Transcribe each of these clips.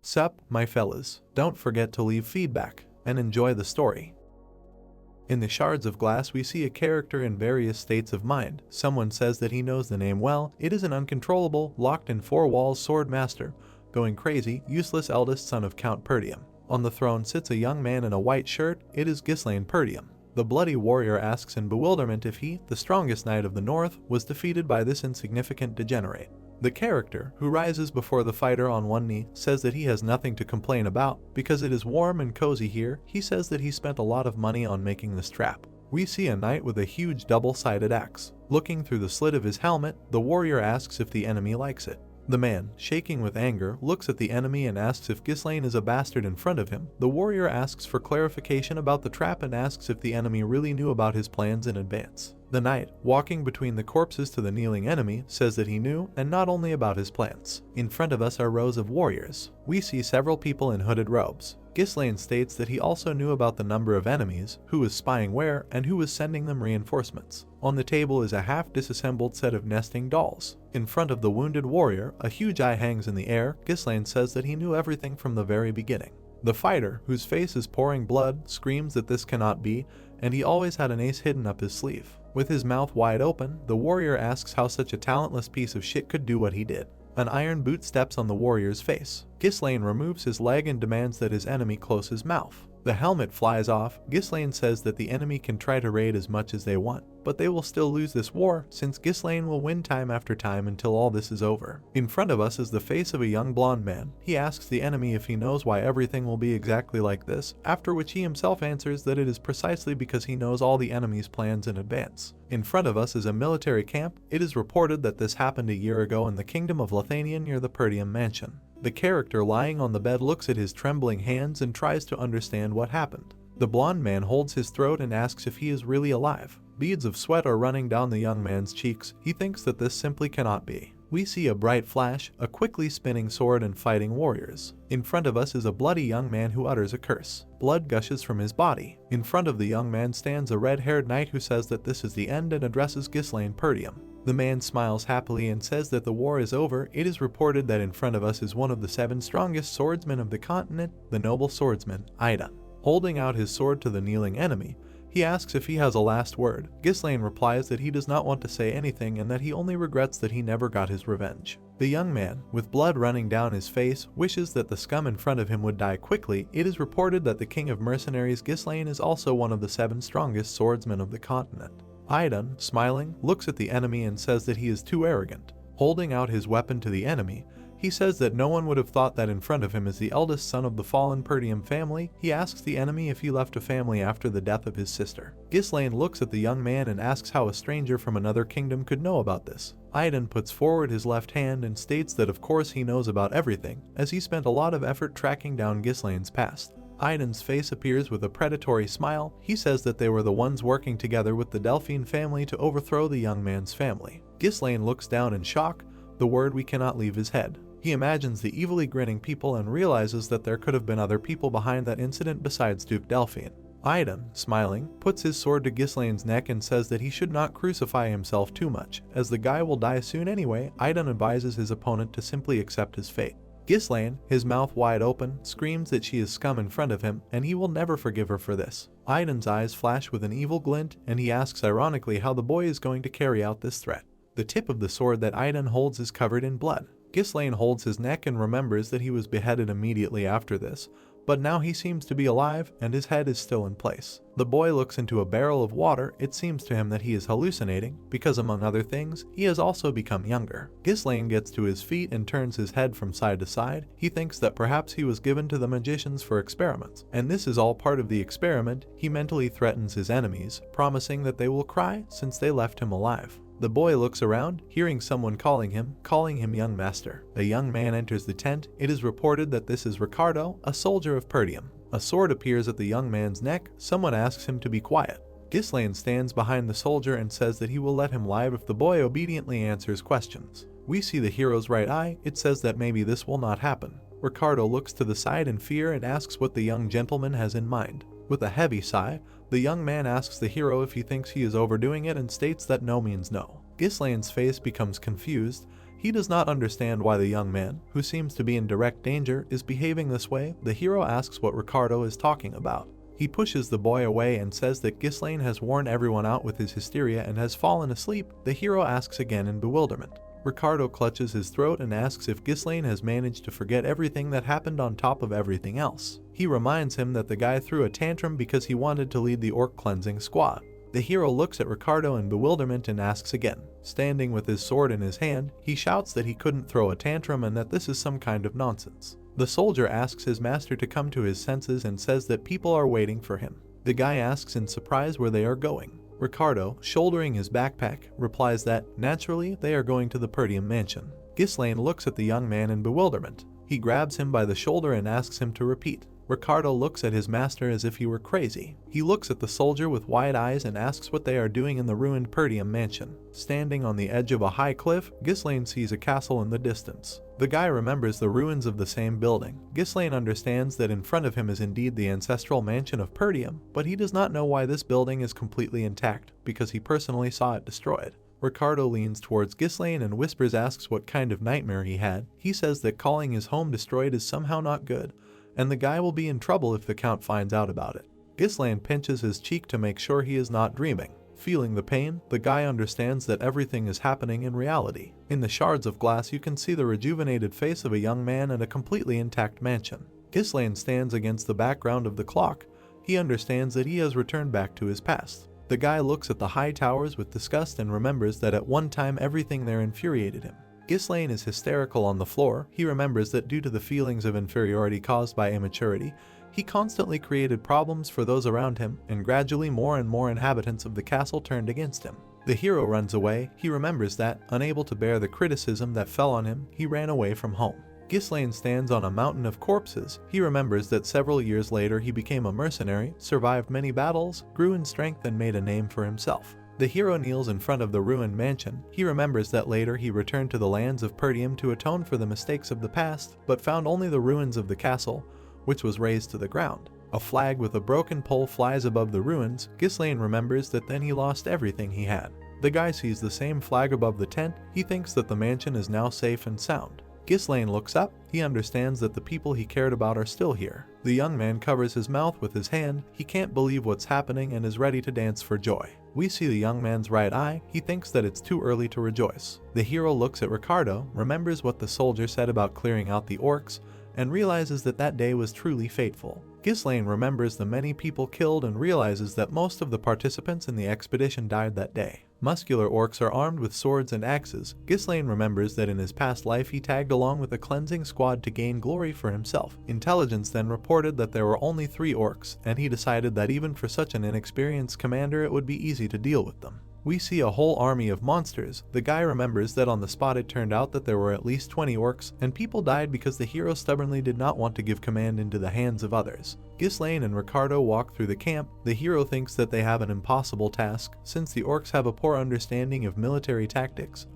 Sup, my fellas, don't forget to leave feedback, and enjoy the story. In the Shards of Glass we see a character in various states of mind. Someone says that he knows the name well. It is an uncontrollable, locked in four walls sword master, going crazy, useless eldest son of Count Pertium. On the throne sits a young man in a white shirt. It is Ghislaine Pertium. The bloody warrior asks in bewilderment if he, the strongest knight of the north, was defeated by this insignificant degenerate. The character, who rises before the fighter on one knee, says that he has nothing to complain about because it is warm and cozy here. He says that he spent a lot of money on making this trap. We see a knight with a huge double-sided axe. Looking through the slit of his helmet, the warrior asks if the enemy likes it. The man, shaking with anger, looks at the enemy and asks if Ghislaine is a bastard in front of him. The warrior asks for clarification about the trap and asks if the enemy really knew about his plans in advance. The knight, walking between the corpses to the kneeling enemy, says that he knew, and not only about his plans. In front of us are rows of warriors. We see several people in hooded robes. Ghislaine states that he also knew about the number of enemies, who was spying where, and who was sending them reinforcements. On the table is a half-disassembled set of nesting dolls. In front of the wounded warrior, a huge eye hangs in the air. Ghislaine says that he knew everything from the very beginning. The fighter, whose face is pouring blood, screams that this cannot be, and he always had an ace hidden up his sleeve. With his mouth wide open, the warrior asks how such a talentless piece of shit could do what he did. An iron boot steps on the warrior's face. Ghislaine removes his leg and demands that his enemy close his mouth. The helmet flies off. Ghislaine says that the enemy can try to raid as much as they want, but they will still lose this war since Ghislaine will win time after time until all this is over. In front of us is the face of a young blonde man. He asks the enemy if he knows why everything will be exactly like this, after which he himself answers that it is precisely because he knows all the enemy's plans in advance. In front of us is a military camp. It is reported that this happened a year ago in the kingdom of Lithania near the Pertium mansion. The character lying on the bed looks at his trembling hands and tries to understand what happened. The blonde man holds his throat and asks if he is really alive. Beads of sweat are running down the young man's cheeks. He thinks that this simply cannot be. We see a bright flash, a quickly spinning sword and fighting warriors. In front of us is a bloody young man who utters a curse. Blood gushes from his body. In front of the young man stands a red-haired knight who says that this is the end and addresses Ghislaine Pertium. The man smiles happily and says that the war is over. It is reported that in front of us is one of the 7 strongest swordsmen of the continent, the noble swordsman, Aidan. Holding out his sword to the kneeling enemy, he asks if he has a last word. Ghislaine replies that he does not want to say anything and that he only regrets that he never got his revenge. The young man, with blood running down his face, wishes that the scum in front of him would die quickly. It is reported that the king of mercenaries Ghislaine is also one of the 7 strongest swordsmen of the continent. Aidan, smiling, looks at the enemy and says that he is too arrogant. Holding out his weapon to the enemy, he says that no one would have thought that in front of him is the eldest son of the fallen Pertium family. He asks the enemy if he left a family after the death of his sister. Ghislaine looks at the young man and asks how a stranger from another kingdom could know about this. Aidan puts forward his left hand and states that of course he knows about everything, as he spent a lot of effort tracking down Ghislaine's past. Aidan's face appears with a predatory smile. He says that they were the ones working together with the Delphine family to overthrow the young man's family. Ghislaine looks down in shock. The word "we" cannot leave his head. He imagines the evilly grinning people and realizes that there could have been other people behind that incident besides Duke Delphine. Aidan, smiling, puts his sword to Ghislaine's neck and says that he should not crucify himself too much, as the guy will die soon anyway. Aidan advises his opponent to simply accept his fate. Ghislaine, his mouth wide open, screams that she is scum in front of him, and he will never forgive her for this. Aidan's eyes flash with an evil glint, and he asks ironically how the boy is going to carry out this threat. The tip of the sword that Aidan holds is covered in blood. Ghislaine holds his neck and remembers that he was beheaded immediately after this, but now he seems to be alive and his head is still in place. The boy looks into a barrel of water. It seems to him that he is hallucinating because, among other things, he has also become younger. Ghislaine gets to his feet and turns his head from side to side. He thinks that perhaps he was given to the magicians for experiments, and this is all part of the experiment. He mentally threatens his enemies, promising that they will cry since they left him alive. The boy looks around, hearing someone calling him young master. A young man enters the tent. It is reported that this is Ricardo, a soldier of Pertium. A sword appears at the young man's neck. Someone asks him to be quiet. Ghislaine stands behind the soldier and says that he will let him live if the boy obediently answers questions. We see the hero's right eye. It says that maybe this will not happen. Ricardo looks to the side in fear and asks what the young gentleman has in mind. With a heavy sigh, the young man asks the hero if he thinks he is overdoing it and states that no means no. Ghislaine's face becomes confused. He does not understand why the young man, who seems to be in direct danger, is behaving this way. The hero asks what Ricardo is talking about. He pushes the boy away and says that Ghislaine has worn everyone out with his hysteria and has fallen asleep. The hero asks again in bewilderment. Ricardo clutches his throat and asks if Ghislaine has managed to forget everything that happened on top of everything else. He reminds him that the guy threw a tantrum because he wanted to lead the orc cleansing squad. The hero looks at Ricardo in bewilderment and asks again. Standing with his sword in his hand, he shouts that he couldn't throw a tantrum and that this is some kind of nonsense. The soldier asks his master to come to his senses and says that people are waiting for him. The guy asks in surprise where they are going. Ricardo, shouldering his backpack, replies that, naturally, they are going to the Pertium mansion. Ghislaine looks at the young man in bewilderment. He grabs him by the shoulder and asks him to repeat. Ricardo looks at his master as if he were crazy. He looks at the soldier with wide eyes and asks what they are doing in the ruined Pertium mansion. Standing on the edge of a high cliff, Ghislaine sees a castle in the distance. The guy remembers the ruins of the same building. Ghislaine understands that in front of him is indeed the ancestral mansion of Pertium, but he does not know why this building is completely intact, because he personally saw it destroyed. Ricardo leans towards Ghislaine and asks what kind of nightmare he had. He says that calling his home destroyed is somehow not good, and the guy will be in trouble if the Count finds out about it. Ghislaine pinches his cheek to make sure he is not dreaming. Feeling the pain, the guy understands that everything is happening in reality. In the shards of glass you can see the rejuvenated face of a young man and a completely intact mansion. Ghislaine stands against the background of the clock. He understands that he has returned back to his past. The guy looks at the high towers with disgust and remembers that at one time everything there infuriated him. Ghislaine is hysterical on the floor. He remembers that due to the feelings of inferiority caused by immaturity, he constantly created problems for those around him, and gradually more and more inhabitants of the castle turned against him. The hero runs away. He remembers that, unable to bear the criticism that fell on him, he ran away from home. Ghislaine stands on a mountain of corpses. He remembers that several years later he became a mercenary, survived many battles, grew in strength and made a name for himself. The hero kneels in front of the ruined mansion. He remembers that later he returned to the lands of Pertium to atone for the mistakes of the past, but found only the ruins of the castle, which was razed to the ground. A flag with a broken pole flies above the ruins. Ghislaine remembers that then he lost everything he had. The guy sees the same flag above the tent. He thinks that the mansion is now safe and sound. Ghislaine looks up. He understands that the people he cared about are still here. The young man covers his mouth with his hand. He can't believe what's happening and is ready to dance for joy. We see the young man's right eye. He thinks that it's too early to rejoice. The hero looks at Ricardo, remembers what the soldier said about clearing out the orcs, and realizes that that day was truly fateful. Ghislaine remembers the many people killed and realizes that most of the participants in the expedition died that day. Muscular orcs are armed with swords and axes. Ghislaine remembers that in his past life he tagged along with a cleansing squad to gain glory for himself. Intelligence then reported that there were only 3 orcs, and he decided that even for such an inexperienced commander it would be easy to deal with them. We see a whole army of monsters. The guy remembers that on the spot it turned out that there were at least 20 orcs, and people died because the hero stubbornly did not want to give command into the hands of others. Ghislaine and Ricardo walk through the camp. The hero thinks that they have an impossible task, since the orcs have a poor understanding of military tactics.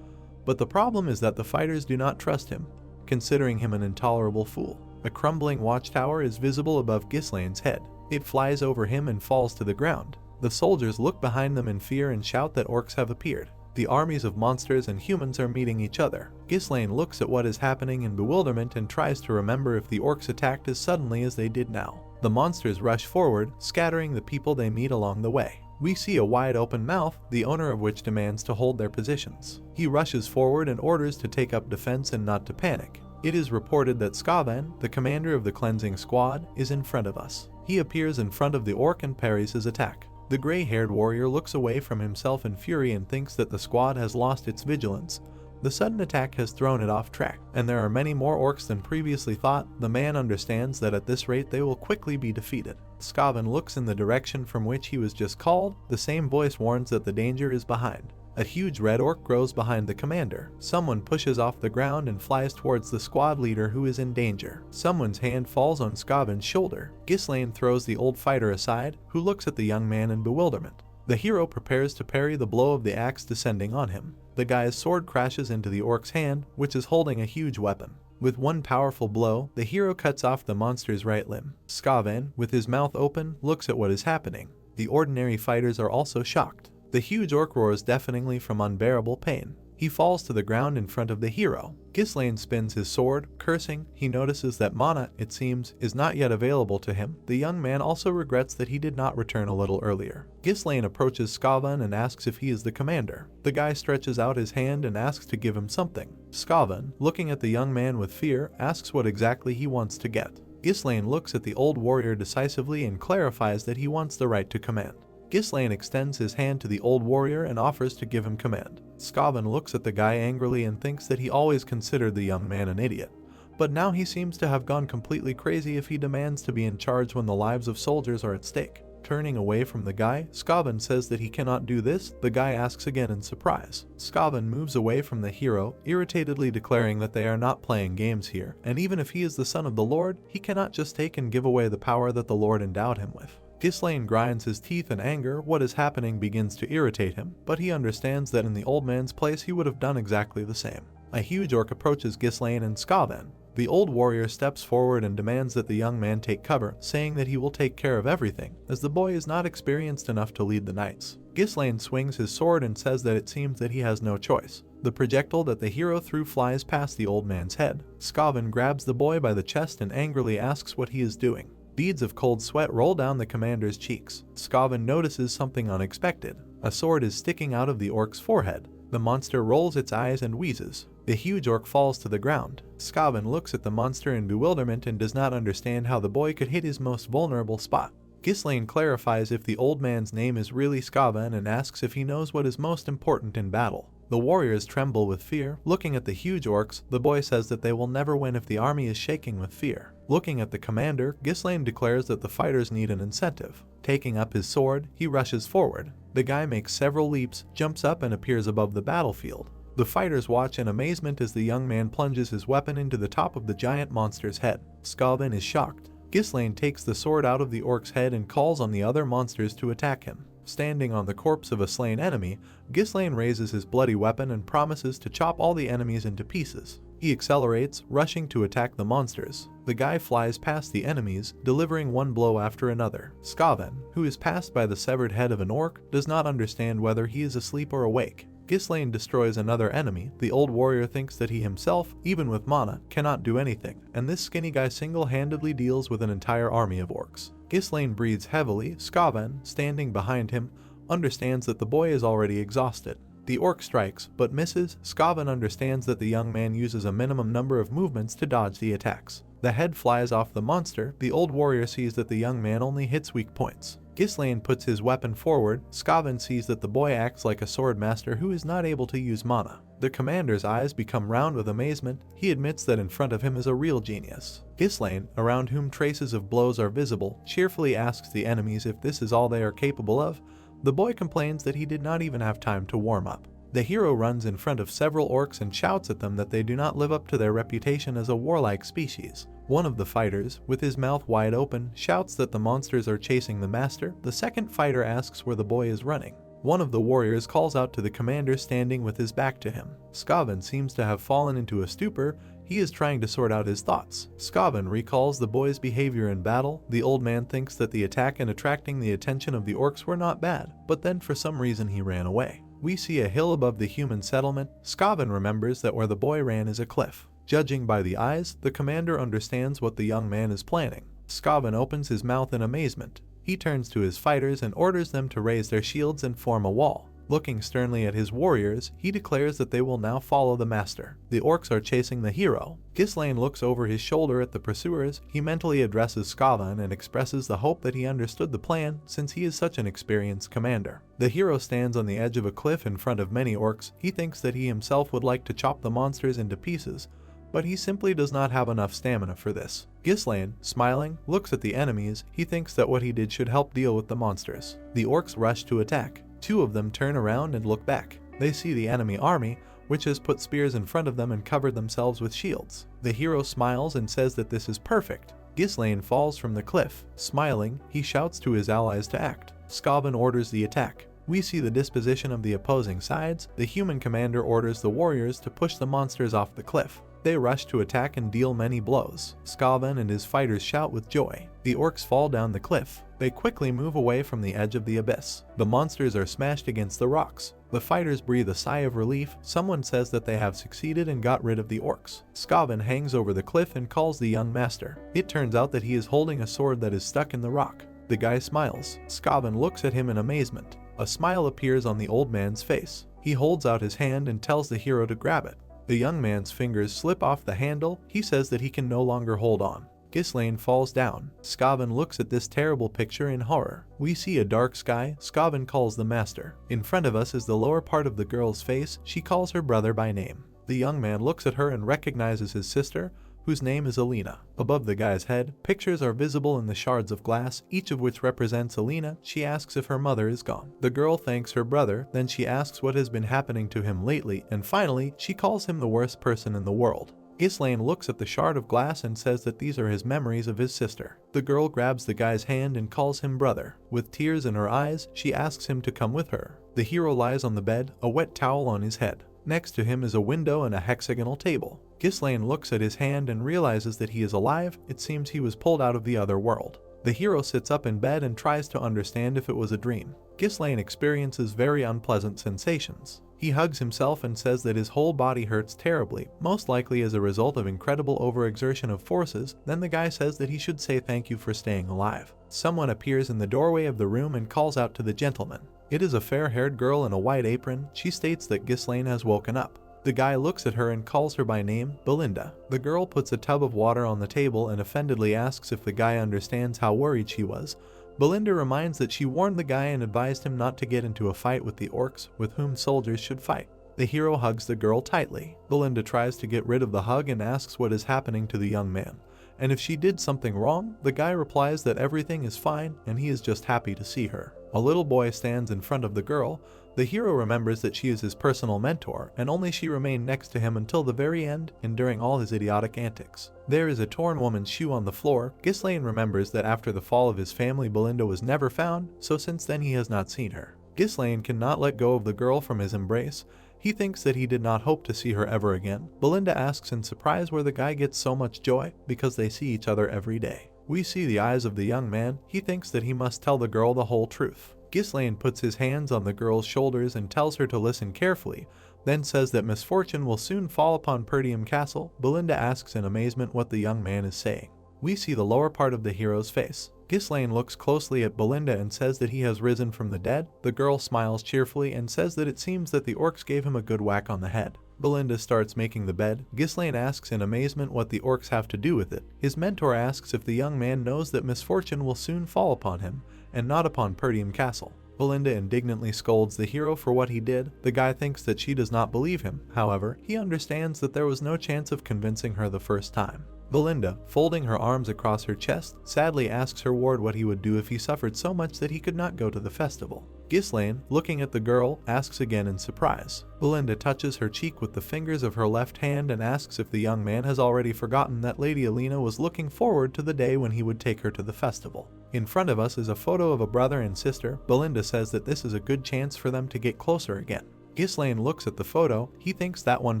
But the problem is that the fighters do not trust him, considering him an intolerable fool. A crumbling watchtower is visible above Ghislaine's head. It flies over him and falls to the ground. The soldiers look behind them in fear and shout that orcs have appeared. The armies of monsters and humans are meeting each other. Ghislaine looks at what is happening in bewilderment and tries to remember if the orcs attacked as suddenly as they did now. The monsters rush forward, scattering the people they meet along the way. We see a wide open mouth, the owner of which demands to hold their positions. He rushes forward and orders to take up defense and not to panic. It is reported that Skaven, the commander of the cleansing squad, is in front of us. He appears in front of the orc and parries his attack. The gray-haired warrior looks away from himself in fury and thinks that the squad has lost its vigilance. The sudden attack has thrown it off track, and there are many more orcs than previously thought. The man understands that at this rate they will quickly be defeated. Skaven looks in the direction from which he was just called. The same voice warns that the danger is behind. A huge red orc grows behind the commander. Someone pushes off the ground and flies towards the squad leader who is in danger. Someone's hand falls on Skaven's shoulder. Ghislaine throws the old fighter aside, who looks at the young man in bewilderment. The hero prepares to parry the blow of the axe descending on him. The guy's sword crashes into the orc's hand, which is holding a huge weapon. With one powerful blow, the hero cuts off the monster's right limb. Skaven, with his mouth open, looks at what is happening. The ordinary fighters are also shocked. The huge orc roars deafeningly from unbearable pain. He falls to the ground in front of the hero. Ghislaine spins his sword, cursing. He notices that mana, it seems, is not yet available to him. The young man also regrets that he did not return a little earlier. Ghislaine approaches Skaven and asks if he is the commander. The guy stretches out his hand and asks to give him something. Skaven, looking at the young man with fear, asks what exactly he wants to get. Ghislaine looks at the old warrior decisively and clarifies that he wants the right to command. Ghislaine extends his hand to the old warrior and offers to give him command. Skaven looks at the guy angrily and thinks that he always considered the young man an idiot. But now he seems to have gone completely crazy if he demands to be in charge when the lives of soldiers are at stake. Turning away from the guy, Skaven says that he cannot do this. The guy asks again in surprise. Skaven moves away from the hero, irritatedly declaring that they are not playing games here, and even if he is the son of the Lord, he cannot just take and give away the power that the Lord endowed him with. Ghislaine grinds his teeth in anger. What is happening begins to irritate him, but he understands that in the old man's place he would have done exactly the same. A huge orc approaches Ghislaine and Skaven. The old warrior steps forward and demands that the young man take cover, saying that he will take care of everything, as the boy is not experienced enough to lead the knights. Ghislaine swings his sword and says that it seems that he has no choice. The projectile that the hero threw flies past the old man's head. Skaven grabs the boy by the chest and angrily asks what he is doing. Beads of cold sweat roll down the commander's cheeks. Skaven notices something unexpected. A sword is sticking out of the orc's forehead. The monster rolls its eyes and wheezes. The huge orc falls to the ground. Skaven looks at the monster in bewilderment and does not understand how the boy could hit his most vulnerable spot. Ghislaine clarifies if the old man's name is really Skaven and asks if he knows what is most important in battle. The warriors tremble with fear. Looking at the huge orcs, the boy says that they will never win if the army is shaking with fear. Looking at the commander, Ghislaine declares that the fighters need an incentive. Taking up his sword, he rushes forward. The guy makes several leaps, jumps up and appears above the battlefield. The fighters watch in amazement as the young man plunges his weapon into the top of the giant monster's head. Skaven is shocked. Ghislaine takes the sword out of the orc's head and calls on the other monsters to attack him. Standing on the corpse of a slain enemy, Ghislaine raises his bloody weapon and promises to chop all the enemies into pieces. He accelerates, rushing to attack the monsters. The guy flies past the enemies, delivering one blow after another. Skaven, who is passed by the severed head of an orc, does not understand whether he is asleep or awake. Ghislaine destroys another enemy. The old warrior thinks that he himself, even with mana, cannot do anything, and this skinny guy single-handedly deals with an entire army of orcs. Ghislaine breathes heavily. Skaven, standing behind him, understands that the boy is already exhausted. The orc strikes, but misses. Skaven understands that the young man uses a minimum number of movements to dodge the attacks. The head flies off the monster. The old warrior sees that the young man only hits weak points. Ghislaine puts his weapon forward. Skaven sees that the boy acts like a sword master who is not able to use mana. The commander's eyes become round with amazement. He admits that in front of him is a real genius. Ghislaine, around whom traces of blows are visible, cheerfully asks the enemies if this is all they are capable of. The boy complains that he did not even have time to warm up. The hero runs in front of several orcs and shouts at them that they do not live up to their reputation as a warlike species. One of the fighters, with his mouth wide open, shouts that the monsters are chasing the master. The second fighter asks where the boy is running. One of the warriors calls out to the commander standing with his back to him. Skaven seems to have fallen into a stupor. He is trying to sort out his thoughts. Skaven recalls the boy's behavior in battle. The old man thinks that the attack and attracting the attention of the orcs were not bad, but then for some reason he ran away. We see a hill above the human settlement. Skaven remembers that where the boy ran is a cliff. Judging by the eyes, the commander understands what the young man is planning. Skaven opens his mouth in amazement. He turns to his fighters and orders them to raise their shields and form a wall. Looking sternly at his warriors, he declares that they will now follow the master. The orcs are chasing the hero. Ghislaine looks over his shoulder at the pursuers. He mentally addresses Skaven and expresses the hope that he understood the plan since he is such an experienced commander. The hero stands on the edge of a cliff in front of many orcs. He thinks that he himself would like to chop the monsters into pieces, but he simply does not have enough stamina for this. Ghislaine, smiling, looks at the enemies. He thinks that what he did should help deal with the monsters. The orcs rush to attack. Two of them turn around and look back. They see the enemy army, which has put spears in front of them and covered themselves with shields. The hero smiles and says that this is perfect. Ghislaine falls from the cliff. Smiling, he shouts to his allies to act. Skaven orders the attack. We see the disposition of the opposing sides. The human commander orders the warriors to push the monsters off the cliff. They rush to attack and deal many blows. Skaven and his fighters shout with joy. The orcs fall down the cliff. They quickly move away from the edge of the abyss. The monsters are smashed against the rocks. The fighters breathe a sigh of relief. Someone says that they have succeeded and got rid of the orcs. Skaven hangs over the cliff and calls the young master. It turns out that he is holding a sword that is stuck in the rock. The guy smiles. Skaven looks at him in amazement. A smile appears on the old man's face. He holds out his hand and tells the hero to grab it. The young man's fingers slip off the handle. He says that he can no longer hold on. Ghislaine falls down. Skaven looks at this terrible picture in horror. We see a dark sky. Skaven calls the master. In front of us is the lower part of the girl's face. She calls her brother by name. The young man looks at her and recognizes his sister, whose name is Alina. Above the guy's head, pictures are visible in the shards of glass, each of which represents Alina. She asks if her mother is gone. The girl thanks her brother, then she asks what has been happening to him lately, and finally, she calls him the worst person in the world. Ghislaine looks at the shard of glass and says that these are his memories of his sister. The girl grabs the guy's hand and calls him brother. With tears in her eyes, she asks him to come with her. The hero lies on the bed, a wet towel on his head. Next to him is a window and a hexagonal table. Ghislaine looks at his hand and realizes that he is alive. It seems he was pulled out of the other world. The hero sits up in bed and tries to understand if it was a dream. Ghislaine experiences very unpleasant sensations. He hugs himself and says that his whole body hurts terribly, most likely as a result of incredible overexertion of forces. Then the guy says that he should say thank you for staying alive. Someone appears in the doorway of the room and calls out to the gentleman. It is a fair-haired girl in a white apron. She states that Ghislaine has woken up. The guy looks at her and calls her by name, Belinda. The girl puts a tub of water on the table and offendedly asks if the guy understands how worried she was. Belinda reminds that she warned the guy and advised him not to get into a fight with the orcs, with whom soldiers should fight. The hero hugs the girl tightly. Belinda tries to get rid of the hug and asks what is happening to the young man, and if she did something wrong. The guy replies that everything is fine and he is just happy to see her. A little boy stands in front of the girl. The hero remembers that she is his personal mentor, and only she remained next to him until the very end, enduring all his idiotic antics. There is a torn woman's shoe on the floor. Ghislaine remembers that after the fall of his family, Belinda was never found, so since then he has not seen her. Ghislaine cannot let go of the girl from his embrace. He thinks that he did not hope to see her ever again. Belinda asks in surprise where the guy gets so much joy, because they see each other every day. We see the eyes of the young man. He thinks that he must tell the girl the whole truth. Ghislaine puts his hands on the girl's shoulders and tells her to listen carefully, then says that misfortune will soon fall upon Pertium Castle. Belinda asks in amazement what the young man is saying. We see the lower part of the hero's face. Ghislaine looks closely at Belinda and says that he has risen from the dead. The girl smiles cheerfully and says that it seems that the orcs gave him a good whack on the head. Belinda starts making the bed. Ghislaine asks in amazement what the orcs have to do with it. His mentor asks if the young man knows that misfortune will soon fall upon him, and not upon Pertium Castle. Belinda indignantly scolds the hero for what he did. The guy thinks that she does not believe him. However, he understands that there was no chance of convincing her the first time. Belinda, folding her arms across her chest, sadly asks her ward what he would do if he suffered so much that he could not go to the festival. Ghislaine, looking at the girl, asks again in surprise. Belinda touches her cheek with the fingers of her left hand and asks if the young man has already forgotten that Lady Alina was looking forward to the day when he would take her to the festival. In front of us is a photo of a brother and sister. Belinda says that this is a good chance for them to get closer again. Ghislaine looks at the photo. He thinks that one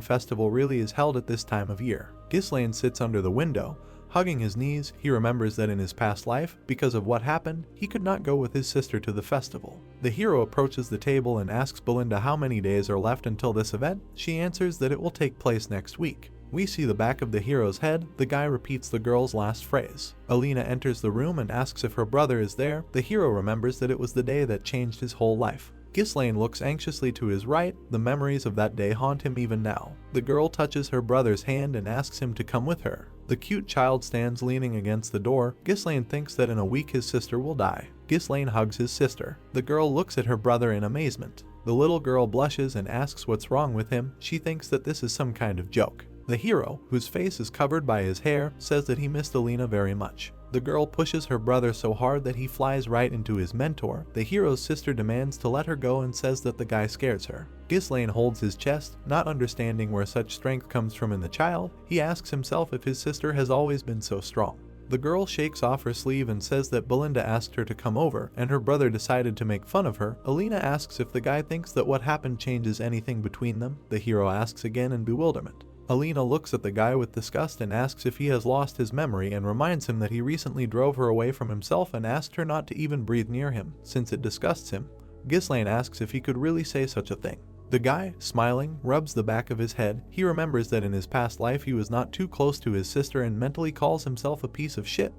festival really is held at this time of year. Ghislaine sits under the window, hugging his knees. He remembers that in his past life, because of what happened, he could not go with his sister to the festival. The hero approaches the table and asks Belinda how many days are left until this event. She answers that it will take place next week. We see the back of the hero's head. The guy repeats the girl's last phrase. Alina enters the room and asks if her brother is there. The hero remembers that it was the day that changed his whole life. Ghislaine looks anxiously to his right. The memories of that day haunt him even now. The girl touches her brother's hand and asks him to come with her. The cute child stands leaning against the door. Ghislaine thinks that in a week his sister will die. Ghislaine hugs his sister. The girl looks at her brother in amazement. The little girl blushes and asks what's wrong with him. She thinks that this is some kind of joke. The hero, whose face is covered by his hair, says that he missed Alina very much. The girl pushes her brother so hard that he flies right into his mentor. The hero's sister demands to let her go and says that the guy scares her. Ghislaine holds his chest, not understanding where such strength comes from in the child. He asks himself if his sister has always been so strong. The girl shakes off her sleeve and says that Belinda asked her to come over, and her brother decided to make fun of her. Alina asks if the guy thinks that what happened changes anything between them. The hero asks again in bewilderment. Alina looks at the guy with disgust and asks if he has lost his memory and reminds him that he recently drove her away from himself and asked her not to even breathe near him, since it disgusts him. Ghislaine asks if he could really say such a thing. The guy, smiling, rubs the back of his head. He remembers that in his past life he was not too close to his sister and mentally calls himself a piece of shit.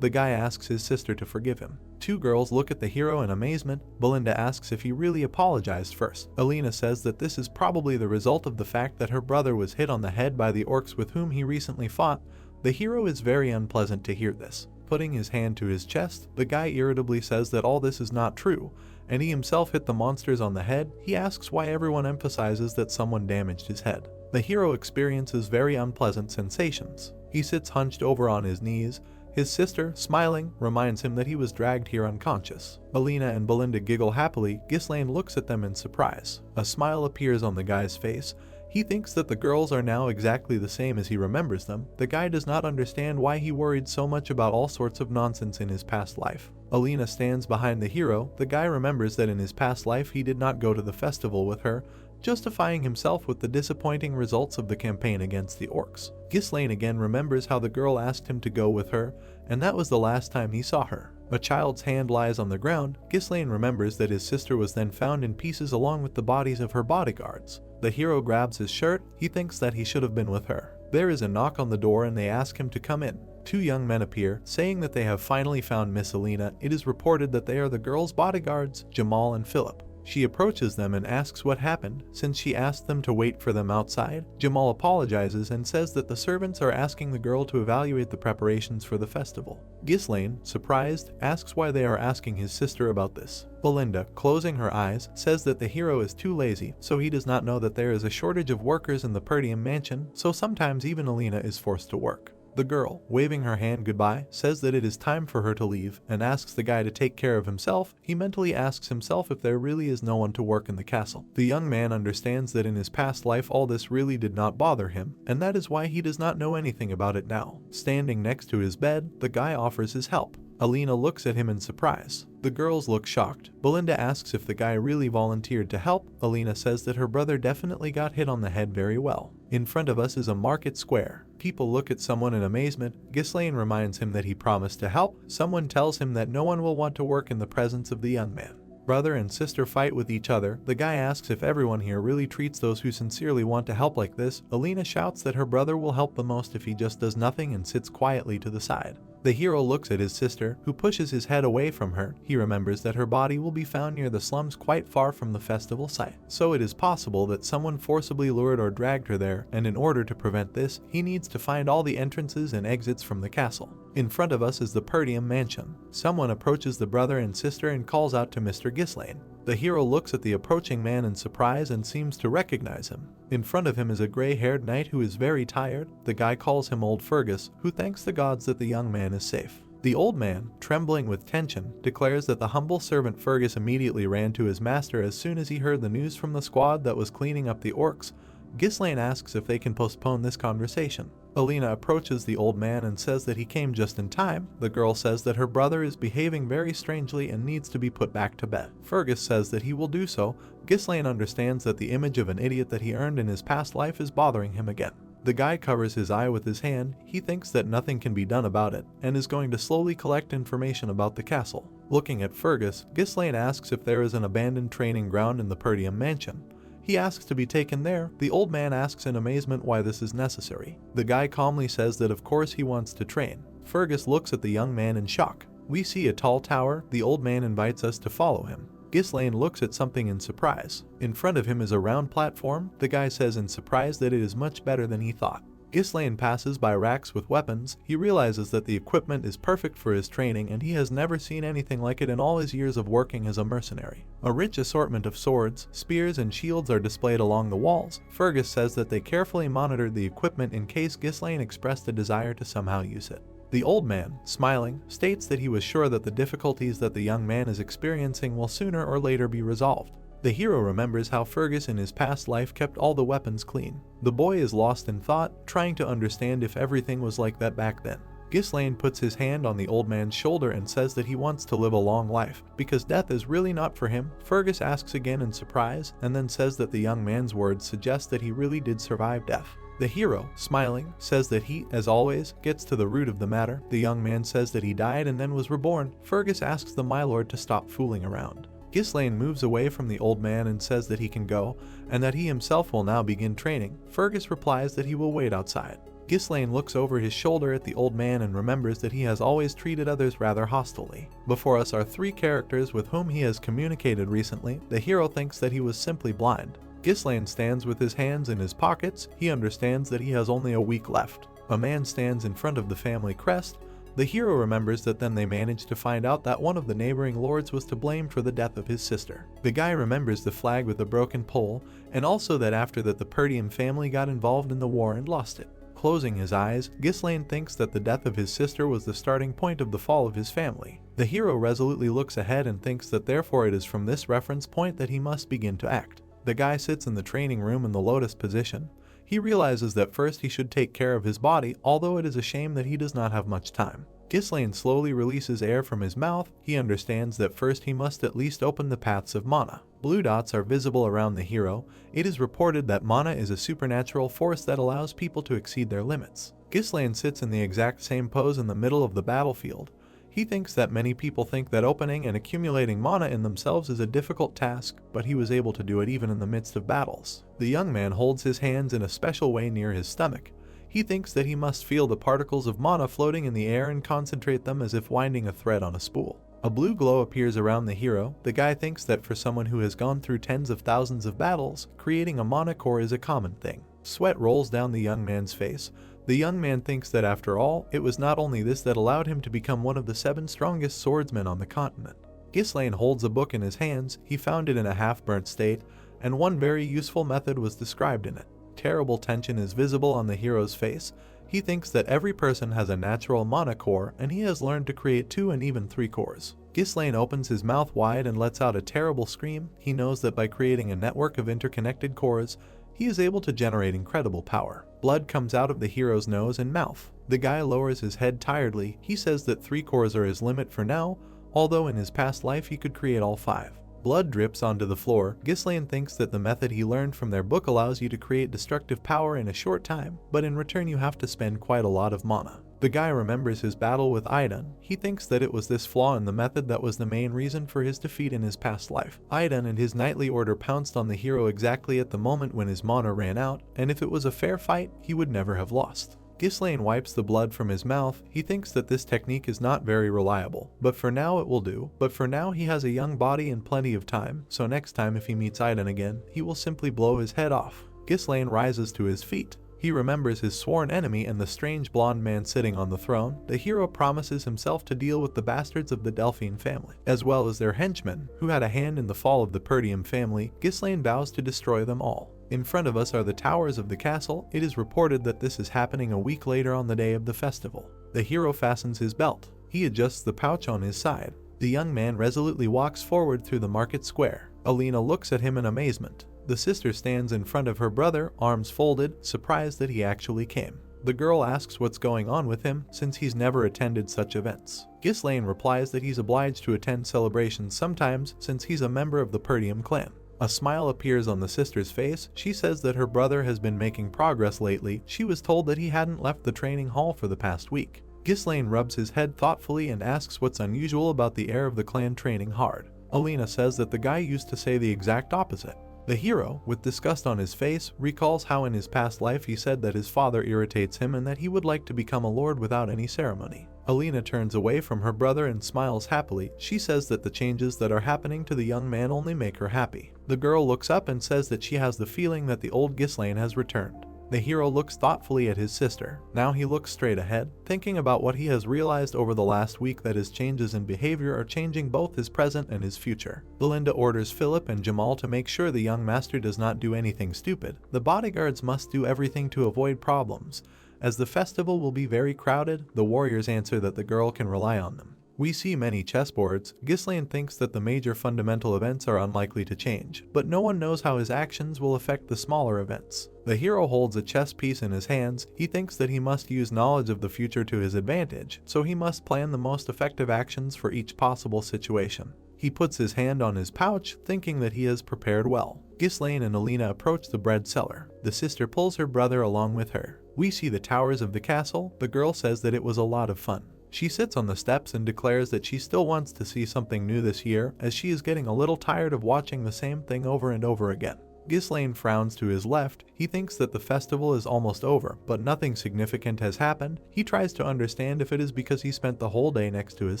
The guy asks his sister to forgive him. Two girls look at the hero in amazement. Belinda asks if he really apologized first. Alina says that this is probably the result of the fact that her brother was hit on the head by the orcs with whom he recently fought. The hero is very unpleasant to hear this. Putting his hand to his chest, the guy irritably says that all this is not true, and he himself hit the monsters on the head. He asks why everyone emphasizes that someone damaged his head. The hero experiences very unpleasant sensations. He sits hunched over on his knees. His sister, smiling, reminds him that he was dragged here unconscious. Alina and Belinda giggle happily. Ghislaine looks at them in surprise. A smile appears on the guy's face. He thinks that the girls are now exactly the same as he remembers them. The guy does not understand why he worried so much about all sorts of nonsense in his past life. Alina stands behind the hero. The guy remembers that in his past life he did not go to the festival with her, justifying himself with the disappointing results of the campaign against the orcs. Ghislaine again remembers how the girl asked him to go with her, and that was the last time he saw her. A child's hand lies on the ground. Ghislaine remembers that his sister was then found in pieces along with the bodies of her bodyguards. The hero grabs his shirt. He thinks that he should have been with her. There is a knock on the door and they ask him to come in. Two young men appear, saying that they have finally found Miss Alina. It is reported that they are the girls' bodyguards, Jamal and Philip. She approaches them and asks what happened, since she asked them to wait for them outside. Jamal apologizes and says that the servants are asking the girl to evaluate the preparations for the festival. Ghislaine, surprised, asks why they are asking his sister about this. Belinda, closing her eyes, says that the hero is too lazy, so he does not know that there is a shortage of workers in the Pertium mansion, so sometimes even Alina is forced to work. The girl, waving her hand goodbye, says that it is time for her to leave and asks the guy to take care of himself. He mentally asks himself if there really is no one to work in the castle. The young man understands that in his past life all this really did not bother him, and that is why he does not know anything about it now. Standing next to his bed, the guy offers his help. Alina looks at him in surprise. The girls look shocked. Belinda asks if the guy really volunteered to help. Alina says that her brother definitely got hit on the head very well. In front of us is a market square. People look at someone in amazement. Ghislaine reminds him that he promised to help. Someone tells him that no one will want to work in the presence of the young man. Brother and sister fight with each other. The guy asks if everyone here really treats those who sincerely want to help like this. Alina shouts that her brother will help the most if he just does nothing and sits quietly to the side. The hero looks at his sister, who pushes his head away from her. He remembers that her body will be found near the slums quite far from the festival site. So it is possible that someone forcibly lured or dragged her there, and in order to prevent this, he needs to find all the entrances and exits from the castle. In front of us is the Pertium mansion. Someone approaches the brother and sister and calls out to Mr. Ghislaine. The hero looks at the approaching man in surprise and seems to recognize him. In front of him is a gray-haired knight who is very tired. The guy calls him Old Fergus, who thanks the gods that the young man is safe. The old man, trembling with tension, declares that the humble servant Fergus immediately ran to his master as soon as he heard the news from the squad that was cleaning up the orcs. Ghislaine asks if they can postpone this conversation. Alina approaches the old man and says that he came just in time. The girl says that her brother is behaving very strangely and needs to be put back to bed. Fergus says that he will do so. Ghislaine understands that the image of an idiot that he earned in his past life is bothering him again. The guy covers his eye with his hand. He thinks that nothing can be done about it and is going to slowly collect information about the castle. Looking at Fergus, Ghislaine asks if there is an abandoned training ground in the Pertium mansion. He asks to be taken there. The old man asks in amazement why this is necessary. The guy calmly says that of course he wants to train. Fergus looks at the young man in shock. We see a tall tower. The old man invites us to follow him. Ghislaine looks at something in surprise. In front of him is a round platform. The guy says in surprise that it is much better than he thought. Ghislaine passes by racks with weapons. He realizes that the equipment is perfect for his training and he has never seen anything like it in all his years of working as a mercenary. A rich assortment of swords, spears, and shields are displayed along the walls. Fergus says that they carefully monitored the equipment in case Ghislaine expressed a desire to somehow use it. The old man, smiling, states that he was sure that the difficulties that the young man is experiencing will sooner or later be resolved. The hero remembers how Fergus in his past life kept all the weapons clean. The boy is lost in thought, trying to understand if everything was like that back then. Ghislaine puts his hand on the old man's shoulder and says that he wants to live a long life, because death is really not for him. Fergus asks again in surprise, and then says that the young man's words suggest that he really did survive death. The hero, smiling, says that he, as always, gets to the root of the matter. The young man says that he died and then was reborn. Fergus asks the my lord to stop fooling around. Ghislaine moves away from the old man and says that he can go, and that he himself will now begin training. Fergus replies that he will wait outside. Ghislaine looks over his shoulder at the old man and remembers that he has always treated others rather hostilely. Before us are 3 characters with whom he has communicated recently. The hero thinks that he was simply blind. Ghislaine stands with his hands in his pockets. He understands that he has only a week left. A man stands in front of the family crest. The hero remembers that then they managed to find out that one of the neighboring lords was to blame for the death of his sister. The guy remembers the flag with the broken pole, and also that after that the Pertium family got involved in the war and lost it. Closing his eyes, Ghislaine thinks that the death of his sister was the starting point of the fall of his family. The hero resolutely looks ahead and thinks that therefore it is from this reference point that he must begin to act. The guy sits in the training room in the lotus position. He realizes that first he should take care of his body, although it is a shame that he does not have much time. Ghislaine slowly releases air from his mouth. He understands that first he must at least open the paths of mana. Blue dots are visible around the hero. It is reported that mana is a supernatural force that allows people to exceed their limits. Ghislaine sits in the exact same pose in the middle of the battlefield. He thinks that many people think that opening and accumulating mana in themselves is a difficult task, but he was able to do it even in the midst of battles. The young man holds his hands in a special way near his stomach. He thinks that he must feel the particles of mana floating in the air and concentrate them as if winding a thread on a spool. A blue glow appears around the hero. The guy thinks that for someone who has gone through tens of thousands of battles, creating a mana core is a common thing. Sweat rolls down the young man's face. The young man thinks that after all, it was not only this that allowed him to become one of the 7 strongest swordsmen on the continent. Ghislaine holds a book in his hands. He found it in a half-burnt state, and one very useful method was described in it. Terrible tension is visible on the hero's face. He thinks that every person has a natural mana core, and he has learned to create 2 and even 3 cores. Ghislaine opens his mouth wide and lets out a terrible scream. He knows that by creating a network of interconnected cores, he is able to generate incredible power. Blood comes out of the hero's nose and mouth. The guy lowers his head tiredly. He says that 3 cores are his limit for now, although in his past life he could create all 5. Blood drips onto the floor. Ghislaine thinks that the method he learned from their book allows you to create destructive power in a short time, but in return you have to spend quite a lot of mana. The guy remembers his battle with Aidan. He thinks that it was this flaw in the method that was the main reason for his defeat in his past life. Aidan and his knightly order pounced on the hero exactly at the moment when his mana ran out, and if it was a fair fight, he would never have lost. Ghislaine wipes the blood from his mouth. He thinks that this technique is not very reliable, but for now it will do. But for now he has a young body and plenty of time, so next time if he meets Aidan again, he will simply blow his head off. Ghislaine rises to his feet. He remembers his sworn enemy and the strange blonde man sitting on the throne. The hero promises himself to deal with the bastards of the Delphine family, as well as their henchmen, who had a hand in the fall of the Pertium family. Ghislaine vows to destroy them all. In front of us are the towers of the castle. It is reported that this is happening a week later on the day of the festival. The hero fastens his belt. He adjusts the pouch on his side. The young man resolutely walks forward through the market square. Alina looks at him in amazement. The sister stands in front of her brother, arms folded, surprised that he actually came. The girl asks what's going on with him, since he's never attended such events. Ghislaine replies that he's obliged to attend celebrations sometimes, since he's a member of the Pertium clan. A smile appears on the sister's face. She says that her brother has been making progress lately. She was told that he hadn't left the training hall for the past week. Ghislaine rubs his head thoughtfully and asks what's unusual about the heir of the clan training hard. Alina says that the guy used to say the exact opposite. The hero, with disgust on his face, recalls how in his past life he said that his father irritates him and that he would like to become a lord without any ceremony. Alina turns away from her brother and smiles happily. She says that the changes that are happening to the young man only make her happy. The girl looks up and says that she has the feeling that the old Ghislaine has returned. The hero looks thoughtfully at his sister. Now he looks straight ahead, thinking about what he has realized over the last week, that his changes in behavior are changing both his present and his future. Belinda orders Philip and Jamal to make sure the young master does not do anything stupid. The bodyguards must do everything to avoid problems. As the festival will be very crowded, the warriors answer that the girl can rely on them. We see many chessboards. Ghislaine thinks that the major fundamental events are unlikely to change, but no one knows how his actions will affect the smaller events. The hero holds a chess piece in his hands. He thinks that he must use knowledge of the future to his advantage, so he must plan the most effective actions for each possible situation. He puts his hand on his pouch, thinking that he has prepared well. Ghislaine and Alina approach the bread cellar. The sister pulls her brother along with her. We see the towers of the castle. The girl says that it was a lot of fun. She sits on the steps and declares that she still wants to see something new this year, as she is getting a little tired of watching the same thing over and over again. Ghislaine frowns to his left. He thinks that the festival is almost over, but nothing significant has happened. He tries to understand if it is because he spent the whole day next to his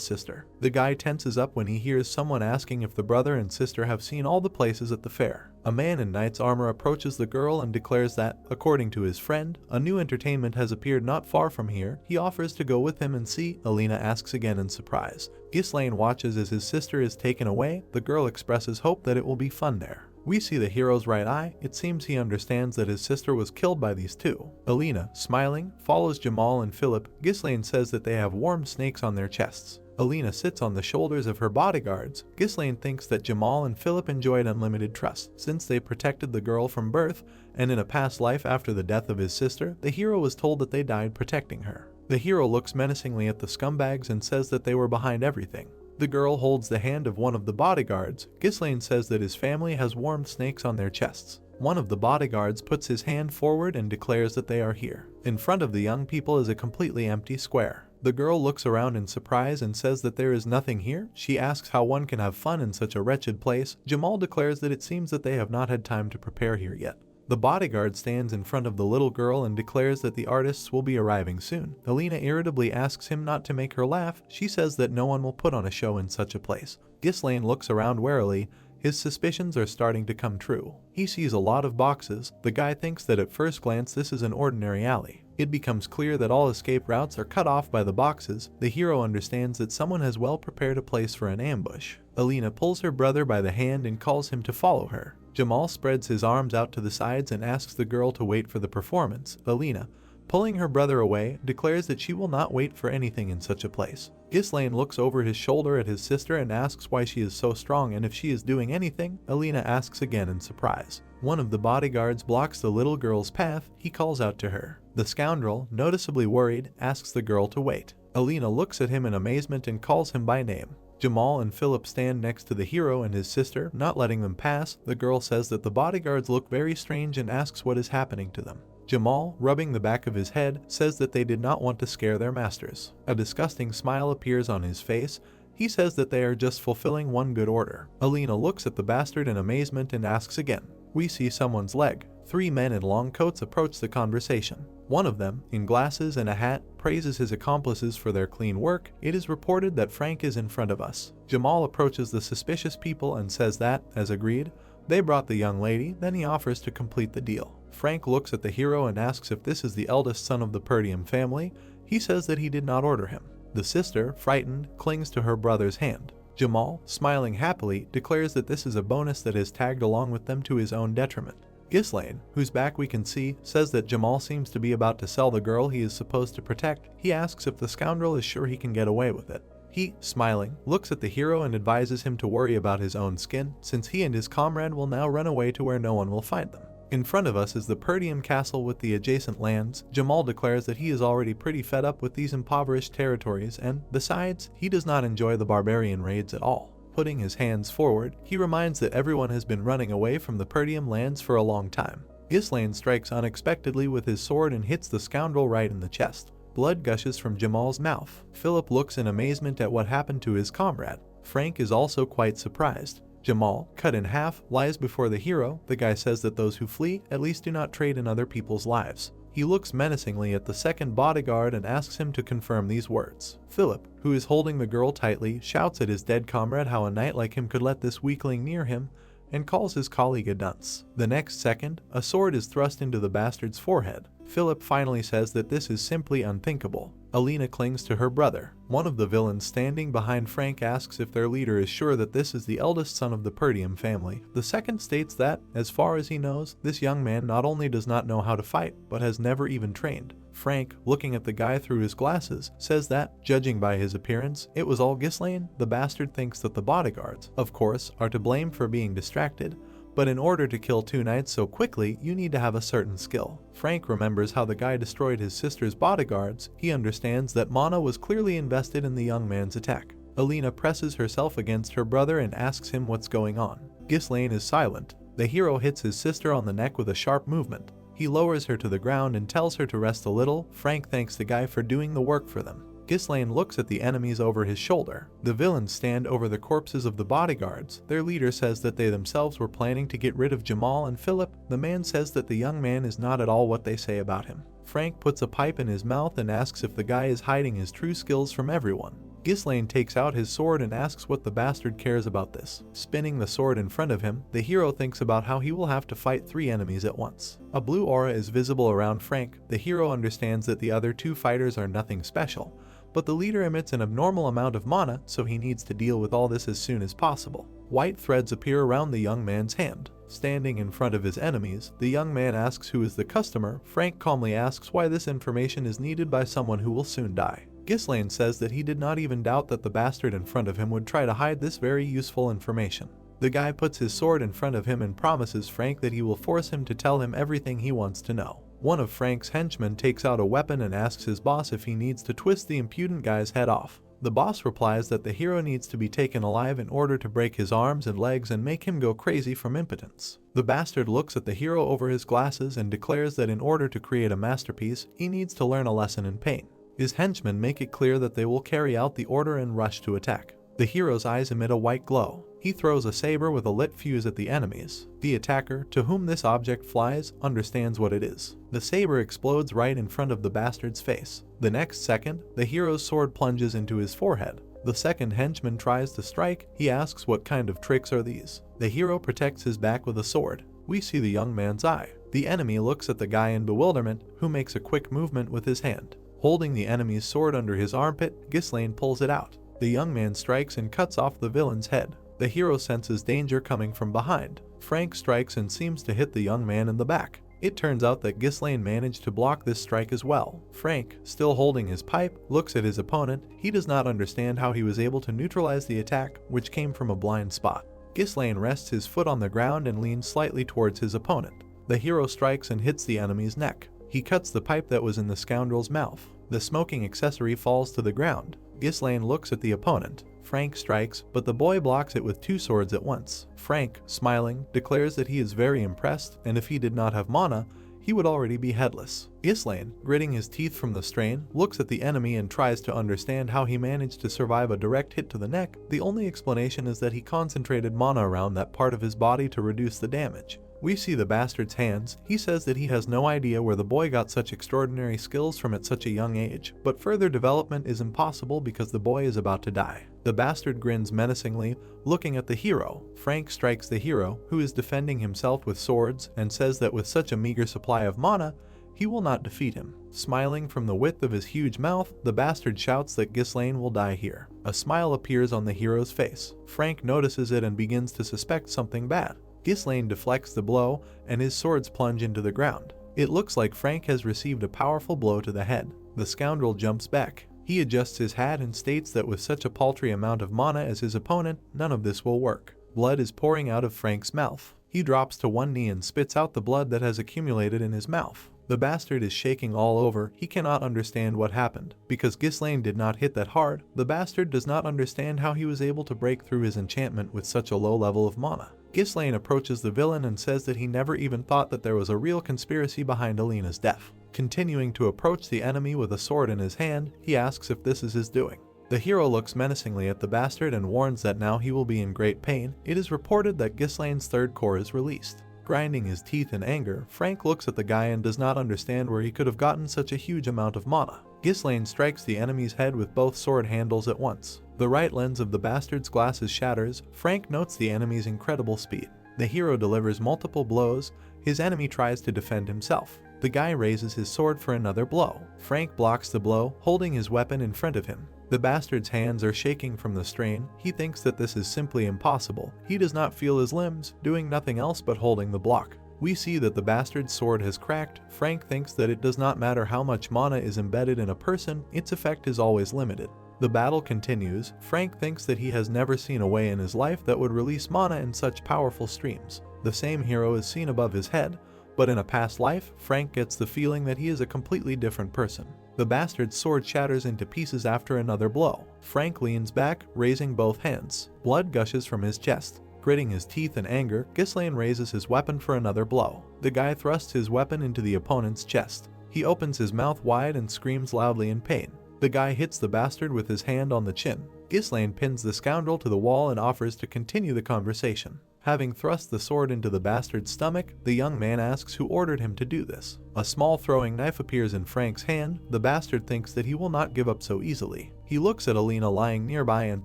sister. The guy tenses up when he hears someone asking if the brother and sister have seen all the places at the fair. A man in knight's armor approaches the girl and declares that, according to his friend, a new entertainment has appeared not far from here. He offers to go with him and see. Alina asks again in surprise. Ghislaine watches as his sister is taken away. The girl expresses hope that it will be fun there. We see the hero's right eye. It seems he understands that his sister was killed by these two. Alina, smiling, follows Jamal and Philip. Ghislaine says that they have warm snakes on their chests. Alina sits on the shoulders of her bodyguards. Ghislaine thinks that Jamal and Philip enjoyed unlimited trust, since they protected the girl from birth, and in a past life after the death of his sister, the hero was told that they died protecting her. The hero looks menacingly at the scumbags and says that they were behind everything. The girl holds the hand of one of the bodyguards. Ghislaine says that his family has warm snakes on their chests. One of the bodyguards puts his hand forward and declares that they are here. In front of the young people is a completely empty square. The girl looks around in surprise and says that there is nothing here. She asks how one can have fun in such a wretched place. Jamal declares that it seems that they have not had time to prepare here yet. The bodyguard stands in front of the little girl and declares that the artists will be arriving soon. Alina irritably asks him not to make her laugh. She says that no one will put on a show in such a place. Ghislaine looks around warily. His suspicions are starting to come true. He sees a lot of boxes. The guy thinks that at first glance this is an ordinary alley. It becomes clear that all escape routes are cut off by the boxes. The hero understands that someone has well prepared a place for an ambush. Alina pulls her brother by the hand and calls him to follow her. Jamal spreads his arms out to the sides and asks the girl to wait for the performance. Alina, pulling her brother away, declares that she will not wait for anything in such a place. Ghislaine looks over his shoulder at his sister and asks why she is so strong and if she is doing anything. Alina asks again in surprise. One of the bodyguards blocks the little girl's path. He calls out to her. The scoundrel, noticeably worried, asks the girl to wait. Alina looks at him in amazement and calls him by name. Jamal and Philip stand next to the hero and his sister, not letting them pass. The girl says that the bodyguards look very strange and asks what is happening to them. Jamal, rubbing the back of his head, says that they did not want to scare their masters. A disgusting smile appears on his face. He says that they are just fulfilling one good order. Alina looks at the bastard in amazement and asks again. We see someone's leg. 3 men in long coats approach the conversation. One of them, in glasses and a hat, praises his accomplices for their clean work. It is reported that Frank is in front of us. Jamal approaches the suspicious people and says that, as agreed, they brought the young lady. Then he offers to complete the deal. Frank looks at the hero and asks if this is the eldest son of the Pertium family. He says that he did not order him. The sister, frightened, clings to her brother's hand. Jamal, smiling happily, declares that this is a bonus that is tagged along with them to his own detriment. Ghislaine, whose back we can see, says that Jamal seems to be about to sell the girl he is supposed to protect. He asks if the scoundrel is sure he can get away with it. He, smiling, looks at the hero and advises him to worry about his own skin, since he and his comrade will now run away to where no one will find them. In front of us is the Pertium castle with the adjacent lands. Jamal declares that he is already pretty fed up with these impoverished territories and, besides, he does not enjoy the barbarian raids at all. Putting his hands forward, he reminds that everyone has been running away from the Pertium lands for a long time. Ghislaine strikes unexpectedly with his sword and hits the scoundrel right in the chest. Blood gushes from Jamal's mouth. Philip looks in amazement at what happened to his comrade. Frank is also quite surprised. Jamal, cut in half, lies before the hero. The guy says that those who flee at least do not trade in other people's lives. He looks menacingly at the second bodyguard and asks him to confirm these words. Philip, who is holding the girl tightly, shouts at his dead comrade how a knight like him could let this weakling near him, and calls his colleague a dunce. The next second, a sword is thrust into the bastard's forehead. Philip finally says that this is simply unthinkable. Alina clings to her brother. One of the villains standing behind Frank asks if their leader is sure that this is the eldest son of the Pertium family. The second states that, as far as he knows, this young man not only does not know how to fight, but has never even trained. Frank, looking at the guy through his glasses, says that, judging by his appearance, it was all Ghislaine. The bastard thinks that the bodyguards, of course, are to blame for being distracted, but in order to kill 2 knights so quickly, you need to have a certain skill. Frank remembers how the guy destroyed his sister's bodyguards. He understands that Mana was clearly invested in the young man's attack. Alina presses herself against her brother and asks him what's going on. Ghislaine is silent. The hero hits his sister on the neck with a sharp movement. He lowers her to the ground and tells her to rest a little. Frank thanks the guy for doing the work for them. Ghislaine looks at the enemies over his shoulder. The villains stand over the corpses of the bodyguards. Their leader says that they themselves were planning to get rid of Jamal and Philip. The man says that the young man is not at all what they say about him. Frank puts a pipe in his mouth and asks if the guy is hiding his true skills from everyone. Ghislaine takes out his sword and asks what the bastard cares about this. Spinning the sword in front of him, the hero thinks about how he will have to fight 3 enemies at once. A blue aura is visible around Frank. The hero understands that the other 2 fighters are nothing special, but the leader emits an abnormal amount of mana, so he needs to deal with all this as soon as possible. White threads appear around the young man's hand. Standing in front of his enemies, the young man asks who is the customer. Frank calmly asks why this information is needed by someone who will soon die. Ghislaine says that he did not even doubt that the bastard in front of him would try to hide this very useful information. The guy puts his sword in front of him and promises Frank that he will force him to tell him everything he wants to know. One of Frank's henchmen takes out a weapon and asks his boss if he needs to twist the impudent guy's head off. The boss replies that the hero needs to be taken alive in order to break his arms and legs and make him go crazy from impotence. The bastard looks at the hero over his glasses and declares that in order to create a masterpiece, he needs to learn a lesson in pain. His henchmen make it clear that they will carry out the order and rush to attack. The hero's eyes emit a white glow. He throws a saber with a lit fuse at the enemies. The attacker, to whom this object flies, understands what it is. The saber explodes right in front of the bastard's face. The next second, the hero's sword plunges into his forehead. The second henchman tries to strike. He asks what kind of tricks are these. The hero protects his back with a sword. We see the young man's eye. The enemy looks at the guy in bewilderment, who makes a quick movement with his hand. Holding the enemy's sword under his armpit, Ghislaine pulls it out. The young man strikes and cuts off the villain's head. The hero senses danger coming from behind. Frank strikes and seems to hit the young man in the back. It turns out that Ghislaine managed to block this strike as well. Frank, still holding his pipe, looks at his opponent. He does not understand how he was able to neutralize the attack, which came from a blind spot. Ghislaine rests his foot on the ground and leans slightly towards his opponent. The hero strikes and hits the enemy's neck. He cuts the pipe that was in the scoundrel's mouth. The smoking accessory falls to the ground. Ghislaine looks at the opponent. Frank strikes, but the boy blocks it with 2 swords at once. Frank, smiling, declares that he is very impressed, and if he did not have mana, he would already be headless. Ghislaine, gritting his teeth from the strain, looks at the enemy and tries to understand how he managed to survive a direct hit to the neck. The only explanation is that he concentrated mana around that part of his body to reduce the damage. We see the bastard's hands. He says that he has no idea where the boy got such extraordinary skills from at such a young age, but further development is impossible because the boy is about to die. The bastard grins menacingly, looking at the hero. Frank strikes the hero, who is defending himself with swords, and says that with such a meager supply of mana, he will not defeat him. Smiling from the width of his huge mouth, the bastard shouts that Ghislaine will die here. A smile appears on the hero's face. Frank notices it and begins to suspect something bad. Ghislaine deflects the blow, and his swords plunge into the ground. It looks like Frank has received a powerful blow to the head. The scoundrel jumps back. He adjusts his hat and states that with such a paltry amount of mana as his opponent, none of this will work. Blood is pouring out of Frank's mouth. He drops to one knee and spits out the blood that has accumulated in his mouth. The bastard is shaking all over. He cannot understand what happened. Because Ghislaine did not hit that hard, the bastard does not understand how he was able to break through his enchantment with such a low level of mana. Ghislaine approaches the villain and says that he never even thought that there was a real conspiracy behind Alina's death. Continuing to approach the enemy with a sword in his hand, he asks if this is his doing. The hero looks menacingly at the bastard and warns that now he will be in great pain. It is reported that Ghislaine's third core is released. Grinding his teeth in anger, Frank looks at the guy and does not understand where he could have gotten such a huge amount of mana. Ghislaine strikes the enemy's head with both sword handles at once. The right lens of the bastard's glasses shatters. Frank notes the enemy's incredible speed. The hero delivers multiple blows. His enemy tries to defend himself. The guy raises his sword for another blow. Frank blocks the blow, holding his weapon in front of him. The bastard's hands are shaking from the strain. He thinks that this is simply impossible. He does not feel his limbs, doing nothing else but holding the block. We see that the bastard's sword has cracked. Frank thinks that it does not matter how much mana is embedded in a person, its effect is always limited. The battle continues. Frank thinks that he has never seen a way in his life that would release mana in such powerful streams. The same hero is seen above his head, but in a past life, Frank gets the feeling that he is a completely different person. The bastard's sword shatters into pieces after another blow. Frank leans back, raising both hands. Blood gushes from his chest. Gritting his teeth in anger, Ghislaine raises his weapon for another blow. The guy thrusts his weapon into the opponent's chest. He opens his mouth wide and screams loudly in pain. The guy hits the bastard with his hand on the chin. Ghislaine pins the scoundrel to the wall and offers to continue the conversation. Having thrust the sword into the bastard's stomach, the young man asks who ordered him to do this. A small throwing knife appears in Frank's hand. The bastard thinks that he will not give up so easily. He looks at Alina lying nearby and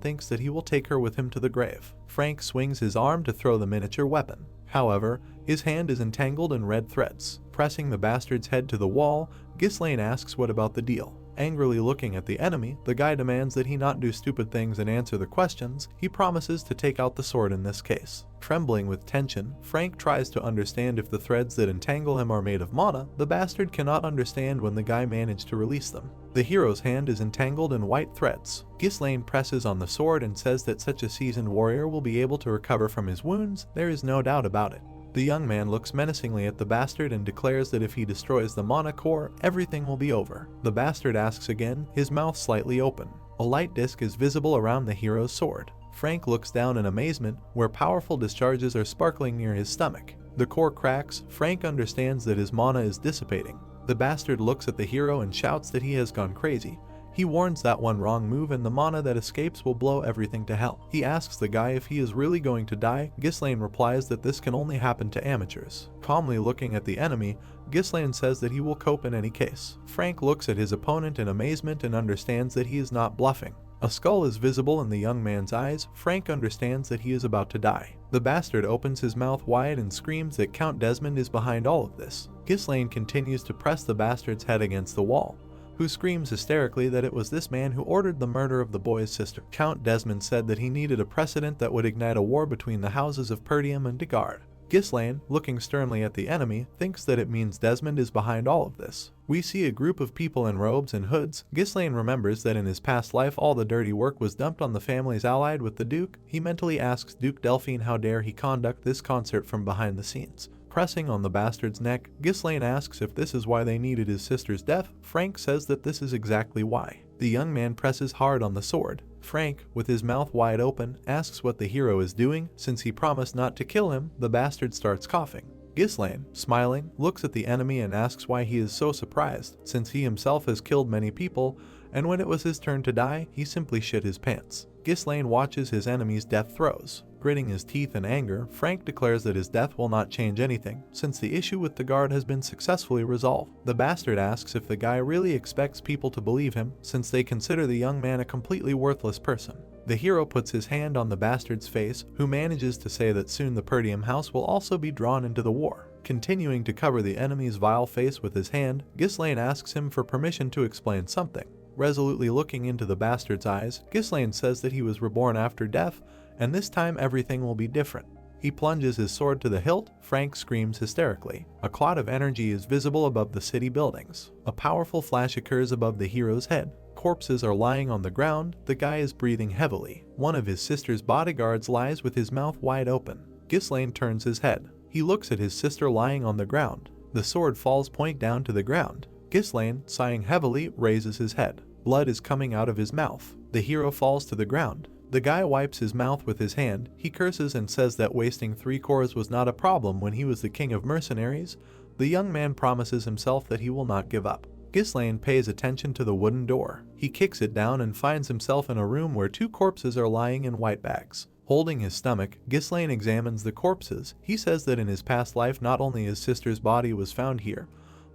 thinks that he will take her with him to the grave. Frank swings his arm to throw the miniature weapon. However, his hand is entangled in red threads. Pressing the bastard's head to the wall, Ghislaine asks what about the deal. Angrily looking at the enemy, the guy demands that he not do stupid things and answer the questions. He promises to take out the sword in this case. Trembling with tension, Frank tries to understand if the threads that entangle him are made of mana. The bastard cannot understand when the guy managed to release them. The hero's hand is entangled in white threads. Ghislaine presses on the sword and says that such a seasoned warrior will be able to recover from his wounds. There is no doubt about it. The young man looks menacingly at the bastard and declares that if he destroys the mana core, everything will be over. The bastard asks again, his mouth slightly open. A light disc is visible around the hero's sword. Frank looks down in amazement, where powerful discharges are sparkling near his stomach. The core cracks. Frank understands that his mana is dissipating. The bastard looks at the hero and shouts that he has gone crazy. He warns that one wrong move and the mana that escapes will blow everything to hell. He asks the guy if he is really going to die. Ghislaine replies that this can only happen to amateurs. Calmly looking at the enemy, Ghislaine says that he will cope in any case. Frank looks at his opponent in amazement and understands that he is not bluffing. A skull is visible in the young man's eyes. Frank understands that he is about to die. The bastard opens his mouth wide and screams that Count Desmond is behind all of this. Ghislaine continues to press the bastard's head against the wall, who screams hysterically that it was this man who ordered the murder of the boy's sister. Count Desmond said that he needed a precedent that would ignite a war between the houses of Pertium and Degard. Ghislaine, looking sternly at the enemy, thinks that it means Desmond is behind all of this. We see a group of people in robes and hoods. Ghislaine remembers that in his past life all the dirty work was dumped on the families allied with the Duke. He mentally asks Duke Delphine how dare he conduct this concert from behind the scenes. Pressing on the bastard's neck, Ghislaine asks if this is why they needed his sister's death. Frank says that this is exactly why. The young man presses hard on the sword. Frank, with his mouth wide open, asks what the hero is doing. Since he promised not to kill him, the bastard starts coughing. Ghislaine, smiling, looks at the enemy and asks why he is so surprised, since he himself has killed many people, and when it was his turn to die, he simply shit his pants. Ghislaine watches his enemy's death throes. Gritting his teeth in anger, Frank declares that his death will not change anything, since the issue with the guard has been successfully resolved. The bastard asks if the guy really expects people to believe him, since they consider the young man a completely worthless person. The hero puts his hand on the bastard's face, who manages to say that soon the Pertium house will also be drawn into the war. Continuing to cover the enemy's vile face with his hand, Ghislaine asks him for permission to explain something. Resolutely looking into the bastard's eyes, Ghislaine says that he was reborn after death, and this time everything will be different. He plunges his sword to the hilt. Frank screams hysterically. A cloud of energy is visible above the city buildings. A powerful flash occurs above the hero's head. Corpses are lying on the ground. The guy is breathing heavily. One of his sister's bodyguards lies with his mouth wide open. Ghislaine turns his head. He looks at his sister lying on the ground. The sword falls point down to the ground. Ghislaine, sighing heavily, raises his head. Blood is coming out of his mouth. The hero falls to the ground. The guy wipes his mouth with his hand. He curses and says that wasting 3 cores was not a problem when he was the king of mercenaries. The young man promises himself that he will not give up. Ghislaine pays attention to the wooden door. He kicks it down and finds himself in a room where 2 corpses are lying in white bags. Holding his stomach, Ghislaine examines the corpses. He says that in his past life not only his sister's body was found here,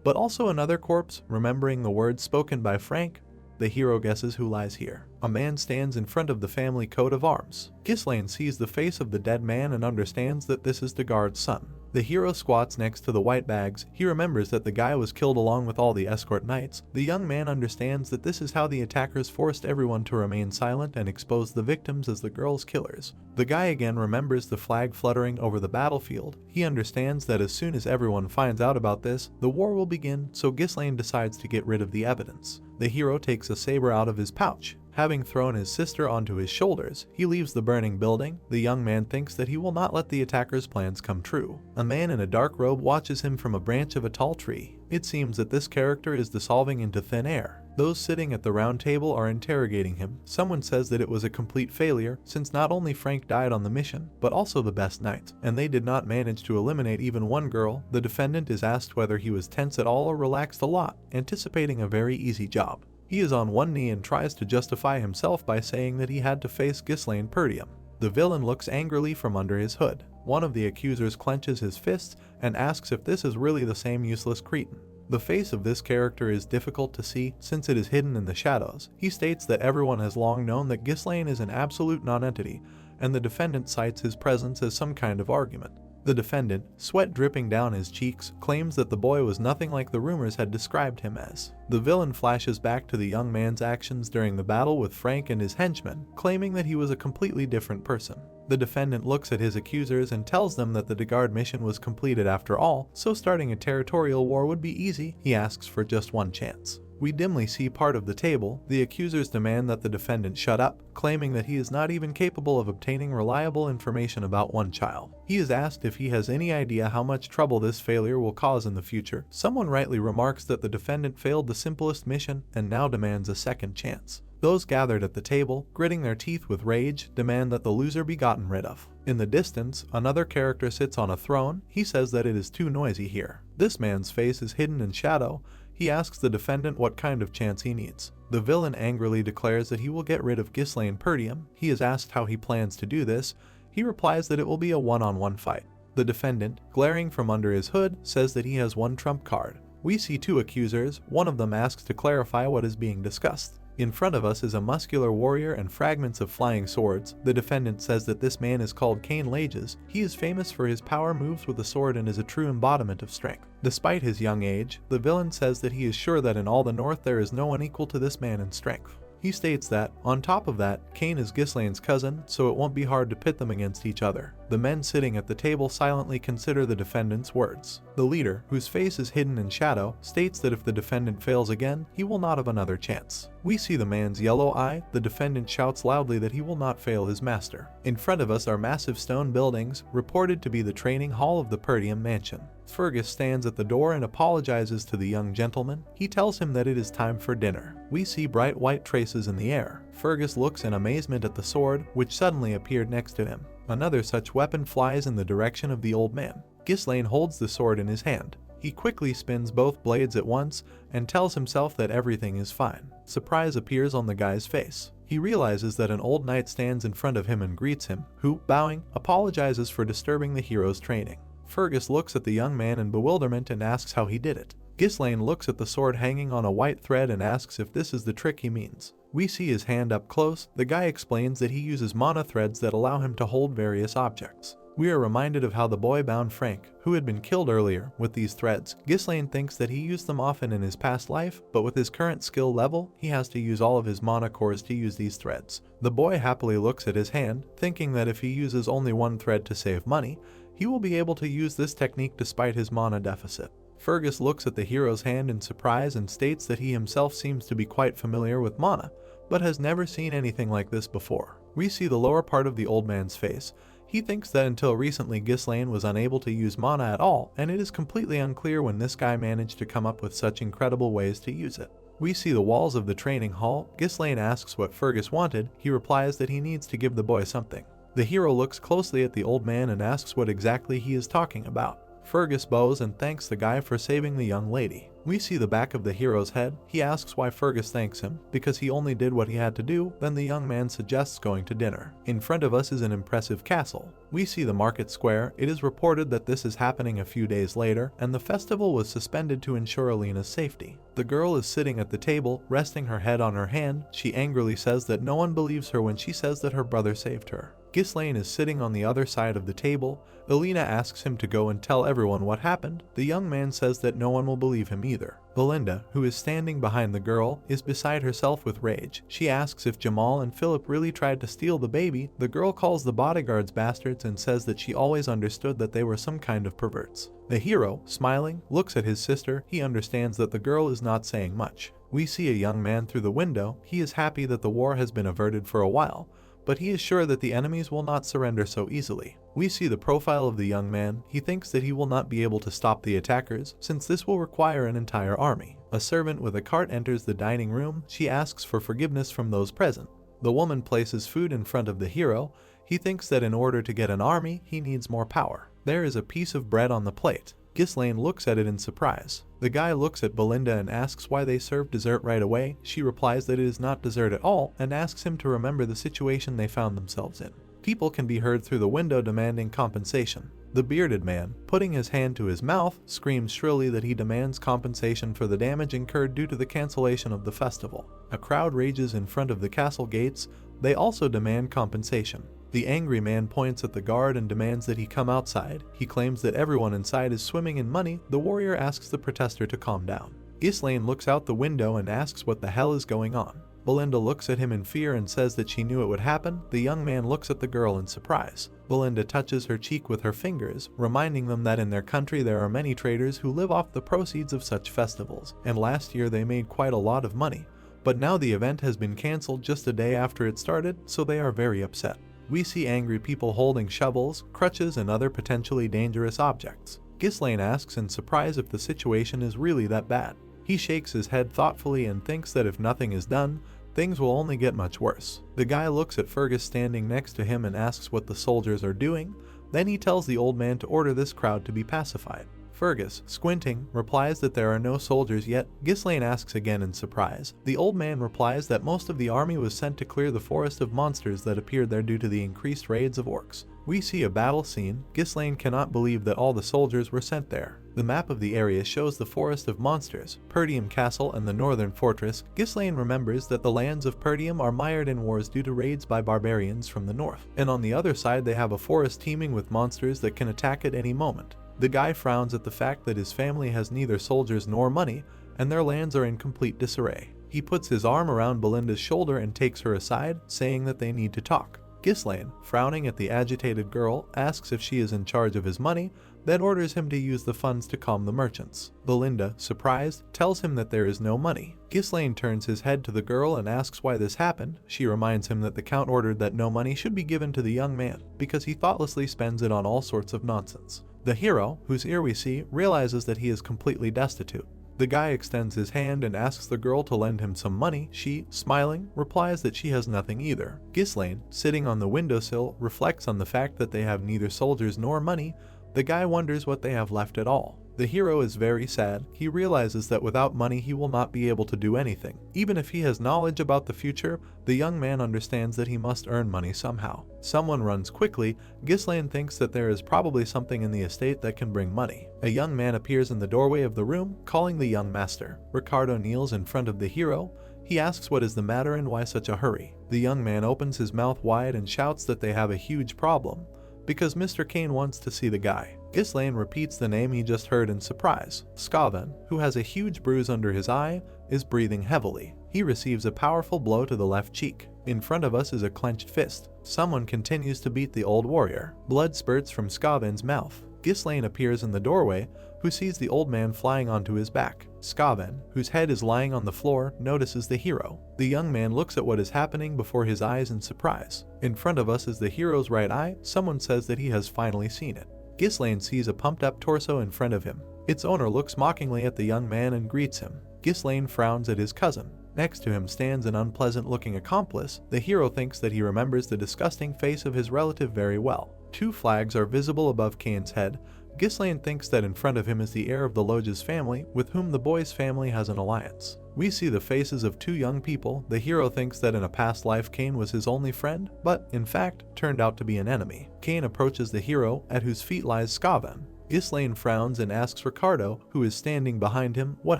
but also another corpse. Remembering the words spoken by Frank, the hero guesses who lies here. A man stands in front of the family coat of arms. Ghislaine sees the face of the dead man and understands that this is Degard's son. The hero squats next to the white bags. He remembers that the guy was killed along with all the escort knights. The young man understands that this is how the attackers forced everyone to remain silent and expose the victims as the girl's killers. The guy again remembers the flag fluttering over the battlefield. He understands that as soon as everyone finds out about this, the war will begin, so Ghislaine decides to get rid of the evidence. The hero takes a saber out of his pouch. Having thrown his sister onto his shoulders, he leaves the burning building. The young man thinks that he will not let the attackers' plans come true. A man in a dark robe watches him from a branch of a tall tree. It seems that this character is dissolving into thin air. Those sitting at the round table are interrogating him. Someone says that it was a complete failure, since not only Frank died on the mission, but also the best knights, and they did not manage to eliminate even one girl. The defendant is asked whether he was tense at all or relaxed a lot, anticipating a very easy job. He is on one knee and tries to justify himself by saying that he had to face Ghislaine Pertium. The villain looks angrily from under his hood. One of the accusers clenches his fists and asks if this is really the same useless cretin. The face of this character is difficult to see since it is hidden in the shadows. He states that everyone has long known that Ghislaine is an absolute nonentity, and the defendant cites his presence as some kind of argument. The defendant, sweat dripping down his cheeks, claims that the boy was nothing like the rumors had described him as. The villain flashes back to the young man's actions during the battle with Frank and his henchmen, claiming that he was a completely different person. The defendant looks at his accusers and tells them that the Degard mission was completed after all, so starting a territorial war would be easy. He asks for just one chance. We dimly see part of the table. The accusers demand that the defendant shut up, claiming that he is not even capable of obtaining reliable information about one child. He is asked if he has any idea how much trouble this failure will cause in the future. Someone rightly remarks that the defendant failed the simplest mission and now demands a second chance. Those gathered at the table, gritting their teeth with rage, demand that the loser be gotten rid of. In the distance, another character sits on a throne. He says that it is too noisy here. This man's face is hidden in shadow. He asks the defendant what kind of chance he needs. The villain angrily declares that he will get rid of Ghislaine Pertium. He is asked how he plans to do this. He replies that it will be a one-on-one fight. The defendant, glaring from under his hood, says that he has one trump card. We see two accusers. One of them asks to clarify what is being discussed. In front of us is a muscular warrior and fragments of flying swords. The defendant says that this man is called Cain Lages. He is famous for his power moves with a sword and is a true embodiment of strength. Despite his young age, the villain says that he is sure that in all the North there is no one equal to this man in strength. He states that, on top of that, Cain is Ghislaine's cousin, so it won't be hard to pit them against each other. The men sitting at the table silently consider the defendant's words. The leader, whose face is hidden in shadow, states that if the defendant fails again, he will not have another chance. We see the man's yellow eye. The defendant shouts loudly that he will not fail his master. In front of us are massive stone buildings, reported to be the training hall of the Pertium mansion. Fergus stands at the door and apologizes to the young gentleman. He tells him that it is time for dinner. We see bright white traces in the air. Fergus looks in amazement at the sword, which suddenly appeared next to him. Another such weapon flies in the direction of the old man. Ghislaine holds the sword in his hand. He quickly spins both blades at once and tells himself that everything is fine. Surprise appears on the guy's face. He realizes that an old knight stands in front of him and greets him, who, bowing, apologizes for disturbing the hero's training. Fergus looks at the young man in bewilderment and asks how he did it. Ghislaine looks at the sword hanging on a white thread and asks if this is the trick he means. We see his hand up close. The guy explains that he uses mana threads that allow him to hold various objects. We are reminded of how the boy bound Frank, who had been killed earlier, with these threads. Ghislaine thinks that he used them often in his past life, but with his current skill level, he has to use all of his mana cores to use these threads. The boy happily looks at his hand, thinking that if he uses only one thread to save money, he will be able to use this technique despite his mana deficit. Fergus looks at the hero's hand in surprise and states that he himself seems to be quite familiar with mana, but has never seen anything like this before. We see the lower part of the old man's face. He thinks that until recently Ghislaine was unable to use mana at all, and it is completely unclear when this guy managed to come up with such incredible ways to use it. We see the walls of the training hall. Ghislaine asks what Fergus wanted. He replies that he needs to give the boy something. The hero looks closely at the old man and asks what exactly he is talking about. Fergus bows and thanks the guy for saving the young lady. We see the back of the hero's head. He asks why Fergus thanks him, because he only did what he had to do. Then the young man suggests going to dinner. In front of us is an impressive castle. We see the market square. It is reported that this is happening a few days later, and the festival was suspended to ensure Alina's safety. The girl is sitting at the table, resting her head on her hand. She angrily says that no one believes her when she says that her brother saved her. Ghislaine is sitting on the other side of the table. Alina asks him to go and tell everyone what happened. The young man says that no one will believe him either. Belinda, who is standing behind the girl, is beside herself with rage. She asks if Jamal and Philip really tried to steal the baby. The girl calls the bodyguards bastards and says that she always understood that they were some kind of perverts. The hero, smiling, looks at his sister. He understands that the girl is not saying much. We see a young man through the window. He is happy that the war has been averted for a while, but he is sure that the enemies will not surrender so easily. We see the profile of the young man. He thinks that he will not be able to stop the attackers, since this will require an entire army. A servant with a cart enters the dining room. She asks for forgiveness from those present. The woman places food in front of the hero. He thinks that in order to get an army, he needs more power. There is a piece of bread on the plate. Ghislaine looks at it in surprise. The guy looks at Belinda and asks why they serve dessert right away. She replies that it is not dessert at all and asks him to remember the situation they found themselves in. People can be heard through the window demanding compensation. The bearded man, putting his hand to his mouth, screams shrilly that he demands compensation for the damage incurred due to the cancellation of the festival. A crowd rages in front of the castle gates. They also demand compensation. The angry man points at the guard and demands that he come outside. He claims that everyone inside is swimming in money. The warrior asks the protester to calm down. Ghislaine looks out the window and asks what the hell is going on. Belinda looks at him in fear and says that she knew it would happen. The young man looks at the girl in surprise. Belinda touches her cheek with her fingers, reminding them that in their country there are many traders who live off the proceeds of such festivals, and last year they made quite a lot of money. But now the event has been cancelled just a day after it started, so they are very upset. We see angry people holding shovels, crutches, and other potentially dangerous objects. Ghislaine asks in surprise if the situation is really that bad. He shakes his head thoughtfully and thinks that if nothing is done, things will only get much worse. The guy looks at Fergus standing next to him and asks what the soldiers are doing. Then he tells the old man to order this crowd to be pacified. Fergus, squinting, replies that there are no soldiers yet. Ghislaine asks again in surprise. The old man replies that most of the army was sent to clear the forest of monsters that appeared there due to the increased raids of orcs. We see a battle scene. Ghislaine cannot believe that all the soldiers were sent there. The map of the area shows the forest of monsters, Pertium Castle, and the northern fortress. Ghislaine remembers that the lands of Pertium are mired in wars due to raids by barbarians from the north, and on the other side they have a forest teeming with monsters that can attack at any moment. The guy frowns at the fact that his family has neither soldiers nor money, and their lands are in complete disarray. He puts his arm around Belinda's shoulder and takes her aside, saying that they need to talk. Ghislaine, frowning at the agitated girl, asks if she is in charge of his money, then orders him to use the funds to calm the merchants. Belinda, surprised, tells him that there is no money. Ghislaine turns his head to the girl and asks why this happened. She reminds him that the count ordered that no money should be given to the young man, because he thoughtlessly spends it on all sorts of nonsense. The hero, whose ear we see, realizes that he is completely destitute. The guy extends his hand and asks the girl to lend him some money. She, smiling, replies that she has nothing either. Ghislaine, sitting on the windowsill, reflects on the fact that they have neither soldiers nor money. The guy wonders what they have left at all. The hero is very sad. He realizes that without money he will not be able to do anything. Even if he has knowledge about the future, the young man understands that he must earn money somehow. Someone runs quickly. Ghislaine thinks that there is probably something in the estate that can bring money. A young man appears in the doorway of the room, calling the young master. Ricardo kneels in front of the hero. He asks what is the matter and why such a hurry. The young man opens his mouth wide and shouts that they have a huge problem, because Mr. Cain wants to see the guy. Ghislaine repeats the name he just heard in surprise. Skaven, who has a huge bruise under his eye, is breathing heavily. He receives a powerful blow to the left cheek. In front of us is a clenched fist. Someone continues to beat the old warrior. Blood spurts from Skaven's mouth. Ghislaine appears in the doorway, who sees the old man flying onto his back. Skaven, whose head is lying on the floor, notices the hero. The young man looks at what is happening before his eyes in surprise. In front of us is the hero's right eye. Someone says that he has finally seen it. Ghislaine sees a pumped-up torso in front of him. Its owner looks mockingly at the young man and greets him. Ghislaine frowns at his cousin. Next to him stands an unpleasant-looking accomplice. The hero thinks that he remembers the disgusting face of his relative very well. Two flags are visible above Cain's head. Ghislaine thinks that in front of him is the heir of the Lodge's family, with whom the boy's family has an alliance. We see the faces of two young people. The hero thinks that in a past life Cain was his only friend, but, in fact, turned out to be an enemy. Cain approaches the hero, at whose feet lies Skaven. Ghislaine frowns and asks Ricardo, who is standing behind him, what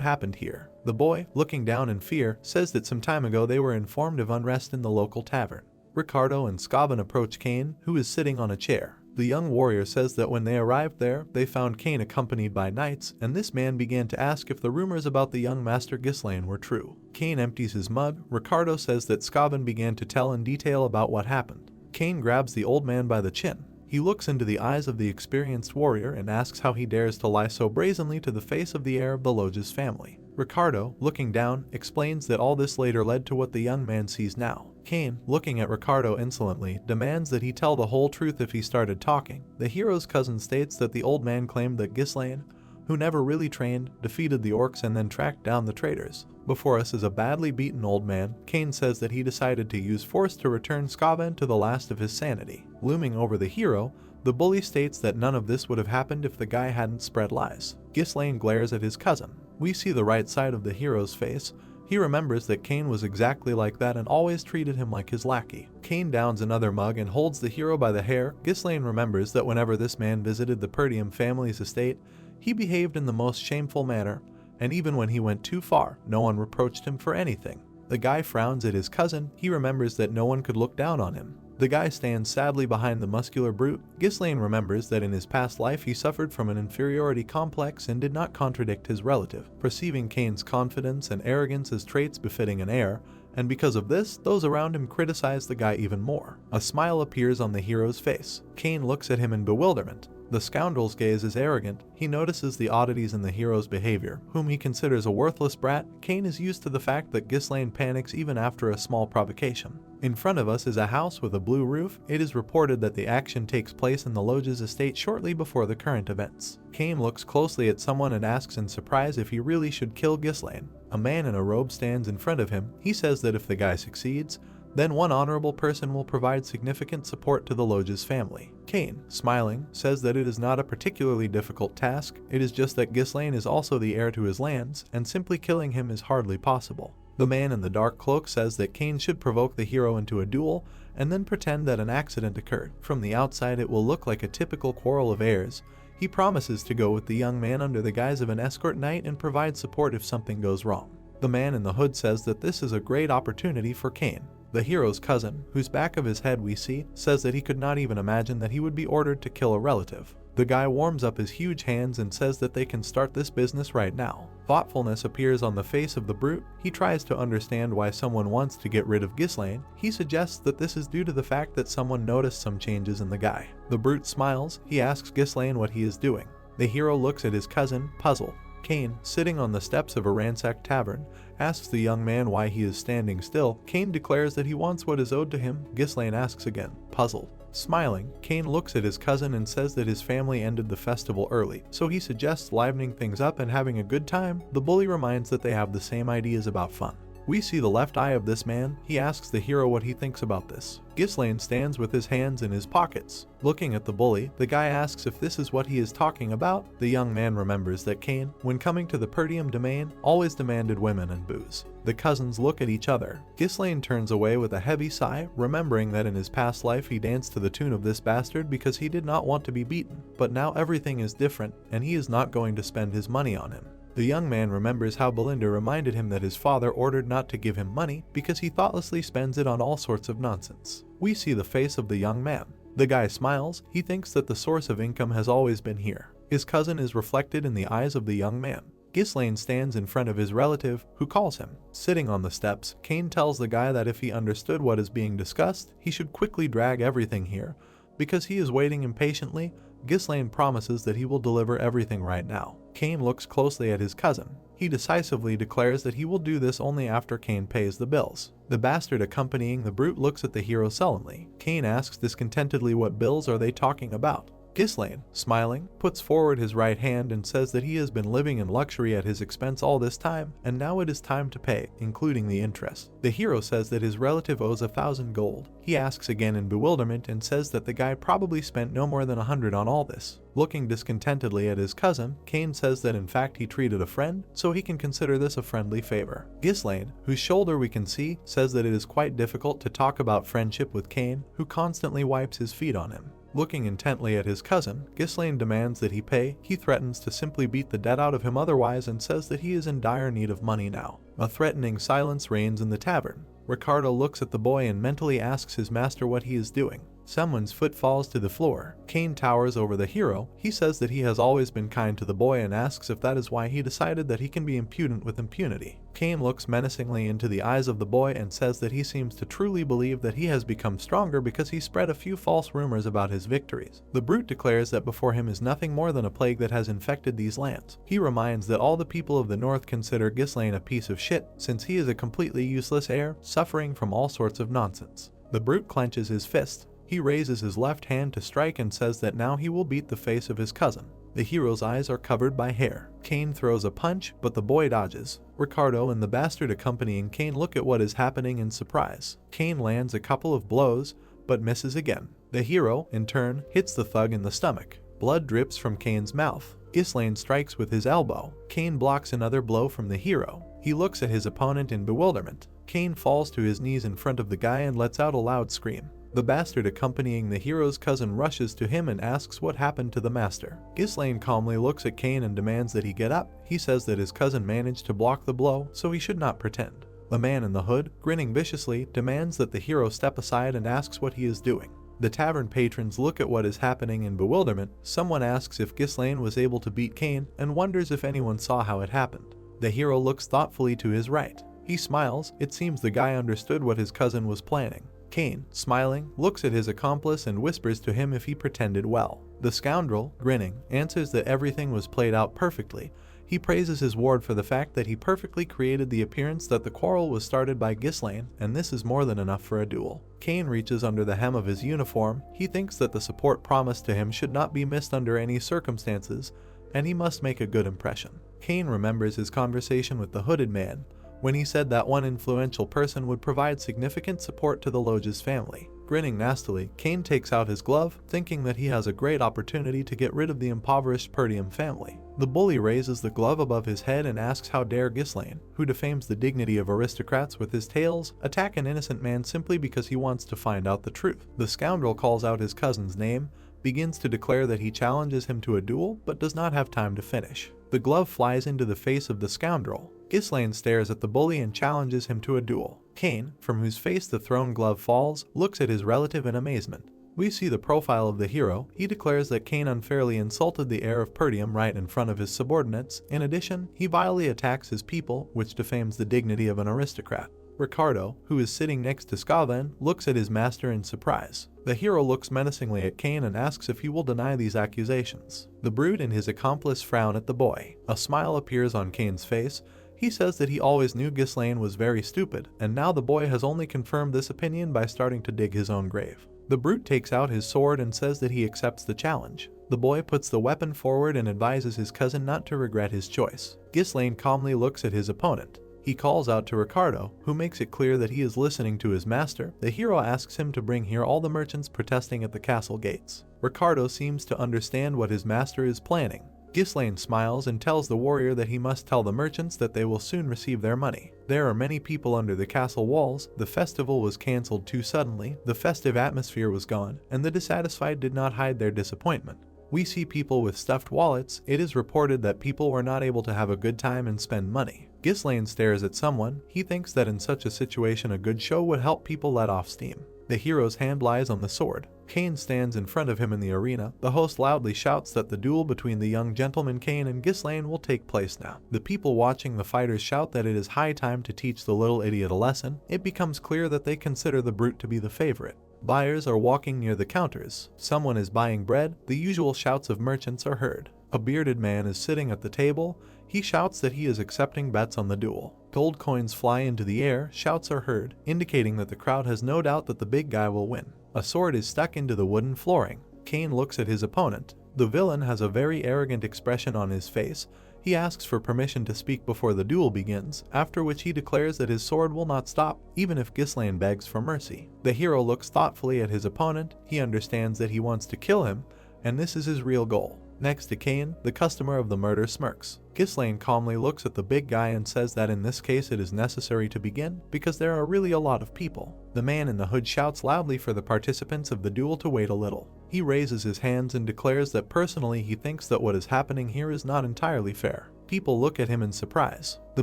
happened here. The boy, looking down in fear, says that some time ago they were informed of unrest in the local tavern. Ricardo and Skaven approach Cain, who is sitting on a chair. The young warrior says that when they arrived there, they found Cain accompanied by knights, and this man began to ask if the rumors about the young master Ghislaine were true. Cain empties his mug. Ricardo says that Skaven began to tell in detail about what happened. Cain grabs the old man by the chin. He looks into the eyes of the experienced warrior and asks how he dares to lie so brazenly to the face of the heir of the Lodge's family. Ricardo, looking down, explains that all this later led to what the young man sees now. Cain, looking at Ricardo insolently, demands that he tell the whole truth if he started talking. The hero's cousin states that the old man claimed that Ghislaine, who never really trained, defeated the orcs and then tracked down the traitors. Before us is a badly beaten old man. Cain says that he decided to use force to return Skaven to the last of his sanity. Looming over the hero, the bully states that none of this would have happened if the guy hadn't spread lies. Ghislaine glares at his cousin. We see the right side of the hero's face. He remembers that Cain was exactly like that and always treated him like his lackey. Cain downs another mug and holds the hero by the hair. Ghislaine remembers that whenever this man visited the Pertium family's estate, he behaved in the most shameful manner, and even when he went too far, no one reproached him for anything. The guy frowns at his cousin. He remembers that no one could look down on him. The guy stands sadly behind the muscular brute. Ghislaine remembers that in his past life he suffered from an inferiority complex and did not contradict his relative, perceiving Cain's confidence and arrogance as traits befitting an heir, and because of this, those around him criticize the guy even more. A smile appears on the hero's face. Cain looks at him in bewilderment. The scoundrel's gaze is arrogant. He notices the oddities in the hero's behavior, whom he considers a worthless brat. Cain is used to the fact that Ghislaine panics even after a small provocation. In front of us is a house with a blue roof. It is reported that the action takes place in the Lodge's estate shortly before the current events. Cain looks closely at someone and asks in surprise if he really should kill Ghislaine. A man in a robe stands in front of him. He says that if the guy succeeds, then one honorable person will provide significant support to the Lodge's family. Cain, smiling, says that it is not a particularly difficult task. It is just that Ghislaine is also the heir to his lands, and simply killing him is hardly possible. The man in the dark cloak says that Cain should provoke the hero into a duel, and then pretend that an accident occurred. From the outside it will look like a typical quarrel of heirs. He promises to go with the young man under the guise of an escort knight and provide support if something goes wrong. The man in the hood says that this is a great opportunity for Cain. The hero's cousin, whose back of his head we see, says that he could not even imagine that he would be ordered to kill a relative. The guy warms up his huge hands and says that they can start this business right now. Thoughtfulness appears on the face of the brute. He tries to understand why someone wants to get rid of Ghislaine. He suggests that this is due to the fact that someone noticed some changes in the guy. The brute smiles. He asks Ghislaine what he is doing. The hero looks at his cousin, puzzled. Cain, sitting on the steps of a ransacked tavern, asks the young man why he is standing still. Cain declares that he wants what is owed to him. Ghislaine asks again, puzzled. Smiling, Cain looks at his cousin and says that his family ended the festival early, so he suggests livening things up and having a good time. The bully reminds that they have the same ideas about fun. We see the left eye of this man. He asks the hero what he thinks about this. Ghislaine stands with his hands in his pockets. Looking at the bully, the guy asks if this is what he is talking about. The young man remembers that Cain, when coming to the Pertium domain, always demanded women and booze. The cousins look at each other. Ghislaine turns away with a heavy sigh, remembering that in his past life he danced to the tune of this bastard because he did not want to be beaten. But now everything is different, and he is not going to spend his money on him. The young man remembers how Belinda reminded him that his father ordered not to give him money because he thoughtlessly spends it on all sorts of nonsense. We see the face of the young man. The guy smiles. He thinks that the source of income has always been here. His cousin is reflected in the eyes of the young man. Ghislaine stands in front of his relative, who calls him. Sitting on the steps, Cain tells the guy that if he understood what is being discussed, he should quickly drag everything here. Because he is waiting impatiently, Ghislaine promises that he will deliver everything right now. Cain looks closely at his cousin. He decisively declares that he will do this only after Cain pays the bills. The bastard accompanying the brute looks at the hero sullenly. Cain asks discontentedly what bills are they talking about. Ghislaine, smiling, puts forward his right hand and says that he has been living in luxury at his expense all this time, and now it is time to pay, including the interest. The hero says that his relative owes 1,000 gold. He asks again in bewilderment and says that the guy probably spent no more than 100 on all this. Looking discontentedly at his cousin, Cain says that in fact he treated a friend, so he can consider this a friendly favor. Ghislaine, whose shoulder we can see, says that it is quite difficult to talk about friendship with Cain, who constantly wipes his feet on him. Looking intently at his cousin, Ghislaine demands that he pay. He threatens to simply beat the debt out of him otherwise and says that he is in dire need of money now. A threatening silence reigns in the tavern. Ricardo looks at the boy and mentally asks his master what he is doing. Someone's foot falls to the floor. Cain towers over the hero. He says that he has always been kind to the boy and asks if that is why he decided that he can be impudent with impunity. Cain looks menacingly into the eyes of the boy and says that he seems to truly believe that he has become stronger because he spread a few false rumors about his victories. The brute declares that before him is nothing more than a plague that has infected these lands. He reminds that all the people of the north consider Ghislaine a piece of shit since he is a completely useless heir, suffering from all sorts of nonsense. The brute clenches his fist. He raises his left hand to strike and says that now he will beat the face of his cousin. The hero's eyes are covered by hair. Cain throws a punch, but the boy dodges. Ricardo and the bastard accompanying Cain look at what is happening in surprise. Cain lands a couple of blows, but misses again. The hero, in turn, hits the thug in the stomach. Blood drips from Cain's mouth. Ghislaine strikes with his elbow. Cain blocks another blow from the hero. He looks at his opponent in bewilderment. Cain falls to his knees in front of the guy and lets out a loud scream. The bastard accompanying the hero's cousin rushes to him and asks what happened to the master. Ghislaine calmly looks at Cain and demands that he get up. He says that his cousin managed to block the blow, so he should not pretend. The man in the hood, grinning viciously, demands that the hero step aside and asks what he is doing. The tavern patrons look at what is happening in bewilderment. Someone asks if Ghislaine was able to beat Cain and wonders if anyone saw how it happened. The hero looks thoughtfully to his right. He smiles. It seems the guy understood what his cousin was planning. Cain, smiling, looks at his accomplice and whispers to him if he pretended well. The scoundrel, grinning, answers that everything was played out perfectly. He praises his ward for the fact that he perfectly created the appearance that the quarrel was started by Ghislaine, and this is more than enough for a duel. Cain reaches under the hem of his uniform. He thinks that the support promised to him should not be missed under any circumstances, and he must make a good impression. Cain remembers his conversation with the hooded man, when he said that one influential person would provide significant support to the Lodge's family. Grinning nastily, Cain takes out his glove, thinking that he has a great opportunity to get rid of the impoverished Pertium family. The bully raises the glove above his head and asks how dare Ghislaine, who defames the dignity of aristocrats with his tales, attack an innocent man simply because he wants to find out the truth. The scoundrel calls out his cousin's name, begins to declare that he challenges him to a duel, but does not have time to finish. The glove flies into the face of the scoundrel. Ghislaine stares at the bully and challenges him to a duel. Cain, from whose face the thrown glove falls, looks at his relative in amazement. We see the profile of the hero. He declares that Cain unfairly insulted the heir of Pertium right in front of his subordinates. In addition, he vilely attacks his people, which defames the dignity of an aristocrat. Ricardo, who is sitting next to Skaven, looks at his master in surprise. The hero looks menacingly at Cain and asks if he will deny these accusations. The brute and his accomplice frown at the boy. A smile appears on Cain's face. He says that he always knew Ghislaine was very stupid, and now the boy has only confirmed this opinion by starting to dig his own grave. The brute takes out his sword and says that he accepts the challenge. The boy puts the weapon forward and advises his cousin not to regret his choice. Ghislaine calmly looks at his opponent. He calls out to Ricardo, who makes it clear that he is listening to his master. The hero asks him to bring here all the merchants protesting at the castle gates. Ricardo seems to understand what his master is planning. Ghislaine smiles and tells the warrior that he must tell the merchants that they will soon receive their money. There are many people under the castle walls. The festival was cancelled too suddenly, the festive atmosphere was gone, and the dissatisfied did not hide their disappointment. We see people with stuffed wallets. It is reported that people were not able to have a good time and spend money. Ghislaine stares at someone. He thinks that in such a situation a good show would help people let off steam. The hero's hand lies on the sword. Cain stands in front of him in the arena. The host loudly shouts that the duel between the young gentleman Cain and Ghislaine will take place now. The people watching the fighters shout that it is high time to teach the little idiot a lesson. It becomes clear that they consider the brute to be the favorite. Buyers are walking near the counters. Someone is buying bread. The usual shouts of merchants are heard. A bearded man is sitting at the table. He shouts that he is accepting bets on the duel. Gold coins fly into the air. Shouts are heard, indicating that the crowd has no doubt that the big guy will win. A sword is stuck into the wooden flooring. Cain looks at his opponent. The villain has a very arrogant expression on his face. He asks for permission to speak before the duel begins, after which he declares that his sword will not stop, even if Ghislaine begs for mercy. The hero looks thoughtfully at his opponent. He understands that he wants to kill him, and this is his real goal. Next to Cain, the customer of the murder smirks. Ghislaine calmly looks at the big guy and says that in this case it is necessary to begin because there are really a lot of people. The man in the hood shouts loudly for the participants of the duel to wait a little. He raises his hands and declares that personally he thinks that what is happening here is not entirely fair. People look at him in surprise. The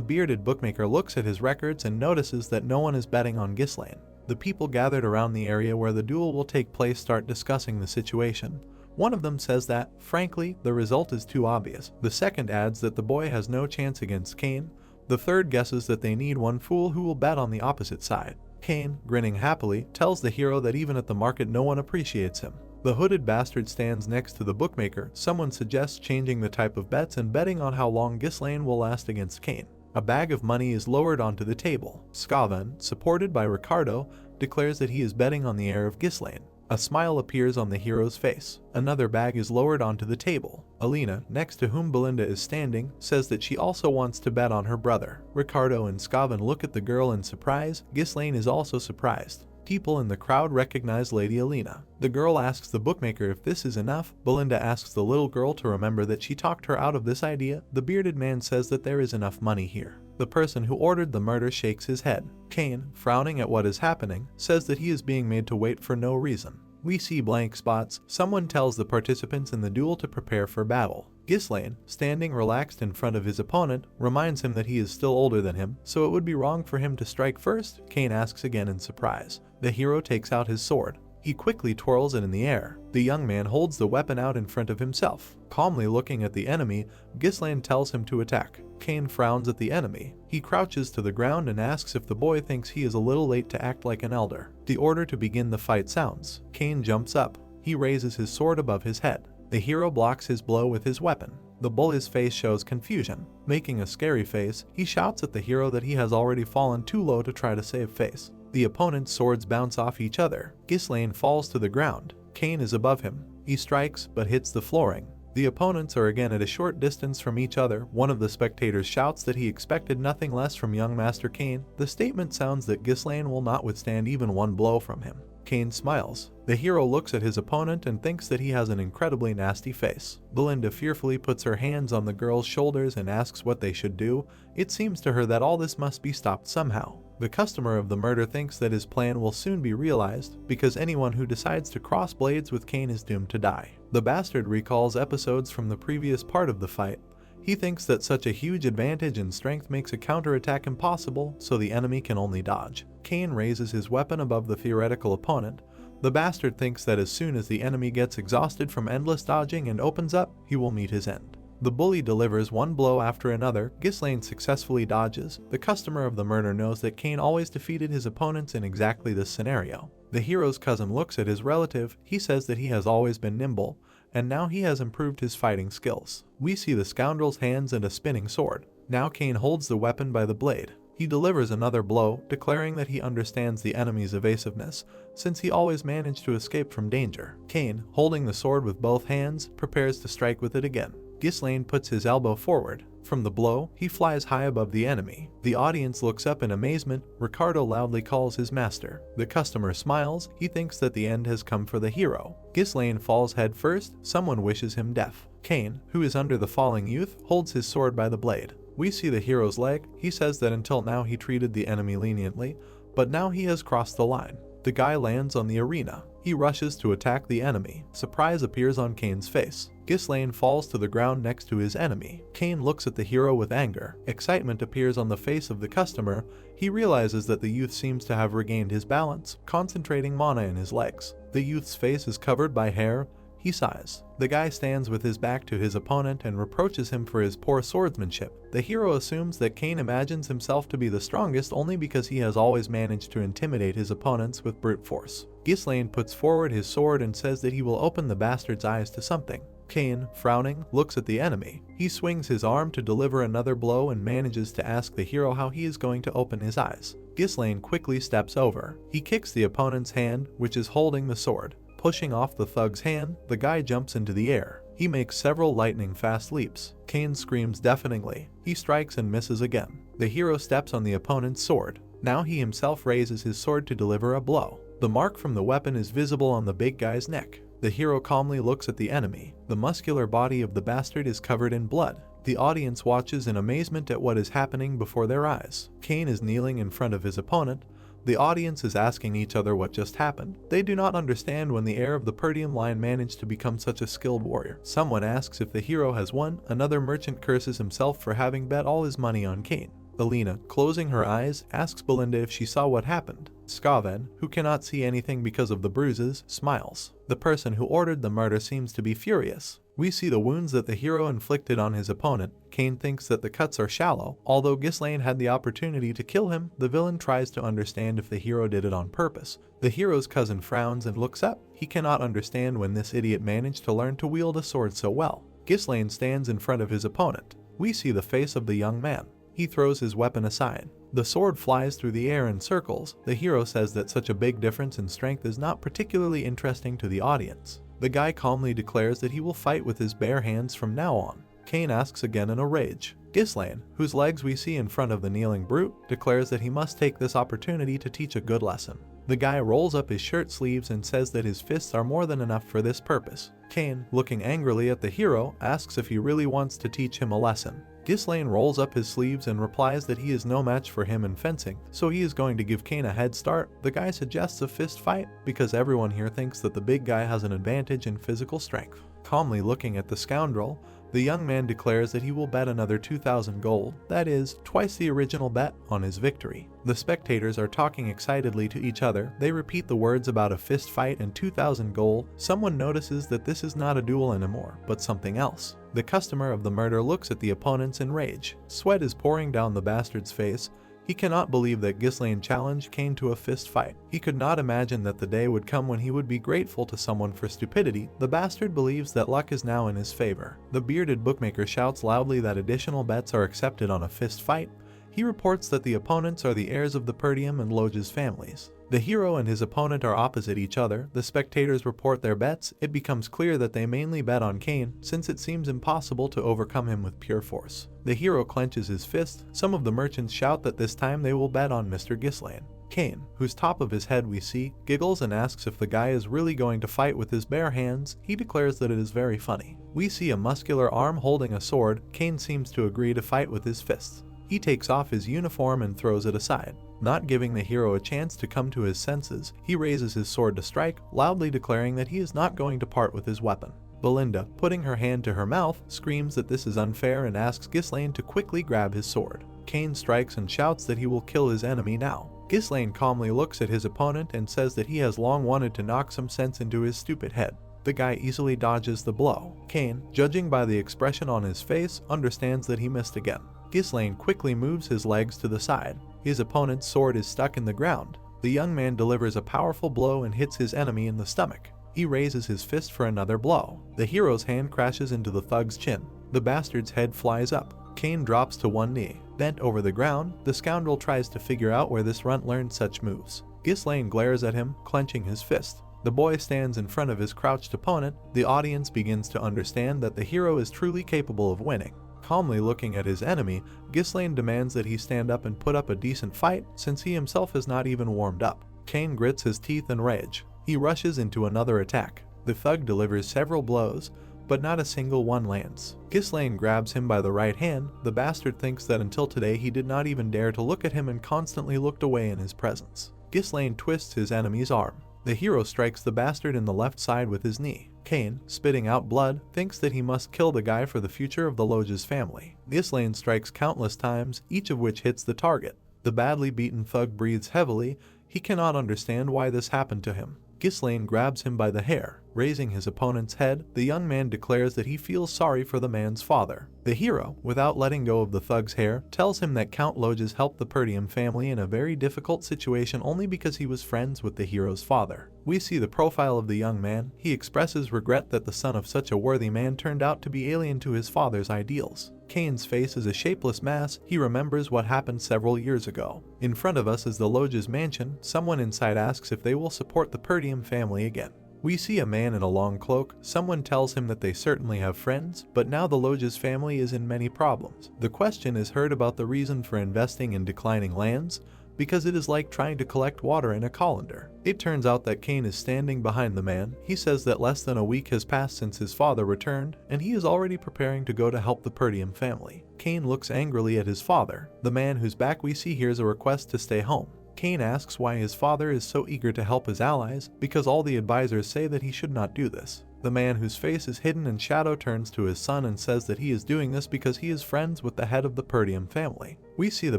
bearded bookmaker looks at his records and notices that no one is betting on Ghislaine. The people gathered around the area where the duel will take place start discussing the situation. One of them says that, frankly, the result is too obvious. The second adds that the boy has no chance against Cain. The third guesses that they need one fool who will bet on the opposite side. Cain, grinning happily, tells the hero that even at the market no one appreciates him. The hooded bastard stands next to the bookmaker. Someone suggests changing the type of bets and betting on how long Ghislaine will last against Cain. A bag of money is lowered onto the table. Skaven, supported by Ricardo, declares that he is betting on the heir of Ghislaine. A smile appears on the hero's face. Another bag is lowered onto the table. Alina, next to whom Belinda is standing, says that she also wants to bet on her brother. Ricardo and Skaven look at the girl in surprise. Ghislaine is also surprised. People in the crowd recognize Lady Alina. The girl asks the bookmaker if this is enough. Belinda asks the little girl to remember that she talked her out of this idea. The bearded man says that there is enough money here. The person who ordered the murder shakes his head. Cain, frowning at what is happening, says that he is being made to wait for no reason. We see blank spots. Someone tells the participants in the duel to prepare for battle. Ghislaine, standing relaxed in front of his opponent, reminds him that he is still older than him, so it would be wrong for him to strike first. Cain asks again in surprise. The hero takes out his sword. He quickly twirls it in the air. The young man holds the weapon out in front of himself. Calmly looking at the enemy, Ghislaine tells him to attack. Cain frowns at the enemy. He crouches to the ground and asks if the boy thinks he is a little late to act like an elder. The order to begin the fight sounds. Cain jumps up. He raises his sword above his head. The hero blocks his blow with his weapon. The bully's face shows confusion. Making a scary face, he shouts at the hero that he has already fallen too low to try to save face. The opponent's swords bounce off each other. Ghislaine falls to the ground. Cain is above him. He strikes but hits the flooring. The opponents are again at a short distance from each other. One of the spectators shouts that he expected nothing less from young Master Cain. The statement sounds that Ghislaine will not withstand even one blow from him. Cain smiles. The hero looks at his opponent and thinks that he has an incredibly nasty face. Belinda fearfully puts her hands on the girl's shoulders and asks what they should do. It seems to her that all this must be stopped somehow. The customer of the murder thinks that his plan will soon be realized, because anyone who decides to cross blades with Cain is doomed to die. The bastard recalls episodes from the previous part of the fight. He thinks that such a huge advantage in strength makes a counterattack impossible, so the enemy can only dodge. Cain raises his weapon above the theoretical opponent. The bastard thinks that as soon as the enemy gets exhausted from endless dodging and opens up, he will meet his end. The bully delivers one blow after another. Ghislaine successfully dodges. The customer of the murder knows that Cain always defeated his opponents in exactly this scenario. The hero's cousin looks at his relative. He says that he has always been nimble, and now he has improved his fighting skills. We see the scoundrel's hands and a spinning sword. Now Cain holds the weapon by the blade. He delivers another blow, declaring that he understands the enemy's evasiveness, since he always managed to escape from danger. Cain, holding the sword with both hands, prepares to strike with it again. Ghislaine puts his elbow forward. From the blow, he flies high above the enemy. The audience looks up in amazement. Ricardo loudly calls his master. The customer smiles. He thinks that the end has come for the hero. Ghislaine falls head first. Someone wishes him death. Cain, who is under the falling youth, holds his sword by the blade. We see the hero's leg. He says that until now he treated the enemy leniently, but now he has crossed the line. The guy lands on the arena. He rushes to attack the enemy. Surprise appears on Cain's face. Ghislaine falls to the ground next to his enemy. Cain looks at the hero with anger. Excitement appears on the face of the customer. He realizes that the youth seems to have regained his balance, concentrating mana in his legs. The youth's face is covered by hair. He sighs. The guy stands with his back to his opponent and reproaches him for his poor swordsmanship. The hero assumes that Cain imagines himself to be the strongest only because he has always managed to intimidate his opponents with brute force. Ghislaine puts forward his sword and says that he will open the bastard's eyes to something. Cain, frowning, looks at the enemy. He swings his arm to deliver another blow and manages to ask the hero how he is going to open his eyes. Ghislaine quickly steps over. He kicks the opponent's hand, which is holding the sword. Pushing off the thug's hand, the guy jumps into the air. He makes several lightning-fast leaps. Cain screams deafeningly. He strikes and misses again. The hero steps on the opponent's sword. Now he himself raises his sword to deliver a blow. The mark from the weapon is visible on the big guy's neck. The hero calmly looks at the enemy. The muscular body of the bastard is covered in blood. The audience watches in amazement at what is happening before their eyes. Cain is kneeling in front of his opponent. The audience is asking each other what just happened. They do not understand when the heir of the Pertium line managed to become such a skilled warrior. Someone asks if the hero has won. Another merchant curses himself for having bet all his money on Cain. Alina, closing her eyes, asks Belinda if she saw what happened. Skaven, who cannot see anything because of the bruises, smiles. The person who ordered the murder seems to be furious. We see the wounds that the hero inflicted on his opponent. Cain thinks that the cuts are shallow. Although Ghislaine had the opportunity to kill him, the villain tries to understand if the hero did it on purpose. The hero's cousin frowns and looks up. He cannot understand when this idiot managed to learn to wield a sword so well. Ghislaine stands in front of his opponent. We see the face of the young man. He throws his weapon aside. The sword flies through the air in circles. The hero says that such a big difference in strength is not particularly interesting to the audience. The guy calmly declares that he will fight with his bare hands from now on. Cain asks again in a rage. Ghislaine, whose legs we see in front of the kneeling brute, declares that he must take this opportunity to teach a good lesson. The guy rolls up his shirt sleeves and says that his fists are more than enough for this purpose. Cain, looking angrily at the hero, asks if he really wants to teach him a lesson. Ghislaine rolls up his sleeves and replies that he is no match for him in fencing, so he is going to give Cain a head start. The guy suggests a fist fight because everyone here thinks that the big guy has an advantage in physical strength. Calmly looking at the scoundrel, the young man declares that he will bet another 2,000 gold, that is, twice the original bet, on his victory. The spectators are talking excitedly to each other. They repeat the words about a fist fight and 2,000 gold. Someone notices that this is not a duel anymore, but something else. The customer of the murder looks at the opponents in rage. Sweat is pouring down the bastard's face. He cannot believe that Ghislaine challenged Cain to a fist fight. He could not imagine that the day would come when he would be grateful to someone for stupidity. The bastard believes that luck is now in his favor. The bearded bookmaker shouts loudly that additional bets are accepted on a fist fight. He reports that the opponents are the heirs of the Pertium and Loge's families. The hero and his opponent are opposite each other. The spectators report their bets. It becomes clear that they mainly bet on Cain, since it seems impossible to overcome him with pure force. The hero clenches his fist. Some of the merchants shout that this time they will bet on Mr. Ghislaine. Cain, whose top of his head we see, giggles and asks if the guy is really going to fight with his bare hands. He declares that it is very funny. We see a muscular arm holding a sword. Cain seems to agree to fight with his fists. He takes off his uniform and throws it aside. Not giving the hero a chance to come to his senses, he raises his sword to strike, loudly declaring that he is not going to part with his weapon. Belinda, putting her hand to her mouth, screams that this is unfair and asks Ghislaine to quickly grab his sword. Cain strikes and shouts that he will kill his enemy now. Ghislaine calmly looks at his opponent and says that he has long wanted to knock some sense into his stupid head. The guy easily dodges the blow. Cain, judging by the expression on his face, understands that he missed again. Ghislaine quickly moves his legs to the side. His opponent's sword is stuck in the ground. The young man delivers a powerful blow and hits his enemy in the stomach. He raises his fist for another blow. The hero's hand crashes into the thug's chin. The bastard's head flies up. Cain drops to one knee. Bent over the ground, the scoundrel tries to figure out where this runt learned such moves. Ghislaine glares at him, clenching his fist. The boy stands in front of his crouched opponent. The audience begins to understand that the hero is truly capable of winning. Calmly looking at his enemy, Ghislaine demands that he stand up and put up a decent fight, since he himself has not even warmed up. Cain grits his teeth in rage. He rushes into another attack. The thug delivers several blows, but not a single one lands. Ghislaine grabs him by the right hand. The bastard thinks that until today he did not even dare to look at him and constantly looked away in his presence. Ghislaine twists his enemy's arm. The hero strikes the bastard in the left side with his knee. Cain, spitting out blood, thinks that he must kill the guy for the future of the Loge's family. Ghislaine strikes countless times, each of which hits the target. The badly beaten thug breathes heavily. He cannot understand why this happened to him. Ghislaine grabs him by the hair. Raising his opponent's head, the young man declares that he feels sorry for the man's father. The hero, without letting go of the thug's hair, tells him that Count Loges helped the Pertium family in a very difficult situation only because he was friends with the hero's father. We see the profile of the young man. He expresses regret that the son of such a worthy man turned out to be alien to his father's ideals. Cain's face is a shapeless mass. He remembers what happened several years ago. In front of us is the Loges mansion. Someone inside asks if they will support the Pertium family again. We see a man in a long cloak. Someone tells him that they certainly have friends, but now the Loges family is in many problems. The question is heard about the reason for investing in declining lands, because it is like trying to collect water in a colander. It turns out that Cain is standing behind the man. He says that less than a week has passed since his father returned, and he is already preparing to go to help the Pertium family. Cain looks angrily at his father. The man whose back we see hears a request to stay home. Cain asks why his father is so eager to help his allies, because all the advisors say that he should not do this. The man whose face is hidden in shadow turns to his son and says that he is doing this because he is friends with the head of the Pertium family. We see the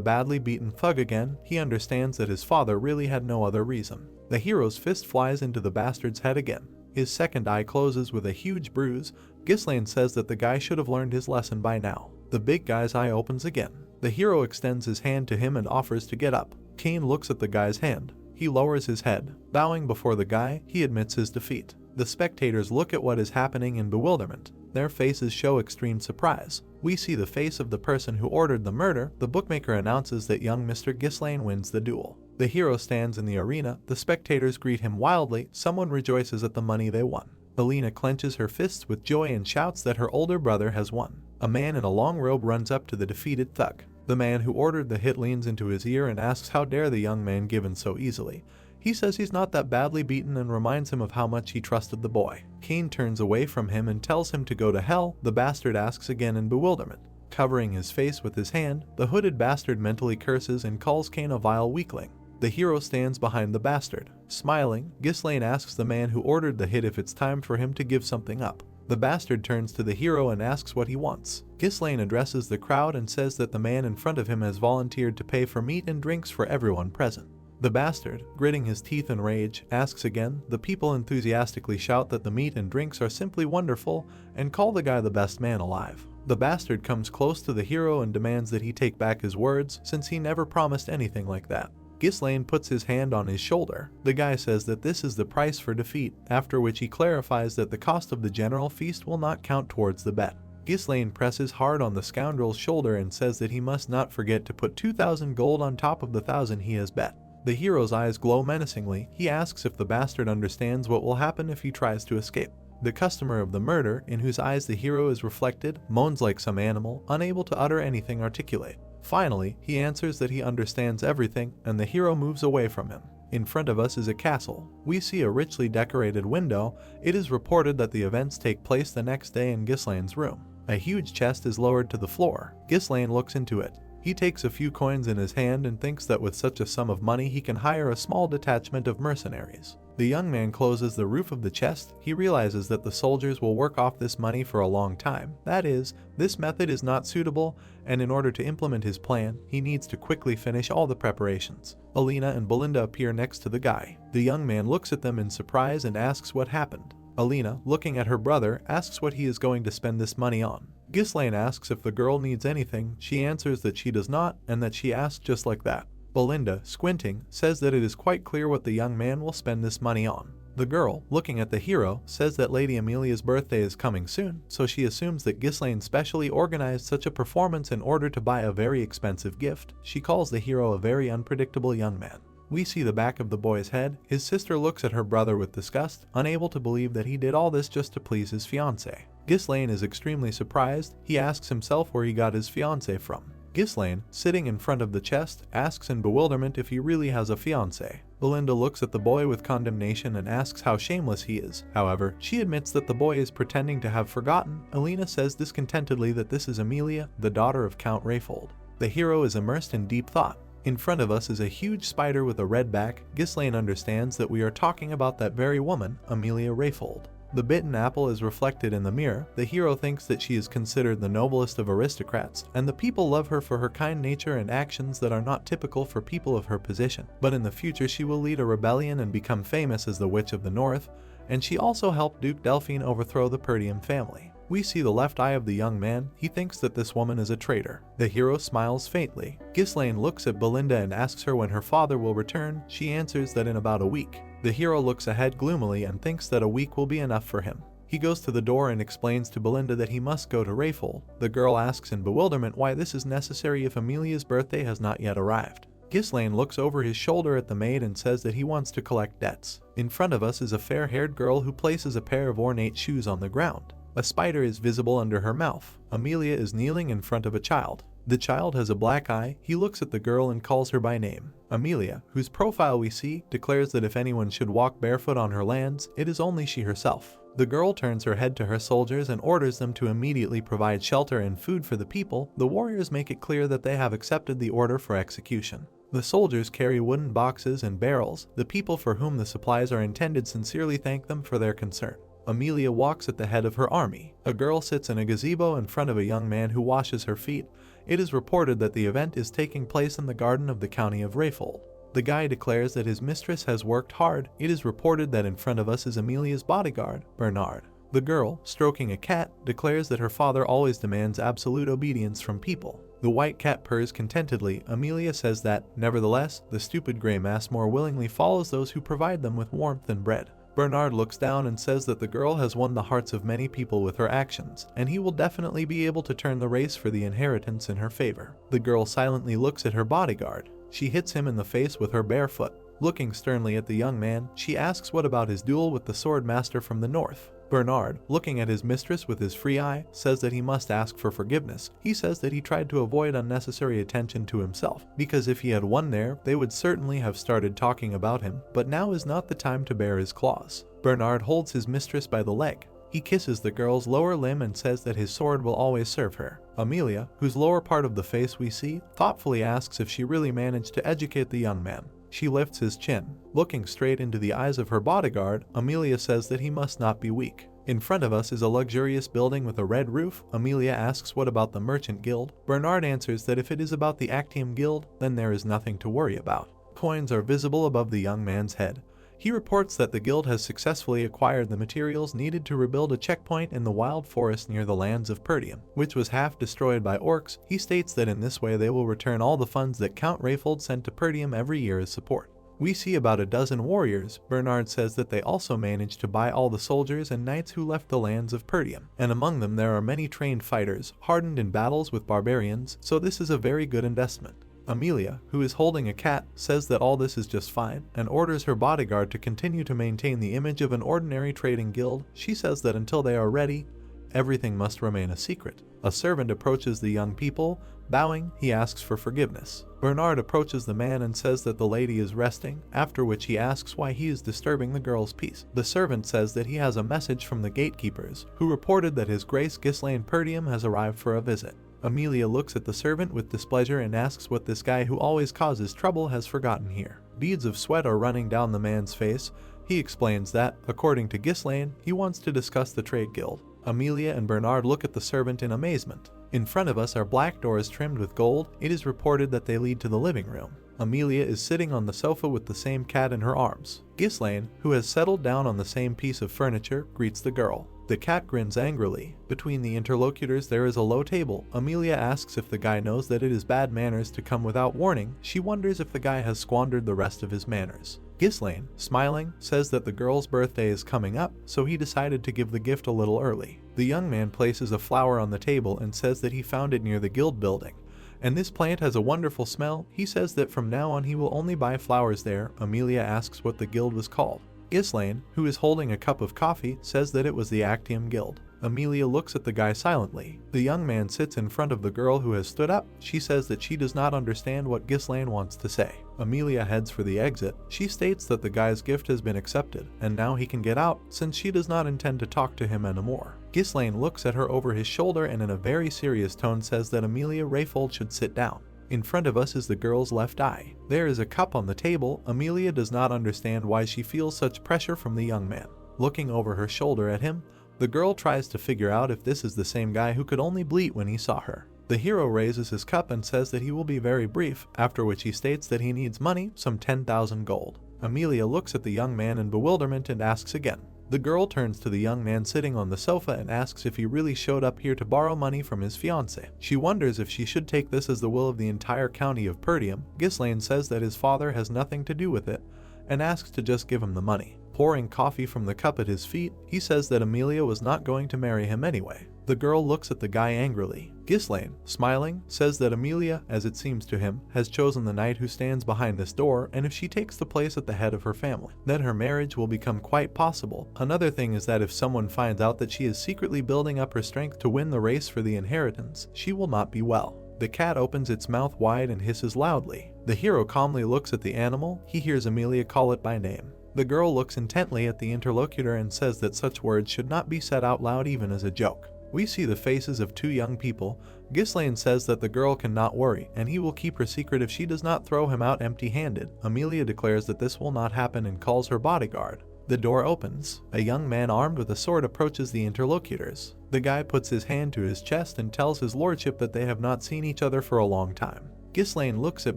badly beaten thug again. He understands that his father really had no other reason. The hero's fist flies into the bastard's head again. His second eye closes with a huge bruise. Ghislaine says that the guy should have learned his lesson by now. The big guy's eye opens again. The hero extends his hand to him and offers to get up. Cain looks at the guy's hand. He lowers his head. Bowing before the guy, he admits his defeat. The spectators look at what is happening in bewilderment. Their faces show extreme surprise. We see the face of the person who ordered the murder. The bookmaker announces that young Mr. Ghislaine wins the duel. The hero stands in the arena. The spectators greet him wildly. Someone rejoices at the money they won. Alina clenches her fists with joy and shouts that her older brother has won. A man in a long robe runs up to the defeated thug. The man who ordered the hit leans into his ear and asks how dare the young man give in so easily. He says he's not that badly beaten and reminds him of how much he trusted the boy. Cain turns away from him and tells him to go to hell. The bastard asks again in bewilderment. Covering his face with his hand, the hooded bastard mentally curses and calls Cain a vile weakling. The hero stands behind the bastard. Smiling, Ghislaine asks the man who ordered the hit if it's time for him to give something up. The bastard turns to the hero and asks what he wants. Ghislaine addresses the crowd and says that the man in front of him has volunteered to pay for meat and drinks for everyone present. The bastard, gritting his teeth in rage, asks again. The people enthusiastically shout that the meat and drinks are simply wonderful and call the guy the best man alive. The bastard comes close to the hero and demands that he take back his words, since he never promised anything like that. Ghislaine puts his hand on his shoulder. The guy says that this is the price for defeat, after which he clarifies that the cost of the general feast will not count towards the bet. Ghislaine presses hard on the scoundrel's shoulder and says that he must not forget to put 2,000 gold on top of the 1,000 he has bet. The hero's eyes glow menacingly. He asks if the bastard understands what will happen if he tries to escape. The customer of the murder, in whose eyes the hero is reflected, moans like some animal, unable to utter anything articulate. Finally, he answers that he understands everything, and the hero moves away from him. In front of us is a castle. We see a richly decorated window. It is reported that the events take place the next day in Ghislaine's room. A huge chest is lowered to the floor. Ghislaine looks into it. He takes a few coins in his hand and thinks that with such a sum of money he can hire a small detachment of mercenaries. The young man closes the roof of the chest. He realizes that the soldiers will work off this money for a long time. That is, this method is not suitable, and in order to implement his plan, he needs to quickly finish all the preparations. Alina and Belinda appear next to the guy. The young man looks at them in surprise and asks what happened. Alina, looking at her brother, asks what he is going to spend this money on. Ghislaine asks if the girl needs anything. She answers that she does not, and that she asked just like that. Belinda, squinting, says that it is quite clear what the young man will spend this money on. The girl, looking at the hero, says that Lady Amelia's birthday is coming soon, so she assumes that Ghislaine specially organized such a performance in order to buy a very expensive gift. She calls the hero a very unpredictable young man. We see the back of the boy's head. His sister looks at her brother with disgust, unable to believe that he did all this just to please his fiancée. Ghislaine is extremely surprised. He asks himself where he got his fiancée from. Ghislaine, sitting in front of the chest, asks in bewilderment if he really has a fiancée. Belinda looks at the boy with condemnation and asks how shameless he is. However, she admits that the boy is pretending to have forgotten. Alina says discontentedly that this is Amelia, the daughter of Count Rayfold. The hero is immersed in deep thought. In front of us is a huge spider with a red back. Ghislaine understands that we are talking about that very woman, Amelia Rayfold. The bitten apple is reflected in the mirror. The hero thinks that she is considered the noblest of aristocrats, and the people love her for her kind nature and actions that are not typical for people of her position. But in the future she will lead a rebellion and become famous as the Witch of the North, and she also helped Duke Delphine overthrow the Pertium family. We see the left eye of the young man. He thinks that this woman is a traitor. The hero smiles faintly. Ghislaine looks at Belinda and asks her when her father will return. She answers that in about a week. The hero looks ahead gloomily and thinks that a week will be enough for him. He goes to the door and explains to Belinda that he must go to Rayfold. The girl asks in bewilderment why this is necessary if Amelia's birthday has not yet arrived. Ghislaine looks over his shoulder at the maid and says that he wants to collect debts. In front of us is a fair-haired girl who places a pair of ornate shoes on the ground. A spider is visible under her mouth. Amelia is kneeling in front of a child. The child has a black eye. He looks at the girl and calls her by name. Amelia, whose profile we see, declares that if anyone should walk barefoot on her lands, it is only she herself. The girl turns her head to her soldiers and orders them to immediately provide shelter and food for the people. The warriors make it clear that they have accepted the order for execution. The soldiers carry wooden boxes and barrels. The people for whom the supplies are intended sincerely thank them for their concern. Amelia walks at the head of her army. A girl sits in a gazebo in front of a young man who washes her feet. It is reported that the event is taking place in the garden of the county of Rayfold. The guy declares that his mistress has worked hard. It is reported that in front of us is Amelia's bodyguard, Bernard. The girl, stroking a cat, declares that her father always demands absolute obedience from people. The white cat purrs contentedly. Amelia says that, nevertheless, the stupid gray mass more willingly follows those who provide them with warmth and bread. Bernard looks down and says that the girl has won the hearts of many people with her actions, and he will definitely be able to turn the race for the inheritance in her favor. The girl silently looks at her bodyguard. She hits him in the face with her bare foot. Looking sternly at the young man, she asks what about his duel with the sword master from the north. Bernard, looking at his mistress with his free eye, says that he must ask for forgiveness. He says that he tried to avoid unnecessary attention to himself, because if he had won there, they would certainly have started talking about him, but now is not the time to bare his claws. Bernard holds his mistress by the leg. He kisses the girl's lower limb and says that his sword will always serve her. Amelia, whose lower part of the face we see, thoughtfully asks if she really managed to educate the young man. She lifts his chin. Looking straight into the eyes of her bodyguard, Amelia says that he must not be weak. In front of us is a luxurious building with a red roof. Amelia asks what about the Merchant Guild. Bernard answers that if it is about the Actium Guild, then there is nothing to worry about. Coins are visible above the young man's head. He reports that the guild has successfully acquired the materials needed to rebuild a checkpoint in the wild forest near the lands of Pertium, which was half destroyed by orcs. He states that in this way they will return all the funds that Count Rayfold sent to Pertium every year as support. We see about a dozen warriors. Bernard says that they also managed to buy all the soldiers and knights who left the lands of Pertium, and among them there are many trained fighters, hardened in battles with barbarians, so this is a very good investment. Amelia, who is holding a cat, says that all this is just fine, and orders her bodyguard to continue to maintain the image of an ordinary trading guild. She says that until they are ready, everything must remain a secret. A servant approaches the young people. Bowing, he asks for forgiveness. Bernard approaches the man and says that the lady is resting, after which he asks why he is disturbing the girl's peace. The servant says that he has a message from the gatekeepers, who reported that His Grace Ghislaine Pertium has arrived for a visit. Amelia looks at the servant with displeasure and asks what this guy who always causes trouble has forgotten here. Beads of sweat are running down the man's face. He explains that, according to Ghislaine, he wants to discuss the trade guild. Amelia and Bernard look at the servant in amazement. In front of us are black doors trimmed with gold. It is reported that they lead to the living room. Amelia is sitting on the sofa with the same cat in her arms. Ghislaine, who has settled down on the same piece of furniture, greets the girl. The cat grins angrily. Between the interlocutors there is a low table. Amelia asks if the guy knows that it is bad manners to come without warning. She wonders if the guy has squandered the rest of his manners. Ghislaine, smiling, says that the girl's birthday is coming up, so he decided to give the gift a little early. The young man places a flower on the table and says that he found it near the guild building. And this plant has a wonderful smell. He says that from now on he will only buy flowers there. Amelia asks what the guild was called. Ghislaine, who is holding a cup of coffee, says that it was the Actium Guild. Amelia looks at the guy silently. The young man sits in front of the girl who has stood up. She says that she does not understand what Ghislaine wants to say. Amelia heads for the exit. She states that the guy's gift has been accepted, and now he can get out, since she does not intend to talk to him anymore. Ghislaine looks at her over his shoulder and in a very serious tone says that Amelia Rayfold should sit down. In front of us is the girl's left eye. There is a cup on the table. Amelia does not understand why she feels such pressure from the young man. Looking over her shoulder at him, the girl tries to figure out if this is the same guy who could only bleat when he saw her. The hero raises his cup and says that he will be very brief, after which he states that he needs money, some 10,000 gold. Amelia looks at the young man in bewilderment and asks again. The girl turns to the young man sitting on the sofa and asks if he really showed up here to borrow money from his fiancée. She wonders if she should take this as the will of the entire county of Pertium. Ghislaine says that his father has nothing to do with it and asks to just give him the money. Pouring coffee from the cup at his feet, he says that Amelia was not going to marry him anyway. The girl looks at the guy angrily. Ghislaine, smiling, says that Amelia, as it seems to him, has chosen the knight who stands behind this door, and if she takes the place at the head of her family, then her marriage will become quite possible. Another thing is that if someone finds out that she is secretly building up her strength to win the race for the inheritance, she will not be well. The cat opens its mouth wide and hisses loudly. The hero calmly looks at the animal. He hears Amelia call it by name. The girl looks intently at the interlocutor and says that such words should not be said out loud even as a joke. We see the faces of two young people. Ghislaine says that the girl cannot worry, and he will keep her secret if she does not throw him out empty-handed. Amelia declares that this will not happen and calls her bodyguard. The door opens. A young man armed with a sword approaches the interlocutors. The guy puts his hand to his chest and tells his lordship that they have not seen each other for a long time. Ghislaine looks at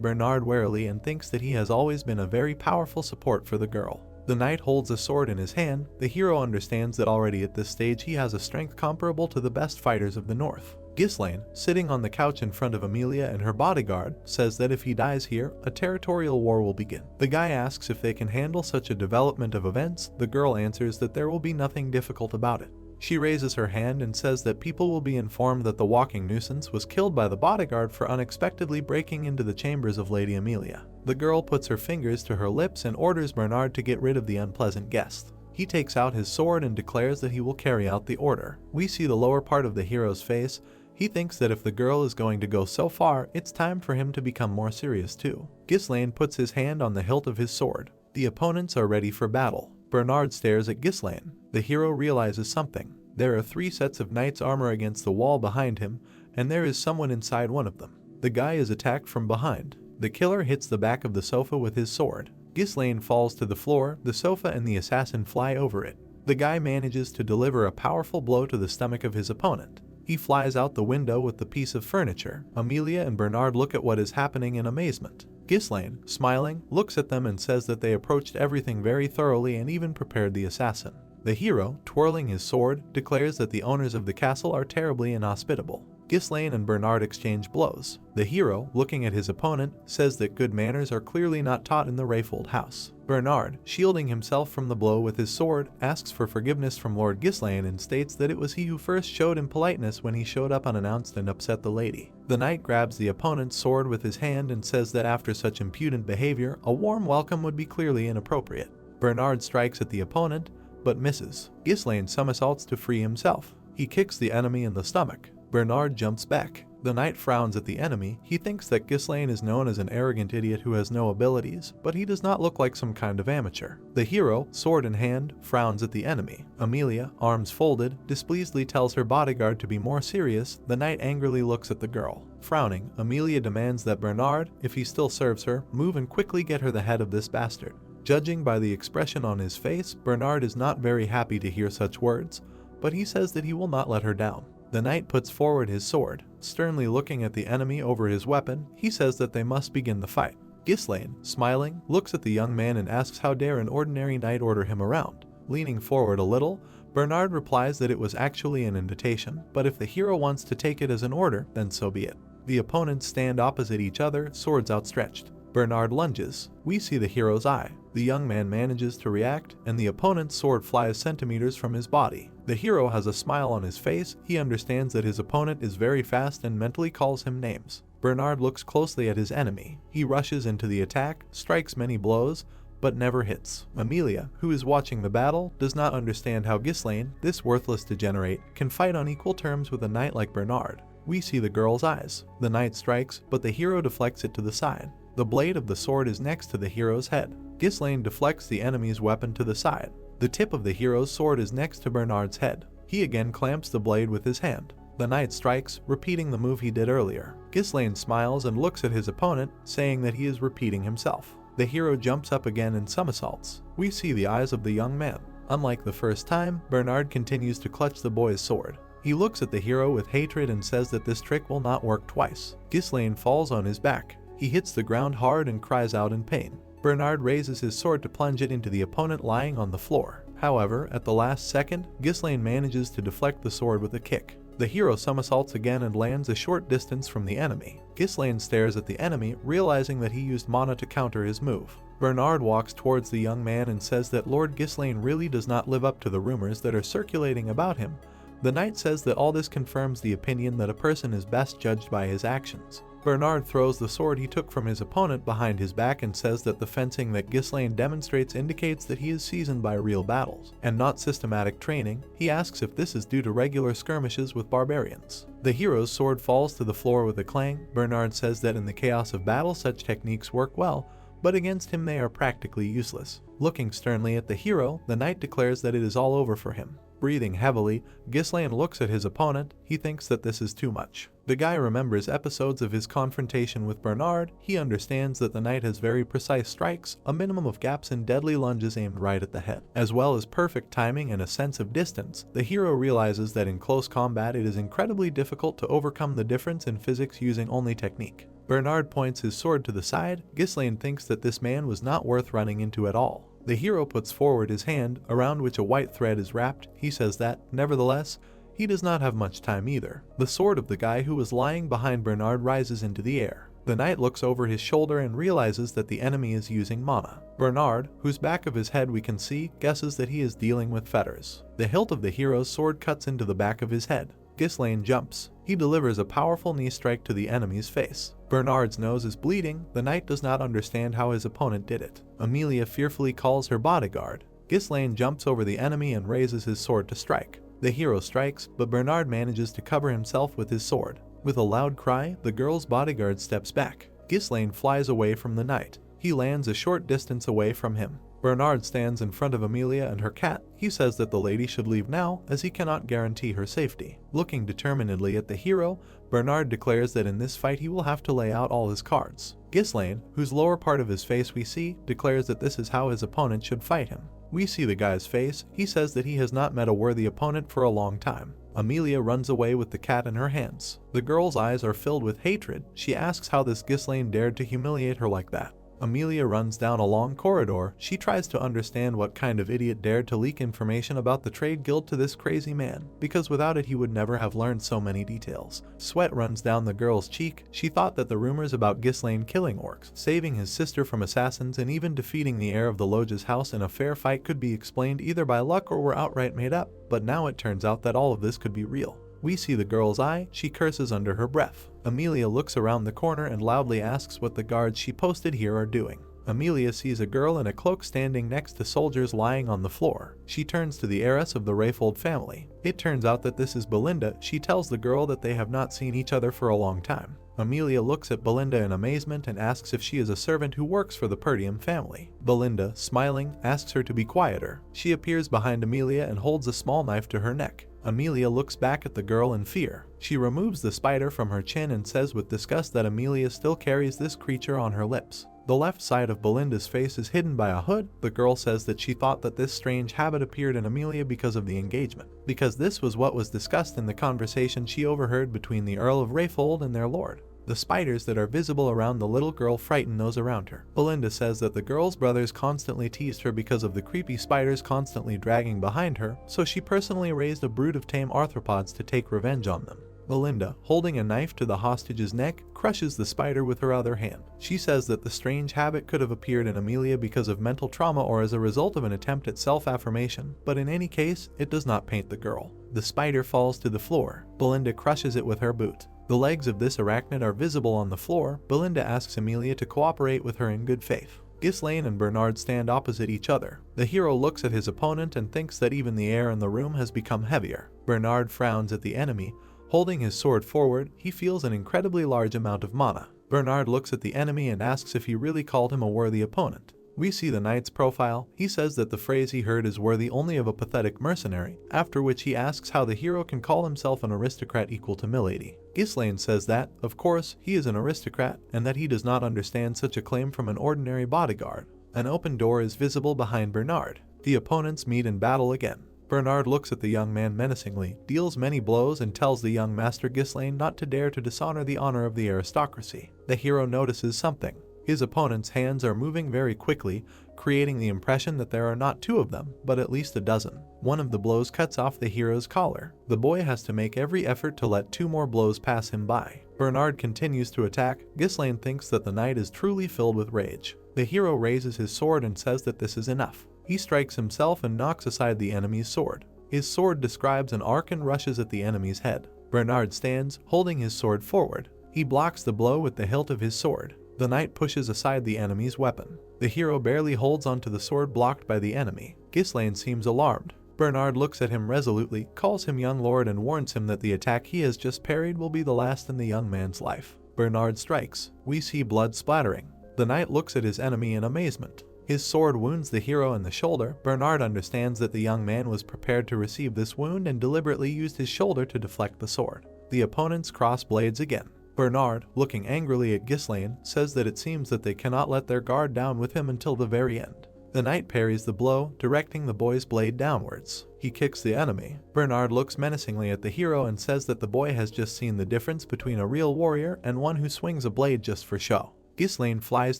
Bernard warily and thinks that he has always been a very powerful support for the girl. The knight holds a sword in his hand. The hero understands that already at this stage he has a strength comparable to the best fighters of the north. Ghislaine, sitting on the couch in front of Amelia and her bodyguard, says that if he dies here, a territorial war will begin. The guy asks if they can handle such a development of events. The girl answers that there will be nothing difficult about it. She raises her hand and says that people will be informed that the walking nuisance was killed by the bodyguard for unexpectedly breaking into the chambers of Lady Amelia. The girl puts her fingers to her lips and orders Bernard to get rid of the unpleasant guest. He takes out his sword and declares that he will carry out the order. We see the lower part of the hero's face. He thinks that if the girl is going to go so far, it's time for him to become more serious too. Ghislaine puts his hand on the hilt of his sword. The opponents are ready for battle. Bernard stares at Ghislaine. The hero realizes something. There are 3 sets of knight's armor against the wall behind him, and there is someone inside one of them. The guy is attacked from behind. The killer hits the back of the sofa with his sword. Ghislaine falls to the floor, the sofa and the assassin fly over it. The guy manages to deliver a powerful blow to the stomach of his opponent. He flies out the window with the piece of furniture. Amelia and Bernard look at what is happening in amazement. Ghislaine, smiling, looks at them and says that they approached everything very thoroughly and even prepared the assassin. The hero, twirling his sword, declares that the owners of the castle are terribly inhospitable. Ghislaine and Bernard exchange blows. The hero, looking at his opponent, says that good manners are clearly not taught in the Rayfold house. Bernard, shielding himself from the blow with his sword, asks for forgiveness from Lord Ghislaine and states that it was he who first showed him politeness when he showed up unannounced and upset the lady. The knight grabs the opponent's sword with his hand and says that after such impudent behavior, a warm welcome would be clearly inappropriate. Bernard strikes at the opponent, but misses. Ghislaine somersaults to free himself. He kicks the enemy in the stomach. Bernard jumps back. The knight frowns at the enemy. He thinks that Ghislaine is known as an arrogant idiot who has no abilities, but he does not look like some kind of amateur. The hero, sword in hand, frowns at the enemy. Amelia, arms folded, displeasedly tells her bodyguard to be more serious. The knight angrily looks at the girl. Frowning, Amelia demands that Bernard, if he still serves her, move and quickly get her the head of this bastard. Judging by the expression on his face, Bernard is not very happy to hear such words, but he says that he will not let her down. The knight puts forward his sword. Sternly looking at the enemy over his weapon, he says that they must begin the fight. Ghislaine, smiling, looks at the young man and asks how dare an ordinary knight order him around. Leaning forward a little, Bernard replies that it was actually an invitation, but if the hero wants to take it as an order, then so be it. The opponents stand opposite each other, swords outstretched. Bernard lunges. We see the hero's eye. The young man manages to react, and the opponent's sword flies centimeters from his body. The hero has a smile on his face. He understands that his opponent is very fast and mentally calls him names. Bernard looks closely at his enemy. He rushes into the attack, strikes many blows, but never hits. Amelia, who is watching the battle, does not understand how Ghislaine, this worthless degenerate, can fight on equal terms with a knight like Bernard. We see the girl's eyes. The knight strikes, but the hero deflects it to the side. The blade of the sword is next to the hero's head. Ghislaine deflects the enemy's weapon to the side. The tip of the hero's sword is next to Bernard's head. He again clamps the blade with his hand. The knight strikes, repeating the move he did earlier. Ghislaine smiles and looks at his opponent, saying that he is repeating himself. The hero jumps up again and somersaults. We see the eyes of the young man. Unlike the first time, Bernard continues to clutch the boy's sword. He looks at the hero with hatred and says that this trick will not work twice. Ghislaine falls on his back. He hits the ground hard and cries out in pain. Bernard raises his sword to plunge it into the opponent lying on the floor. However, at the last second, Ghislaine manages to deflect the sword with a kick. The hero somersaults again and lands a short distance from the enemy. Ghislaine stares at the enemy, realizing that he used mana to counter his move. Bernard walks towards the young man and says that Lord Ghislaine really does not live up to the rumors that are circulating about him. The knight says that all this confirms the opinion that a person is best judged by his actions. Bernard throws the sword he took from his opponent behind his back and says that the fencing that Ghislaine demonstrates indicates that he is seasoned by real battles, and not systematic training. He asks if this is due to regular skirmishes with barbarians. The hero's sword falls to the floor with a clang. Bernard says that in the chaos of battle such techniques work well, but against him they are practically useless. Looking sternly at the hero, the knight declares that it is all over for him. Breathing heavily, Ghislaine looks at his opponent. He thinks that this is too much. The guy remembers episodes of his confrontation with Bernard. He understands that the knight has very precise strikes, a minimum of gaps and deadly lunges aimed right at the head, as well as perfect timing and a sense of distance. The hero realizes that in close combat it is incredibly difficult to overcome the difference in physics using only technique. Bernard points his sword to the side. Ghislaine thinks that this man was not worth running into at all. The hero puts forward his hand, around which a white thread is wrapped. He says that, nevertheless, he does not have much time either. The sword of the guy who was lying behind Bernard rises into the air. The knight looks over his shoulder and realizes that the enemy is using mana. Bernard, whose back of his head we can see, guesses that he is dealing with fetters. The hilt of the hero's sword cuts into the back of his head. Ghislaine jumps. He delivers a powerful knee strike to the enemy's face. Bernard's nose is bleeding. The knight does not understand how his opponent did it. Amelia fearfully calls her bodyguard. Ghislaine jumps over the enemy and raises his sword to strike. The hero strikes, but Bernard manages to cover himself with his sword. With a loud cry, the girl's bodyguard steps back. Ghislaine flies away from the knight. He lands a short distance away from him. Bernard stands in front of Amelia and her cat. He says that the lady should leave now, as he cannot guarantee her safety. Looking determinedly at the hero, Bernard declares that in this fight he will have to lay out all his cards. Ghislaine, whose lower part of his face we see, declares that this is how his opponent should fight him. We see the guy's face. He says that he has not met a worthy opponent for a long time. Amelia runs away with the cat in her hands. The girl's eyes are filled with hatred. She asks how this Ghislaine dared to humiliate her like that. Amelia runs down a long corridor. She tries to understand what kind of idiot dared to leak information about the trade guild to this crazy man, because without it he would never have learned so many details. Sweat runs down the girl's cheek. She thought that the rumors about Ghislaine killing orcs, saving his sister from assassins, and even defeating the heir of the Logha's house in a fair fight could be explained either by luck or were outright made up, but now it turns out that all of this could be real. We see the girl's eye. She curses under her breath. Amelia looks around the corner and loudly asks what the guards she posted here are doing. Amelia sees a girl in a cloak standing next to soldiers lying on the floor. She turns to the heiress of the Rayfold family. It turns out that this is Belinda. She tells the girl that they have not seen each other for a long time. Amelia looks at Belinda in amazement and asks if she is a servant who works for the Pertium family. Belinda, smiling, asks her to be quieter. She appears behind Amelia and holds a small knife to her neck. Amelia looks back at the girl in fear. She removes the spider from her chin and says with disgust that Amelia still carries this creature on her lips. The left side of Belinda's face is hidden by a hood. The girl says that she thought that this strange habit appeared in Amelia because of the engagement, because this was what was discussed in the conversation she overheard between the Earl of Rayfold and their lord. The spiders that are visible around the little girl frighten those around her. Belinda says that the girl's brothers constantly teased her because of the creepy spiders constantly dragging behind her, so she personally raised a brood of tame arthropods to take revenge on them. Belinda, holding a knife to the hostage's neck, crushes the spider with her other hand. She says that the strange habit could have appeared in Amelia because of mental trauma or as a result of an attempt at self-affirmation, but in any case, it does not paint the girl. The spider falls to the floor. Belinda crushes it with her boot. The legs of this arachnid are visible on the floor. Belinda asks Amelia to cooperate with her in good faith. Ghislaine and Bernard stand opposite each other. The hero looks at his opponent and thinks that even the air in the room has become heavier. Bernard frowns at the enemy. Holding his sword forward, he feels an incredibly large amount of mana. Bernard looks at the enemy and asks if he really called him a worthy opponent. We see the knight's profile. He says that the phrase he heard is worthy only of a pathetic mercenary, after which he asks how the hero can call himself an aristocrat equal to Milady. Ghislaine says that, of course, he is an aristocrat, and that he does not understand such a claim from an ordinary bodyguard. An open door is visible behind Bernard. The opponents meet in battle again. Bernard looks at the young man menacingly, deals many blows, and tells the young master Ghislaine not to dare to dishonor the honor of the aristocracy. The hero notices something. His opponent's hands are moving very quickly, creating the impression that there are not two of them, but at least a dozen. One of the blows cuts off the hero's collar. The boy has to make every effort to let two more blows pass him by. Bernard continues to attack. Ghislaine thinks that the knight is truly filled with rage. The hero raises his sword and says that this is enough. He strikes himself and knocks aside the enemy's sword. His sword describes an arc and rushes at the enemy's head. Bernard stands, holding his sword forward. He blocks the blow with the hilt of his sword. The knight pushes aside the enemy's weapon. The hero barely holds onto the sword blocked by the enemy. Ghislaine seems alarmed. Bernard looks at him resolutely, calls him young lord, and warns him that the attack he has just parried will be the last in the young man's life. Bernard strikes. We see blood splattering. The knight looks at his enemy in amazement. His sword wounds the hero in the shoulder. Bernard understands that the young man was prepared to receive this wound and deliberately used his shoulder to deflect the sword. The opponents cross blades again. Bernard, looking angrily at Ghislaine, says that it seems that they cannot let their guard down with him until the very end. The knight parries the blow, directing the boy's blade downwards. He kicks the enemy. Bernard looks menacingly at the hero and says that the boy has just seen the difference between a real warrior and one who swings a blade just for show. Ghislaine flies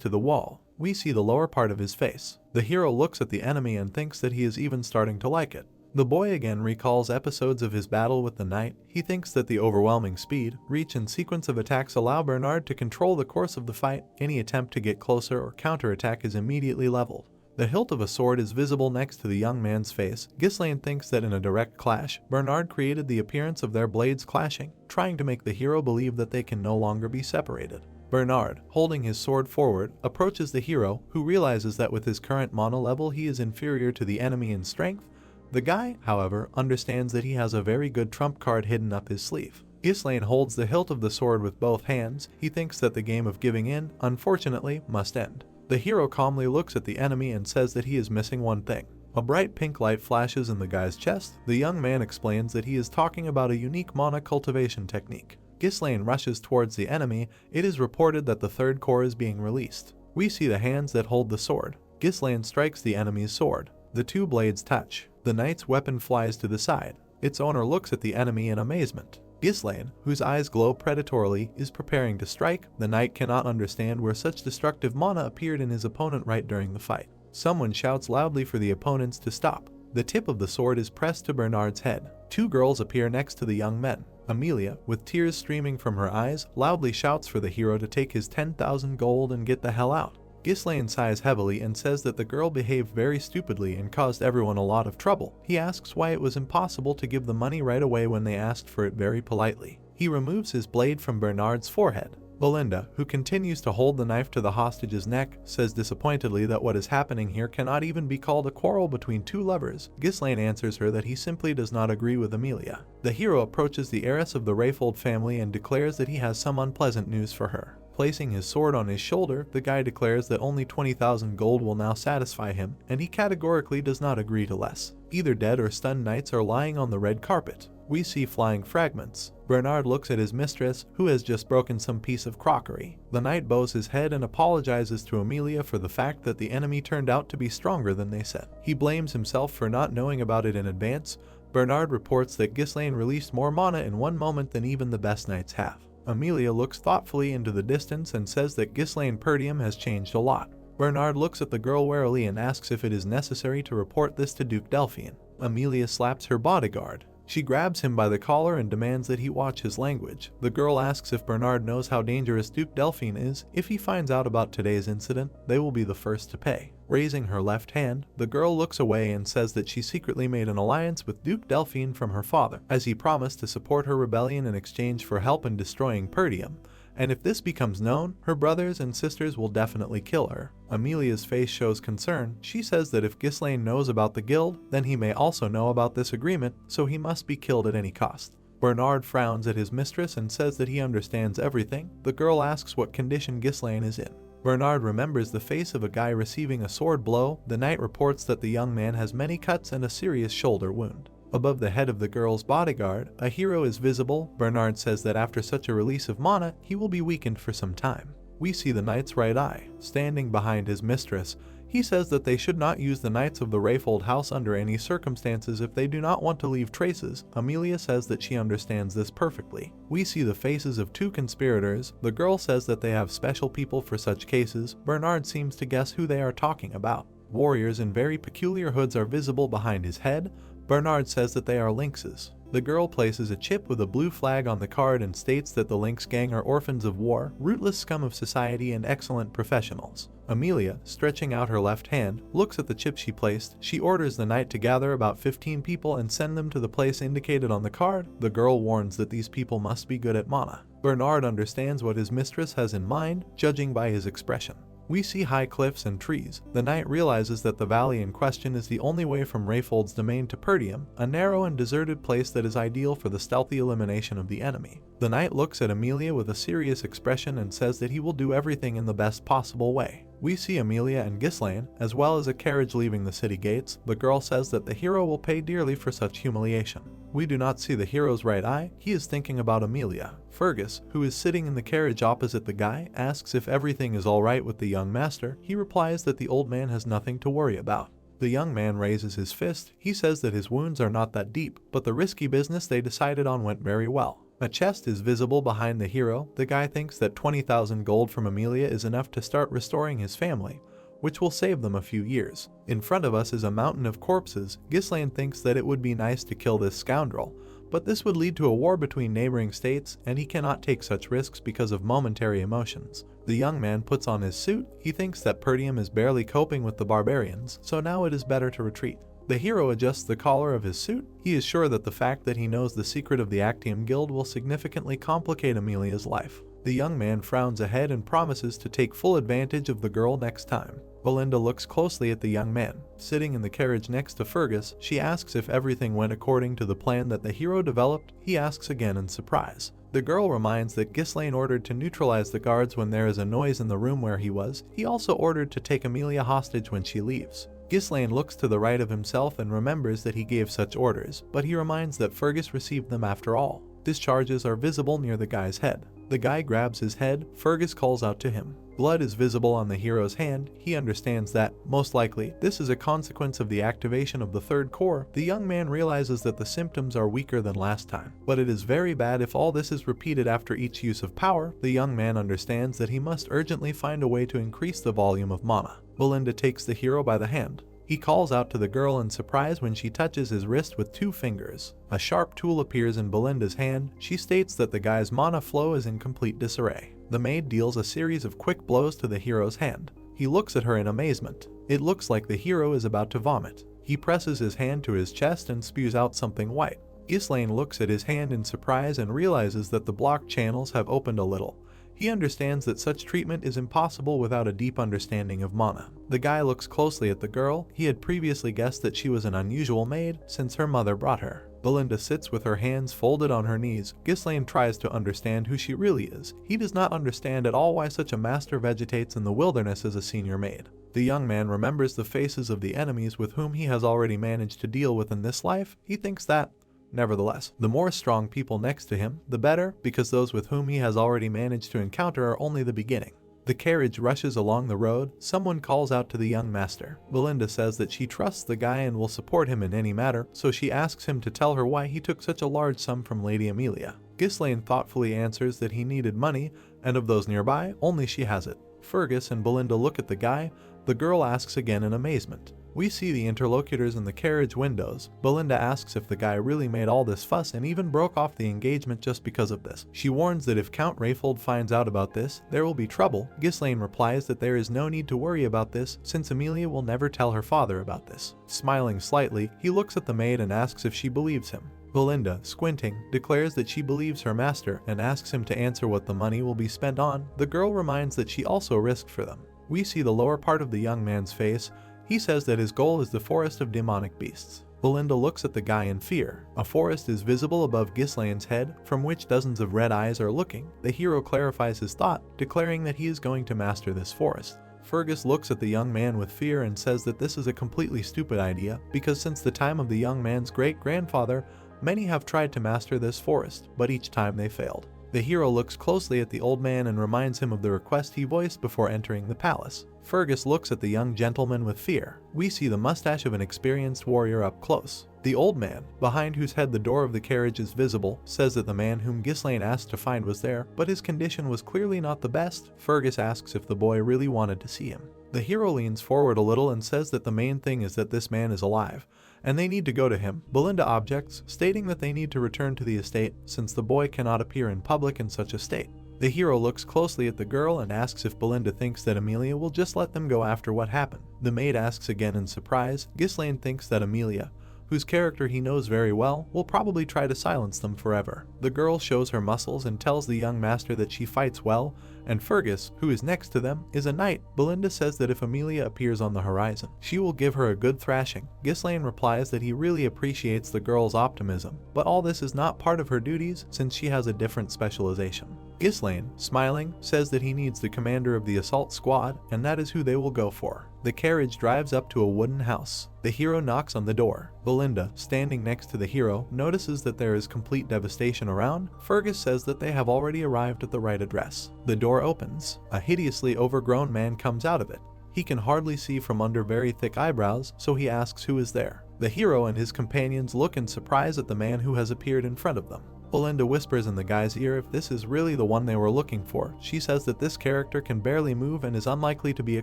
to the wall. We see the lower part of his face. The hero looks at the enemy and thinks that he is even starting to like it. The boy again recalls episodes of his battle with the knight. He thinks that the overwhelming speed, reach and sequence of attacks allow Bernard to control the course of the fight. Any attempt to get closer or counterattack is immediately leveled. The hilt of a sword is visible next to the young man's face. Ghislaine thinks that in a direct clash, Bernard created the appearance of their blades clashing, trying to make the hero believe that they can no longer be separated. Bernard, holding his sword forward, approaches the hero, who realizes that with his current mana level he is inferior to the enemy in strength. The guy, however, understands that he has a very good trump card hidden up his sleeve. Ghislaine holds the hilt of the sword with both hands. He thinks that the game of giving in, unfortunately, must end. The hero calmly looks at the enemy and says that he is missing one thing. A bright pink light flashes in the guy's chest. The young man explains that he is talking about a unique mana cultivation technique. Ghislaine rushes towards the enemy. It is reported that the third core is being released. We see the hands that hold the sword. Ghislaine strikes the enemy's sword. The two blades touch. The knight's weapon flies to the side. Its owner looks at the enemy in amazement. Ghislaine, whose eyes glow predatorily, is preparing to strike. The knight cannot understand where such destructive mana appeared in his opponent right during the fight. Someone shouts loudly for the opponents to stop. The tip of the sword is pressed to Bernard's head. Two girls appear next to the young men. Amelia, with tears streaming from her eyes, loudly shouts for the hero to take his 10,000 gold and get the hell out. Ghislaine sighs heavily and says that the girl behaved very stupidly and caused everyone a lot of trouble. He asks why it was impossible to give the money right away when they asked for it very politely. He removes his blade from Bernard's forehead. Belinda, who continues to hold the knife to the hostage's neck, says disappointedly that what is happening here cannot even be called a quarrel between two lovers. Ghislaine answers her that he simply does not agree with Amelia. The hero approaches the heiress of the Rayfold family and declares that he has some unpleasant news for her. Placing his sword on his shoulder, the guy declares that only 20,000 gold will now satisfy him, and he categorically does not agree to less. Either dead or stunned knights are lying on the red carpet. We see flying fragments. Bernard looks at his mistress, who has just broken some piece of crockery. The knight bows his head and apologizes to Amelia for the fact that the enemy turned out to be stronger than they said. He blames himself for not knowing about it in advance. Bernard reports that Ghislaine released more mana in one moment than even the best knights have. Amelia looks thoughtfully into the distance and says that Ghislaine Pertium has changed a lot. Bernard looks at the girl warily and asks if it is necessary to report this to Duke Delphine. Amelia slaps her bodyguard. She grabs him by the collar and demands that he watch his language. The girl asks if Bernard knows how dangerous Duke Delphine is. If he finds out about today's incident, they will be the first to pay. Raising her left hand, the girl looks away and says that she secretly made an alliance with Duke Delphine from her father, as he promised to support her rebellion in exchange for help in destroying Pertium. And if this becomes known, her brothers and sisters will definitely kill her. Amelia's face shows concern. She says that if Ghislaine knows about the guild, then he may also know about this agreement, so he must be killed at any cost. Bernard frowns at his mistress and says that he understands everything. The girl asks what condition Ghislaine is in. Bernard remembers the face of a guy receiving a sword blow. The knight reports that the young man has many cuts and a serious shoulder wound. Above the head of the girl's bodyguard, a hero is visible. Bernard says that after such a release of mana, he will be weakened for some time. We see the knight's right eye, standing behind his mistress. He says that they should not use the knights of the Rayfold house under any circumstances if they do not want to leave traces. Amelia says that she understands this perfectly. We see the faces of two conspirators. The girl says that they have special people for such cases. Bernard seems to guess who they are talking about. Warriors in very peculiar hoods are visible behind his head. Bernard says that they are lynxes. The girl places a chip with a blue flag on the card and states that the Lynx gang are orphans of war, rootless scum of society, and excellent professionals. Amelia, stretching out her left hand, looks at the chip she placed. She orders the knight to gather about 15 people and send them to the place indicated on the card. The girl warns that these people must be good at mana. Bernard understands what his mistress has in mind, judging by his expression. We see high cliffs and trees. The knight realizes that the valley in question is the only way from Rayfold's domain to Pertium, a narrow and deserted place that is ideal for the stealthy elimination of the enemy. The knight looks at Amelia with a serious expression and says that he will do everything in the best possible way. We see Amelia and Ghislaine, as well as a carriage leaving the city gates. The girl says that the hero will pay dearly for such humiliation. We do not see the hero's right eye. He is thinking about Amelia. Fergus, who is sitting in the carriage opposite the guy, asks if everything is alright with the young master. He replies that the old man has nothing to worry about. The young man raises his fist. He says that his wounds are not that deep, but the risky business they decided on went very well. A chest is visible behind the hero. The guy thinks that 20,000 gold from Amelia is enough to start restoring his family. which will save them a few years. In front of us is a mountain of corpses. Ghislaine thinks that it would be nice to kill this scoundrel, but this would lead to a war between neighboring states, and he cannot take such risks because of momentary emotions. The young man puts on his suit. He thinks that Pertium is barely coping with the barbarians, so now it is better to retreat. The hero adjusts the collar of his suit. He is sure that the fact that he knows the secret of the Actium Guild will significantly complicate Amelia's life. The young man frowns ahead and promises to take full advantage of the girl next time. Belinda looks closely at the young man. Sitting in the carriage next to Fergus, she asks if everything went according to the plan that the hero developed. He asks again in surprise. The girl reminds that Ghislaine ordered to neutralize the guards when there is a noise in the room where he was. He also ordered to take Amelia hostage when she leaves. Ghislaine looks to the right of himself and remembers that he gave such orders, but he reminds that Fergus received them after all. Discharges are visible near the guy's head. The guy grabs his head. Fergus calls out to him. Blood is visible on the hero's hand. He understands that, most likely, this is a consequence of the activation of the third core. The young man realizes that the symptoms are weaker than last time, but it is very bad if all this is repeated after each use of power. The young man understands that he must urgently find a way to increase the volume of mana. Belinda takes the hero by the hand. He calls out to the girl in surprise when she touches his wrist with 2 fingers. A sharp tool appears in Belinda's hand. She states that the guy's mana flow is in complete disarray. The maid deals a series of quick blows to the hero's hand. He looks at her in amazement. It looks like the hero is about to vomit. He presses his hand to his chest and spews out something white. Ghislaine looks at his hand in surprise and realizes that the blocked channels have opened a little. He understands that such treatment is impossible without a deep understanding of mana. The guy looks closely at the girl. He had previously guessed that she was an unusual maid since her mother brought her. Belinda sits with her hands folded on her knees. Ghislaine tries to understand who she really is. He does not understand at all why such a master vegetates in the wilderness as a senior maid. The young man remembers the faces of the enemies with whom he has already managed to deal with in this life. He thinks that, nevertheless, the more strong people next to him, the better, because those with whom he has already managed to encounter are only the beginning. The carriage rushes along the road. Someone calls out to the young master. Belinda says that she trusts the guy and will support him in any matter, so she asks him to tell her why he took such a large sum from Lady Amelia. Ghislaine thoughtfully answers that he needed money, and of those nearby, only she has it. Fergus and Belinda look at the guy. The girl asks again in amazement. We see the interlocutors in the carriage windows. Belinda asks if the guy really made all this fuss and even broke off the engagement just because of this. She warns that if Count Rayfold finds out about this, there will be trouble. Ghislaine replies that there is no need to worry about this, since Amelia will never tell her father about this. Smiling slightly, he looks at the maid and asks if she believes him. Belinda, squinting, declares that she believes her master and asks him to answer what the money will be spent on. The girl reminds that she also risked for them. We see the lower part of the young man's face. He says that his goal is the forest of demonic beasts. Belinda looks at the guy in fear. A forest is visible above Ghislaine's head, from which dozens of red eyes are looking. The hero clarifies his thought, declaring that he is going to master this forest. Fergus looks at the young man with fear and says that this is a completely stupid idea, because since the time of the young man's great-grandfather, many have tried to master this forest, but each time they failed. The hero looks closely at the old man and reminds him of the request he voiced before entering the palace. Fergus looks at the young gentleman with fear. We see the mustache of an experienced warrior up close. The old man, behind whose head the door of the carriage is visible, says that the man whom Ghislaine asked to find was there, but his condition was clearly not the best. Fergus asks if the boy really wanted to see him. The hero leans forward a little and says that the main thing is that this man is alive, and they need to go to him. Belinda objects, stating that they need to return to the estate since the boy cannot appear in public in such a state. The hero looks closely at the girl and asks if Belinda thinks that Amelia will just let them go after what happened. The maid asks again in surprise. Ghislaine thinks that Amelia, whose character he knows very well, will probably try to silence them forever. The girl shows her muscles and tells the young master that she fights well, and Fergus, who is next to them, is a knight. Belinda says that if Amelia appears on the horizon, she will give her a good thrashing. Ghislaine replies that he really appreciates the girl's optimism, but all this is not part of her duties since she has a different specialization. Ghislaine, smiling, says that he needs the commander of the assault squad, and that is who they will go for. The carriage drives up to a wooden house. The hero knocks on the door. Belinda, standing next to the hero, notices that there is complete devastation around. Fergus says that they have already arrived at the right address. The door opens. A hideously overgrown man comes out of it. He can hardly see from under very thick eyebrows, so he asks who is there. The hero and his companions look in surprise at the man who has appeared in front of them. Belinda whispers in the guy's ear if this is really the one they were looking for. She says that this character can barely move and is unlikely to be a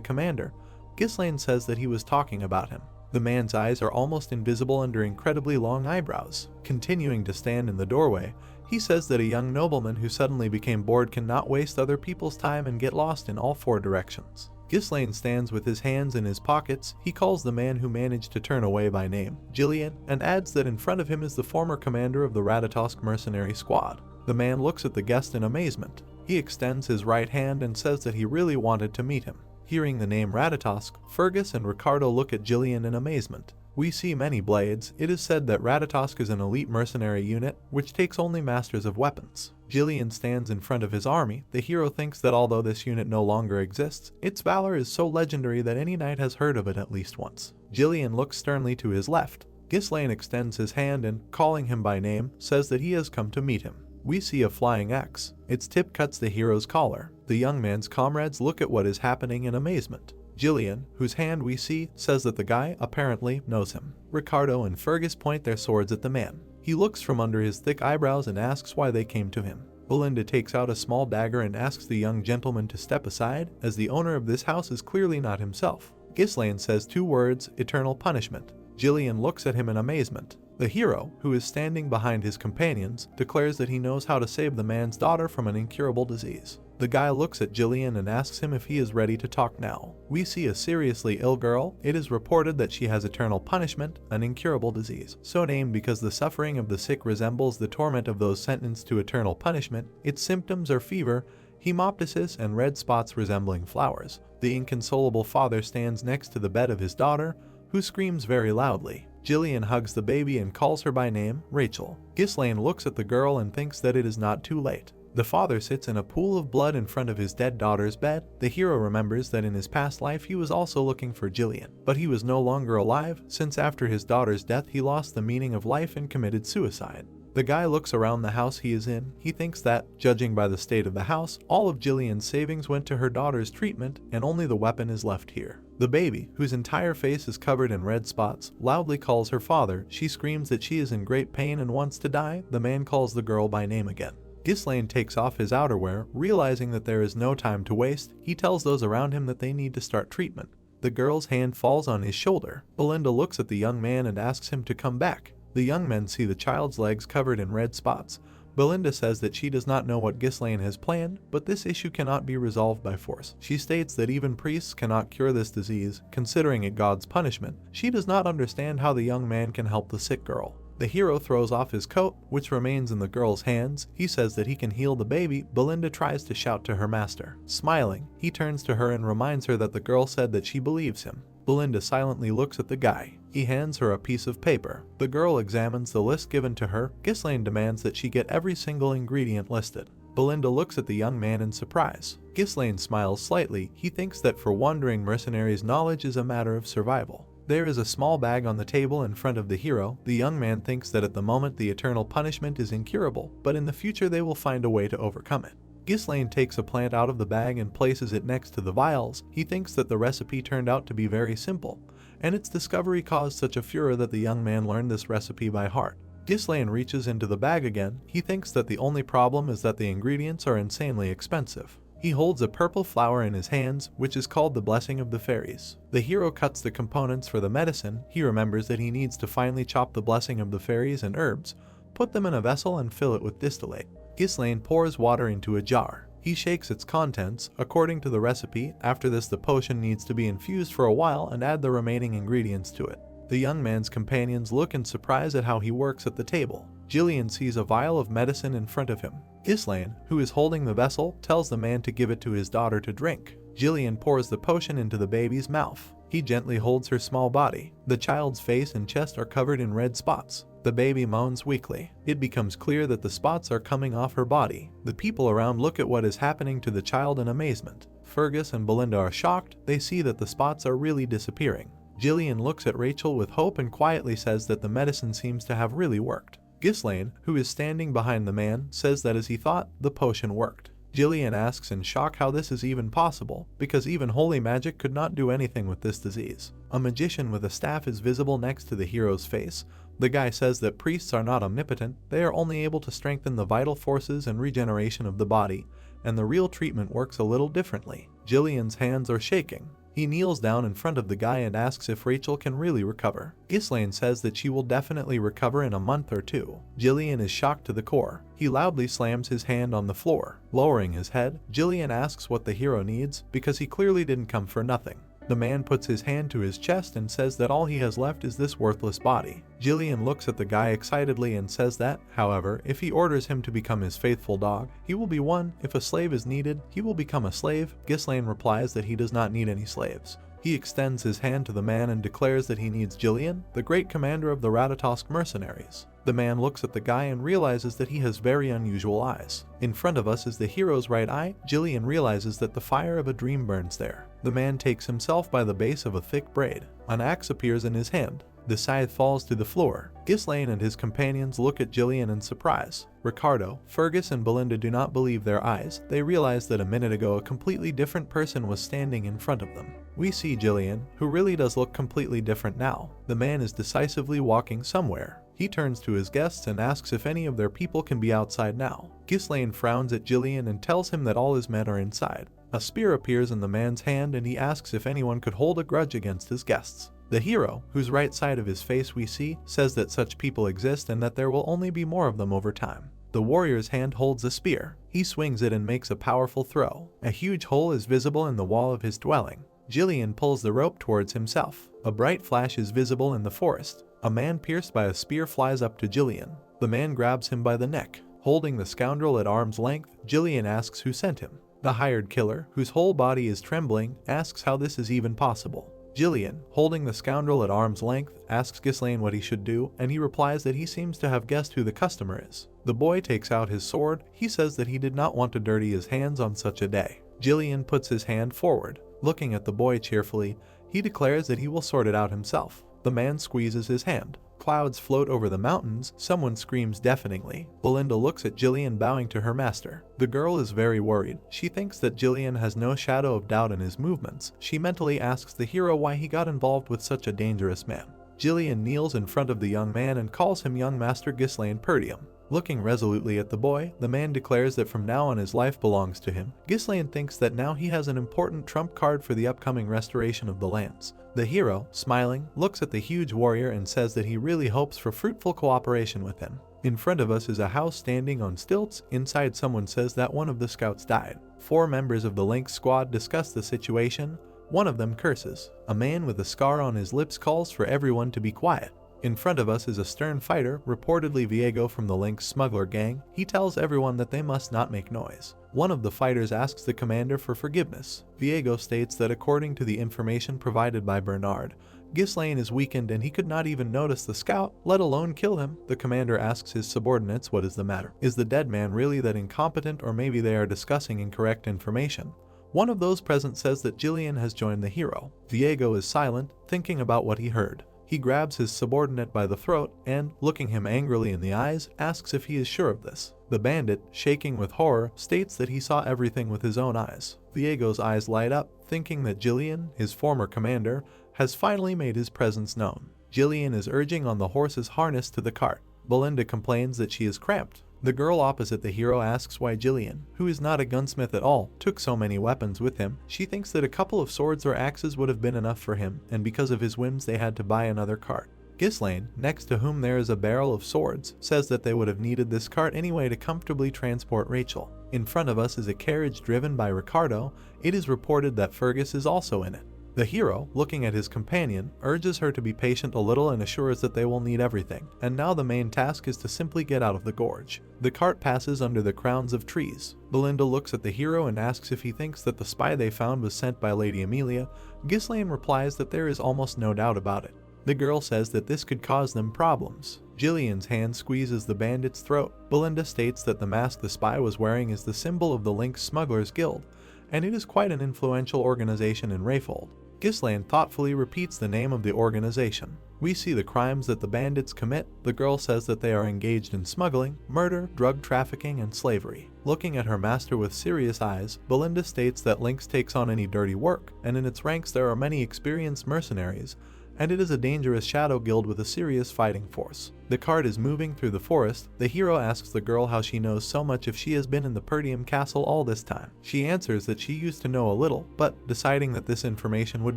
commander, Ghislaine says that he was talking about him. The man's eyes are almost invisible under incredibly long eyebrows. Continuing to stand in the doorway, he says that a young nobleman who suddenly became bored cannot waste other people's time and get lost in all 4 directions. Ghislaine stands with his hands in his pockets. He calls the man who managed to turn away by name Jillian, and adds that in front of him is the former commander of the Ratatosk mercenary squad. The man looks at the guest in amazement. He extends his right hand and says that he really wanted to meet him. Hearing the name Ratatosk, Fergus and Ricardo look at Jillian in amazement. We see many blades. It is said that Ratatosk is an elite mercenary unit, which takes only masters of weapons. Jillian stands in front of his army. The hero thinks that although this unit no longer exists, its valor is so legendary that any knight has heard of it at least once. Jillian looks sternly to his left. Ghislaine extends his hand and, calling him by name, says that he has come to meet him. We see a flying axe. Its tip cuts the hero's collar. The young man's comrades look at what is happening in amazement. Jillian, whose hand we see, says that the guy, apparently, knows him. Ricardo and Fergus point their swords at the man. He looks from under his thick eyebrows and asks why they came to him. Belinda takes out a small dagger and asks the young gentleman to step aside, as the owner of this house is clearly not himself. Ghislaine says 2 words, eternal punishment. Jillian looks at him in amazement. The hero, who is standing behind his companions, declares that he knows how to save the man's daughter from an incurable disease. The guy looks at Jillian and asks him if he is ready to talk now. We see a seriously ill girl. It is reported that she has eternal punishment, an incurable disease, so named because the suffering of the sick resembles the torment of those sentenced to eternal punishment. Its symptoms are fever, hemoptysis, and red spots resembling flowers. The inconsolable father stands next to the bed of his daughter, who screams very loudly. Jillian hugs the baby and calls her by name, Rachel. Ghislaine looks at the girl and thinks that it is not too late. The father sits in a pool of blood in front of his dead daughter's bed. The hero remembers that in his past life he was also looking for Jillian, but he was no longer alive, since after his daughter's death he lost the meaning of life and committed suicide. The guy looks around the house he is in. He thinks that, judging by the state of the house, all of Jillian's savings went to her daughter's treatment, and only the weapon is left here. The baby, whose entire face is covered in red spots, loudly calls her father. She screams that she is in great pain and wants to die. The man calls the girl by name again. Ghislaine takes off his outerwear. Realizing that there is no time to waste, he tells those around him that they need to start treatment. The girl's hand falls on his shoulder. Belinda looks at the young man and asks him to come back. The young men see the child's legs covered in red spots. Belinda says that she does not know what Ghislaine has planned, but this issue cannot be resolved by force. She states that even priests cannot cure this disease, considering it God's punishment. She does not understand how the young man can help the sick girl. The hero throws off his coat, which remains in the girl's hands. He says that he can heal the baby. Belinda tries to shout to her master. Smiling, he turns to her and reminds her that the girl said that she believes him. Belinda silently looks at the guy. He hands her a piece of paper. The girl examines the list given to her. Ghislaine demands that she get every single ingredient listed. Belinda looks at the young man in surprise. Ghislaine smiles slightly. He thinks that for wandering mercenaries, knowledge is a matter of survival. There is a small bag on the table in front of the hero. The young man thinks that at the moment the eternal punishment is incurable, but in the future they will find a way to overcome it. Ghislaine takes a plant out of the bag and places it next to the vials. He thinks that the recipe turned out to be very simple, and its discovery caused such a furor that the young man learned this recipe by heart. Ghislaine reaches into the bag again. He thinks that the only problem is that the ingredients are insanely expensive. He holds a purple flower in his hands, which is called the Blessing of the Fairies. The hero cuts the components for the medicine. He remembers that he needs to finely chop the Blessing of the Fairies and herbs, put them in a vessel and fill it with distillate. Ghislaine pours water into a jar. He shakes its contents. According to the recipe, after this the potion needs to be infused for a while and add the remaining ingredients to it. The young man's companions look in surprise at how he works at the table. Jillian sees a vial of medicine in front of him. Ghislaine, who is holding the vessel, tells the man to give it to his daughter to drink. Jillian pours the potion into the baby's mouth. He gently holds her small body. The child's face and chest are covered in red spots. The baby moans weakly. It becomes clear that the spots are coming off her body. The people around look at what is happening to the child in amazement. Fergus and Belinda are shocked. They see that the spots are really disappearing. Jillian looks at Rachel with hope and quietly says that the medicine seems to have really worked. Ghislaine, who is standing behind the man, says that as he thought, the potion worked. Jillian asks in shock how this is even possible, because even holy magic could not do anything with this disease. A magician with a staff is visible next to the hero's face. The guy says that priests are not omnipotent. They are only able to strengthen the vital forces and regeneration of the body, and the real treatment works a little differently. Jillian's hands are shaking. He kneels down in front of the guy and asks if Rachel can really recover. Ghislaine says that she will definitely recover in a month or two. Jillian is shocked to the core. He loudly slams his hand on the floor. Lowering his head, Jillian asks what the hero needs because he clearly didn't come for nothing. The man puts his hand to his chest and says that all he has left is this worthless body. Jillian looks at the guy excitedly and says that, however, if he orders him to become his faithful dog, he will be one. If a slave is needed, he will become a slave. Ghislaine replies that he does not need any slaves. He extends his hand to the man and declares that he needs Jillian, the great commander of the Ratatosk mercenaries. The man looks at the guy and realizes that he has very unusual eyes. In front of us is the hero's right eye. Jillian realizes that the fire of a dream burns there. The man takes himself by the base of a thick braid. An axe appears in his hand. The scythe falls to the floor. Ghislaine and his companions look at Jillian in surprise. Ricardo, Fergus and Belinda do not believe their eyes. They realize that a minute ago a completely different person was standing in front of them. We see Jillian, who really does look completely different now. The man is decisively walking somewhere. He turns to his guests and asks if any of their people can be outside now. Ghislaine frowns at Jillian and tells him that all his men are inside. A spear appears in the man's hand and he asks if anyone could hold a grudge against his guests. The hero, whose right side of his face we see, says that such people exist and that there will only be more of them over time. The warrior's hand holds a spear. He swings it and makes a powerful throw. A huge hole is visible in the wall of his dwelling. Jillian pulls the rope towards himself. A bright flash is visible in the forest. A man pierced by a spear flies up to Jillian. The man grabs him by the neck. Holding the scoundrel at arm's length, Jillian asks who sent him. The hired killer, whose whole body is trembling, asks how this is even possible. Jillian, holding the scoundrel at arm's length, asks Ghislaine what he should do, and he replies that he seems to have guessed who the customer is. The boy takes out his sword. He says that he did not want to dirty his hands on such a day. Jillian puts his hand forward. Looking at the boy cheerfully, he declares that he will sort it out himself. The man squeezes his hand. Clouds float over the mountains. Someone screams deafeningly. Belinda looks at Jillian bowing to her master. The girl is very worried. She thinks that Jillian has no shadow of doubt in his movements. She mentally asks the hero why he got involved with such a dangerous man. Jillian kneels in front of the young man and calls him young master Ghislaine Pertium. Looking resolutely at the boy, the man declares that from now on his life belongs to him. Ghislaine thinks that now he has an important trump card for the upcoming restoration of the lands. The hero, smiling, looks at the huge warrior and says that he really hopes for fruitful cooperation with him. In front of us is a house standing on stilts. Inside, someone says that one of the scouts died. 4 members of the Lynx squad discuss the situation. One of them curses. A man with a scar on his lips calls for everyone to be quiet. In front of us is a stern fighter, reportedly Viego from the Lynx smuggler gang. He tells everyone that they must not make noise. One of the fighters asks the commander for forgiveness. Viego states that according to the information provided by Bernard, Ghislaine is weakened and he could not even notice the scout, let alone kill him. The commander asks his subordinates what is the matter. Is the dead man really that incompetent, or maybe they are discussing incorrect information? One of those present says that Jillian has joined the hero. Viego is silent, thinking about what he heard. He grabs his subordinate by the throat and, looking him angrily in the eyes, asks if he is sure of this. The bandit, shaking with horror, states that he saw everything with his own eyes. Viego's eyes light up, thinking that Jillian, his former commander, has finally made his presence known. Jillian is urging on the horse's harness to the cart. Belinda complains that she is cramped. The girl opposite the hero asks why Jillian, who is not a gunsmith at all, took so many weapons with him. She thinks that a couple of swords or axes would have been enough for him, and because of his whims they had to buy another cart. Ghislaine, next to whom there is a barrel of swords, says that they would have needed this cart anyway to comfortably transport Rachel. In front of us is a carriage driven by Ricardo. It is reported that Fergus is also in it. The hero, looking at his companion, urges her to be patient a little and assures that they will need everything, and now the main task is to simply get out of the gorge. The cart passes under the crowns of trees. Belinda looks at the hero and asks if he thinks that the spy they found was sent by Lady Amelia. Ghislaine replies that there is almost no doubt about it. The girl says that this could cause them problems. Jillian's hand squeezes the bandit's throat. Belinda states that the mask the spy was wearing is the symbol of the Lynx Smugglers Guild, and it is quite an influential organization in Rayfold. Ghislaine thoughtfully repeats the name of the organization. We see the crimes that the bandits commit. The girl says that they are engaged in smuggling, murder, drug trafficking, and slavery. Looking at her master with serious eyes, Belinda states that Lynx takes on any dirty work, and in its ranks there are many experienced mercenaries, and it is a dangerous shadow guild with a serious fighting force. The cart is moving through the forest. The hero asks the girl how she knows so much if she has been in the Pertium castle all this time. She answers that she used to know a little, but deciding that this information would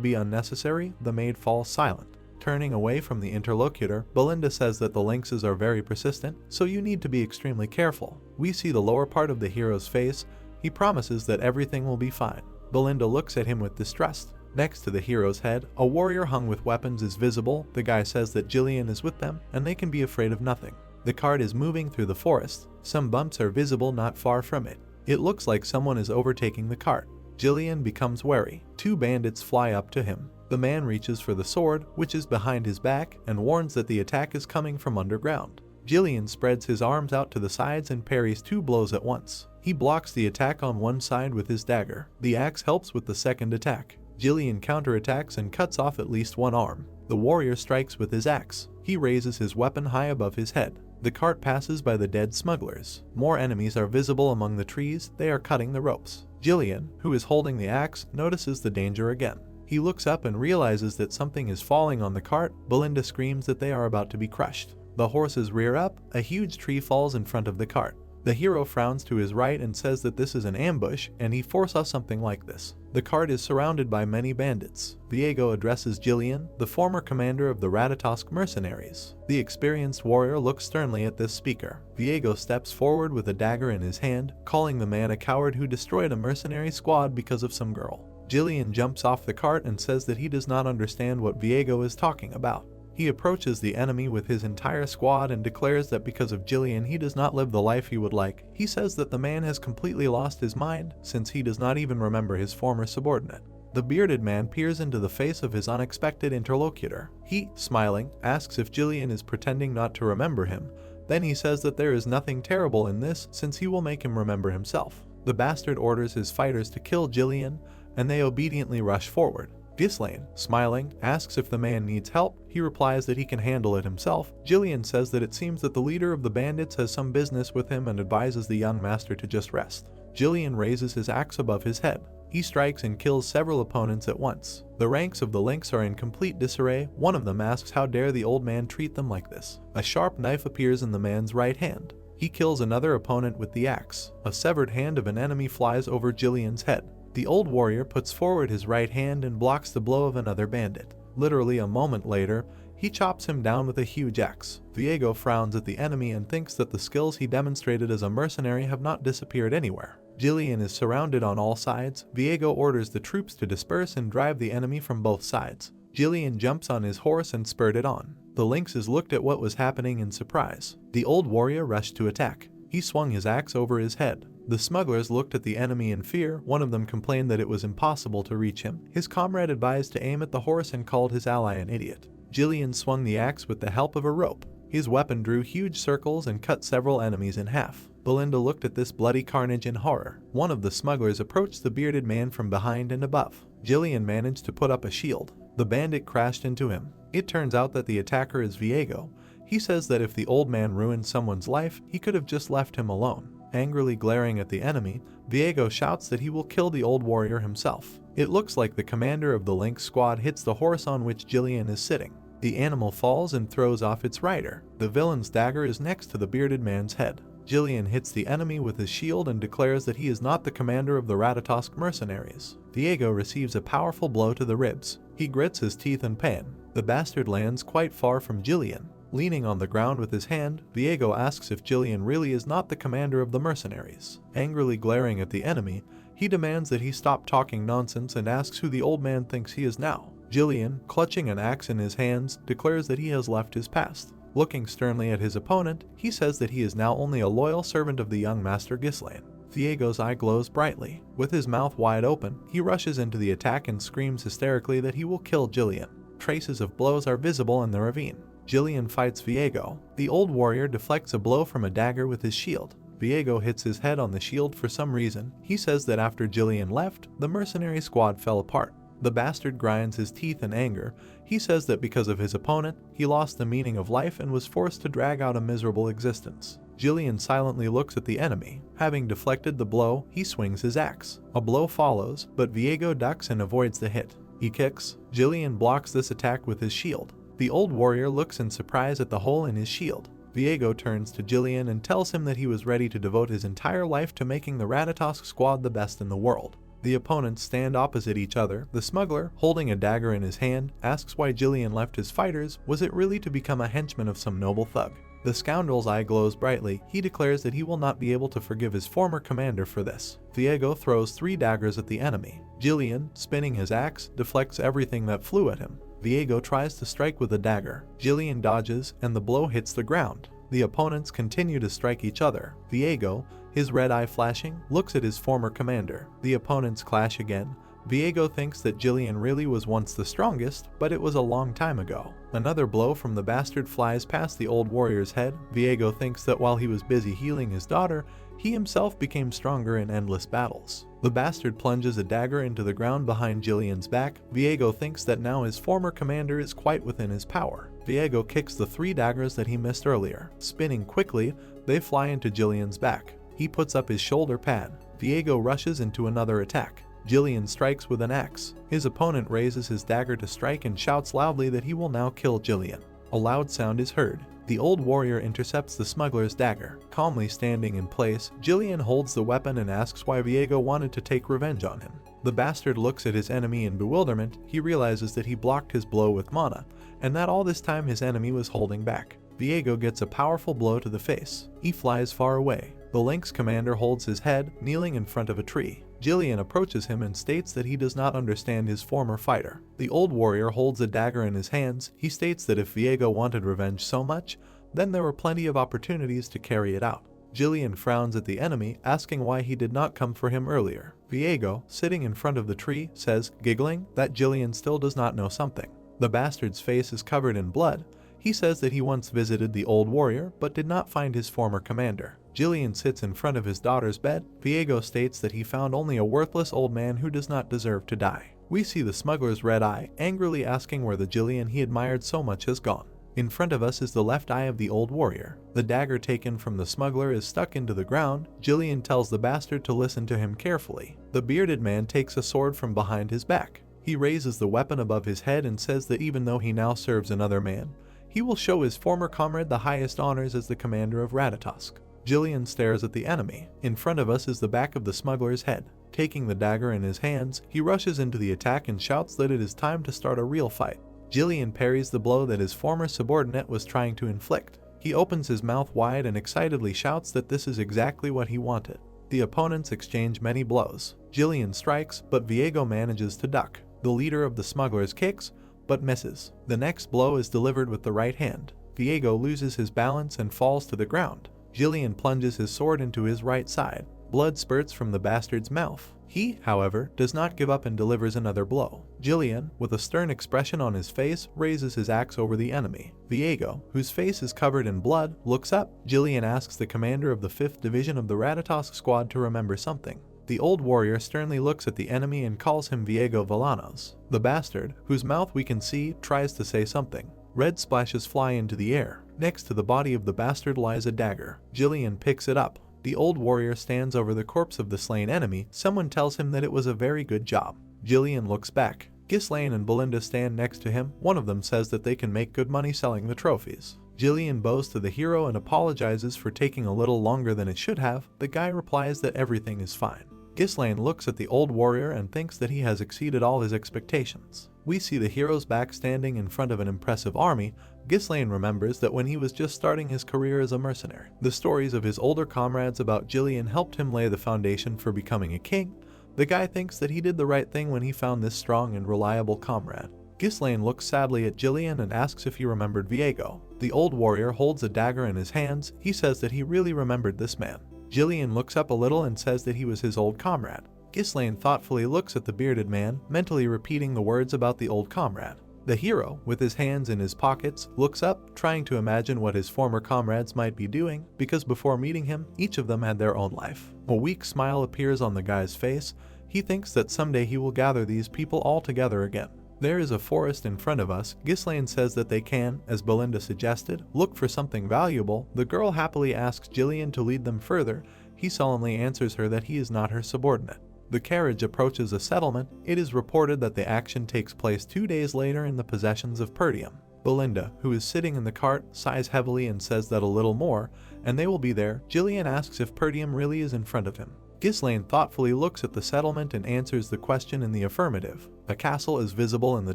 be unnecessary, the maid falls silent. Turning away from the interlocutor, Belinda says that the lynxes are very persistent, so you need to be extremely careful. We see the lower part of the hero's face. He promises that everything will be fine. Belinda looks at him with distrust. Next to the hero's head, a warrior hung with weapons is visible. The guy says that Jillian is with them, and they can be afraid of nothing. The cart is moving through the forest. Some bumps are visible not far from it. It looks like someone is overtaking the cart. Jillian becomes wary. Two bandits fly up to him. The man reaches for the sword, which is behind his back, and warns that the attack is coming from underground. Jillian spreads his arms out to the sides and parries two blows at once. He blocks the attack on one side with his dagger. The axe helps with the second attack. Jillian counterattacks and cuts off at least one arm. The warrior strikes with his axe. He raises his weapon high above his head. The cart passes by the dead smugglers. More enemies are visible among the trees. They are cutting the ropes. Jillian, who is holding the axe, notices the danger again. He looks up and realizes that something is falling on the cart. Belinda screams that they are about to be crushed. The horses rear up. A huge tree falls in front of the cart. The hero frowns to his right and says that this is an ambush, and he foresaw something like this. The cart is surrounded by many bandits. Viego addresses Jillian, the former commander of the Ratatosk mercenaries. The experienced warrior looks sternly at this speaker. Viego steps forward with a dagger in his hand, calling the man a coward who destroyed a mercenary squad because of some girl. Jillian jumps off the cart and says that he does not understand what Viego is talking about. He approaches the enemy with his entire squad and declares that because of Jillian he does not live the life he would like. He says that the man has completely lost his mind, since he does not even remember his former subordinate. The bearded man peers into the face of his unexpected interlocutor. He, smiling, asks if Jillian is pretending not to remember him. Then he says that there is nothing terrible in this, since he will make him remember himself. The bastard orders his fighters to kill Jillian, and they obediently rush forward. Ghislaine, smiling, asks if the man needs help. He replies that he can handle it himself. Jillian says that it seems that the leader of the bandits has some business with him and advises the young master to just rest. Jillian raises his axe above his head. He strikes and kills several opponents at once. The ranks of the lynx are in complete disarray. One of them asks how dare the old man treat them like this. A sharp knife appears in the man's right hand. He kills another opponent with the axe. A severed hand of an enemy flies over Jillian's head. The old warrior puts forward his right hand and blocks the blow of another bandit. Literally a moment later, he chops him down with a huge axe. Viego frowns at the enemy and thinks that the skills he demonstrated as a mercenary have not disappeared anywhere. Jillian is surrounded on all sides. Viego orders the troops to disperse and drive the enemy from both sides. Jillian jumps on his horse and spurred it on. The lynxes looked at what was happening in surprise. The old warrior rushed to attack. He swung his axe over his head. The smugglers looked at the enemy in fear. One of them complained that it was impossible to reach him. His comrade advised to aim at the horse and called his ally an idiot. Jillian swung the axe with the help of a rope. His weapon drew huge circles and cut several enemies in half. Belinda looked at this bloody carnage in horror. One of the smugglers approached the bearded man from behind and above. Jillian managed to put up a shield. The bandit crashed into him. It turns out that the attacker is Viego. He says that if the old man ruined someone's life, he could have just left him alone. Angrily glaring at the enemy, Viego shouts that he will kill the old warrior himself. It looks like the commander of the lynx squad hits the horse on which Jillian is sitting. The animal falls and throws off its rider. The villain's dagger is next to the bearded man's head. Jillian hits the enemy with his shield and declares that he is not the commander of the Ratatosk mercenaries. Viego receives a powerful blow to the ribs. He grits his teeth in pain. The bastard lands quite far from Jillian. Leaning on the ground with his hand, Viego asks if Jillian really is not the commander of the mercenaries. Angrily glaring at the enemy, he demands that he stop talking nonsense and asks who the old man thinks he is now. Jillian, clutching an axe in his hands, declares that he has left his past. Looking sternly at his opponent, he says that he is now only a loyal servant of the young master Ghislaine. Viego's eye glows brightly. With his mouth wide open, he rushes into the attack and screams hysterically that he will kill Jillian. Traces of blows are visible in the ravine. Jillian fights Viego. The old warrior deflects a blow from a dagger with his shield. Viego hits his head on the shield for some reason. He says that after Jillian left, the mercenary squad fell apart. The bastard grinds his teeth in anger. He says that because of his opponent, he lost the meaning of life and was forced to drag out a miserable existence. Jillian silently looks at the enemy. Having deflected the blow, he swings his axe. A blow follows, but Viego ducks and avoids the hit. He kicks. Jillian blocks this attack with his shield. The old warrior looks in surprise at the hole in his shield. Viego turns to Jillian and tells him that he was ready to devote his entire life to making the Ratatosk squad the best in the world. The opponents stand opposite each other. The smuggler, holding a dagger in his hand, asks why Jillian left his fighters. Was it really to become a henchman of some noble thug? The scoundrel's eye glows brightly. He declares that he will not be able to forgive his former commander for this. Viego throws 3 daggers at the enemy. Jillian, spinning his axe, deflects everything that flew at him. Viego tries to strike with a dagger. Jillian dodges, and the blow hits the ground. The opponents continue to strike each other. Viego, his red eye flashing, looks at his former commander. The opponents clash again. Viego thinks that Jillian really was once the strongest, but it was a long time ago. Another blow from the bastard flies past the old warrior's head. Viego thinks that while he was busy healing his daughter, he himself became stronger in endless battles. The bastard plunges a dagger into the ground behind Jillian's back. Viego thinks that now his former commander is quite within his power. Viego kicks the 3 daggers that he missed earlier. Spinning quickly, they fly into Jillian's back. He puts up his shoulder pad. Viego rushes into another attack. Jillian strikes with an axe. His opponent raises his dagger to strike and shouts loudly that he will now kill Jillian. A loud sound is heard. The old warrior intercepts the smuggler's dagger. Calmly standing in place, Jillian holds the weapon and asks why Viego wanted to take revenge on him. The bastard looks at his enemy in bewilderment. He realizes that he blocked his blow with mana, and that all this time his enemy was holding back. Viego gets a powerful blow to the face. He flies far away. The Lynx commander holds his head, kneeling in front of a tree. Jillian approaches him and states that he does not understand his former fighter. The old warrior holds a dagger in his hands. He states that if Viego wanted revenge so much, then there were plenty of opportunities to carry it out. Jillian frowns at the enemy, asking why he did not come for him earlier. Viego, sitting in front of the tree, says, giggling, that Jillian still does not know something. The bastard's face is covered in blood. He says that he once visited the old warrior, but did not find his former commander. Jillian sits in front of his daughter's bed. Viego states that he found only a worthless old man who does not deserve to die. We see the smuggler's red eye, angrily asking where the Jillian he admired so much has gone. In front of us is the left eye of the old warrior. The dagger taken from the smuggler is stuck into the ground. Jillian tells the bastard to listen to him carefully. The bearded man takes a sword from behind his back. He raises the weapon above his head and says that even though he now serves another man, he will show his former comrade the highest honors as the commander of Ratatosk. Jillian stares at the enemy. In front of us is the back of the smuggler's head. Taking the dagger in his hands, he rushes into the attack and shouts that it is time to start a real fight. Jillian parries the blow that his former subordinate was trying to inflict. He opens his mouth wide and excitedly shouts that this is exactly what he wanted. The opponents exchange many blows. Jillian strikes, but Viego manages to duck. The leader of the smugglers kicks, but misses. The next blow is delivered with the right hand. Viego loses his balance and falls to the ground. Jillian plunges his sword into his right side. Blood spurts from the bastard's mouth. He, however, does not give up and delivers another blow. Jillian, with a stern expression on his face, raises his axe over the enemy. Viego, whose face is covered in blood, looks up. Jillian asks the commander of the 5th Division of the Ratatosk squad to remember something. The old warrior sternly looks at the enemy and calls him Viego Villanos. The bastard, whose mouth we can see, tries to say something. Red splashes fly into the air. Next to the body of the bastard lies a dagger. Jillian picks it up. The old warrior stands over the corpse of the slain enemy. Someone tells him that it was a very good job. Jillian looks back. Ghislaine and Belinda stand next to him. One of them says that they can make good money selling the trophies. Jillian bows to the hero and apologizes for taking a little longer than it should have. The guy replies that everything is fine. Ghislaine looks at the old warrior and thinks that he has exceeded all his expectations. We see the hero's back standing in front of an impressive army. Ghislaine remembers that when he was just starting his career as a mercenary, the stories of his older comrades about Jillian helped him lay the foundation for becoming a king. The guy thinks that he did the right thing when he found this strong and reliable comrade. Ghislaine looks sadly at Jillian and asks if he remembered Viego. The old warrior holds a dagger in his hands. He says that he really remembered this man. Jillian looks up a little and says that he was his old comrade. Ghislaine thoughtfully looks at the bearded man, mentally repeating the words about the old comrade. The hero, with his hands in his pockets, looks up, trying to imagine what his former comrades might be doing, because before meeting him, each of them had their own life. A weak smile appears on the guy's face. He thinks that someday he will gather these people all together again. There is a forest in front of us. Ghislaine says that they can, as Belinda suggested, look for something valuable. The girl happily asks Jillian to lead them further. He solemnly answers her that he is not her subordinate. The carriage approaches a settlement. It is reported that the action takes place 2 days later in the possessions of Pertium. Belinda, who is sitting in the cart, sighs heavily and says that a little more, and they will be there. Jillian asks if Pertium really is in front of him. Ghislaine thoughtfully looks at the settlement and answers the question in the affirmative. A castle is visible in the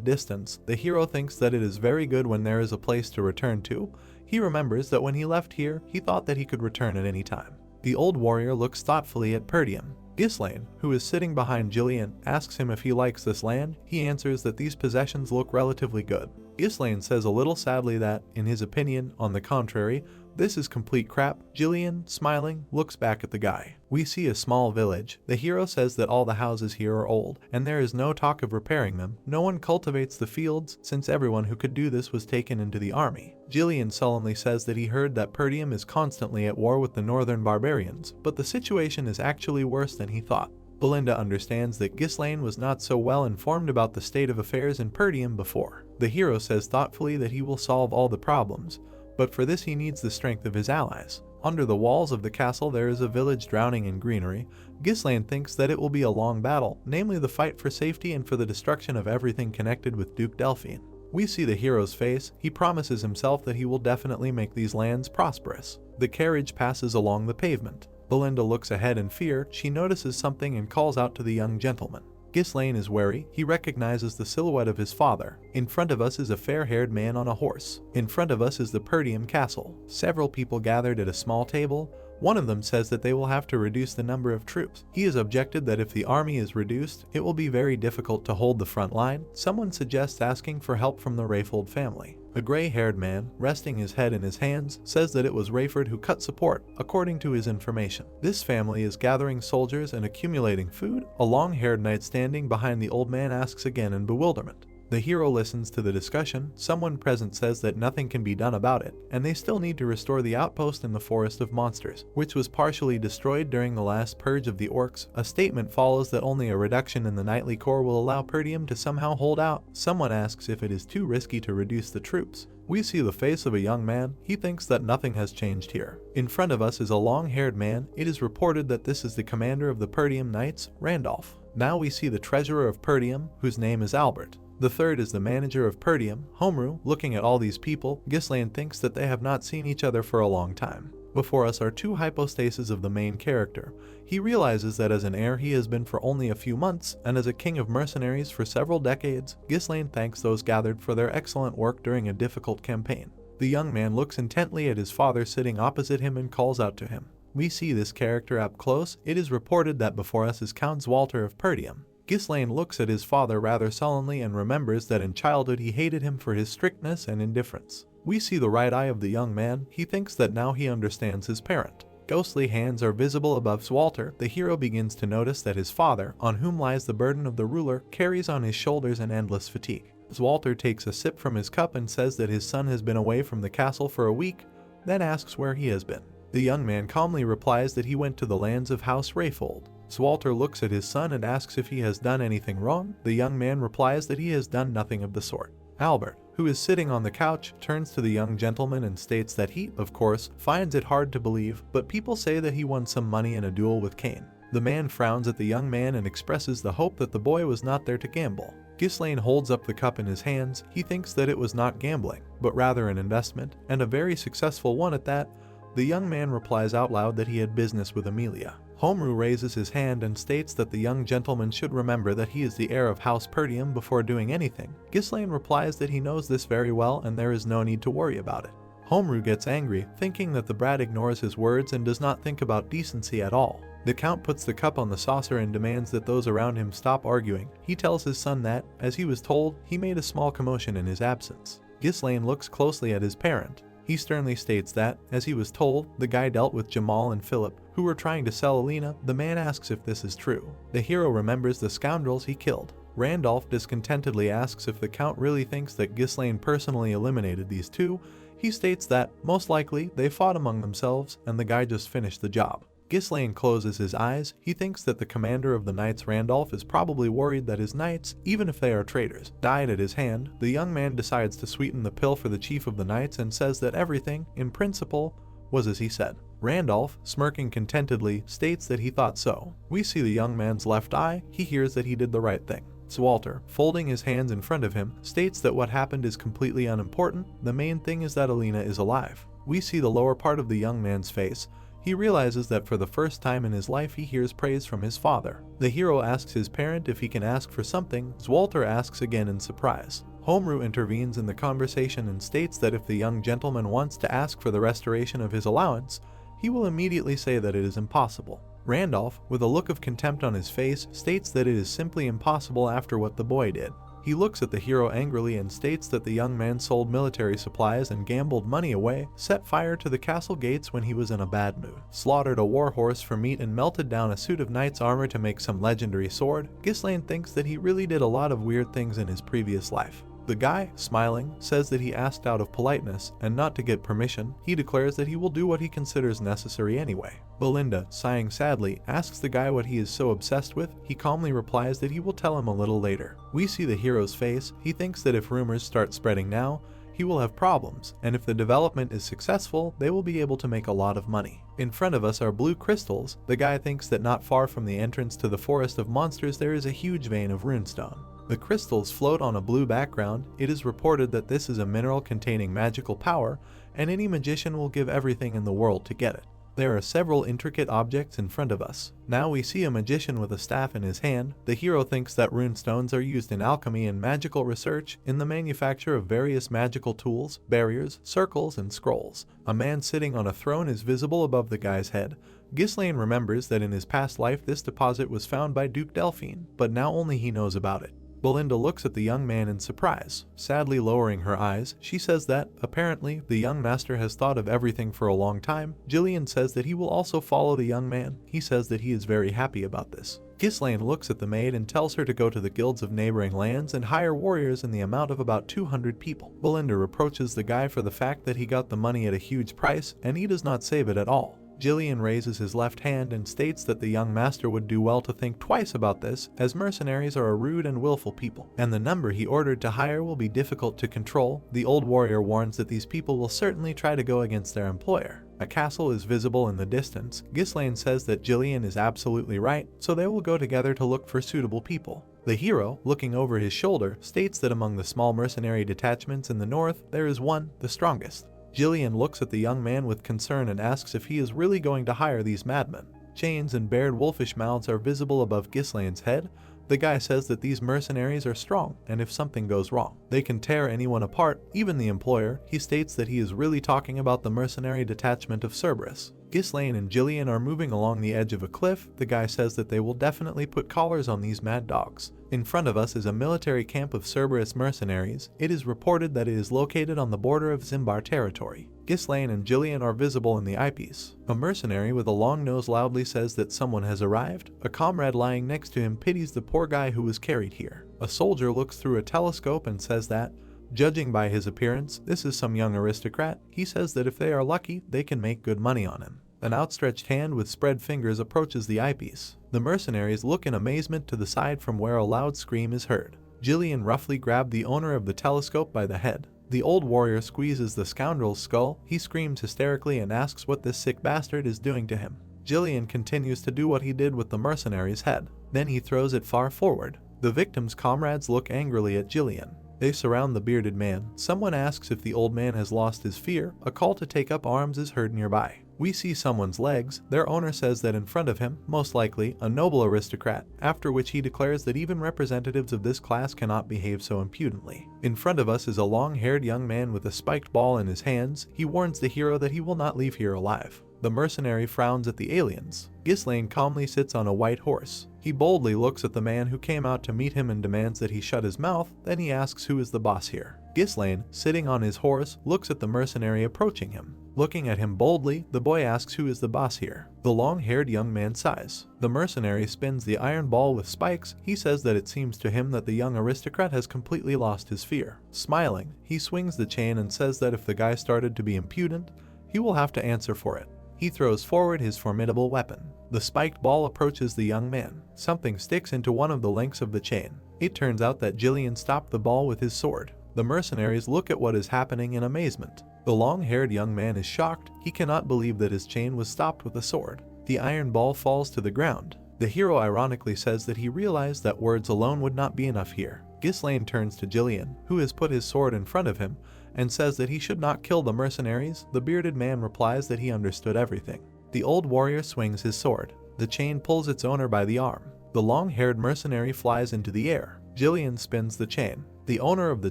distance. The hero thinks that it is very good when there is a place to return to. He remembers that when he left here, he thought that he could return at any time. The old warrior looks thoughtfully at Pertium. Ghislaine, who is sitting behind Jillian, asks him if he likes this land. He answers that these possessions look relatively good. Ghislaine says a little sadly that, in his opinion, on the contrary, this is complete crap. Jillian, smiling, looks back at the guy. We see a small village. The hero says that all the houses here are old, and there is no talk of repairing them. No one cultivates the fields, since everyone who could do this was taken into the army. Jillian solemnly says that he heard that Pertium is constantly at war with the northern barbarians, but the situation is actually worse than he thought. Belinda understands that Ghislaine was not so well informed about the state of affairs in Pertium before. The hero says thoughtfully that he will solve all the problems, but for this he needs the strength of his allies. Under the walls of the castle there is a village drowning in greenery. Ghislaine thinks that it will be a long battle, namely the fight for safety and for the destruction of everything connected with Duke Delphine. We see the hero's face. He promises himself that he will definitely make these lands prosperous. The carriage passes along the pavement. Belinda looks ahead in fear. She notices something and calls out to the young gentleman. Ghislaine is wary. He recognizes the silhouette of his father. In front of us is a fair-haired man on a horse. In front of us is the Pertium castle. Several people gathered at a small table. One of them says that they will have to reduce the number of troops. He has objected that if the army is reduced, it will be very difficult to hold the front line. Someone suggests asking for help from the Rayfold family. A gray-haired man, resting his head in his hands, says that it was Rayford who cut support, according to his information. This family is gathering soldiers and accumulating food. A long-haired knight standing behind the old man asks again in bewilderment. The hero listens to the discussion. Someone present says that nothing can be done about it, and they still need to restore the outpost in the Forest of Monsters, which was partially destroyed during the last purge of the orcs. A statement follows that only a reduction in the knightly corps will allow Pertium to somehow hold out. Someone asks if it is too risky to reduce the troops. We see the face of a young man. He thinks that nothing has changed here. In front of us is a long-haired man. It is reported that this is the commander of the Pertium Knights, Randolph. Now we see the treasurer of Pertium, whose name is Albert. The third is the manager of Pertium, Homru. Looking at all these people, Ghislaine thinks that they have not seen each other for a long time. Before us are two hypostases of the main character. He realizes that as an heir he has been for only a few months, and as a king of mercenaries for several decades. Ghislaine thanks those gathered for their excellent work during a difficult campaign. The young man looks intently at his father sitting opposite him and calls out to him. We see this character up close. It is reported that before us is Count Walter of Pertium. Ghislaine looks at his father rather sullenly and remembers that in childhood he hated him for his strictness and indifference. We see the right eye of the young man. He thinks that now he understands his parent. Ghostly hands are visible above Walter. The hero begins to notice that his father, on whom lies the burden of the ruler, carries on his shoulders an endless fatigue. Walter takes a sip from his cup and says that his son has been away from the castle for a week, then asks where he has been. The young man calmly replies that he went to the lands of House Rayfold. Walter looks at his son and asks if he has done anything wrong. The young man replies that he has done nothing of the sort. Albert, who is sitting on the couch, turns to the young gentleman and states that he, of course, finds it hard to believe, but people say that he won some money in a duel with Cain. The man frowns at the young man and expresses the hope that the boy was not there to gamble. Ghislaine holds up the cup in his hands. He thinks that it was not gambling, but rather an investment, and a very successful one at that. The young man replies out loud that he had business with Amelia. Homru raises his hand and states that the young gentleman should remember that he is the heir of House Pertium before doing anything. Ghislaine replies that he knows this very well and there is no need to worry about it. Homru gets angry, thinking that the brat ignores his words and does not think about decency at all. The count puts the cup on the saucer and demands that those around him stop arguing. He tells his son that, as he was told, he made a small commotion in his absence. Ghislaine looks closely at his parent. He sternly states that, as he was told, the guy dealt with Jamal and Philip, who were trying to sell Alina. The man asks if this is true. The hero remembers the scoundrels he killed. Randolph discontentedly asks if the Count really thinks that Ghislaine personally eliminated these two. He states that, most likely, they fought among themselves and the guy just finished the job. Ghislaine closes his eyes. He thinks that the commander of the knights, Randolph, is probably worried that his knights, even if they are traitors, died at his hand. The young man decides to sweeten the pill for the chief of the knights and says that everything, in principle, was as he said. Randolph, smirking contentedly, states that he thought so. We see the young man's left eye. He hears that he did the right thing. Walter, folding his hands in front of him, states that what happened is completely unimportant. The main thing is that Alina is alive. We see the lower part of the young man's face. He realizes that for the first time in his life he hears praise from his father. The hero asks his parent if he can ask for something. Walter asks again in surprise. Homru intervenes in the conversation and states that if the young gentleman wants to ask for the restoration of his allowance, he will immediately say that it is impossible. Randolph, with a look of contempt on his face, states that it is simply impossible after what the boy did. He looks at the hero angrily and states that the young man sold military supplies and gambled money away, set fire to the castle gates when he was in a bad mood, slaughtered a warhorse for meat and melted down a suit of knight's armor to make some legendary sword. Ghislaine thinks that he really did a lot of weird things in his previous life. The guy, smiling, says that he asked out of politeness and not to get permission. He declares that he will do what he considers necessary anyway. Belinda, sighing sadly, asks the guy what he is so obsessed with. He calmly replies that he will tell him a little later. We see the hero's face. He thinks that if rumors start spreading now, he will have problems, and if the development is successful, they will be able to make a lot of money. In front of us are blue crystals. The guy thinks that not far from the entrance to the forest of monsters there is a huge vein of runestone. The crystals float on a blue background. It is reported that this is a mineral containing magical power, and any magician will give everything in the world to get it. There are several intricate objects in front of us. Now we see a magician with a staff in his hand. The hero thinks that runestones are used in alchemy and magical research, in the manufacture of various magical tools, barriers, circles, and scrolls. A man sitting on a throne is visible above the guy's head. Ghislaine remembers that in his past life this deposit was found by Duke Delphine, but now only he knows about it. Belinda looks at the young man in surprise. Sadly lowering her eyes, she says that, apparently, the young master has thought of everything for a long time. Jillian says that he will also follow the young man. He says that he is very happy about this. Ghislaine looks at the maid and tells her to go to the guilds of neighboring lands and hire warriors in the amount of about 200 people. Belinda reproaches the guy for the fact that he got the money at a huge price, and he does not save it at all. Jillian raises his left hand and states that the young master would do well to think twice about this, as mercenaries are a rude and willful people, and the number he ordered to hire will be difficult to control. The old warrior warns that these people will certainly try to go against their employer. A castle is visible in the distance. Ghislaine says that Jillian is absolutely right, so they will go together to look for suitable people. The hero, looking over his shoulder, states that among the small mercenary detachments in the north, there is one, the strongest. Jillian looks at the young man with concern and asks if he is really going to hire these madmen. Chains and bared wolfish mouths are visible above Ghislaine's head. The guy says that these mercenaries are strong, and if something goes wrong, they can tear anyone apart, even the employer. He states that he is really talking about the mercenary detachment of Cerberus. Ghislaine and Jillian are moving along the edge of a cliff. The guy says that they will definitely put collars on these mad dogs. In front of us is a military camp of Cerberus mercenaries. It is reported that it is located on the border of Zimbar territory. Ghislaine and Jillian are visible in the eyepiece. A mercenary with a long nose loudly says that someone has arrived. A comrade lying next to him pities the poor guy who was carried here. A soldier looks through a telescope and says that, judging by his appearance, this is some young aristocrat. He says that if they are lucky, they can make good money on him. An outstretched hand with spread fingers approaches the eyepiece. The mercenaries look in amazement to the side from where a loud scream is heard. Jillian roughly grabbed the owner of the telescope by the head. The old warrior squeezes the scoundrel's skull. He screams hysterically and asks what this sick bastard is doing to him. Jillian continues to do what he did with the mercenary's head. Then he throws it far forward. The victim's comrades look angrily at Jillian. They surround the bearded man. Someone asks if the old man has lost his fear. A call to take up arms is heard nearby. We see someone's legs. Their owner says that in front of him, most likely, a noble aristocrat, after which he declares that even representatives of this class cannot behave so impudently. In front of us is a long-haired young man with a spiked ball in his hands. He warns the hero that he will not leave here alive. The mercenary frowns at the aliens. Ghislaine calmly sits on a white horse. He boldly looks at the man who came out to meet him and demands that he shut his mouth. Then he asks who is the boss here. Ghislaine, sitting on his horse, looks at the mercenary approaching him. Looking at him boldly, the boy asks who is the boss here. The long-haired young man sighs. The mercenary spins the iron ball with spikes. He says that it seems to him that the young aristocrat has completely lost his fear. Smiling, he swings the chain and says that if the guy started to be impudent, he will have to answer for it. He throws forward his formidable weapon. The spiked ball approaches the young man. Something sticks into one of the links of the chain. It turns out that Jillian stopped the ball with his sword. The mercenaries look at what is happening in amazement. The long-haired young man is shocked. He cannot believe that his chain was stopped with a sword. The iron ball falls to the ground. The hero ironically says that he realized that words alone would not be enough here. Ghislaine turns to Jillian, who has put his sword in front of him, and says that he should not kill the mercenaries. The bearded man replies that he understood everything. The old warrior swings his sword. The chain pulls its owner by the arm. The long-haired mercenary flies into the air. Jillian spins the chain. The owner of the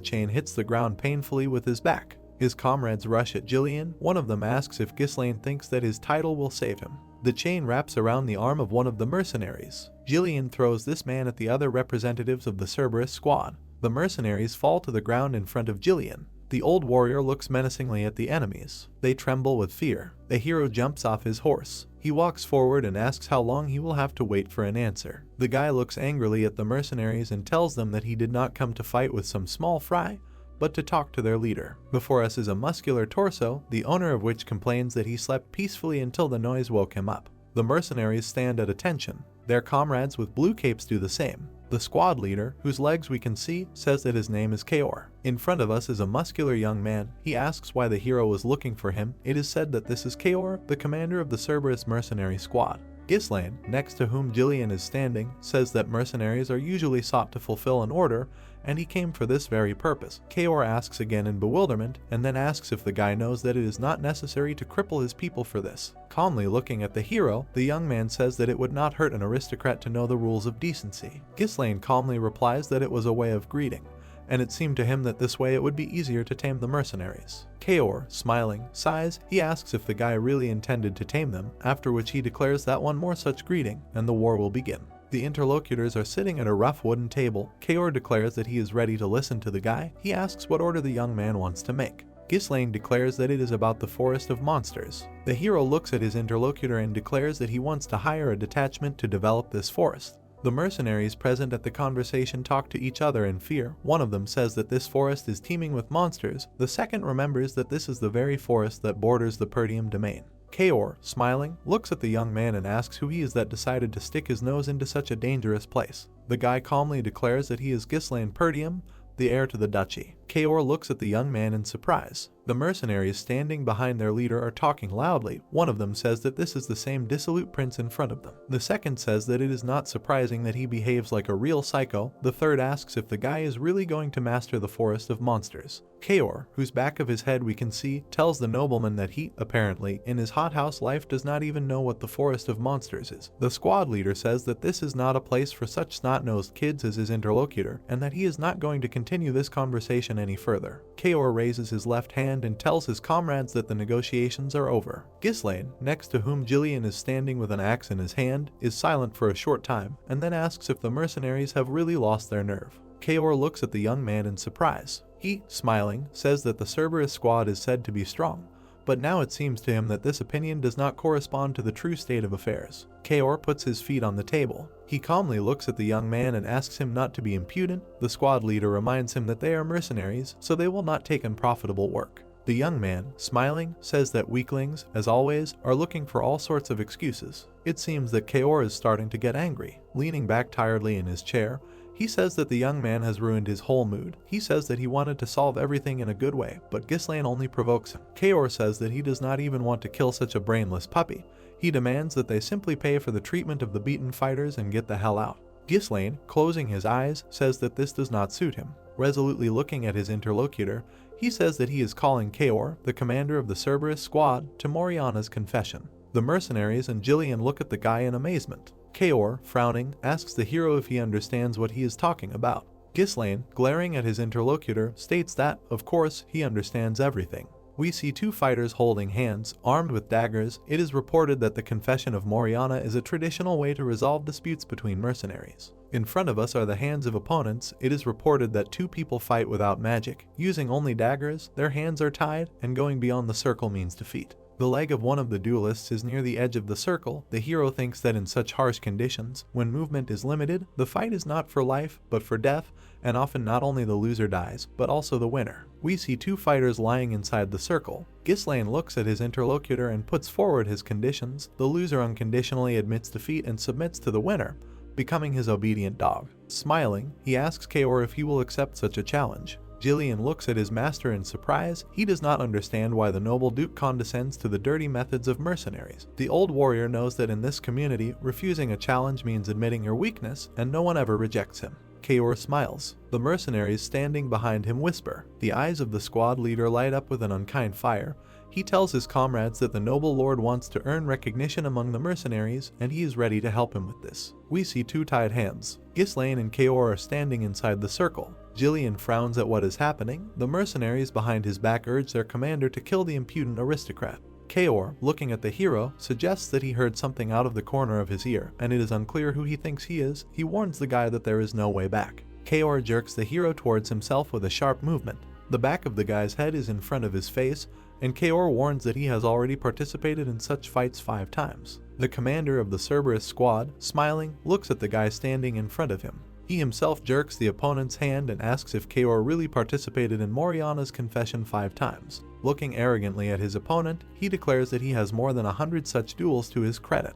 chain hits the ground painfully with his back. His comrades rush at Jillian. One of them asks if Ghislaine thinks that his title will save him. The chain wraps around the arm of one of the mercenaries. Jillian throws this man at the other representatives of the Cerberus squad. The mercenaries fall to the ground in front of Jillian. The old warrior looks menacingly at the enemies. They tremble with fear. The hero jumps off his horse. He walks forward and asks how long he will have to wait for an answer. The guy looks angrily at the mercenaries and tells them that he did not come to fight with some small fry, but to talk to their leader. Before us is a muscular torso, the owner of which complains that he slept peacefully until the noise woke him up. The mercenaries stand at attention. Their comrades with blue capes do the same. The squad leader, whose legs we can see, says that his name is Kaor. In front of us is a muscular young man. He asks why the hero was looking for him. It is said that this is Kaor, the commander of the Cerberus mercenary squad. Ghislaine, next to whom Jillian is standing, says that mercenaries are usually sought to fulfill an order, and he came for this very purpose. Kaor asks again in bewilderment, and then asks if the guy knows that it is not necessary to cripple his people for this. Calmly looking at the hero, the young man says that it would not hurt an aristocrat to know the rules of decency. Ghislaine calmly replies that it was a way of greeting, and it seemed to him that this way it would be easier to tame the mercenaries. Kaor, smiling, sighs. He asks if the guy really intended to tame them, after which he declares that one more such greeting, and the war will begin. The interlocutors are sitting at a rough wooden table. Kaor declares that he is ready to listen to the guy. He asks what order the young man wants to make. Ghislaine declares that it is about the forest of monsters. The hero looks at his interlocutor and declares that he wants to hire a detachment to develop this forest. The mercenaries present at the conversation talk to each other in fear. One of them says that this forest is teeming with monsters. The second remembers that this is the very forest that borders the Pertium domain. Kaor, smiling, looks at the young man and asks who he is that decided to stick his nose into such a dangerous place. The guy calmly declares that he is Ghislaine Pertium, the heir to the duchy. Kaor looks at the young man in surprise. The mercenaries standing behind their leader are talking loudly. One of them says that this is the same dissolute prince in front of them. The second says that it is not surprising that he behaves like a real psycho. The third asks if the guy is really going to master the forest of monsters. Kaor, whose back of his head we can see, tells the nobleman that he, apparently, in his hothouse life does not even know what the forest of monsters is. The squad leader says that this is not a place for such snot-nosed kids as his interlocutor, and that he is not going to continue this conversation any further. Kaor raises his left hand and tells his comrades that the negotiations are over. Ghislaine, next to whom Jillian is standing with an axe in his hand, is silent for a short time, and then asks if the mercenaries have really lost their nerve. Kaor looks at the young man in surprise. He, smiling, says that the Cerberus squad is said to be strong, but now it seems to him that this opinion does not correspond to the true state of affairs. Kaor puts his feet on the table. He calmly looks at the young man and asks him not to be impudent. The squad leader reminds him that they are mercenaries, so they will not take unprofitable work. The young man, smiling, says that weaklings, as always, are looking for all sorts of excuses. It seems that Kaor is starting to get angry. Leaning back tiredly in his chair, he says that the young man has ruined his whole mood. He says that he wanted to solve everything in a good way, but Ghislaine only provokes him. Kaor says that he does not even want to kill such a brainless puppy. He demands that they simply pay for the treatment of the beaten fighters and get the hell out. Ghislaine, closing his eyes, says that this does not suit him. Resolutely looking at his interlocutor, he says that he is calling Kaor, the commander of the Cerberus squad, to Moriana's confession. The mercenaries and Jillian look at the guy in amazement. Kaor, frowning, asks the hero if he understands what he is talking about. Ghislaine, glaring at his interlocutor, states that, of course, he understands everything. We see two fighters holding hands, armed with daggers. It is reported that the confession of Moriana is a traditional way to resolve disputes between mercenaries. In front of us are the hands of opponents. It is reported that two people fight without magic. Using only daggers, their hands are tied, and going beyond the circle means defeat. The leg of one of the duelists is near the edge of the circle. The hero thinks that in such harsh conditions, when movement is limited, the fight is not for life, but for death, and often not only the loser dies, but also the winner. We see two fighters lying inside the circle. Ghislaine looks at his interlocutor and puts forward his conditions. The loser unconditionally admits defeat and submits to the winner, becoming his obedient dog. Smiling, he asks Kaor if he will accept such a challenge. Jillian looks at his master in surprise. He does not understand why the noble duke condescends to the dirty methods of mercenaries. The old warrior knows that in this community, refusing a challenge means admitting your weakness, and no one ever rejects him. Kaor smiles. The mercenaries standing behind him whisper. The eyes of the squad leader light up with an unkind fire. He tells his comrades that the noble lord wants to earn recognition among the mercenaries, and he is ready to help him with this. We see two tied hands. Ghislaine and Kaor are standing inside the circle. Jillian frowns at what is happening. The mercenaries behind his back urge their commander to kill the impudent aristocrat. Kaor, looking at the hero, suggests that he heard something out of the corner of his ear, and it is unclear who he thinks he is. He warns the guy that there is no way back. Kaor jerks the hero towards himself with a sharp movement. The back of the guy's head is in front of his face, and Kaor warns that he has already participated in such fights 5 times. The commander of the Cerberus squad, smiling, looks at the guy standing in front of him. He himself jerks the opponent's hand and asks if Kaor really participated in Moriana's confession 5 times. Looking arrogantly at his opponent, he declares that he has more than 100 such duels to his credit.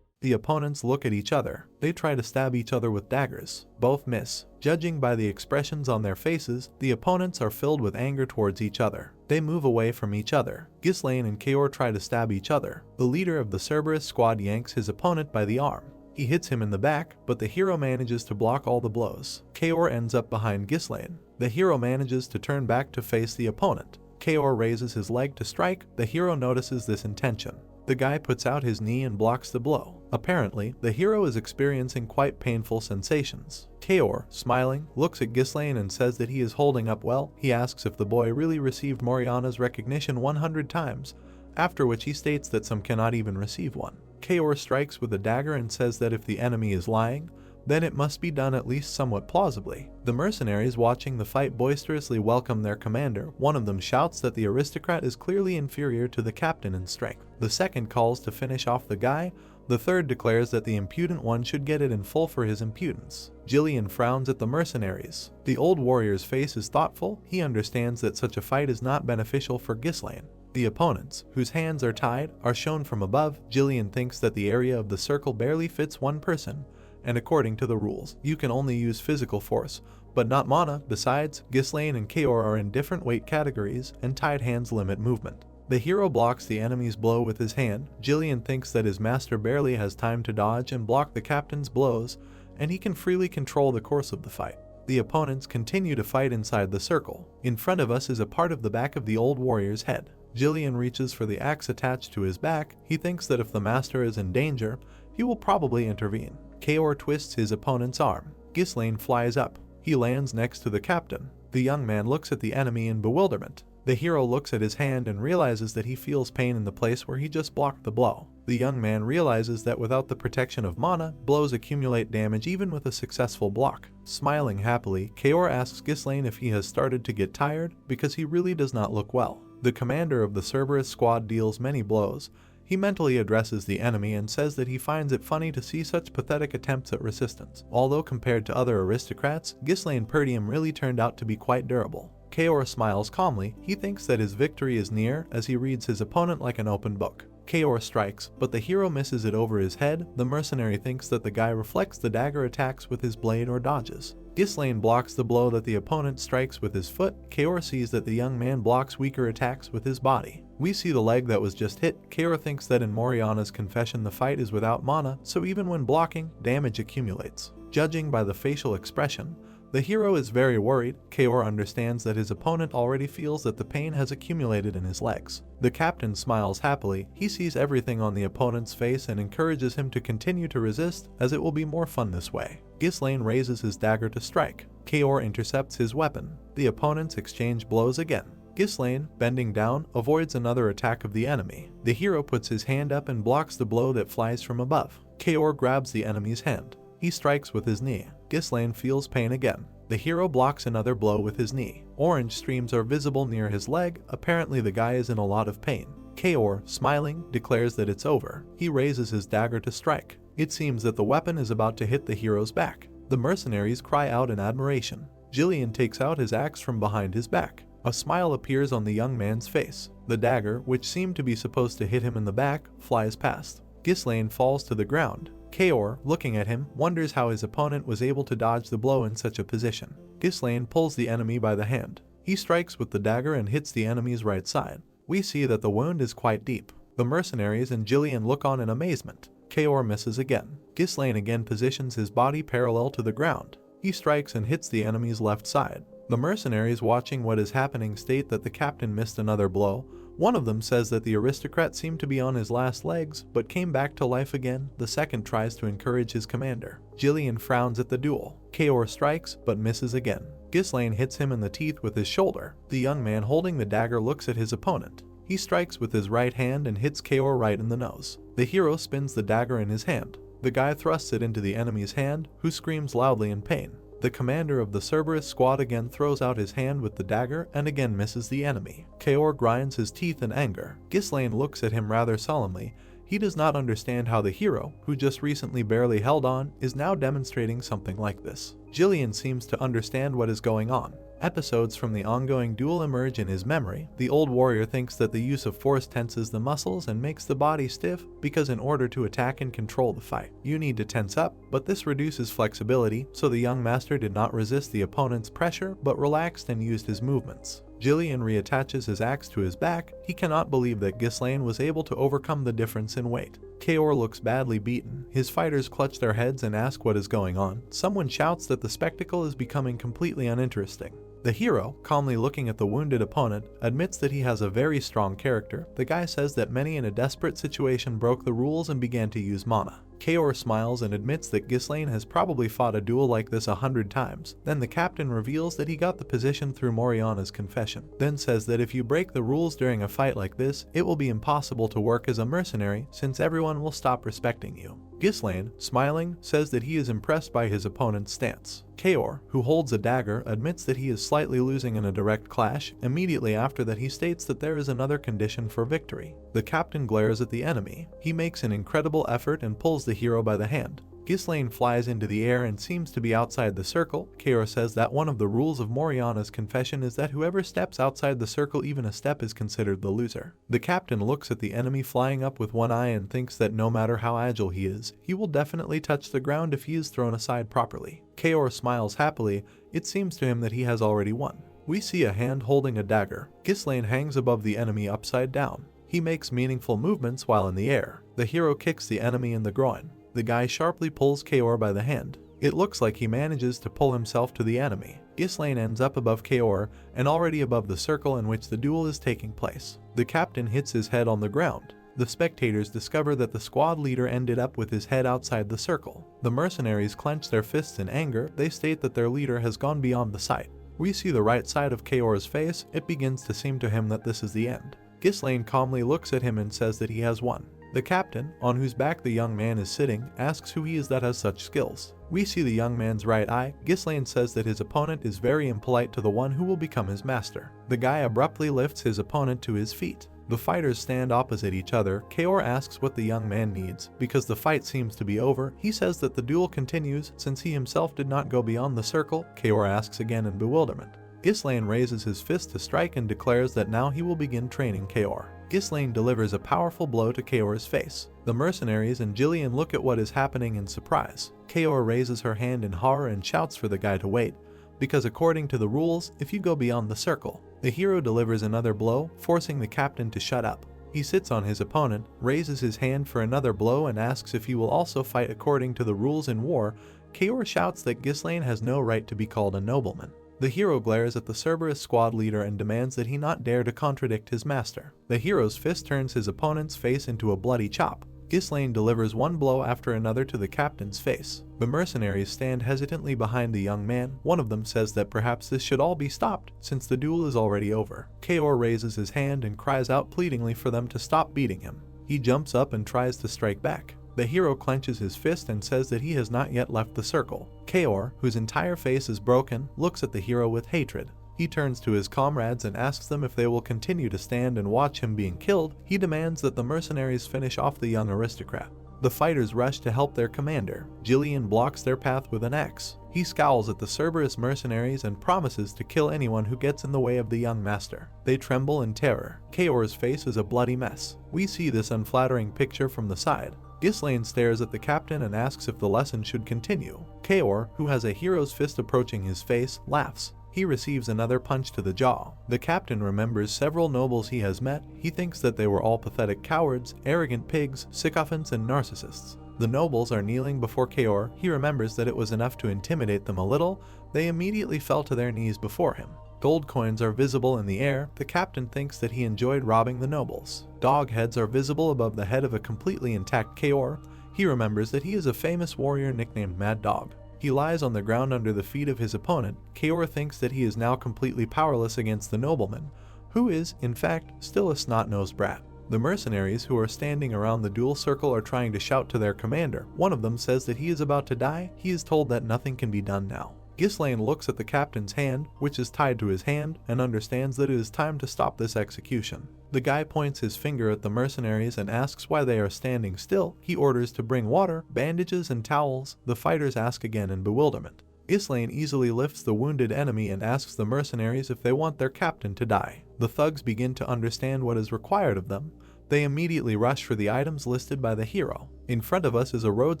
The opponents look at each other. They try to stab each other with daggers. Both miss. Judging by the expressions on their faces, the opponents are filled with anger towards each other. They move away from each other. Ghislaine and Kaor try to stab each other. The leader of the Cerberus squad yanks his opponent by the arm. He hits him in the back, but the hero manages to block all the blows. Kaor ends up behind Ghislaine. The hero manages to turn back to face the opponent. Kaor raises his leg to strike. The hero notices this intention. The guy puts out his knee and blocks the blow. Apparently, the hero is experiencing quite painful sensations. Kaor, smiling, looks at Ghislaine and says that he is holding up well. He asks if the boy really received Moriana's recognition 100 times, after which he states that some cannot even receive one. Kaor strikes with a dagger and says that if the enemy is lying, then it must be done at least somewhat plausibly. The mercenaries watching the fight boisterously welcome their commander. One of them shouts that the aristocrat is clearly inferior to the captain in strength. The second calls to finish off the guy. The third declares that the impudent one should get it in full for his impudence. Jillian frowns at the mercenaries. The old warrior's face is thoughtful. He understands that such a fight is not beneficial for Ghislaine. The opponents, whose hands are tied, are shown from above. Jillian thinks that the area of the circle barely fits one person, and according to the rules, you can only use physical force, but not mana. Besides, Ghislaine and Kaor are in different weight categories, and tied hands limit movement. The hero blocks the enemy's blow with his hand. Jillian thinks that his master barely has time to dodge and block the captain's blows, and he can freely control the course of the fight. The opponents continue to fight inside the circle. In front of us is a part of the back of the old warrior's head. Jillian reaches for the axe attached to his back. He thinks that if the master is in danger, he will probably intervene. Kaor twists his opponent's arm. Ghislaine flies up. He lands next to the captain. The young man looks at the enemy in bewilderment. The hero looks at his hand and realizes that he feels pain in the place where he just blocked the blow. The young man realizes that without the protection of mana, blows accumulate damage even with a successful block. Smiling happily, Kaor asks Ghislaine if he has started to get tired, because he really does not look well. The commander of the Cerberus squad deals many blows. He mentally addresses the enemy and says that he finds it funny to see such pathetic attempts at resistance. Although compared to other aristocrats, Ghislaine Pertium really turned out to be quite durable. Kaor smiles calmly. He thinks that his victory is near as he reads his opponent like an open book. Kaor strikes, but the hero misses it over his head. The mercenary thinks that the guy reflects the dagger attacks with his blade or dodges. Ghislaine blocks the blow that the opponent strikes with his foot. Kaor sees that the young man blocks weaker attacks with his body. We see the leg that was just hit. Kaor thinks that in Moriana's confession the fight is without mana, so even when blocking, damage accumulates. Judging by the facial expression, the hero is very worried. Kaor understands that his opponent already feels that the pain has accumulated in his legs. The captain smiles happily. He sees everything on the opponent's face and encourages him to continue to resist, as it will be more fun this way. Ghislaine raises his dagger to strike. Kaor intercepts his weapon. The opponents exchange blows again. Ghislaine, bending down, avoids another attack of the enemy. The hero puts his hand up and blocks the blow that flies from above. Kaor grabs the enemy's hand. He strikes with his knee. Ghislaine feels pain again. The hero blocks another blow with his knee. Orange streams are visible near his leg. Apparently the guy is in a lot of pain. Kaor, smiling, declares that it's over. He raises his dagger to strike. It seems that the weapon is about to hit the hero's back. The mercenaries cry out in admiration. Jillian takes out his axe from behind his back. A smile appears on the young man's face. The dagger, which seemed to be supposed to hit him in the back, flies past. Ghislaine falls to the ground. Kaor, looking at him, wonders how his opponent was able to dodge the blow in such a position. Ghislaine pulls the enemy by the hand. He strikes with the dagger and hits the enemy's right side. We see that the wound is quite deep. The mercenaries and Jillian look on in amazement. Kaor misses again. Ghislaine again positions his body parallel to the ground. He strikes and hits the enemy's left side. The mercenaries watching what is happening state that the captain missed another blow. One of them says that the aristocrat seemed to be on his last legs, but came back to life again. The second tries to encourage his commander. Jillian frowns at the duel. Kaor strikes, but misses again. Ghislaine hits him in the teeth with his shoulder. The young man holding the dagger looks at his opponent. He strikes with his right hand and hits Kaor right in the nose. The hero spins the dagger in his hand. The guy thrusts it into the enemy's hand, who screams loudly in pain. The commander of the Cerberus squad again throws out his hand with the dagger and again misses the enemy. Kaor grinds his teeth in anger. Ghislaine looks at him rather solemnly. He does not understand how the hero, who just recently barely held on, is now demonstrating something like this. Jillian seems to understand what is going on. Episodes from the ongoing duel emerge in his memory. The old warrior thinks that the use of force tenses the muscles and makes the body stiff, because in order to attack and control the fight, you need to tense up, but this reduces flexibility, so the young master did not resist the opponent's pressure, but relaxed and used his movements. Jillian reattaches his axe to his back. He cannot believe that Ghislaine was able to overcome the difference in weight. Kaor looks badly beaten. His fighters clutch their heads and ask what is going on. Someone shouts that the spectacle is becoming completely uninteresting. The hero, calmly looking at the wounded opponent, admits that he has a very strong character. The guy says that many in a desperate situation broke the rules and began to use mana. Kaor smiles and admits that Ghislaine has probably fought a duel like this 100 times. Then the captain reveals that he got the position through Moriana's confession, then says that if you break the rules during a fight like this, it will be impossible to work as a mercenary since everyone will stop respecting you. Ghislaine, smiling, says that he is impressed by his opponent's stance. Kaor, who holds a dagger, admits that he is slightly losing in a direct clash. Immediately after that, he states that there is another condition for victory. The captain glares at the enemy. He makes an incredible effort and pulls the hero by the hand. Ghislaine flies into the air and seems to be outside the circle. Kaor says that one of the rules of Moriana's confession is that whoever steps outside the circle even a step is considered the loser. The captain looks at the enemy flying up with one eye and thinks that no matter how agile he is, he will definitely touch the ground if he is thrown aside properly. Kaor smiles happily. It seems to him that he has already won. We see a hand holding a dagger. Ghislaine hangs above the enemy upside down. He makes meaningful movements while in the air. The hero kicks the enemy in the groin. The guy sharply pulls Kaor by the hand. It looks like he manages to pull himself to the enemy. Ghislaine ends up above Kaor and already above the circle in which the duel is taking place. The captain hits his head on the ground. The spectators discover that the squad leader ended up with his head outside the circle. The mercenaries clench their fists in anger. They state that their leader has gone beyond the sight. We see the right side of Kaor's face. It begins to seem to him that this is the end. Ghislaine calmly looks at him and says that he has won. The captain, on whose back the young man is sitting, asks who he is that has such skills. We see the young man's right eye. Ghislaine says that his opponent is very impolite to the one who will become his master. The guy abruptly lifts his opponent to his feet. The fighters stand opposite each other. Kaor asks what the young man needs. Because the fight seems to be over, he says that the duel continues since he himself did not go beyond the circle. Kaor asks again in bewilderment. Ghislaine raises his fist to strike and declares that now he will begin training Kaor. Ghislaine delivers a powerful blow to Kaor's face. The mercenaries and Jillian look at what is happening in surprise. Kaor raises her hand in horror and shouts for the guy to wait, because according to the rules, if you go beyond the circle, the hero delivers another blow, forcing the captain to shut up. He sits on his opponent, raises his hand for another blow and asks if he will also fight according to the rules in war. Kaor shouts that Ghislaine has no right to be called a nobleman. The hero glares at the Cerberus squad leader and demands that he not dare to contradict his master. The hero's fist turns his opponent's face into a bloody chop. Ghislaine delivers one blow after another to the captain's face. The mercenaries stand hesitantly behind the young man. One of them says that perhaps this should all be stopped, since the duel is already over. Kaor raises his hand and cries out pleadingly for them to stop beating him. He jumps up and tries to strike back. The hero clenches his fist and says that he has not yet left the circle. Kaor, whose entire face is broken, looks at the hero with hatred. He turns to his comrades and asks them if they will continue to stand and watch him being killed. He demands that the mercenaries finish off the young aristocrat. The fighters rush to help their commander. Jillian blocks their path with an axe. He scowls at the Cerberus mercenaries and promises to kill anyone who gets in the way of the young master. They tremble in terror. Kaor's face is a bloody mess. We see this unflattering picture from the side. Ghislaine stares at the captain and asks if the lesson should continue. Kaor, who has a hero's fist approaching his face, laughs. he receives another punch to the jaw. The captain remembers several nobles he has met. He thinks that they were all pathetic cowards, arrogant pigs, sycophants, and narcissists. The nobles are kneeling before Kaor. He remembers that it was enough to intimidate them a little. They immediately fell to their knees before him. Gold coins are visible in the air. The captain thinks that he enjoyed robbing the nobles. Dog heads are visible above the head of a completely intact Kaor. He remembers that he is a famous warrior nicknamed Mad Dog. He lies on the ground under the feet of his opponent. Kaor thinks that he is now completely powerless against the nobleman, who is, in fact, still a snot-nosed brat. The mercenaries who are standing around the duel circle are trying to shout to their commander. One of them says that he is about to die. He is told that nothing can be done now. Ghislaine looks at the captain's hand, which is tied to his hand, and understands that it is time to stop this execution. The guy points his finger at the mercenaries and asks why they are standing still. He orders to bring water, bandages, and towels. The fighters ask again in bewilderment. Ghislaine easily lifts the wounded enemy and asks the mercenaries if they want their captain to die. The thugs begin to understand what is required of them. They immediately rush for the items listed by the hero. In front of us is a road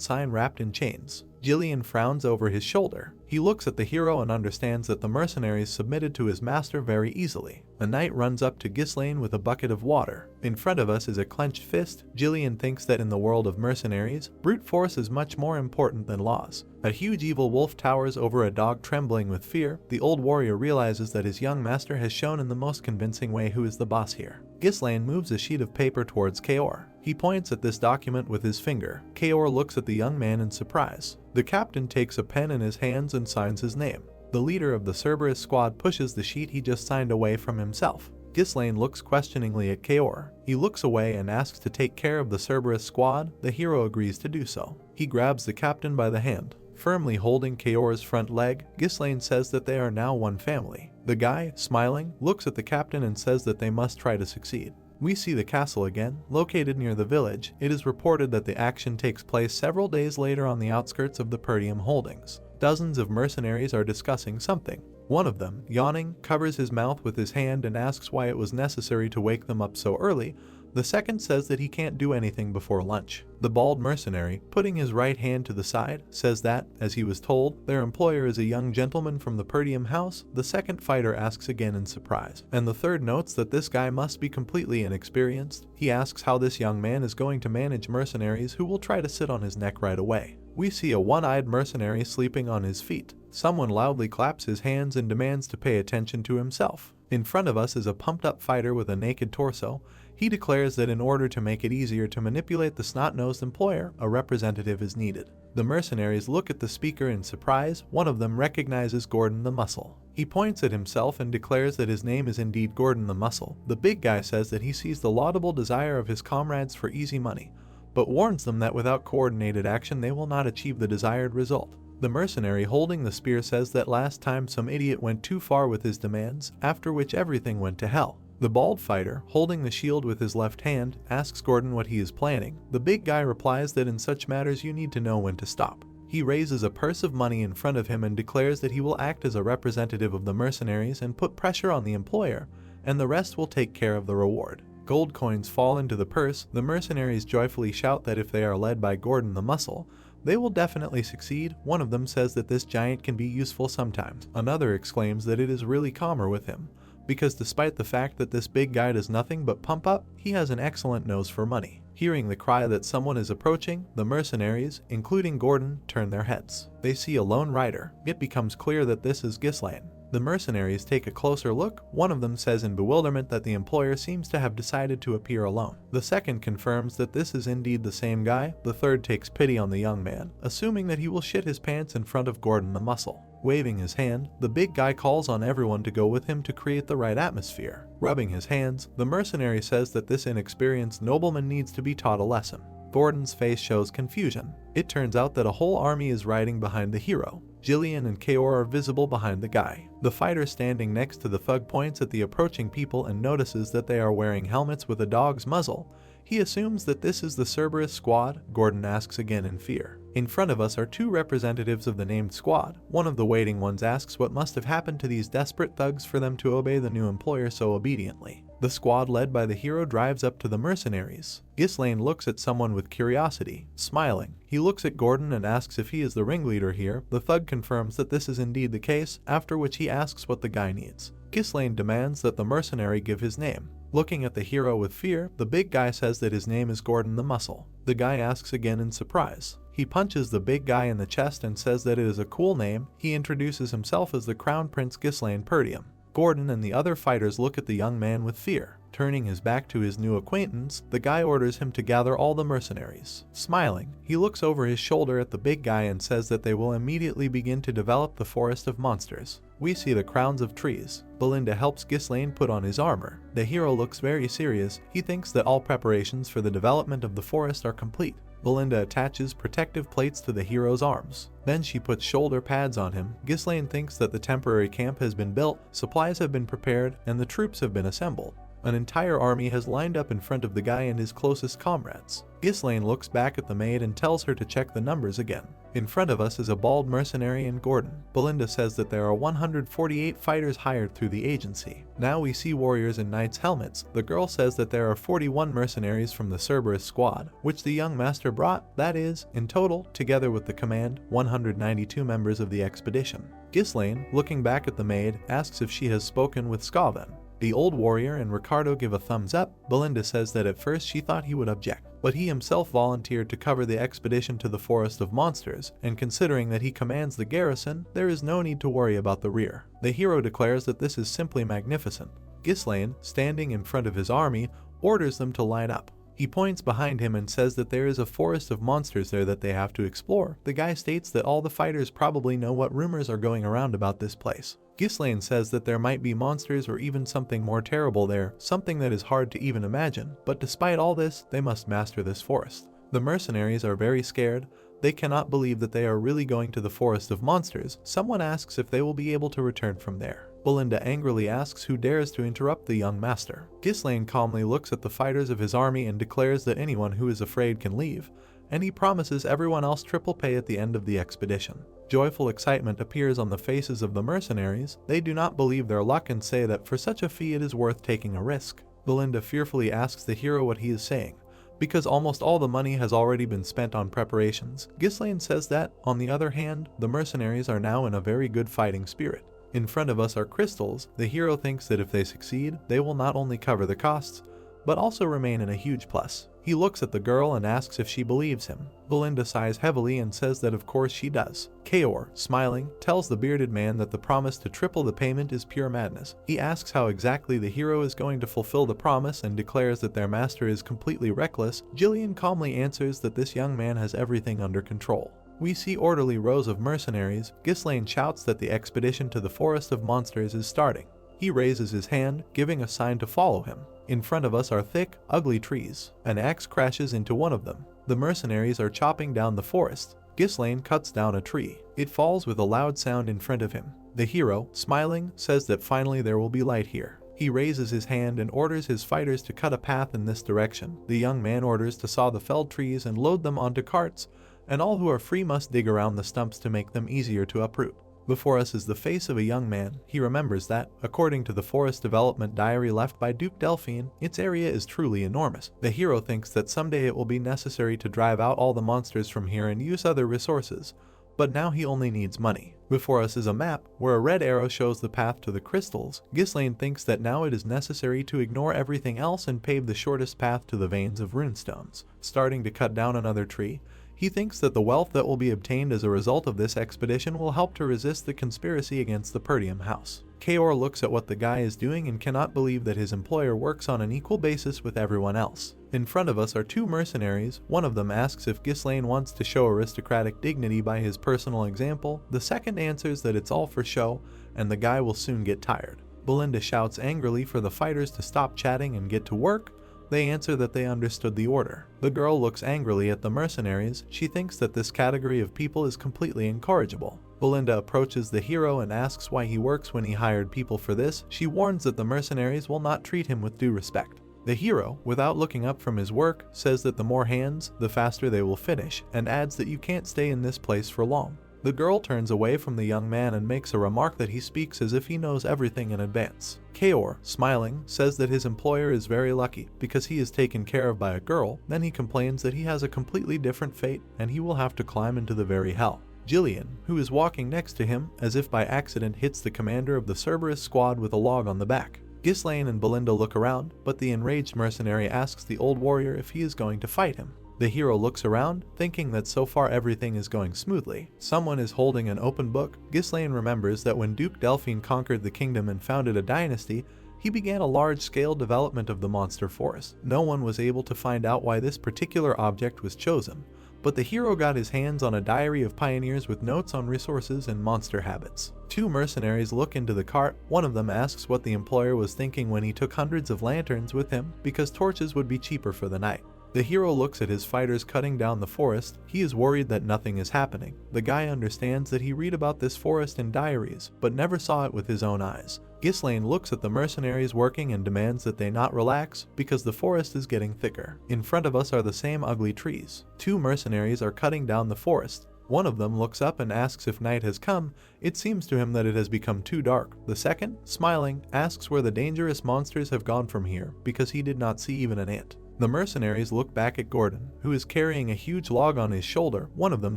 sign wrapped in chains. Jillian frowns over his shoulder. He looks at the hero and understands that the mercenaries submitted to his master very easily. A knight runs up to Ghislaine with a bucket of water. In front of us is a clenched fist. Jillian thinks that in the world of mercenaries, brute force is much more important than laws. A huge evil wolf towers over a dog trembling with fear. The old warrior realizes that his young master has shown in the most convincing way who is the boss here. Ghislaine moves a sheet of paper towards Kaor. He points at this document with his finger. Kaor looks at the young man in surprise. The captain takes a pen in his hands and signs his name. The leader of the Cerberus squad pushes the sheet he just signed away from himself. Ghislaine looks questioningly at Kaor. He looks away and asks to take care of the Cerberus squad. The hero agrees to do so. He grabs the captain by the hand. Firmly holding Kaor's front leg, Ghislaine says that they are now one family. The guy, smiling, looks at the captain and says that they must try to succeed. We see the castle again, located near the village. It is reported that the action takes place several days later on the outskirts of the Pertium holdings. Dozens of mercenaries are discussing something. One of them, yawning, covers his mouth with his hand and asks why it was necessary to wake them up so early. The second says that he can't do anything before lunch. The bald mercenary, putting his right hand to the side, says that, as he was told, their employer is a young gentleman from the Pertium house. The second fighter asks again in surprise, and the third notes that this guy must be completely inexperienced. He asks how this young man is going to manage mercenaries who will try to sit on his neck right away. We see a one-eyed mercenary sleeping on his feet. Someone loudly claps his hands and demands to pay attention to himself. In front of us is a pumped-up fighter with a naked torso. He declares that in order to make it easier to manipulate the snot-nosed employer, a representative is needed. The mercenaries look at the speaker in surprise. One of them recognizes Gordon the Muscle. He points at himself and declares that his name is indeed Gordon the Muscle. The big guy says that he sees the laudable desire of his comrades for easy money, but warns them that without coordinated action they will not achieve the desired result. The mercenary holding the spear says that last time some idiot went too far with his demands, after which everything went to hell. The bald fighter, holding the shield with his left hand, asks Gordon what he is planning. The big guy replies that in such matters you need to know when to stop. He raises a purse of money in front of him and declares that he will act as a representative of the mercenaries and put pressure on the employer, and the rest will take care of the reward. Gold coins fall into the purse. The mercenaries joyfully shout that if they are led by Gordon the Muscle, they will definitely succeed. One of them says that this giant can be useful sometimes. Another exclaims that it is really calmer with him, because despite the fact that this big guy does nothing but pump up, he has an excellent nose for money. Hearing the cry that someone is approaching, the mercenaries, including Gordon, turn their heads. They see a lone rider. It becomes clear that this is Ghislaine. The mercenaries take a closer look. One of them says in bewilderment that the employer seems to have decided to appear alone. The second confirms that this is indeed the same guy. The third takes pity on the young man, assuming that he will shit his pants in front of Gordon the Muscle. Waving his hand, the big guy calls on everyone to go with him to create the right atmosphere. Rubbing his hands, the mercenary says that this inexperienced nobleman needs to be taught a lesson. Gordon's face shows confusion. It turns out that a whole army is riding behind the hero. Jillian and Kaor are visible behind the guy. The fighter standing next to the thug points at the approaching people and notices that they are wearing helmets with a dog's muzzle. He assumes that this is the Cerberus squad. Gordon asks again in fear. In front of us are two representatives of the named squad. One of the waiting ones asks what must have happened to these desperate thugs for them to obey the new employer so obediently. The squad led by the hero drives up to the mercenaries. Ghislaine looks at someone with curiosity, smiling. He looks at Gordon and asks if he is the ringleader here. The thug confirms that this is indeed the case, after which he asks what the guy needs. Ghislaine demands that the mercenary give his name. Looking at the hero with fear, the big guy says that his name is Gordon the Muscle. The guy asks again in surprise. He punches the big guy in the chest and says that it is a cool name. He introduces himself as the Crown Prince Ghislaine Pertium. Gordon and the other fighters look at the young man with fear. Turning his back to his new acquaintance, the guy orders him to gather all the mercenaries. Smiling, he looks over his shoulder at the big guy and says that they will immediately begin to develop the forest of monsters. We see the crowns of trees. Belinda helps Ghislaine put on his armor. The hero looks very serious. He thinks that all preparations for the development of the forest are complete. Belinda attaches protective plates to the hero's arms. Then she puts shoulder pads on him. Ghislaine thinks that the temporary camp has been built, supplies have been prepared, and the troops have been assembled. An entire army has lined up in front of the guy and his closest comrades. Ghislaine looks back at the maid and tells her to check the numbers again. In front of us is a bald mercenary and Gordon. Belinda says that there are 148 fighters hired through the agency. Now we see warriors in knights' helmets. The girl says that there are 41 mercenaries from the Cerberus squad, which the young master brought. That is, in total, together with the command, 192 members of the expedition. Ghislaine, looking back at the maid, asks if she has spoken with Skaven. The old warrior and Ricardo give a thumbs up. Belinda says that at first she thought he would object, but he himself volunteered to cover the expedition to the Forest of Monsters, and considering that he commands the garrison, there is no need to worry about the rear. The hero declares that this is simply magnificent. Ghislaine, standing in front of his army, orders them to line up. He points behind him and says that there is a forest of monsters there that they have to explore. The guy states that all the fighters probably know what rumors are going around about this place. Ghislaine says that there might be monsters or even something more terrible there, something that is hard to even imagine, but despite all this, they must master this forest. The mercenaries are very scared. They cannot believe that they are really going to the Forest of Monsters. Someone asks if they will be able to return from there. Belinda angrily asks who dares to interrupt the young master. Ghislaine calmly looks at the fighters of his army and declares that anyone who is afraid can leave, and he promises everyone else triple pay at the end of the expedition. Joyful excitement appears on the faces of the mercenaries. They do not believe their luck and say that for such a fee it is worth taking a risk. Belinda fearfully asks the hero what he is saying, because almost all the money has already been spent on preparations. Ghislaine says that, on the other hand, the mercenaries are now in a very good fighting spirit. In front of us are crystals. The hero thinks that if they succeed, they will not only cover the costs, but also remain in a huge plus. He looks at the girl and asks if she believes him. Belinda sighs heavily and says that of course she does. Kaor, smiling, tells the bearded man that the promise to triple the payment is pure madness. He asks how exactly the hero is going to fulfill the promise and declares that their master is completely reckless. Jillian calmly answers that this young man has everything under control. We see orderly rows of mercenaries. Ghislaine shouts that the expedition to the Forest of Monsters is starting. He raises his hand, giving a sign to follow him. In front of us are thick, ugly trees. An axe crashes into one of them. The mercenaries are chopping down the forest. Ghislaine cuts down a tree. It falls with a loud sound in front of him. The hero, smiling, says that finally there will be light here. He raises his hand and orders his fighters to cut a path in this direction. The young man orders to saw the felled trees and load them onto carts, and all who are free must dig around the stumps to make them easier to uproot. Before us is the face of a young man. He remembers that, according to the forest development diary left by Duke Delphine, its area is truly enormous. The hero thinks that someday it will be necessary to drive out all the monsters from here and use other resources, but now he only needs money. Before us is a map, where a red arrow shows the path to the crystals. Ghislaine thinks that now it is necessary to ignore everything else and pave the shortest path to the veins of runestones. Starting to cut down another tree, he thinks that the wealth that will be obtained as a result of this expedition will help to resist the conspiracy against the Pertium house. Kaor looks at what the guy is doing and cannot believe that his employer works on an equal basis with everyone else. In front of us are two mercenaries. One of them asks if Ghislaine wants to show aristocratic dignity by his personal example. The second answers that it's all for show, and the guy will soon get tired. Belinda shouts angrily for the fighters to stop chatting and get to work. They answer that they understood the order. The girl looks angrily at the mercenaries. She thinks that this category of people is completely incorrigible. Belinda approaches the hero and asks why he works when he hired people for this. She warns that the mercenaries will not treat him with due respect. The hero, without looking up from his work, says that the more hands, the faster they will finish, and adds that you can't stay in this place for long. The girl turns away from the young man and makes a remark that he speaks as if he knows everything in advance. Kaor, smiling, says that his employer is very lucky because he is taken care of by a girl. Then he complains that he has a completely different fate and he will have to climb into the very hell. Jillian, who is walking next to him, as if by accident hits the commander of the Cerberus squad with a log on the back. Ghislaine and Belinda look around, but the enraged mercenary asks the old warrior if he is going to fight him. The hero looks around, thinking that so far everything is going smoothly. Someone is holding an open book. Ghislaine remembers that when Duke Delphine conquered the kingdom and founded a dynasty, he began a large-scale development of the monster forest. No one was able to find out why this particular object was chosen, but the hero got his hands on a diary of pioneers with notes on resources and monster habits. Two mercenaries look into the cart. One of them asks what the employer was thinking when he took hundreds of lanterns with him, because torches would be cheaper for the night. The hero looks at his fighters cutting down the forest. He is worried that nothing is happening. The guy understands that he read about this forest in diaries, but never saw it with his own eyes. Ghislaine looks at the mercenaries working and demands that they not relax because the forest is getting thicker. In front of us are the same ugly trees. Two mercenaries are cutting down the forest. One of them looks up and asks if night has come. It seems to him that it has become too dark. The second, smiling, asks where the dangerous monsters have gone from here because he did not see even an ant. The mercenaries look back at Gordon, who is carrying a huge log on his shoulder. One of them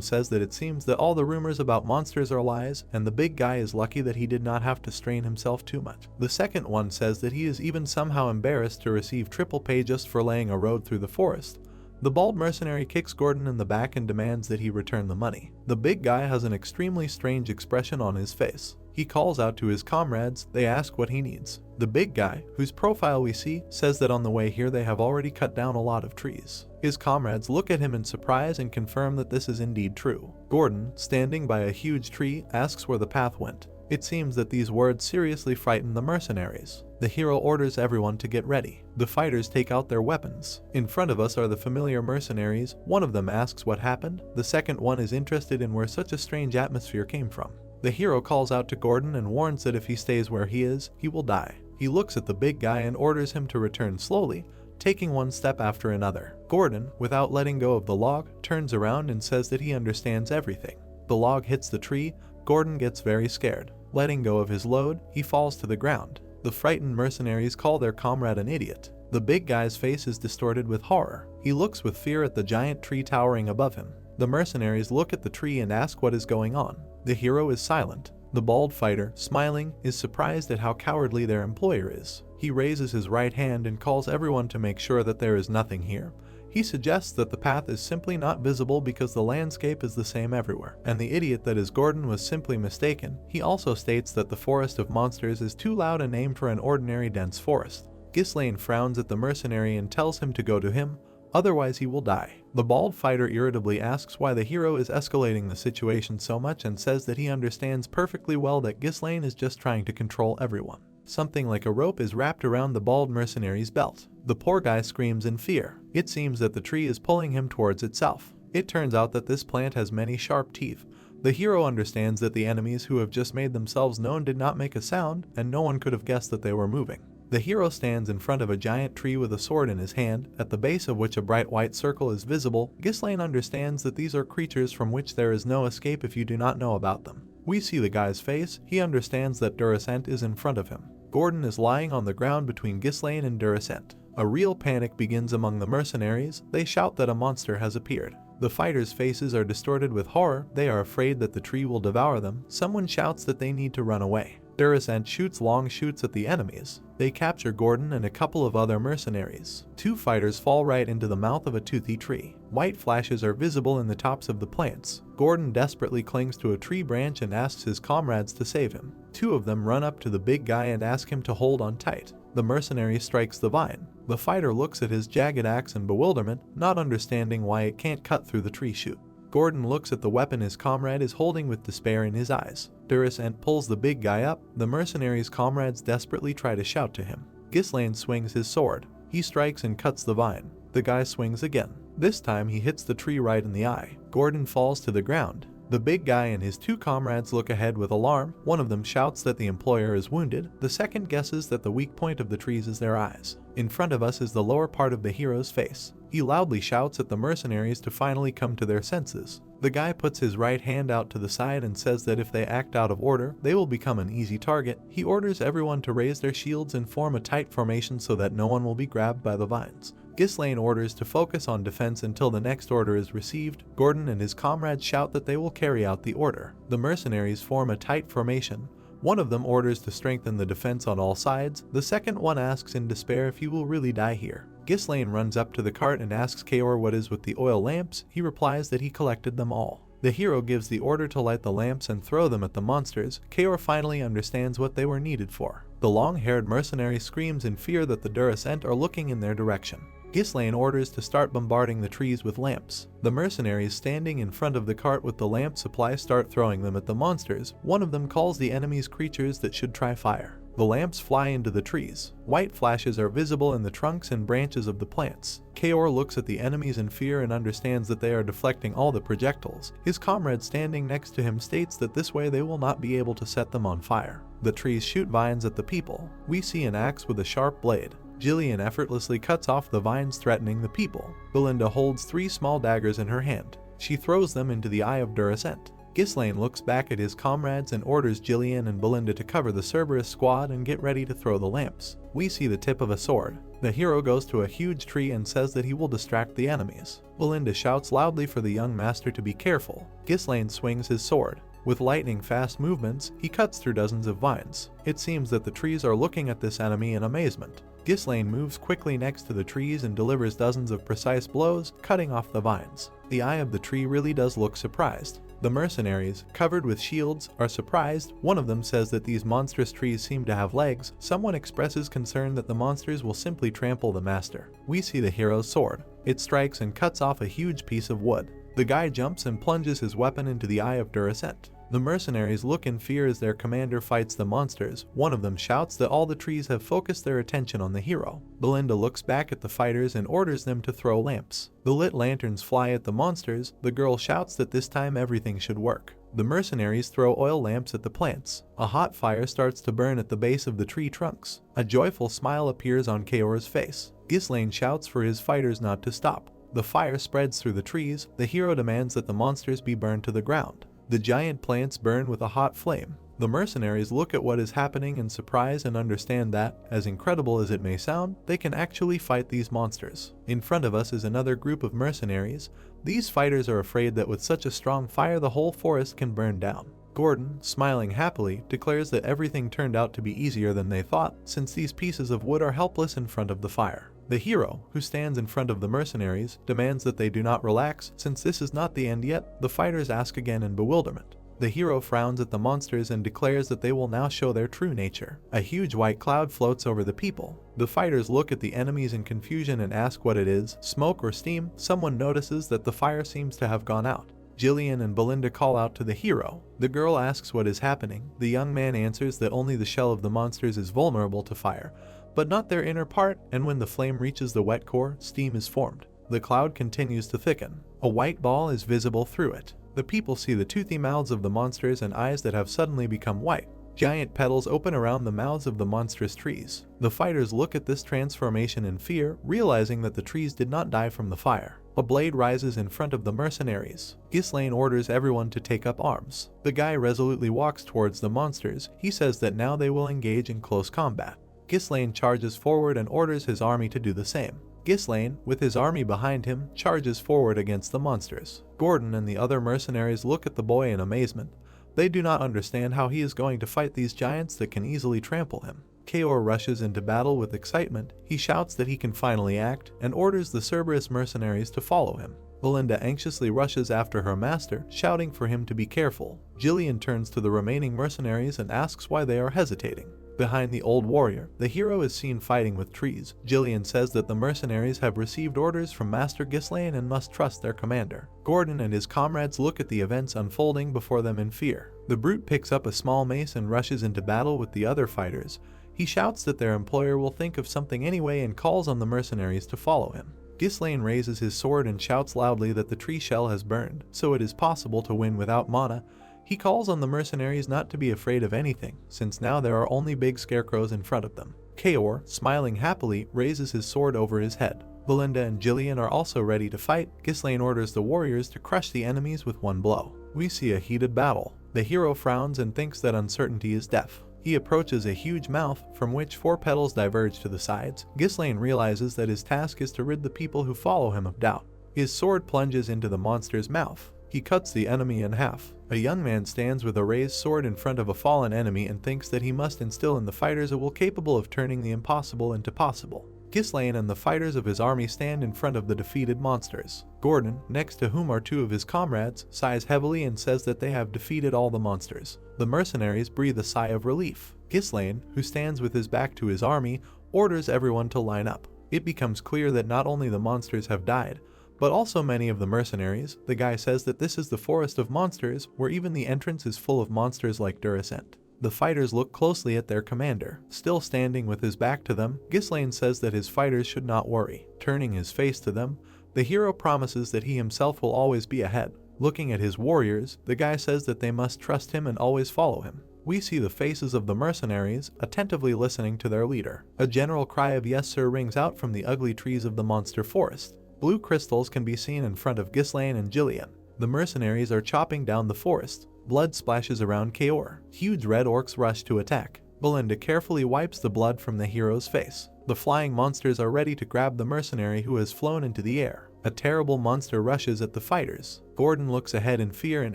says that it seems that all the rumors about monsters are lies, and the big guy is lucky that he did not have to strain himself too much. The second one says that he is even somehow embarrassed to receive triple pay just for laying a road through the forest. The bald mercenary kicks Gordon in the back and demands that he return the money. The big guy has an extremely strange expression on his face. He calls out to his comrades. They ask what he needs. The big guy, whose profile we see, says that on the way here they have already cut down a lot of trees. His comrades look at him in surprise and confirm that this is indeed true. Gordon, standing by a huge tree, asks where the path went. It seems that these words seriously frighten the mercenaries. The hero orders everyone to get ready. The fighters take out their weapons. In front of us are the familiar mercenaries. One of them asks what happened. The second one is interested in where such a strange atmosphere came from. The hero calls out to Gordon and warns that if he stays where he is, he will die. He looks at the big guy and orders him to return slowly, taking one step after another. Gordon, without letting go of the log, turns around and says that he understands everything. The log hits the tree. Gordon gets very scared. Letting go of his load, he falls to the ground. The frightened mercenaries call their comrade an idiot. The big guy's face is distorted with horror. He looks with fear at the giant tree towering above him. The mercenaries look at the tree and ask what is going on. The hero is silent. The bald fighter, smiling, is surprised at how cowardly their employer is. He raises his right hand and calls everyone to make sure that there is nothing here. He suggests that the path is simply not visible because the landscape is the same everywhere, and the idiot that is Gordon was simply mistaken. He also states that the forest of monsters is too loud a name for an ordinary dense forest. Ghislaine frowns at the mercenary and tells him to go to him, otherwise he will die. The bald fighter irritably asks why the hero is escalating the situation so much and says that he understands perfectly well that Ghislaine is just trying to control everyone. Something like a rope is wrapped around the bald mercenary's belt. The poor guy screams in fear. It seems that the tree is pulling him towards itself. It turns out that this plant has many sharp teeth. The hero understands that the enemies who have just made themselves known did not make a sound, and no one could have guessed that they were moving. The hero stands in front of a giant tree with a sword in his hand, at the base of which a bright white circle is visible. Ghislaine understands that these are creatures from which there is no escape if you do not know about them. We see the guy's face. He understands that Regressed is in front of him. Gordon is lying on the ground between Ghislaine and Regressed. A real panic begins among the mercenaries. They shout that a monster has appeared. The fighters' faces are distorted with horror. They are afraid that the tree will devour them. Someone shouts that they need to run away. Regressed shoots long shoots at the enemies. They capture Gordon and a couple of other mercenaries. Two fighters fall right into the mouth of a toothy tree. White flashes are visible in the tops of the plants. Gordon desperately clings to a tree branch and asks his comrades to save him. Two of them run up to the big guy and ask him to hold on tight. The mercenary strikes the vine. The fighter looks at his jagged axe in bewilderment, not understanding why it can't cut through the tree shoot. Gordon looks at the weapon his comrade is holding with despair in his eyes. Regressed pulls the big guy up. The mercenary's comrades desperately try to shout to him. Ghislaine swings his sword. He strikes and cuts the vine. The guy swings again. This time he hits the tree right in the eye. Gordon falls to the ground. The big guy and his two comrades look ahead with alarm. One of them shouts that the employer is wounded. The second guesses that the weak point of the trees is their eyes. In front of us is the lower part of the hero's face. He loudly shouts at the mercenaries to finally come to their senses. The guy puts his right hand out to the side and says that if they act out of order, they will become an easy target. He orders everyone to raise their shields and form a tight formation so that no one will be grabbed by the vines. Ghislaine orders to focus on defense until the next order is received. Gordon and his comrades shout that they will carry out the order. The mercenaries form a tight formation. One of them orders to strengthen the defense on all sides. The second one asks in despair if he will really die here. Ghislaine runs up to the cart and asks Kaor what is with the oil lamps. He replies that he collected them all. The hero gives the order to light the lamps and throw them at the monsters. Kaor finally understands what they were needed for. The long-haired mercenary screams in fear that the Regressed are looking in their direction. Ghislaine orders to start bombarding the trees with lamps. The mercenaries standing in front of the cart with the lamp supply start throwing them at the monsters. One of them calls the enemy's creatures that should try fire. The lamps fly into the trees. White flashes are visible in the trunks and branches of the plants. Kaor looks at the enemies in fear and understands that they are deflecting all the projectiles. His comrade standing next to him states that this way they will not be able to set them on fire. The trees shoot vines at the people. We see an axe with a sharp blade. Jillian effortlessly cuts off the vines threatening the people. Belinda holds 3 small daggers in her hand. She throws them into the eye of Regressed. Ghislaine looks back at his comrades and orders Jillian and Belinda to cover the Cerberus squad and get ready to throw the lamps. We see the tip of a sword. The hero goes to a huge tree and says that he will distract the enemies. Belinda shouts loudly for the young master to be careful. Ghislaine swings his sword. With lightning-fast movements, he cuts through dozens of vines. It seems that the trees are looking at this enemy in amazement. Ghislaine moves quickly next to the trees and delivers dozens of precise blows, cutting off the vines. The eye of the tree really does look surprised. The mercenaries, covered with shields, are surprised. One of them says that these monstrous trees seem to have legs. Someone expresses concern that the monsters will simply trample the master. We see the hero's sword. It strikes and cuts off a huge piece of wood. The guy jumps and plunges his weapon into the eye of Regressed. The mercenaries look in fear as their commander fights the monsters. One of them shouts that all the trees have focused their attention on the hero. Belinda looks back at the fighters and orders them to throw lamps. The lit lanterns fly at the monsters. The girl shouts that this time everything should work. The mercenaries throw oil lamps at the plants. A hot fire starts to burn at the base of the tree trunks. A joyful smile appears on Kaor's face. Ghislaine shouts for his fighters not to stop. The fire spreads through the trees. The hero demands that the monsters be burned to the ground. The giant plants burn with a hot flame. The mercenaries look at what is happening in surprise and understand that, as incredible as it may sound, they can actually fight these monsters. In front of us is another group of mercenaries. These fighters are afraid that with such a strong fire the whole forest can burn down. Gordon, smiling happily, declares that everything turned out to be easier than they thought, since these pieces of wood are helpless in front of the fire. The hero, who stands in front of the mercenaries, demands that they do not relax. Since this is not the end yet, the fighters ask again in bewilderment. The hero frowns at the monsters and declares that they will now show their true nature. A huge white cloud floats over the people. The fighters look at the enemies in confusion and ask what it is, smoke or steam. Someone notices that the fire seems to have gone out. Jillian and Belinda call out to the hero. The girl asks what is happening. The young man answers that only the shell of the monsters is vulnerable to fire, but not their inner part, and when the flame reaches the wet core, steam is formed. The cloud continues to thicken. A white ball is visible through it. The people see the toothy mouths of the monsters and eyes that have suddenly become white. Giant petals open around the mouths of the monstrous trees. The fighters look at this transformation in fear, realizing that the trees did not die from the fire. A blade rises in front of the mercenaries. Ghislaine orders everyone to take up arms. The guy resolutely walks towards the monsters. He says that now they will engage in close combat. Ghislaine charges forward and orders his army to do the same. Ghislaine, with his army behind him, charges forward against the monsters. Gordon and the other mercenaries look at the boy in amazement. They do not understand how he is going to fight these giants that can easily trample him. Kaor rushes into battle with excitement. He shouts that he can finally act and orders the Cerberus mercenaries to follow him. Belinda anxiously rushes after her master, shouting for him to be careful. Jillian turns to the remaining mercenaries and asks why they are hesitating. Behind the old warrior, the hero is seen fighting with trees. Jillian says that the mercenaries have received orders from Master Ghislaine and must trust their commander. Gordon and his comrades look at the events unfolding before them in fear. The brute picks up a small mace and rushes into battle with the other fighters. He shouts that their employer will think of something anyway and calls on the mercenaries to follow him. Ghislaine raises his sword and shouts loudly that the tree shell has burned, so it is possible to win without mana. He calls on the mercenaries not to be afraid of anything, since now there are only big scarecrows in front of them. Kaor, smiling happily, raises his sword over his head. Belinda and Jillian are also ready to fight. Ghislaine orders the warriors to crush the enemies with one blow. We see a heated battle. The hero frowns and thinks that uncertainty is death. He approaches a huge mouth from which 4 petals diverge to the sides. Ghislaine realizes that his task is to rid the people who follow him of doubt. His sword plunges into the monster's mouth. He cuts the enemy in half. A young man stands with a raised sword in front of a fallen enemy and thinks that he must instill in the fighters a will capable of turning the impossible into possible. Ghislaine and the fighters of his army stand in front of the defeated monsters. Gordon, next to whom are 2 of his comrades, sighs heavily and says that they have defeated all the monsters. The mercenaries breathe a sigh of relief. Ghislaine, who stands with his back to his army, orders everyone to line up. It becomes clear that not only the monsters have died, but also many of the mercenaries. The guy says that this is the forest of monsters, where even the entrance is full of monsters like Duracent. The fighters look closely at their commander. Still standing with his back to them, Ghislaine says that his fighters should not worry. Turning his face to them, the hero promises that he himself will always be ahead. Looking at his warriors, the guy says that they must trust him and always follow him. We see the faces of the mercenaries, attentively listening to their leader. A general cry of "Yes sir" rings out from the ugly trees of the monster forest. Blue crystals can be seen in front of Ghislaine and Jillian. The mercenaries are chopping down the forest. Blood splashes around Kaor. Huge red orcs rush to attack. Belinda carefully wipes the blood from the hero's face. The flying monsters are ready to grab the mercenary who has flown into the air. A terrible monster rushes at the fighters. Gordon looks ahead in fear and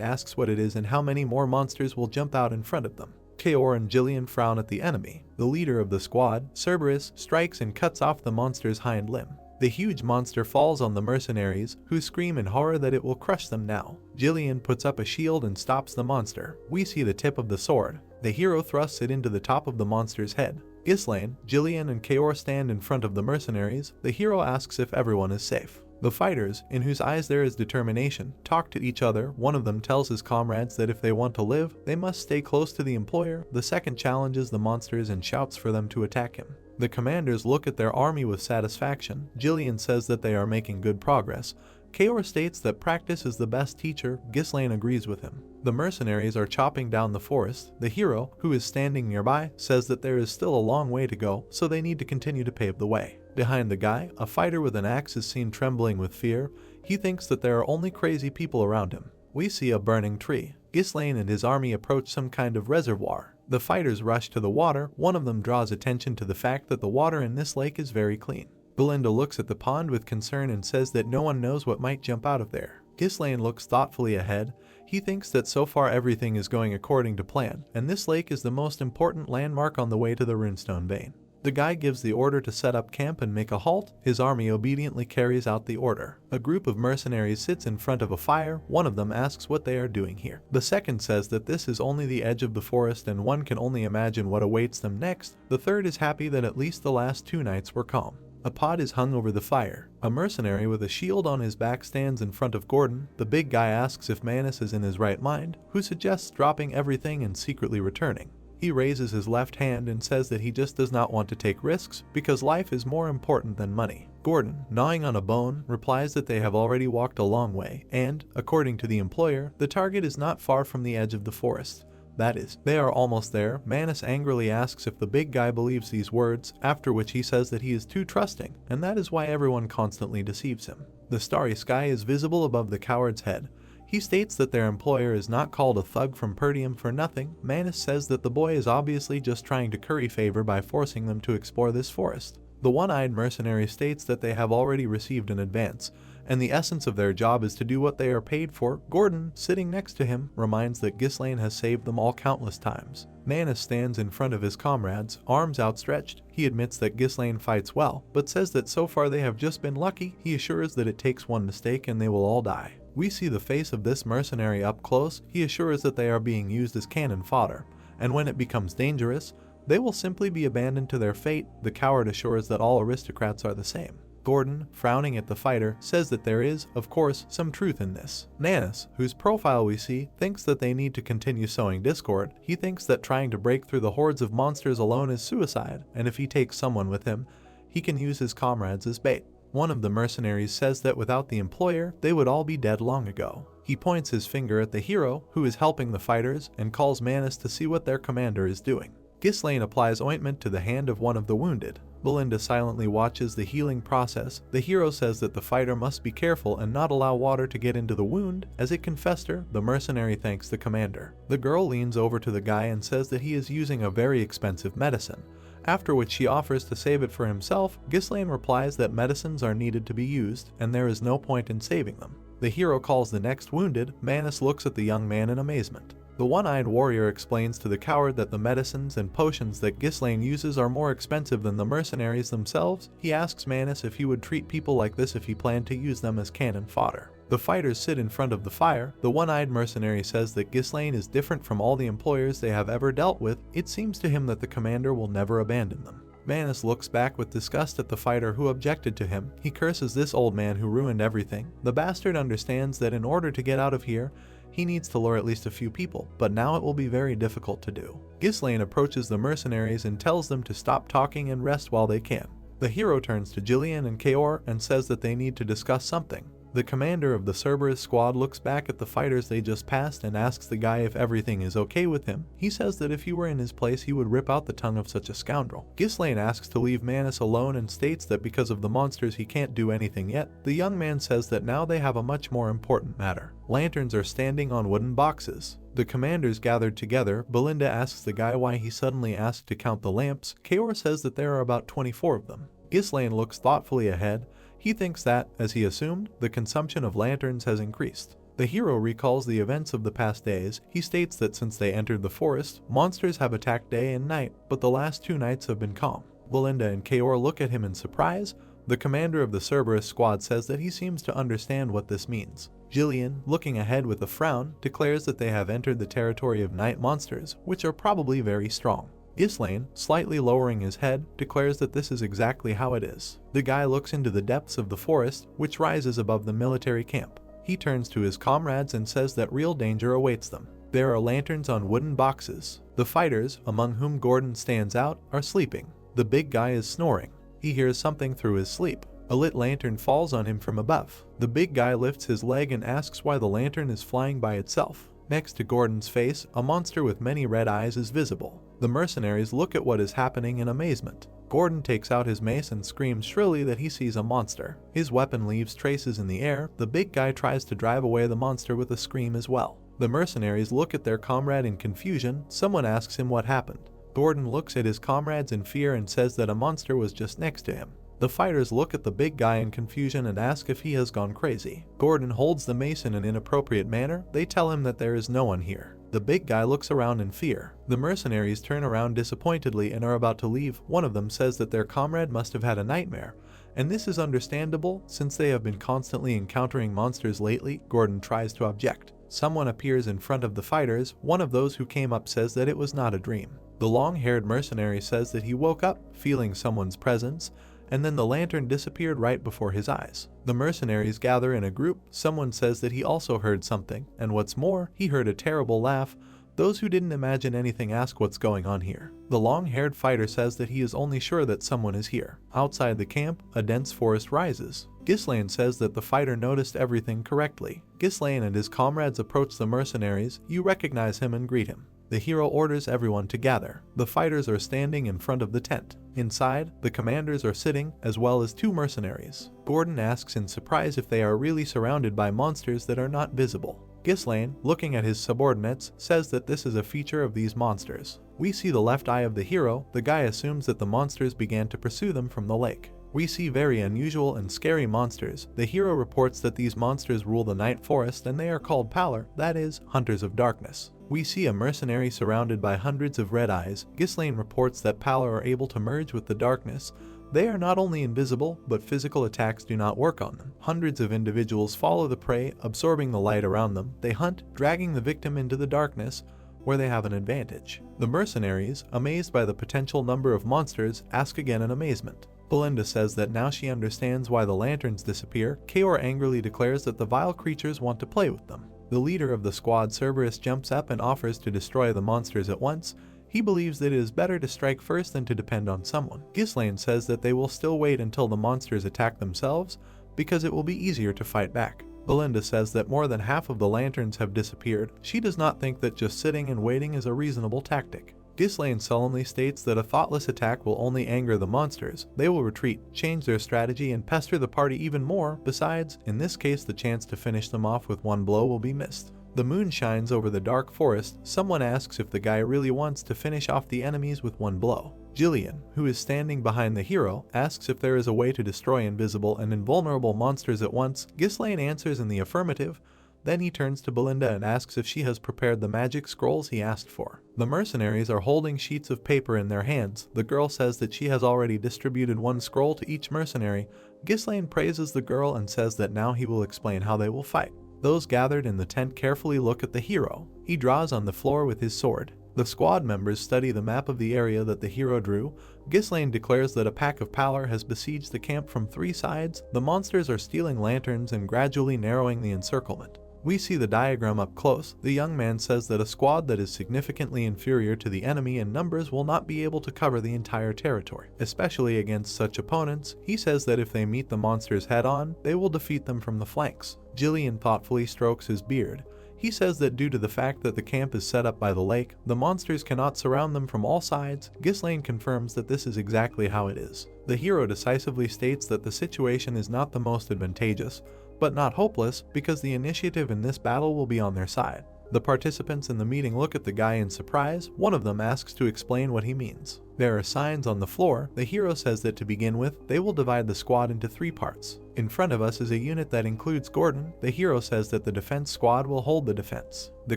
asks what it is and how many more monsters will jump out in front of them. Kaor and Jillian frown at the enemy. The leader of the squad, Cerberus, strikes and cuts off the monster's hind limb. The huge monster falls on the mercenaries, who scream in horror that it will crush them now. Jillian puts up a shield and stops the monster. We see the tip of the sword. The hero thrusts it into the top of the monster's head. Ghislaine, Jillian, and Kaor stand in front of the mercenaries. The hero asks if everyone is safe. The fighters, in whose eyes there is determination, talk to each other. One of them tells his comrades that if they want to live, they must stay close to the employer. The second challenges the monsters and shouts for them to attack him. The commanders look at their army with satisfaction. Jillian says that they are making good progress. Kaor states that practice is the best teacher. Ghislaine agrees with him. The mercenaries are chopping down the forest. The hero, who is standing nearby, says that there is still a long way to go, so they need to continue to pave the way. Behind the guy, a fighter with an axe is seen trembling with fear. He thinks that there are only crazy people around him. We see a burning tree. Ghislaine and his army approach some kind of reservoir. The fighters rush to the water. One of them draws attention to the fact that the water in this lake is very clean. Belinda looks at the pond with concern and says that no one knows what might jump out of there. Ghislaine looks thoughtfully ahead. He thinks that so far everything is going according to plan, and this lake is the most important landmark on the way to the Runestone Vein. The guy gives the order to set up camp and make a halt. His army obediently carries out the order. A group of mercenaries sits in front of a fire. One of them asks what they are doing here. The second says that this is only the edge of the forest and one can only imagine what awaits them next. The third is happy that at least the last 2 nights were calm. A pot is hung over the fire. A mercenary with a shield on his back stands in front of Gordon. The big guy asks if Manus is in his right mind, who suggests dropping everything and secretly returning. He raises his left hand and says that he just does not want to take risks because life is more important than money. Gordon, gnawing on a bone, replies that they have already walked a long way and, according to the employer, the target is not far from the edge of the forest. That is, they are almost there. Manus angrily asks if the big guy believes these words, after which he says that he is too trusting, and that is why everyone constantly deceives him. The starry sky is visible above the coward's head. He states that their employer is not called a thug from Pertium for nothing. Manus says that the boy is obviously just trying to curry favor by forcing them to explore this forest. The one-eyed mercenary states that they have already received an advance, and the essence of their job is to do what they are paid for. Gordon, sitting next to him, reminds that Ghislaine has saved them all countless times. Manus stands in front of his comrades, arms outstretched. He admits that Ghislaine fights well, but says that so far they have just been lucky. He assures that it takes one mistake and they will all die. We see the face of this mercenary up close. He assures that they are being used as cannon fodder, and when it becomes dangerous, they will simply be abandoned to their fate. The coward assures that all aristocrats are the same. Gordon, frowning at the fighter, says that there is, of course, some truth in this. Manus, whose profile we see, thinks that they need to continue sowing discord. He thinks that trying to break through the hordes of monsters alone is suicide, and if he takes someone with him, he can use his comrades as bait. One of the mercenaries says that without the employer, they would all be dead long ago. He points his finger at the hero, who is helping the fighters, and calls Manus to see what their commander is doing. Ghislaine applies ointment to the hand of one of the wounded. Belinda silently watches the healing process. The hero says that the fighter must be careful and not allow water to get into the wound, as it can fester. The mercenary thanks the commander. The girl leans over to the guy and says that he is using a very expensive medicine, after which she offers to save it for himself. Ghislaine replies that medicines are needed to be used, and there is no point in saving them. The hero calls the next wounded. Manus looks at the young man in amazement. The one-eyed warrior explains to the coward that the medicines and potions that Ghislaine uses are more expensive than the mercenaries themselves. He asks Manus if he would treat people like this if he planned to use them as cannon fodder. The fighters sit in front of the fire. The one-eyed mercenary says that Ghislaine is different from all the employers they have ever dealt with. It seems to him that the commander will never abandon them. Manus looks back with disgust at the fighter who objected to him. He curses this old man who ruined everything. The bastard understands that in order to get out of here, he needs to lure at least a few people, but now it will be very difficult to do. Ghislaine approaches the mercenaries and tells them to stop talking and rest while they can. The hero turns to Jillian and Kaor and says that they need to discuss something. The commander of the Cerberus squad looks back at the fighters they just passed and asks the guy if everything is okay with him. He says that if he were in his place he would rip out the tongue of such a scoundrel. Ghislaine asks to leave Manus alone and states that because of the monsters he can't do anything yet. The young man says that now they have a much more important matter. Lanterns are standing on wooden boxes. The commanders gathered together. Belinda asks the guy why he suddenly asked to count the lamps. Kaor says that there are about 24 of them. Ghislaine looks thoughtfully ahead. He thinks that, as he assumed, the consumption of lanterns has increased. The hero recalls the events of the past days. He states that since they entered the forest, monsters have attacked day and night, but the last 2 nights have been calm. Belinda and Kaor look at him in surprise. The commander of the Cerberus squad says that he seems to understand what this means. Jillian, looking ahead with a frown, declares that they have entered the territory of night monsters, which are probably very strong. Ghislaine, slightly lowering his head, declares that this is exactly how it is. The guy looks into the depths of the forest, which rises above the military camp. He turns to his comrades and says that real danger awaits them. There are lanterns on wooden boxes. The fighters, among whom Gordon stands out, are sleeping. The big guy is snoring. He hears something through his sleep. A lit lantern falls on him from above. The big guy lifts his leg and asks why the lantern is flying by itself. Next to Gordon's face, a monster with many red eyes is visible. The mercenaries look at what is happening in amazement. Gordon takes out his mace and screams shrilly that he sees a monster. His weapon leaves traces in the air. The big guy tries to drive away the monster with a scream as well. The mercenaries look at their comrade in confusion. Someone asks him what happened. Gordon looks at his comrades in fear and says that a monster was just next to him. The fighters look at the big guy in confusion and ask if he has gone crazy. Gordon holds the mace in an inappropriate manner. They tell him that there is no one here. The big guy looks around in fear. The mercenaries turn around disappointedly and are about to leave. One of them says that their comrade must have had a nightmare, and this is understandable since they have been constantly encountering monsters lately. Gordon tries to object. Someone appears in front of the fighters. One of those who came up says that it was not a dream. The long-haired mercenary says that he woke up feeling someone's presence, and then the lantern disappeared right before his eyes. The mercenaries gather in a group. Someone says that he also heard something, and what's more, he heard a terrible laugh. Those who didn't imagine anything ask what's going on here. The long-haired fighter says that he is only sure that someone is here. Outside the camp, a dense forest rises. Ghislaine says that the fighter noticed everything correctly. Ghislaine and his comrades approach the mercenaries. You recognize him and greet him. The hero orders everyone to gather. The fighters are standing in front of the tent. Inside, the commanders are sitting, as well as 2 mercenaries. Gordon asks in surprise if they are really surrounded by monsters that are not visible. Ghislaine, looking at his subordinates, says that this is a feature of these monsters. We see the left eye of the hero. The guy assumes that the monsters began to pursue them from the lake. We see very unusual and scary monsters. The hero reports that these monsters rule the night forest and they are called Palar, that is, hunters of darkness. We see a mercenary surrounded by hundreds of red eyes. Ghislaine reports that Palar are able to merge with the darkness. They are not only invisible, but physical attacks do not work on them. Hundreds of individuals follow the prey, absorbing the light around them. They hunt, dragging the victim into the darkness, where they have an advantage. The mercenaries, amazed by the potential number of monsters, ask again in amazement. Belinda says that now she understands why the lanterns disappear. Kaor angrily declares that the vile creatures want to play with them. The leader of the squad, Cerberus, jumps up and offers to destroy the monsters at once. He believes that it is better to strike first than to depend on someone. Ghislaine says that they will still wait until the monsters attack themselves, because it will be easier to fight back. Belinda says that more than half of the lanterns have disappeared. She does not think that just sitting and waiting is a reasonable tactic. Ghislaine solemnly states that a thoughtless attack will only anger the monsters. They will retreat, change their strategy, and pester the party even more. Besides, in this case the chance to finish them off with one blow will be missed. The moon shines over the dark forest. Someone asks if the guy really wants to finish off the enemies with one blow. Jillian, who is standing behind the hero, asks if there is a way to destroy invisible and invulnerable monsters at once. Ghislaine answers in the affirmative. Then he turns to Belinda and asks if she has prepared the magic scrolls he asked for. The mercenaries are holding sheets of paper in their hands. The girl says that she has already distributed one scroll to each mercenary. Ghislaine praises the girl and says that now he will explain how they will fight. Those gathered in the tent carefully look at the hero. He draws on the floor with his sword. The squad members study the map of the area that the hero drew. Ghislaine declares that a pack of Palar has besieged the camp from 3 sides. The monsters are stealing lanterns and gradually narrowing the encirclement. We see the diagram up close. The young man says that a squad that is significantly inferior to the enemy in numbers will not be able to cover the entire territory, especially against such opponents. He says that if they meet the monsters head-on, they will defeat them from the flanks. Jillian thoughtfully strokes his beard. He says that due to the fact that the camp is set up by the lake, the monsters cannot surround them from all sides. Ghislaine confirms that this is exactly how it is. The hero decisively states that the situation is not the most advantageous, but not hopeless, because the initiative in this battle will be on their side. The participants in the meeting look at the guy in surprise. One of them asks to explain what he means. There are signs on the floor. The hero says that to begin with, they will divide the squad into 3 parts. In front of us is a unit that includes Gordon. The hero says that the defense squad will hold the defense. The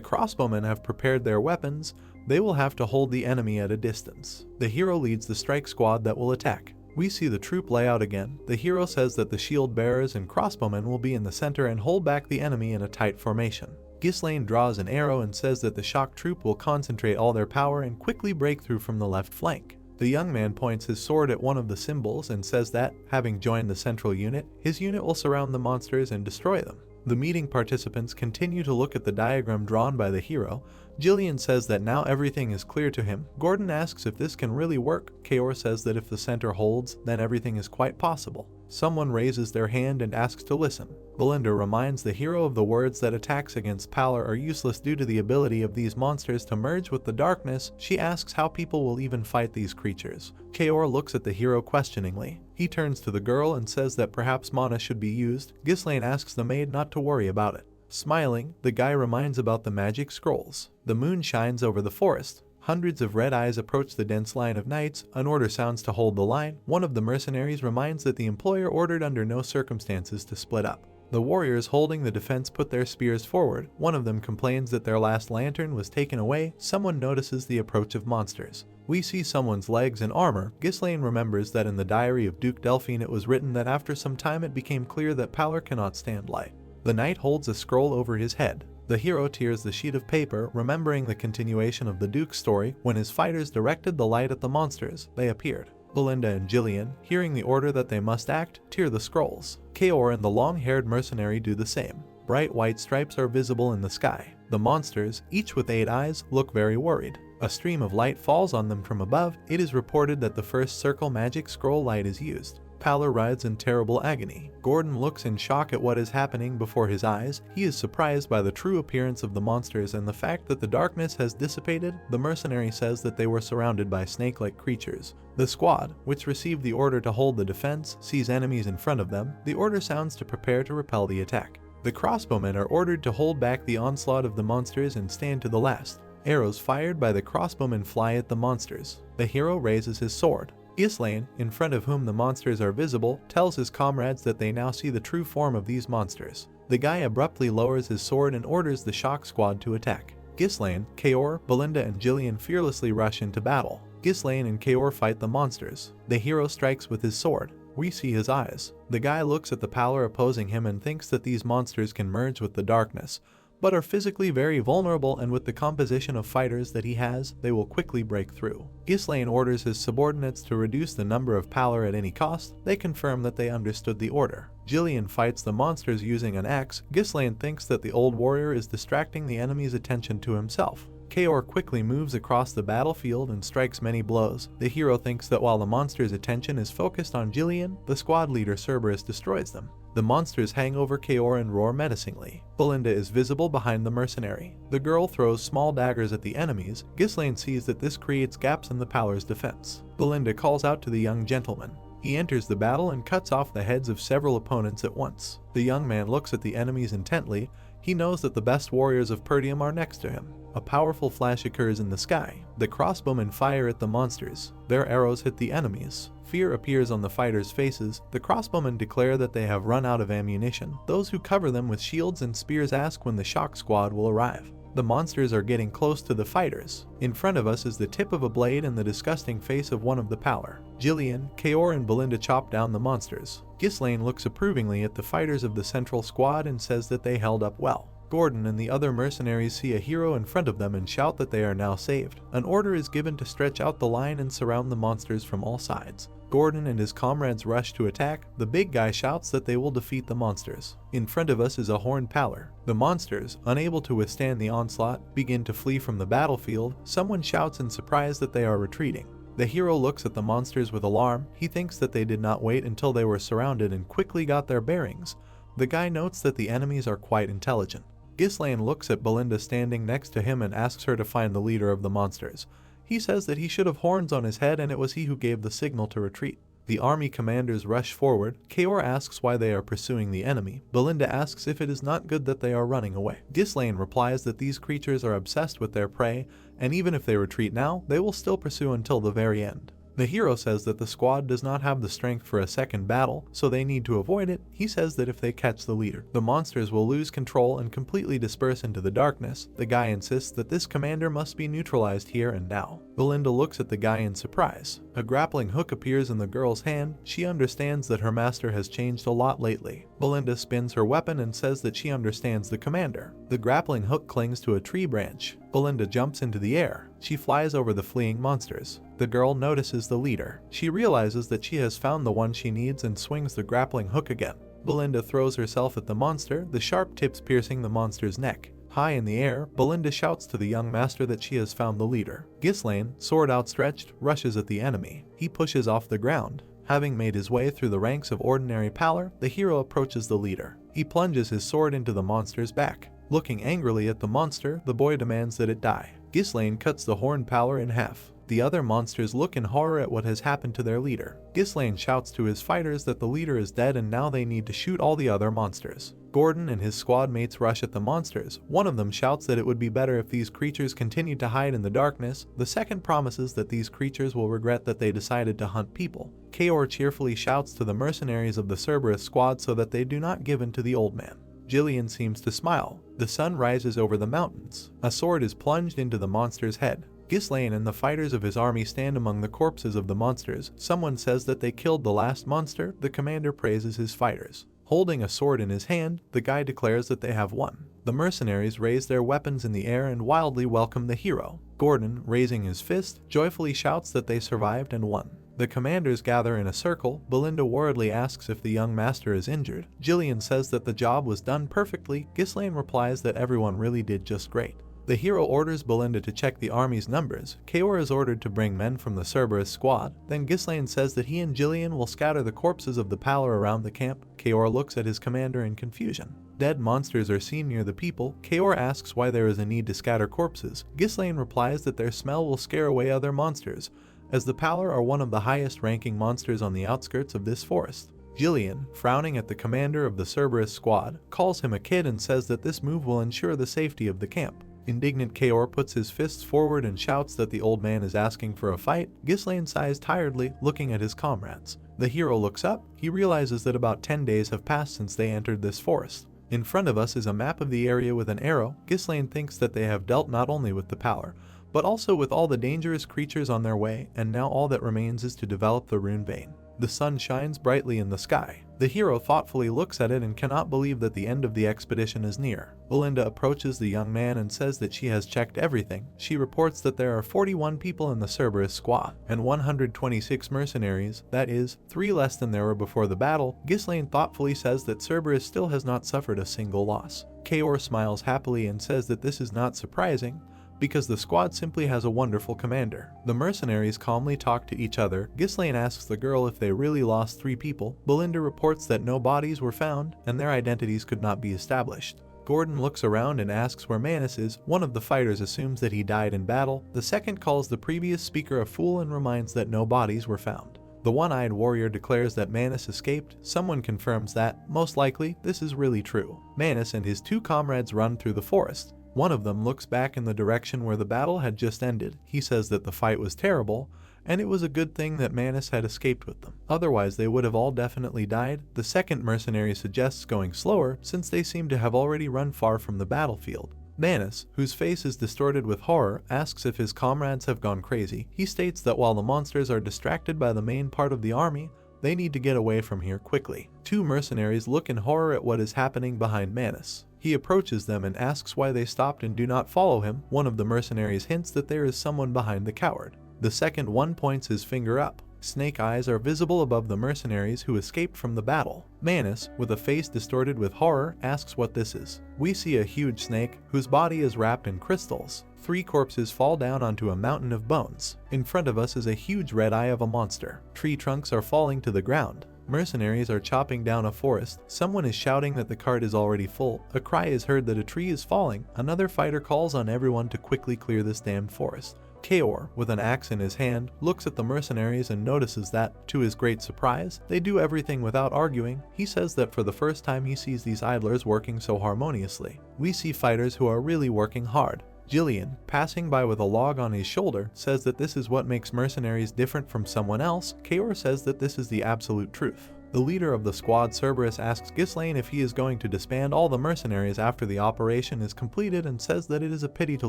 crossbowmen have prepared their weapons. They will have to hold the enemy at a distance. The hero leads the strike squad that will attack. We see the troop layout again. The hero says that the shield bearers and crossbowmen will be in the center and hold back the enemy in a tight formation. Ghislaine draws an arrow and says that the shock troop will concentrate all their power and quickly break through from the left flank. The young man points his sword at one of the symbols and says that, having joined the central unit, his unit will surround the monsters and destroy them. The meeting participants continue to look at the diagram drawn by the hero. Jillian says that now everything is clear to him. Gordon asks if this can really work. Kaor says that if the center holds, then everything is quite possible. Someone raises their hand and asks to listen. Belinda reminds the hero of the words that attacks against Palar are useless due to the ability of these monsters to merge with the darkness. She asks how people will even fight these creatures. Kaor looks at the hero questioningly. He turns to the girl and says that perhaps mana should be used. Ghislaine asks the maid not to worry about it. Smiling, the guy reminds about the magic scrolls. The moon shines over the forest. Hundreds of red eyes approach the dense line of knights. An order sounds to hold the line. One of the mercenaries reminds that the employer ordered under no circumstances to split up. The warriors holding the defense put their spears forward. One of them complains that their last lantern was taken away. Someone notices the approach of monsters. We see someone's legs and armor. Ghislaine remembers that in the diary of Duke Delphine it was written that after some time it became clear that Palar cannot stand light. The knight holds a scroll over his head. The hero tears the sheet of paper, remembering the continuation of the Duke's story. When his fighters directed the light at the monsters, they appeared. Belinda and Jillian, hearing the order that they must act, tear the scrolls. Kaor and the long-haired mercenary do the same. Bright white stripes are visible in the sky. The monsters, each with 8 eyes, look very worried. A stream of light falls on them from above. It is reported that the first circle magic scroll light is used. Palar writhes in terrible agony. Gordon looks in shock at what is happening before his eyes. He is surprised by the true appearance of the monsters and the fact that the darkness has dissipated. The mercenary says that they were surrounded by snake-like creatures. The squad, which received the order to hold the defense, sees enemies in front of them. The order sounds to prepare to repel the attack. The crossbowmen are ordered to hold back the onslaught of the monsters and stand to the last. Arrows fired by the crossbowmen fly at the monsters. The hero raises his sword. Ghislaine, in front of whom the monsters are visible, tells his comrades that they now see the true form of these monsters. The guy abruptly lowers his sword and orders the shock squad to attack. Ghislaine, Kaor, Belinda and Jillian fearlessly rush into battle. Ghislaine and Kaor fight the monsters. The hero strikes with his sword. We see his eyes. The guy looks at the Palar opposing him and thinks that these monsters can merge with the darkness, but are physically very vulnerable, and with the composition of fighters that he has, they will quickly break through. Ghislaine orders his subordinates to reduce the number of Palar at any cost. They confirm that they understood the order. Jillian fights the monsters using an axe. Ghislaine thinks that the old warrior is distracting the enemy's attention to himself. Kaor quickly moves across the battlefield and strikes many blows. The hero thinks that while the monster's attention is focused on Jillian, the squad leader Cerberus destroys them. The monsters hang over Kaor and roar menacingly. Belinda is visible behind the mercenary. The girl throws small daggers at the enemies. Ghislaine sees that this creates gaps in the Palar's defense. Belinda calls out to the young gentleman. He enters the battle and cuts off the heads of several opponents at once. The young man looks at the enemies intently. He knows that the best warriors of Pertium are next to him. A powerful flash occurs in the sky. The crossbowmen fire at the monsters. Their arrows hit the enemies. Fear appears on the fighters' faces. The crossbowmen declare that they have run out of ammunition. Those who cover them with shields and spears ask when the shock squad will arrive. The monsters are getting close to the fighters. In front of us is the tip of a blade and the disgusting face of one of the Palar. Jillian, Kaor, and Belinda chop down the monsters. Ghislaine looks approvingly at the fighters of the central squad and says that they held up well. Gordon and the other mercenaries see a hero in front of them and shout that they are now saved. An order is given to stretch out the line and surround the monsters from all sides. Gordon and his comrades rush to attack. The big guy shouts that they will defeat the monsters. In front of us is a horned Palar. The monsters, unable to withstand the onslaught, begin to flee from the battlefield. Someone shouts in surprise that they are retreating. The hero looks at the monsters with alarm. He thinks that they did not wait until they were surrounded and quickly got their bearings. The guy notes that the enemies are quite intelligent. Ghislaine looks at Belinda standing next to him and asks her to find the leader of the monsters. He says that he should have horns on his head and it was he who gave the signal to retreat. The army commanders rush forward. Kaor asks why they are pursuing the enemy. Belinda asks if it is not good that they are running away. Ghislaine replies that these creatures are obsessed with their prey, and even if they retreat now, they will still pursue until the very end. The hero says that the squad does not have the strength for a second battle, so they need to avoid it. He says that if they catch the leader, the monsters will lose control and completely disperse into the darkness. The guy insists that this commander must be neutralized here and now. Belinda looks at the guy in surprise. A grappling hook appears in the girl's hand. She understands that her master has changed a lot lately. Belinda spins her weapon and says that she understands the commander. The grappling hook clings to a tree branch. Belinda jumps into the air. She flies over the fleeing monsters. The girl notices the leader. She realizes that she has found the one she needs and swings the grappling hook again. Belinda throws herself at the monster, the sharp tips piercing the monster's neck. High in the air, Belinda shouts to the young master that she has found the leader. Ghislaine, sword outstretched, rushes at the enemy. He pushes off the ground. Having made his way through the ranks of ordinary Palar, the hero approaches the leader. He plunges his sword into the monster's back. Looking angrily at the monster, the boy demands that it die. Ghislaine cuts the horned Palar in half. The other monsters look in horror at what has happened to their leader. Ghislaine shouts to his fighters that the leader is dead and now they need to shoot all the other monsters. Gordon and his squad mates rush at the monsters. One of them shouts that it would be better if these creatures continued to hide in the darkness. The second promises that these creatures will regret that they decided to hunt people. Kaor cheerfully shouts to the mercenaries of the Cerberus squad so that they do not give in to the old man. Jillian seems to smile. The sun rises over the mountains. A sword is plunged into the monster's head. Ghislaine and the fighters of his army stand among the corpses of the monsters. Someone says that they killed the last monster. The commander praises his fighters. Holding a sword in his hand, the guy declares that they have won. The mercenaries raise their weapons in the air and wildly welcome the hero. Gordon, raising his fist, joyfully shouts that they survived and won. The commanders gather in a circle. Belinda worriedly asks if the young master is injured. Jillian says that the job was done perfectly. Ghislaine replies that everyone really did just great. The hero orders Belinda to check the army's numbers. Kaor is ordered to bring men from the Cerberus squad. Then Ghislaine says that he and Jillian will scatter the corpses of the Palar around the camp. Kaor looks at his commander in confusion. Dead monsters are seen near the people. Kaor asks why there is a need to scatter corpses. Ghislaine replies that their smell will scare away other monsters, as the Palar are one of the highest ranking monsters on the outskirts of this forest. Jillian, frowning at the commander of the Cerberus squad, calls him a kid and says that this move will ensure the safety of the camp. Indignant Kaor puts his fists forward and shouts that the old man is asking for a fight. Ghislaine sighs tiredly, looking at his comrades. The hero looks up. He realizes that about 10 days have passed since they entered this forest. In front of us is a map of the area with an arrow. Ghislaine thinks that they have dealt not only with the Palar, but also with all the dangerous creatures on their way, and now all that remains is to develop the rune vein. The sun shines brightly in the sky. The hero thoughtfully looks at it and cannot believe that the end of the expedition is near. Belinda approaches the young man and says that she has checked everything. She reports that there are 41 people in the Cerberus squad and 126 mercenaries, that is, 3 less than there were before the battle. Ghislaine thoughtfully says that Cerberus still has not suffered a single loss. Kaor smiles happily and says that this is not surprising. because the squad simply has a wonderful commander. The mercenaries calmly talk to each other. Ghislaine asks the girl if they really lost 3 people. Belinda reports that no bodies were found and their identities could not be established. Gordon looks around and asks where Manus is. One of the fighters assumes that he died in battle. The second calls the previous speaker a fool and reminds that no bodies were found. The one-eyed warrior declares that Manus escaped. Someone confirms that, most likely, this is really true. Manus and his 2 comrades run through the forest. One of them looks back in the direction where the battle had just ended. He says that the fight was terrible, and it was a good thing that Manus had escaped with them. Otherwise they would have all definitely died. The second mercenary suggests going slower, since they seem to have already run far from the battlefield. Manus, whose face is distorted with horror, asks if his comrades have gone crazy. He states that while the monsters are distracted by the main part of the army, they need to get away from here quickly. 2 mercenaries look in horror at what is happening behind Manus. He approaches them and asks why they stopped and do not follow him. One of the mercenaries hints that there is someone behind the coward. The second one points his finger up. Snake eyes are visible above the mercenaries who escaped from the battle. Manus, with a face distorted with horror, asks what this is. We see a huge snake, whose body is wrapped in crystals. 3 corpses fall down onto a mountain of bones. In front of us is a huge red eye of a monster. Tree trunks are falling to the ground. Mercenaries are chopping down a forest. Someone is shouting that the cart is already full. A cry is heard that a tree is falling. Another fighter calls on everyone to quickly clear this damned forest. Kaor, with an axe in his hand, looks at the mercenaries and notices that, to his great surprise, they do everything without arguing. He says that for the first time he sees these idlers working so harmoniously. We see fighters who are really working hard. Jillian, passing by with a log on his shoulder, says that this is what makes mercenaries different from someone else. Kaor says that this is the absolute truth. The leader of the squad, Cerberus, asks Ghislaine if he is going to disband all the mercenaries after the operation is completed and says that it is a pity to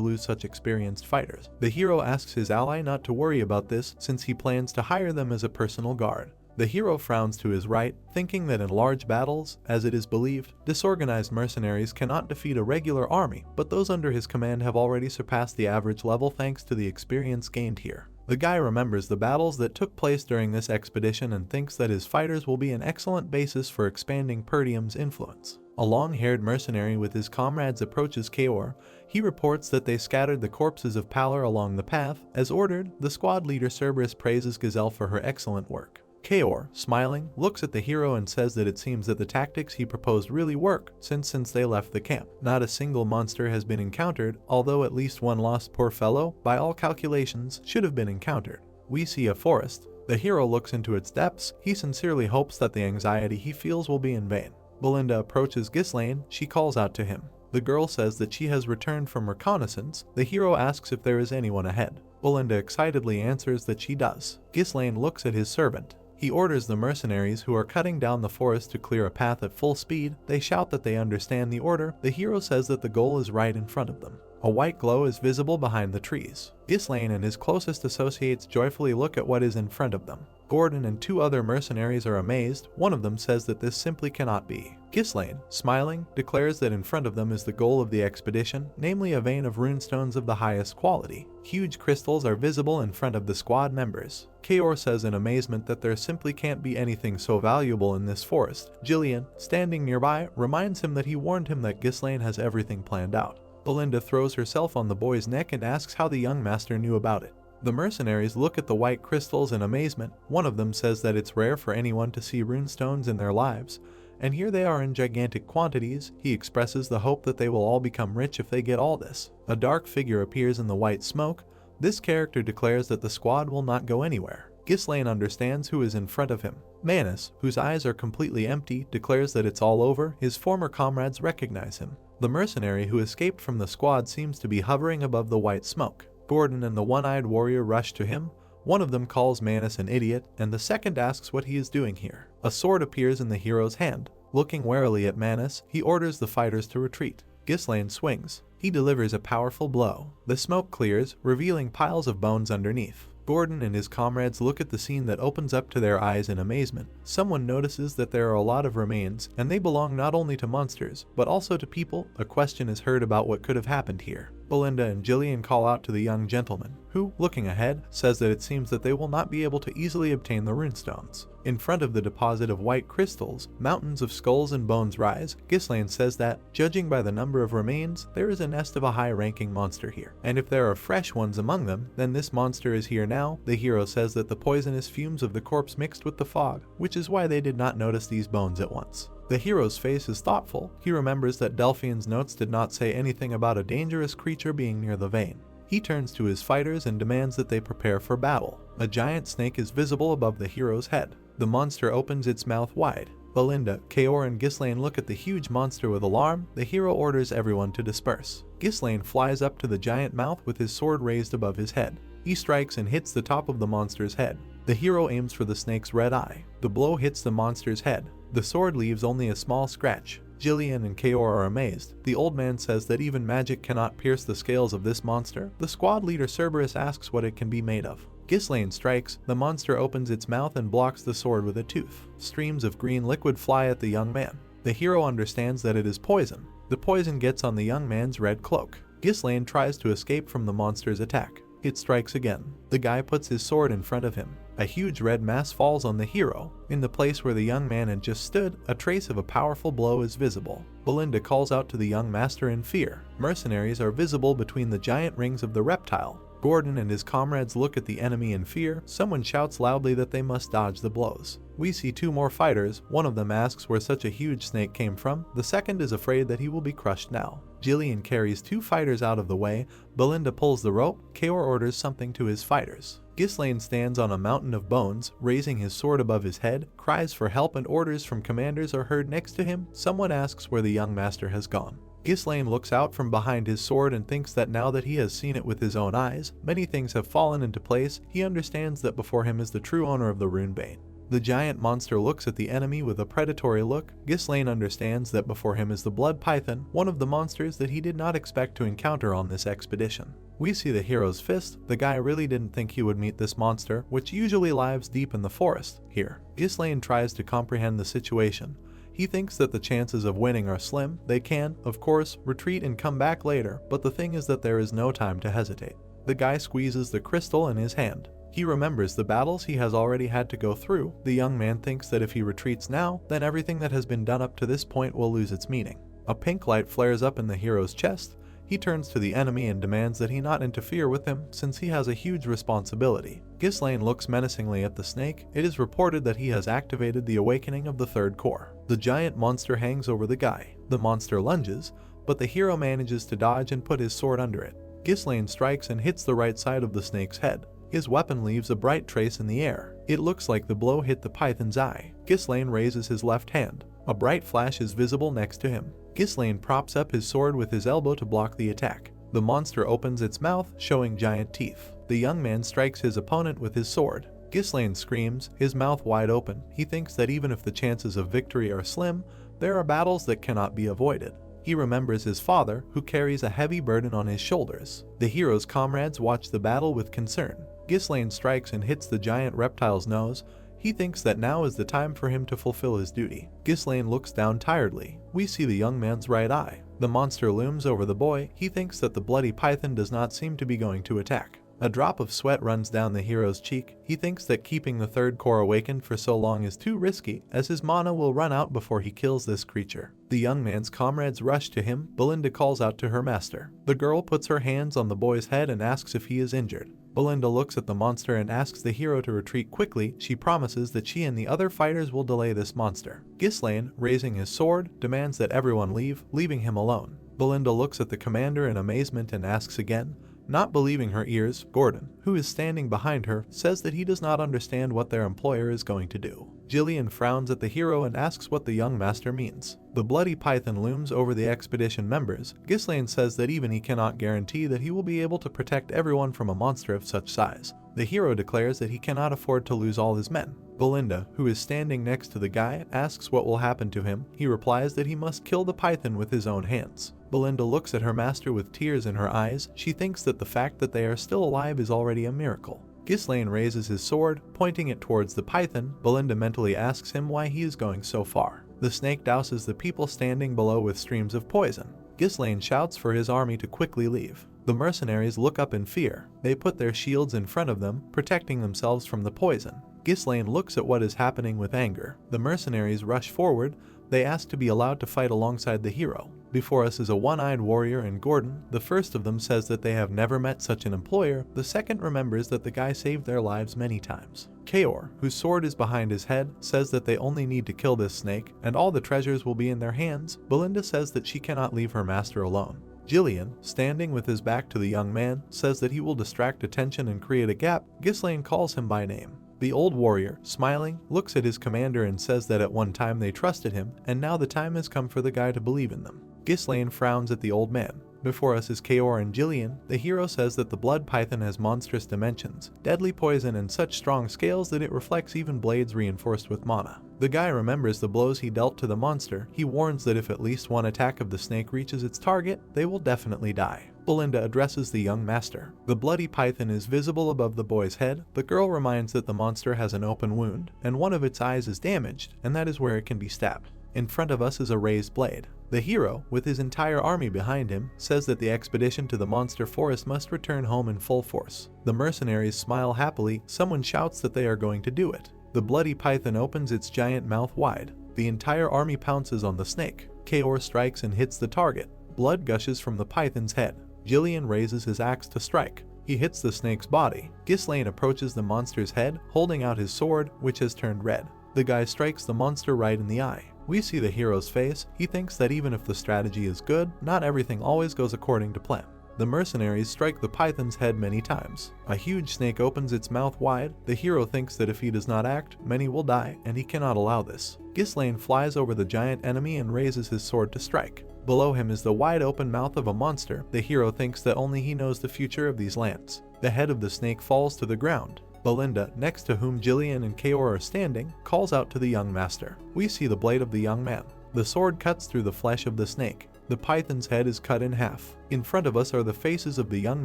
lose such experienced fighters. The hero asks his ally not to worry about this since he plans to hire them as a personal guard. The hero frowns to his right, thinking that in large battles, as it is believed, disorganized mercenaries cannot defeat a regular army, but those under his command have already surpassed the average level thanks to the experience gained here. The guy remembers the battles that took place during this expedition and thinks that his fighters will be an excellent basis for expanding Pertium's influence. A long-haired mercenary with his comrades approaches Kaor. He reports that they scattered the corpses of Palar along the path. As ordered, the squad leader Cerberus praises Gazelle for her excellent work. Kaor, smiling, looks at the hero and says that it seems that the tactics he proposed really work since they left the camp. Not a single monster has been encountered, although at least one lost poor fellow, by all calculations, should have been encountered. We see a forest. The hero looks into its depths. He sincerely hopes that the anxiety he feels will be in vain. Belinda approaches Ghislaine. She calls out to him. The girl says that she has returned from reconnaissance. The hero asks if there is anyone ahead. Belinda excitedly answers that she does. Ghislaine looks at his servant. He orders the mercenaries who are cutting down the forest to clear a path at full speed. They shout that they understand the order. The hero says that the goal is right in front of them. A white glow is visible behind the trees. Ghislaine and his closest associates joyfully look at what is in front of them. Gordon and 2 other mercenaries are amazed. One of them says that this simply cannot be. Ghislaine, smiling, declares that in front of them is the goal of the expedition, namely a vein of runestones of the highest quality. Huge crystals are visible in front of the squad members. Kaor says in amazement that there simply can't be anything so valuable in this forest. Jillian, standing nearby, reminds him that he warned him that Ghislaine has everything planned out. Belinda throws herself on the boy's neck and asks how the young master knew about it. The mercenaries look at the white crystals in amazement. One of them says that it's rare for anyone to see runestones in their lives, and here they are in gigantic quantities. He expresses the hope that they will all become rich if they get all this. A dark figure appears in the white smoke. This character declares that the squad will not go anywhere. Ghislaine understands who is in front of him. Manus, whose eyes are completely empty, declares that it's all over. His former comrades recognize him. The mercenary who escaped from the squad seems to be hovering above the white smoke. Gordon and the one-eyed warrior rush to him. One of them calls Manus an idiot, and the second asks what he is doing here. A sword appears in the hero's hand. Looking warily at Manus, he orders the fighters to retreat. Ghislaine swings. He delivers a powerful blow. The smoke clears, revealing piles of bones underneath. Gordon and his comrades look at the scene that opens up to their eyes in amazement. Someone notices that there are a lot of remains, and they belong not only to monsters, but also to people. A question is heard about what could have happened here. Belinda and Jillian call out to the young gentleman, who, looking ahead, says that it seems that they will not be able to easily obtain the runestones. In front of the deposit of white crystals, mountains of skulls and bones rise. Ghislaine says that, judging by the number of remains, there is a nest of a high-ranking monster here. And if there are fresh ones among them, then this monster is here now. The hero says that the poisonous fumes of the corpse mixed with the fog, which is why they did not notice these bones at once. The hero's face is thoughtful. He remembers that Delphian's notes did not say anything about a dangerous creature being near the vein. He turns to his fighters and demands that they prepare for battle. A giant snake is visible above the hero's head. The monster opens its mouth wide. Belinda, Kaor, and Ghislaine look at the huge monster with alarm. The hero orders everyone to disperse. Ghislaine flies up to the giant mouth with his sword raised above his head. He strikes and hits the top of the monster's head. The hero aims for the snake's red eye. The blow hits the monster's head. The sword leaves only a small scratch. Jillian and Kaor are amazed. The old man says that even magic cannot pierce the scales of this monster. The squad leader Cerberus asks what it can be made of. Ghislaine strikes. The monster opens its mouth and blocks the sword with a tooth. Streams of green liquid fly at the young man. The hero understands that it is poison. The poison gets on the young man's red cloak. Ghislaine tries to escape from the monster's attack. It strikes again. The guy puts his sword in front of him. A huge red mass falls on the hero. In the place where the young man had just stood, a trace of a powerful blow is visible. Belinda calls out to the young master in fear. Mercenaries are visible between the giant rings of the reptile. Gordon and his comrades look at the enemy in fear. Someone shouts loudly that they must dodge the blows. We see two more fighters. One of them asks where such a huge snake came from. The second is afraid that he will be crushed now. Jillian carries two fighters out of the way. Belinda pulls the rope. Kaor orders something to his fighters. Ghislaine stands on a mountain of bones, raising his sword above his head. Cries for help and orders from commanders are heard next to him. Someone asks where the young master has gone. Ghislaine looks out from behind his sword and thinks that now that he has seen it with his own eyes, many things have fallen into place. He understands that before him is the true owner of the runebane. The giant monster looks at the enemy with a predatory look. Ghislaine understands that before him is the blood python, one of the monsters that he did not expect to encounter on this expedition. We see the hero's fist. The guy really didn't think he would meet this monster, which usually lives deep in the forest. Here, Ghislaine tries to comprehend the situation. He thinks that the chances of winning are slim. They can, of course, retreat and come back later, but the thing is that there is no time to hesitate. The guy squeezes the crystal in his hand. He remembers the battles he has already had to go through. The young man thinks that if he retreats now, then everything that has been done up to this point will lose its meaning. A pink light flares up in the hero's chest. He turns to the enemy and demands that he not interfere with him, since he has a huge responsibility. Ghislaine looks menacingly at the snake. It is reported that he has activated the awakening of the third core. The giant monster hangs over the guy. The monster lunges, but the hero manages to dodge and put his sword under it. Ghislaine strikes and hits the right side of the snake's head. His weapon leaves a bright trace in the air. It looks like the blow hit the python's eye. Ghislaine raises his left hand. A bright flash is visible next to him. Ghislaine props up his sword with his elbow to block the attack. The monster opens its mouth, showing giant teeth. The young man strikes his opponent with his sword. Ghislaine screams, his mouth wide open. He thinks that even if the chances of victory are slim, there are battles that cannot be avoided. He remembers his father, who carries a heavy burden on his shoulders. The hero's comrades watch the battle with concern. Ghislaine strikes and hits the giant reptile's nose. He thinks that now is the time for him to fulfill his duty. Ghislaine looks down tiredly. We see the young man's right eye. The monster looms over the boy. He thinks that the bloody python does not seem to be going to attack. A drop of sweat runs down the hero's cheek. He thinks that keeping the third core awakened for so long is too risky, as his mana will run out before he kills this creature. The young man's comrades rush to him. Belinda calls out to her master. The girl puts her hands on the boy's head and asks if he is injured. Belinda looks at the monster and asks the hero to retreat quickly. She promises that she and the other fighters will delay this monster. Ghislaine, raising his sword, demands that everyone leave, leaving him alone. Belinda looks at the commander in amazement and asks again. Not believing her ears, Gordon, who is standing behind her, says that he does not understand what their employer is going to do. Jillian frowns at the hero and asks what the young master means. The bloody python looms over the expedition members. Ghislaine says that even he cannot guarantee that he will be able to protect everyone from a monster of such size. The hero declares that he cannot afford to lose all his men. Belinda, who is standing next to the guy, asks what will happen to him. He replies that he must kill the python with his own hands. Belinda looks at her master with tears in her eyes. She thinks that the fact that they are still alive is already a miracle. Ghislaine raises his sword, pointing it towards the python. Belinda mentally asks him why he is going so far. The snake douses the people standing below with streams of poison. Ghislaine shouts for his army to quickly leave. The mercenaries look up in fear. They put their shields in front of them, protecting themselves from the poison. Ghislaine looks at what is happening with anger. The mercenaries rush forward. They ask to be allowed to fight alongside the hero. Before us is a one-eyed warrior and Gordon. The first of them says that they have never met such an employer. The second remembers that the guy saved their lives many times. Kaor, whose sword is behind his head, says that they only need to kill this snake and all the treasures will be in their hands. Belinda says that she cannot leave her master alone. Jillian, standing with his back to the young man, says that he will distract attention and create a gap. Ghislaine calls him by name. The old warrior, smiling, looks at his commander and says that at one time they trusted him, and now the time has come for the guy to believe in them. Ghislaine frowns at the old man. Before us is Kaor and Jillian. The hero says that the blood python has monstrous dimensions, deadly poison and such strong scales that it reflects even blades reinforced with mana. The guy remembers the blows he dealt to the monster. He warns that if at least one attack of the snake reaches its target, they will definitely die. Belinda addresses the young master. The bloody python is visible above the boy's head. The girl reminds that the monster has an open wound, and one of its eyes is damaged, and that is where it can be stabbed. In front of us is a raised blade. The hero, with his entire army behind him, says that the expedition to the monster forest must return home in full force. The mercenaries smile happily. Someone shouts that they are going to do it. The bloody python opens its giant mouth wide. The entire army pounces on the snake. Kaor strikes and hits the target. Blood gushes from the python's head. Jillian raises his axe to strike. He hits the snake's body. Ghislaine approaches the monster's head, holding out his sword, which has turned red. The guy strikes the monster right in the eye. We see the hero's face. He thinks that even if the strategy is good, not everything always goes according to plan. The mercenaries strike the python's head many times. A huge snake opens its mouth wide. The hero thinks that if he does not act, many will die, and he cannot allow this. Ghislaine flies over the giant enemy and raises his sword to strike. Below him is the wide open mouth of a monster. The hero thinks that only he knows the future of these lands. The head of the snake falls to the ground. Belinda, next to whom Jillian and Kaor are standing, calls out to the young master. We see the blade of the young man. The sword cuts through the flesh of the snake. The python's head is cut in half. In front of us are the faces of the young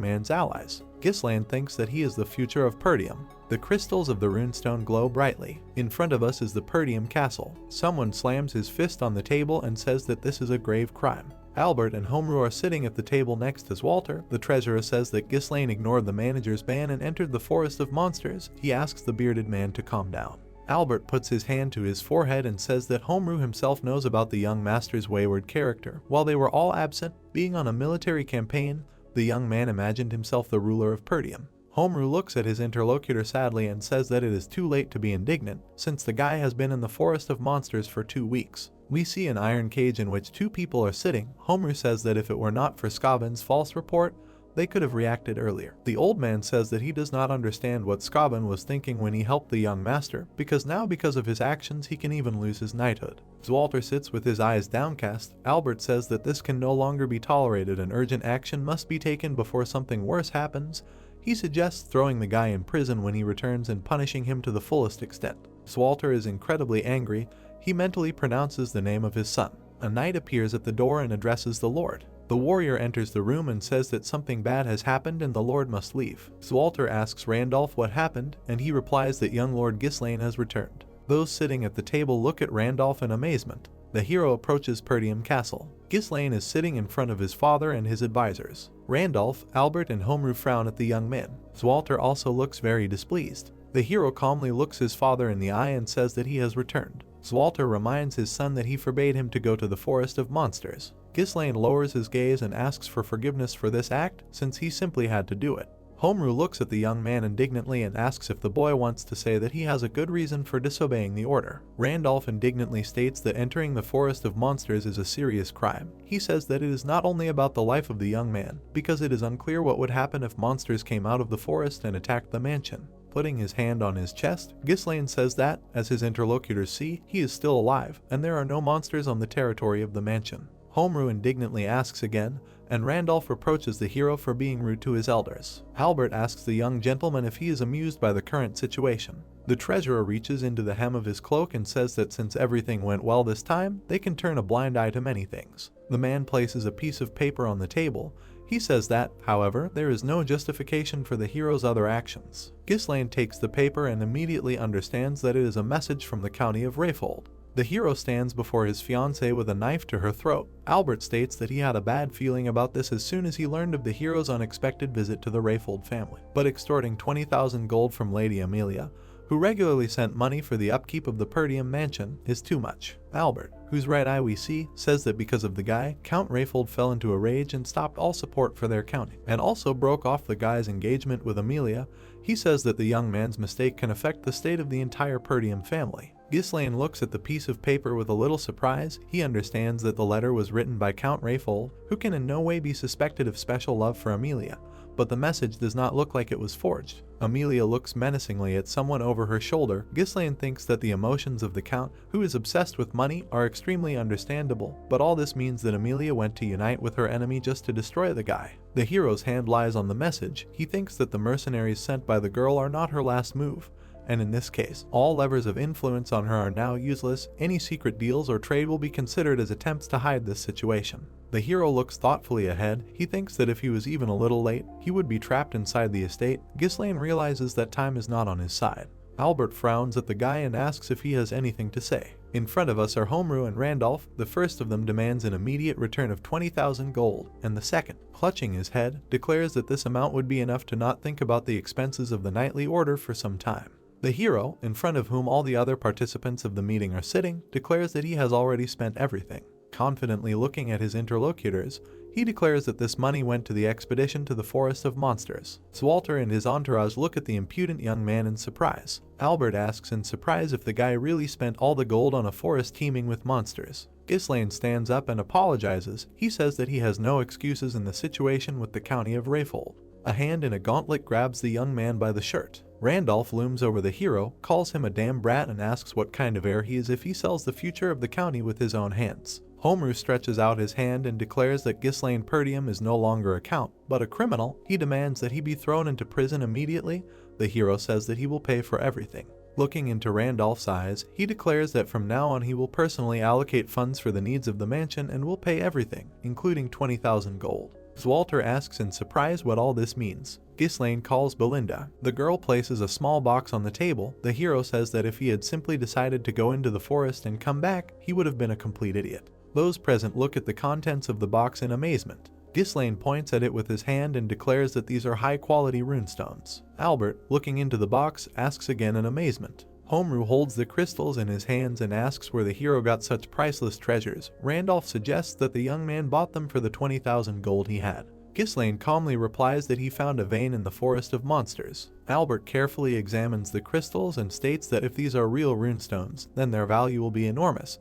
man's allies. Ghislaine thinks that he is the future of Pertium. The crystals of the runestone glow brightly. In front of us is the Pertium castle. Someone slams his fist on the table and says that this is a grave crime. Albert and Homru are sitting at the table next as Walter. The treasurer says that Ghislaine ignored the manager's ban and entered the forest of monsters. He asks the bearded man to calm down. Albert puts his hand to his forehead and says that Homru himself knows about the young master's wayward character. While they were all absent, being on a military campaign, the young man imagined himself the ruler of Pertium. Homru looks at his interlocutor sadly and says that it is too late to be indignant, since the guy has been in the forest of monsters for 2 weeks. We see an iron cage in which 2 people are sitting. Homru says that if it were not for Skaban's false report, they could have reacted earlier. The old man says that he does not understand what Skaban was thinking when he helped the young master, because of his actions he can even lose his knighthood. As Walter sits with his eyes downcast, Albert says that this can no longer be tolerated and urgent action must be taken before something worse happens. He suggests throwing the guy in prison when he returns and punishing him to the fullest extent. As Walter is incredibly angry, he mentally pronounces the name of his son. A knight appears at the door and addresses the Lord. The warrior enters the room and says that something bad has happened and the Lord must leave. Walter asks Randolph what happened, and he replies that young Lord Ghislaine has returned. Those sitting at the table look at Randolph in amazement. The hero approaches Pertium Castle. Ghislaine is sitting in front of his father and his advisors. Randolph, Albert, and Homru frown at the young man. Walter also looks very displeased. The hero calmly looks his father in the eye and says that he has returned. Walter reminds his son that he forbade him to go to the forest of monsters. Ghislaine lowers his gaze and asks for forgiveness for this act, since he simply had to do it. Homru looks at the young man indignantly and asks if the boy wants to say that he has a good reason for disobeying the order. Randolph indignantly states that entering the forest of monsters is a serious crime. He says that it is not only about the life of the young man, because it is unclear what would happen if monsters came out of the forest and attacked the mansion. Putting his hand on his chest, Ghislaine says that, as his interlocutors see, he is still alive, and there are no monsters on the territory of the mansion. Homru indignantly asks again, and Randolph reproaches the hero for being rude to his elders. Albert asks the young gentleman if he is amused by the current situation. The treasurer reaches into the hem of his cloak and says that since everything went well this time, they can turn a blind eye to many things. The man places a piece of paper on the table. He says that, however, there is no justification for the hero's other actions. Ghislaine takes the paper and immediately understands that it is a message from the county of Rayfold. The hero stands before his fiancée with a knife to her throat. Albert states that he had a bad feeling about this as soon as he learned of the hero's unexpected visit to the Rayfold family, but extorting 20,000 gold from Lady Amelia, who regularly sent money for the upkeep of the Pertium mansion, is too much. Albert, whose red eye we see, says that because of the guy, Count Rayfold fell into a rage and stopped all support for their county, and also broke off the guy's engagement with Amelia. He says that the young man's mistake can affect the state of the entire Pertium family. Ghislaine looks at the piece of paper with a little surprise. He understands that the letter was written by Count Rayfold, who can in no way be suspected of special love for Amelia, but the message does not look like it was forged. Amelia looks menacingly at someone over her shoulder. Ghislaine thinks that the emotions of the Count, who is obsessed with money, are extremely understandable, but all this means that Amelia went to unite with her enemy just to destroy the guy. The hero's hand lies on the message. He thinks that the mercenaries sent by the girl are not her last move, and in this case, all levers of influence on her are now useless. Any secret deals or trade will be considered as attempts to hide this situation. The hero looks thoughtfully ahead. He thinks that if he was even a little late, he would be trapped inside the estate. Ghislaine realizes that time is not on his side. Albert frowns at the guy and asks if he has anything to say. In front of us are Homeru and Randolph. The first of them demands an immediate return of 20,000 gold, and the second, clutching his head, declares that this amount would be enough to not think about the expenses of the nightly order for some time. The hero, in front of whom all the other participants of the meeting are sitting, declares that he has already spent everything. Confidently looking at his interlocutors, he declares that this money went to the expedition to the Forest of Monsters. Zwalter and his entourage look at the impudent young man in surprise. Albert asks in surprise if the guy really spent all the gold on a forest teeming with monsters. Ghislaine stands up and apologizes. He says that he has no excuses in the situation with the county of Rayfold. A hand in a gauntlet grabs the young man by the shirt. Randolph looms over the hero, calls him a damn brat, and asks what kind of heir he is if he sells the future of the county with his own hands. Homeru stretches out his hand and declares that Ghislaine Pertium is no longer a count, but a criminal. He demands that he be thrown into prison immediately. The hero says that he will pay for everything. Looking into Randolph's eyes, he declares that from now on he will personally allocate funds for the needs of the mansion and will pay everything, including 20,000 gold. Zwalter asks in surprise what all this means. Ghislaine calls Belinda. The girl places a small box on the table. The hero says that if he had simply decided to go into the forest and come back, he would have been a complete idiot. Those present look at the contents of the box in amazement. Ghislaine points at it with his hand and declares that these are high-quality runestones. Albert, looking into the box, asks again in amazement. Homeru holds the crystals in his hands and asks where the hero got such priceless treasures. Randolph suggests that the young man bought them for the 20,000 gold he had. Ghislaine calmly replies that he found a vein in the Forest of Monsters. Albert carefully examines the crystals and states that if these are real runestones, then their value will be enormous.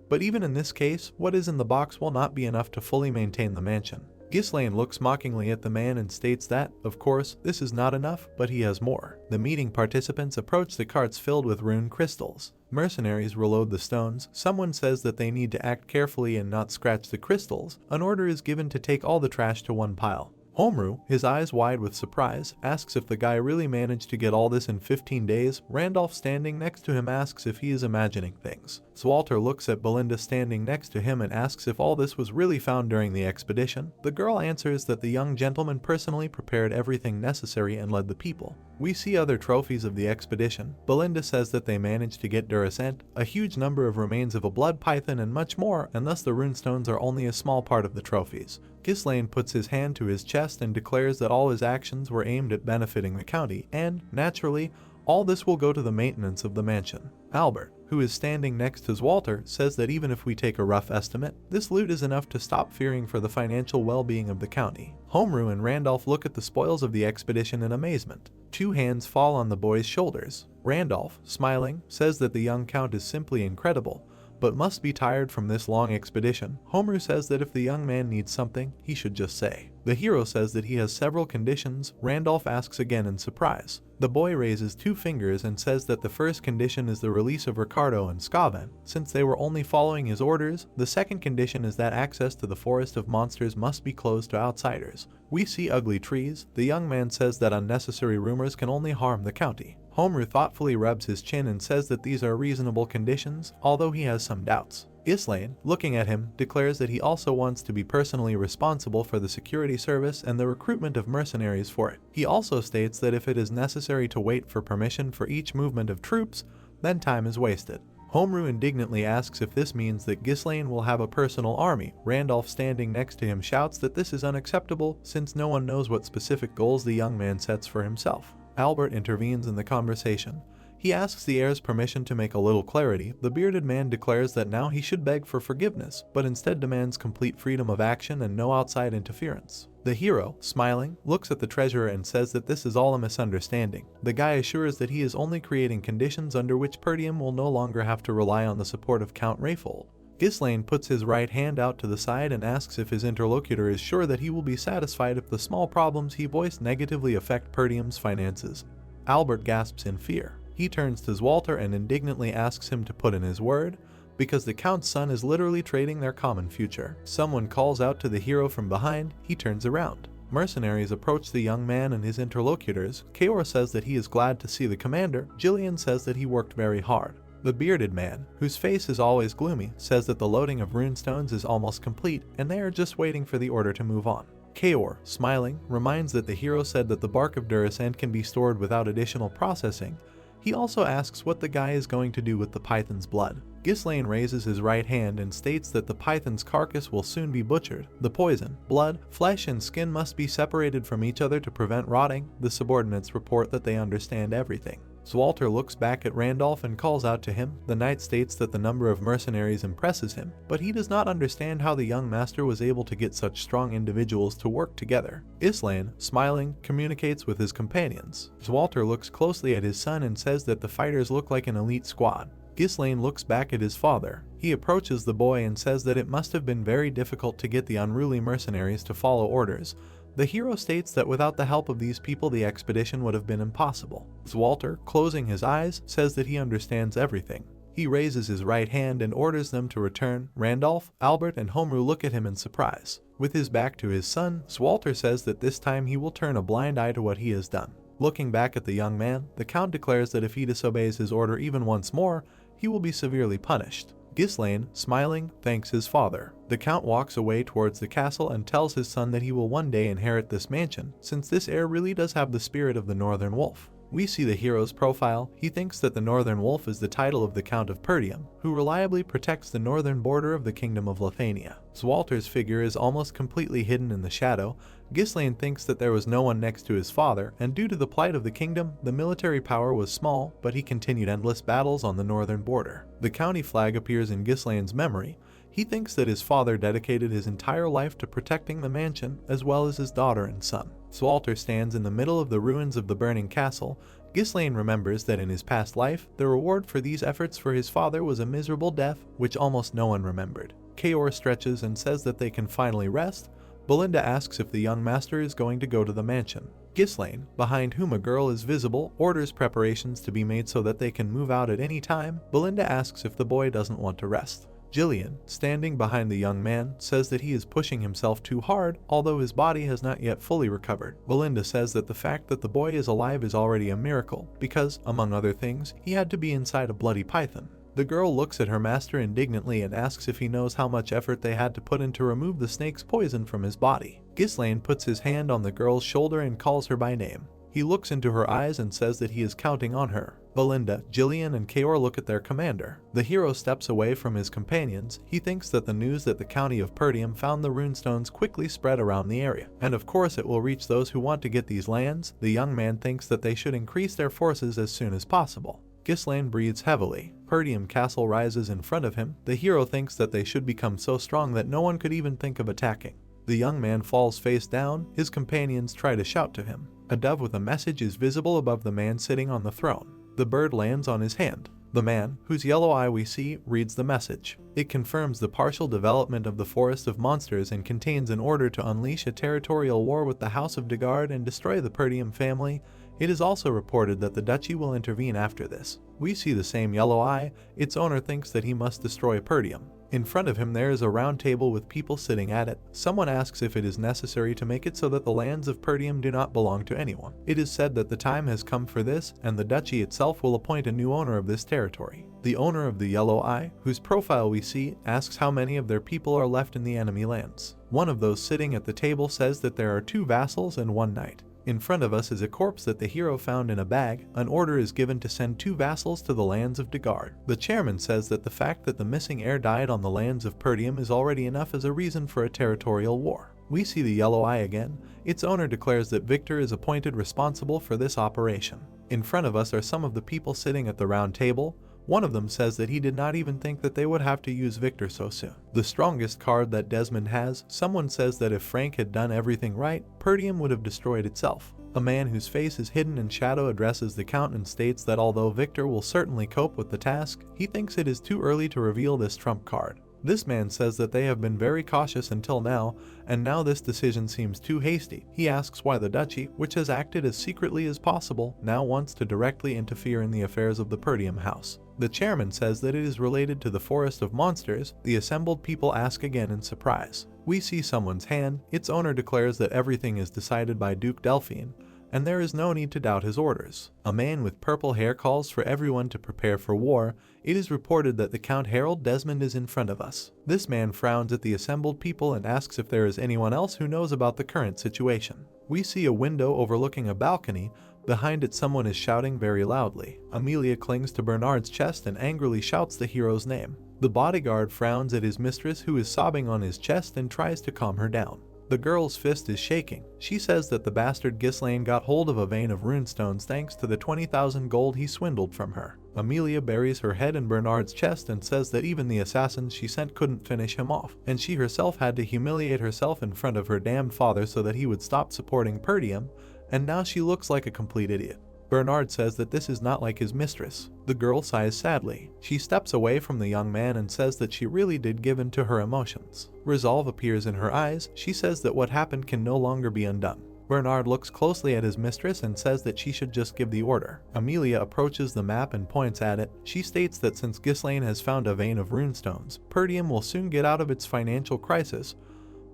But even in this case, what is in the box will not be enough to fully maintain the mansion. Ghislaine looks mockingly at the man and states that, of course, this is not enough, but he has more. The meeting participants approach the carts filled with rune crystals. Mercenaries reload the stones. Someone says that they need to act carefully and not scratch the crystals. An order is given to take all the trash to one pile. Homeru, his eyes wide with surprise, asks if the guy really managed to get all this in 15 days. Randolph, standing next to him, asks if he is imagining things. Zwalter looks at Belinda standing next to him and asks if all this was really found during the expedition. The girl answers that the young gentleman personally prepared everything necessary and led the people. We see other trophies of the expedition. Belinda says that they managed to get Duracent, a huge number of remains of a blood python, and much more, and thus the runestones are only a small part of the trophies. Ghislaine puts his hand to his chest and declares that all his actions were aimed at benefiting the county, and, naturally, all this will go to the maintenance of the mansion. Albert, who is standing next to Zwalter, says that even if we take a rough estimate, this loot is enough to stop fearing for the financial well-being of the county. Homeru and Randolph look at the spoils of the expedition in amazement. Two hands fall on the boy's shoulders. Randolph, smiling, says that the young count is simply incredible, but must be tired from this long expedition. Homeru says that if the young man needs something, he should just say. The hero says that he has several conditions. Randolph asks again in surprise. The boy raises two fingers and says that the first condition is the release of Ricardo and Skaven, since they were only following his orders. The second condition is that access to the Forest of Monsters must be closed to outsiders. We see ugly trees. The young man says that unnecessary rumors can only harm the county. Homeru thoughtfully rubs his chin and says that these are reasonable conditions, although he has some doubts. Ghislaine, looking at him, declares that he also wants to be personally responsible for the security service and the recruitment of mercenaries for it. He also states that if it is necessary to wait for permission for each movement of troops, then time is wasted. Homru indignantly asks if this means that Ghislaine will have a personal army. Randolph, standing next to him, shouts that this is unacceptable since no one knows what specific goals the young man sets for himself. Albert intervenes in the conversation. He asks the heir's permission to make a little clarity. The bearded man declares that now he should beg for forgiveness, but instead demands complete freedom of action and no outside interference. The hero, smiling, looks at the treasurer and says that this is all a misunderstanding. The guy assures that he is only creating conditions under which Pertium will no longer have to rely on the support of Count Rayfold. Ghislaine puts his right hand out to the side and asks if his interlocutor is sure that he will be satisfied if the small problems he voiced negatively affect Pertium's finances. Albert gasps in fear. He turns to Walter and indignantly asks him to put in his word, because the Count's son is literally trading their common future. Someone calls out to the hero from behind. He turns around. Mercenaries approach the young man and his interlocutors. Kaor says that he is glad to see the commander. Jillian says that he worked very hard. The bearded man, whose face is always gloomy, says that the loading of runestones is almost complete and they are just waiting for the order to move on. Kaor, smiling, reminds that the hero said that the bark of Durasand can be stored without additional processing. He also asks what the guy is going to do with the python's blood. Ghislaine raises his right hand and states that the python's carcass will soon be butchered. The poison, blood, flesh, and skin must be separated from each other to prevent rotting. The subordinates report that they understand everything. Walter looks back at Randolph and calls out to him. The knight states that the number of mercenaries impresses him, but he does not understand how the young master was able to get such strong individuals to work together. Ghislaine, smiling, communicates with his companions. Walter looks closely at his son and says that the fighters look like an elite squad. Ghislaine looks back at his father. He approaches the boy and says that it must have been very difficult to get the unruly mercenaries to follow orders. The hero states that without the help of these people the expedition would have been impossible. Walter, closing his eyes, says that he understands everything. He raises his right hand and orders them to return. Randolph, Albert, and Homru look at him in surprise. With his back to his son, Walter says that this time he will turn a blind eye to what he has done. Looking back at the young man, the Count declares that if he disobeys his order even once more, he will be severely punished. Ghislaine, smiling, thanks his father. The Count walks away towards the castle and tells his son that he will one day inherit this mansion, since this heir really does have the spirit of the Northern Wolf. We see the hero's profile. He thinks that the Northern Wolf is the title of the Count of Pertium, who reliably protects the northern border of the Kingdom of Lithania. Walter's figure is almost completely hidden in the shadow. Ghislaine thinks that there was no one next to his father, and due to the plight of the kingdom, the military power was small, but he continued endless battles on the northern border. The county flag appears in Ghislaine's memory. He thinks that his father dedicated his entire life to protecting the mansion, as well as his daughter and son. Walter stands in the middle of the ruins of the burning castle. Ghislaine remembers that in his past life, the reward for these efforts for his father was a miserable death, which almost no one remembered. Kaor stretches and says that they can finally rest. Belinda asks if the young master is going to go to the mansion. Ghislaine, behind whom a girl is visible, orders preparations to be made so that they can move out at any time. Belinda asks if the boy doesn't want to rest. Jillian, standing behind the young man, says that he is pushing himself too hard, although his body has not yet fully recovered. Belinda says that the fact that the boy is alive is already a miracle, because, among other things, he had to be inside a bloody python. The girl looks at her master indignantly and asks if he knows how much effort they had to put in to remove the snake's poison from his body. Ghislaine puts his hand on the girl's shoulder and calls her by name. He looks into her eyes and says that he is counting on her. Belinda, Jillian, and Kaor look at their commander. The hero steps away from his companions. He thinks that the news that the county of Pertium found the runestones quickly spread around the area, and of course it will reach those who want to get these lands. The young man thinks that they should increase their forces as soon as possible. Ghislaine breathes heavily. Pertium Castle rises in front of him. The hero thinks that they should become so strong that no one could even think of attacking. The young man falls face down. His companions try to shout to him. A dove with a message is visible above the man sitting on the throne. The bird lands on his hand. The man, whose yellow eye we see, reads the message. It confirms the partial development of the Forest of Monsters and contains an order to unleash a territorial war with the House of Degard and destroy the Pertium family. It is also reported that the duchy will intervene after this. We see the same yellow eye. Its owner thinks that he must destroy Pertium. In front of him there is a round table with people sitting at it. Someone asks if it is necessary to make it so that the lands of Pertium do not belong to anyone. It is said that the time has come for this, and the duchy itself will appoint a new owner of this territory. The owner of the yellow eye, whose profile we see, asks how many of their people are left in the enemy lands. One of those sitting at the table says that there are 2 vassals and 1 knight. In front of us is a corpse that the hero found in a bag. An order is given to send 2 vassals to the lands of Degard. The chairman says that the fact that the missing heir died on the lands of Pertium is already enough as a reason for a territorial war. We see the yellow eye again. Its owner declares that Victor is appointed responsible for this operation. In front of us are some of the people sitting at the round table. One of them says that he did not even think that they would have to use Victor so soon. The strongest card that Desmond has, someone says that if Frank had done everything right, Pertium would have destroyed itself. A man whose face is hidden in shadow addresses the count and states that although Victor will certainly cope with the task, he thinks it is too early to reveal this trump card. This man says that they have been very cautious until now, and now this decision seems too hasty. He asks why the duchy, which has acted as secretly as possible, now wants to directly interfere in the affairs of the Pertium house. The chairman says that it is related to the Forest of Monsters. The assembled people ask again in surprise. We see someone's hand. Its owner declares that everything is decided by Duke Delphine, and there is no need to doubt his orders. A man with purple hair calls for everyone to prepare for war. It is reported that the Count Harold Desmond is in front of us. This man frowns at the assembled people and asks if there is anyone else who knows about the current situation. We see a window overlooking a balcony. Behind it, someone is shouting very loudly. Amelia clings to Bernard's chest and angrily shouts the hero's name. The bodyguard frowns at his mistress, who is sobbing on his chest, and tries to calm her down. The girl's fist is shaking. She says that the bastard Ghislaine got hold of a vein of runestones thanks to the 20,000 gold he swindled from her. Amelia buries her head in Bernard's chest and says that even the assassins she sent couldn't finish him off, and she herself had to humiliate herself in front of her damned father so that he would stop supporting Pertium, and now she looks like a complete idiot. Bernard says that this is not like his mistress. The girl sighs sadly. She steps away from the young man and says that she really did give in to her emotions. Resolve appears in her eyes. She says that what happened can no longer be undone. Bernard looks closely at his mistress and says that she should just give the order. Amelia approaches the map and points at it. She states that since Ghislaine has found a vein of runestones, Pertium will soon get out of its financial crisis.